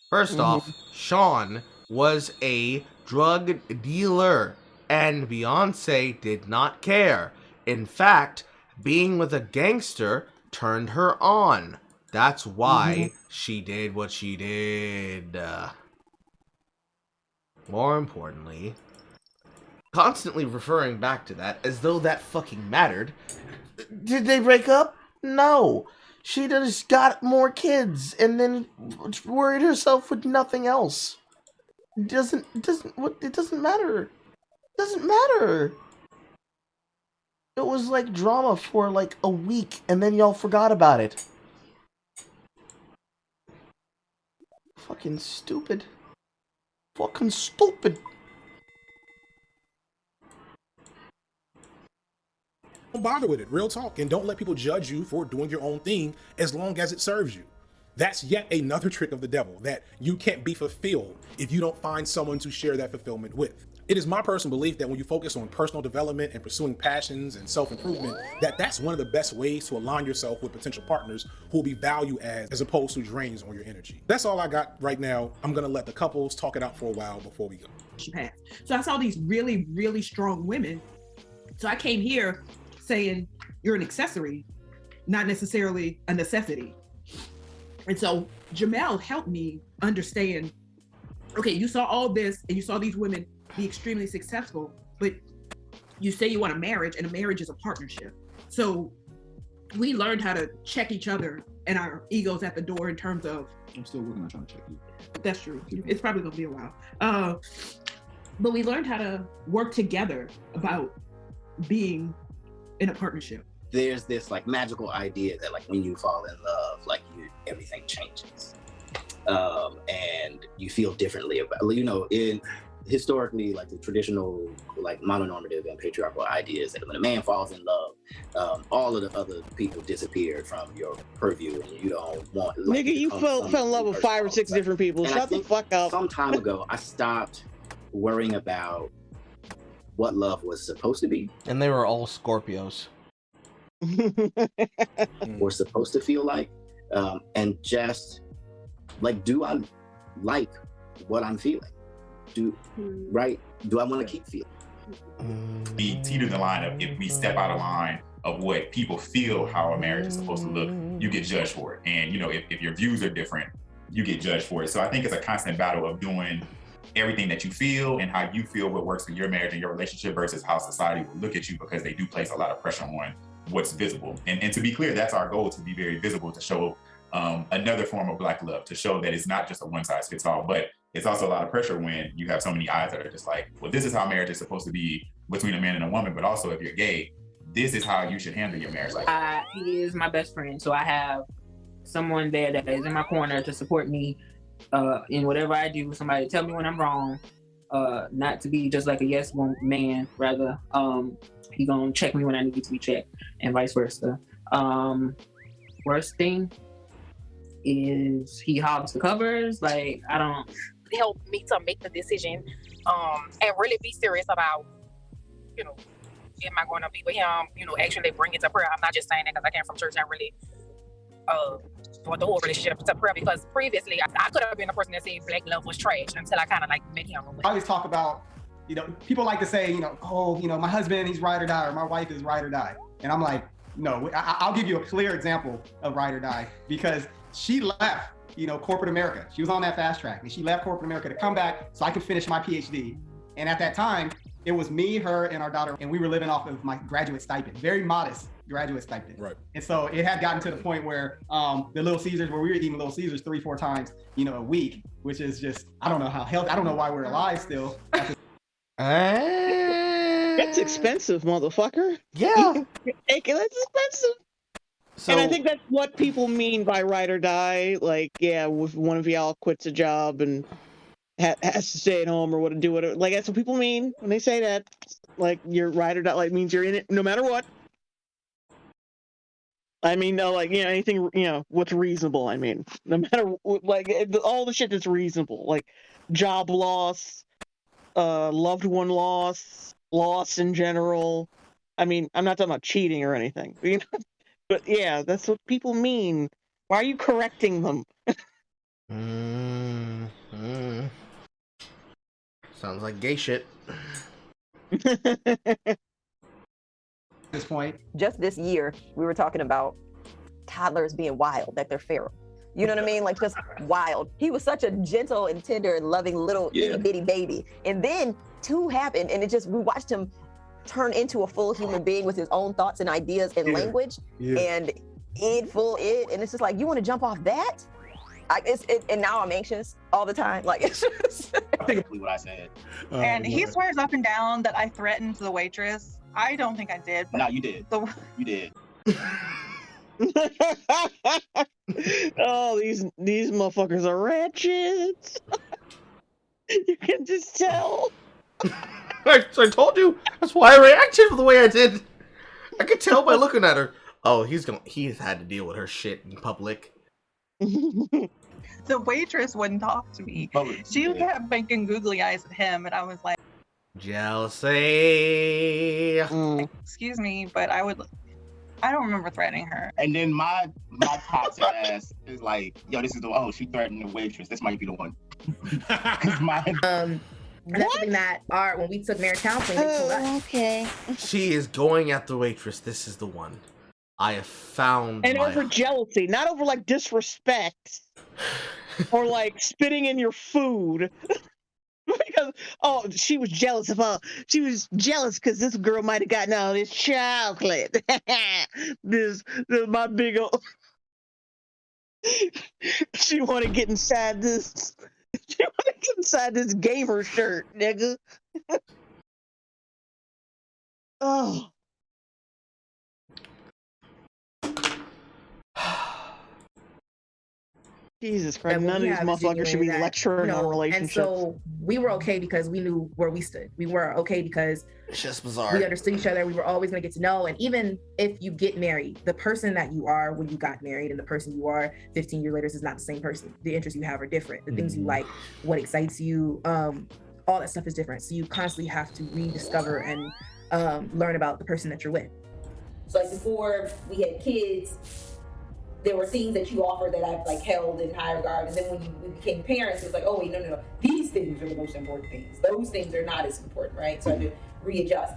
First off, Sean was a drug dealer, and Beyonce did not care. In fact, being with a gangster turned her on. That's why she did what she did. More importantly, constantly referring back to that as though that fucking mattered. Did they break up? No. She just got more kids and then worried herself with nothing else. It doesn't matter. It doesn't matter. It was like drama for like a week and then y'all forgot about it. Fucking stupid. Fucking stupid. Don't bother with it, real talk, and don't let people judge you for doing your own thing as long as it serves you. That's yet another trick of the devil, that you can't be fulfilled if you don't find someone to share that fulfillment with. It is my personal belief that when you focus on personal development and pursuing passions and self-improvement, that's one of the best ways to align yourself with potential partners who will be value as opposed to drains on your energy. That's all I got right now. I'm gonna let the couples talk it out for a while before we go. So I saw these really, really strong women. So I came here saying, you're an accessory, not necessarily a necessity. And so Jamel helped me understand, okay, you saw all this and you saw these women be extremely successful, but you say you want a marriage, and a marriage is a partnership. So we learned how to check each other and our egos at the door in terms of, I'm still working on trying to check you. That's true. It's probably gonna be a while. But we learned how to work together about being in a partnership. There's this like magical idea that like when you fall in love, like everything changes. And you feel differently about, historically, like the traditional, like mononormative and patriarchal ideas that when a man falls in love, all of the other people disappear from your purview, and you don't want. Like, Nigga, you fell in love with 5 or 6 different people. And Shut the fuck up. Some time ago, I stopped worrying about what love was supposed to be. And they were all Scorpios. We're supposed to feel like, and just like, do I like what I'm feeling? Do I want to keep feeling? We teeter the line of, if we step out of line of what people feel how a marriage is supposed to look, you get judged for it. And you know, if your views are different, you get judged for it. So I think it's a constant battle of doing everything that you feel and how you feel what works for your marriage and your relationship versus how society will look at you, because they do place a lot of pressure on what's visible. And to be clear, that's our goal, to be very visible, to show another form of Black love, to show that it's not just a one size fits all, but it's also a lot of pressure when you have so many eyes that are just like, well, this is how marriage is supposed to be between a man and a woman, but also if you're gay, this is how you should handle your marriage. Like, he is my best friend, so I have someone there that is in my corner to support me in whatever I do. Somebody to tell me when I'm wrong, not to be just like a yes man, rather he gonna check me when I need to be checked, and vice versa. Worst thing is he hogs the covers. Like, I don't help me to make the decision and really be serious about, you know, am I going to be with him, you know, actually bring it to prayer. I'm not just saying that because I came from church and really brought the whole relationship to prayer, because previously I could have been the person that said Black love was trash until I kind of like met him. I always talk about, you know, people like to say, you know, oh, you know, my husband, he's ride or die, or my wife is ride or die. And I'm like, no, I'll give you a clear example of ride or die, because she left, you know, corporate America. She was on that fast track, and she left corporate America to come back so I could finish my PhD. And at that time, it was me, her, and our daughter, and we were living off of my graduate stipend, very modest graduate stipend. Right. And so it had gotten to the point where the Little Caesars, where we were eating Little Caesars 3-4 times, you know, a week, which is just, I don't know how healthy, I don't know why we're alive still. That's expensive, motherfucker. Yeah. That's expensive. So, and I think that's what people mean by ride or die. Like, yeah, if one of y'all quits a job and has to stay at home or what to do whatever. Like, that's what people mean when they say that. Like, you're ride or die, like, means you're in it no matter what. I mean, no, like, you know, anything, you know, what's reasonable. I mean, no matter, like, all the shit that's reasonable, like job loss, loved one loss in general. I mean, I'm not talking about cheating or anything, you know? But yeah, that's what people mean. Why are you correcting them? Sounds like gay shit. This point, just this year, we were talking about toddlers being wild, that they're feral. You know what I mean? Like, just wild. He was such a gentle and tender and loving little itty bitty baby. And then 2 happened, and we watched him turn into a full human being with his own thoughts and ideas and language, and and it's just like, you want to jump off that? And now I'm anxious all the time. Like, it's just I think what I said. And he swears up and down that I threatened the waitress. I don't think I did. No, you did. You did. Oh, these motherfuckers are wretched. You can just tell. I told you. That's why I reacted the way I did. I could tell by looking at her. Oh, he's had to deal with her shit in public. The waitress wouldn't talk to me. She kept making googly eyes at him, and I was like, jealousy. Excuse me, but I don't remember threatening her. And then my toxic ass is like, yo, this is she threatened the waitress. This might be the one. And that's something that when we took marriage counseling, they told us. Okay. She is going at the waitress. This is the one. I have found. And over jealousy, not over like disrespect or like spitting in your food. Because she was jealous of her. She was jealous because this girl might have gotten all this chocolate. this my big old. She want to get inside this. She want to get inside this gamer shirt, nigga. Oh. Jesus that Christ, what none of we these have is motherfuckers should be genuine, that, lecturing on and relationships. so we were okay because we knew where we stood. We were okay because It's just bizarre. we understood each other. We were always going to get to know. And even if you get married, the person that you are when you got married and the person you are 15 years later is not the same person. The interests you have are different. The things you like, what excites you, all that stuff is different. So you constantly have to rediscover and learn about the person that you're with. So like before we had kids, there were things that you offered that I like held in high regard, and then when we became parents, it was like, oh wait, no, these things are the most important things. Those things are not as important, right? So I had to readjust.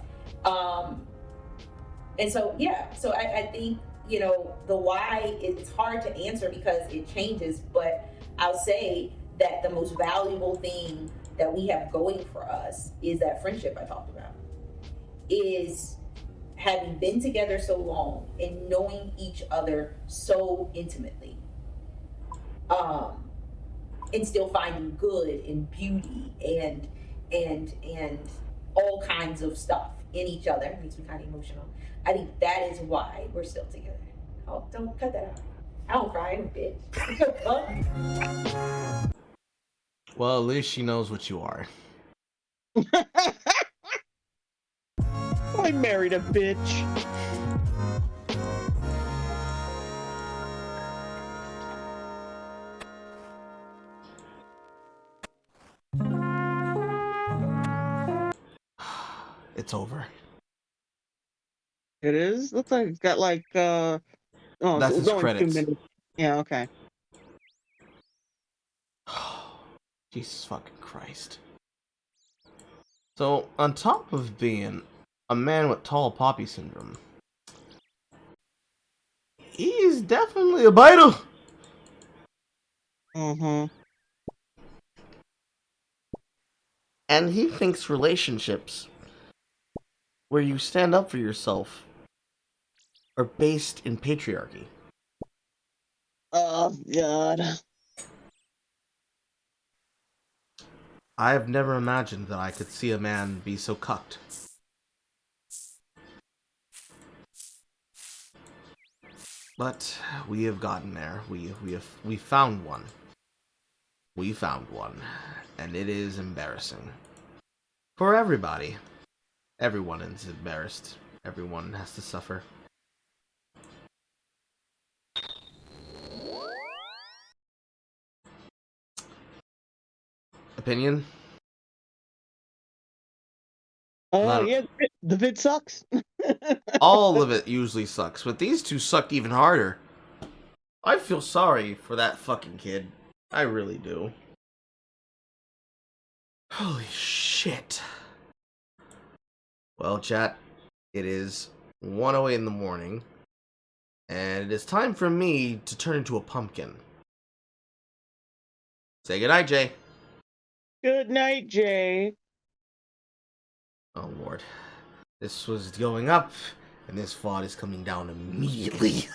And so yeah, so I think, you know, the why, it's hard to answer because it changes, but I'll say that the most valuable thing that we have going for us is that friendship I talked about. Is having been together so long and knowing each other so intimately, and still finding good and beauty and all kinds of stuff in each other. It makes me kind of emotional. I think that is why we're still together. Oh, don't cut that out. I don't cry, I'm a bitch. Well, at least she knows what you are. I married a bitch. It's over. It is? Looks like it's got like oh, That's so his it's only 2 credits. minutes. Yeah, okay. Jesus fucking Christ. So, on top of being a man with tall poppy syndrome, he's definitely a biter. Mm-hmm. And he thinks relationships where you stand up for yourself are based in patriarchy. Oh, God. I've never imagined that I could see a man be so cucked. But we have gotten there. We found one. We found one, and it is embarrassing for everybody. Everyone is embarrassed. Everyone has to suffer. Opinion? Yeah, the vid sucks. All of it usually sucks, but these two sucked even harder. I feel sorry for that fucking kid. I really do. Holy shit. Well, chat, it is 1:08 in the morning, and it is time for me to turn into a pumpkin. Say goodnight, Jay. Good night, Jay. Oh, Lord. This was going up, and this VOD is coming down immediately.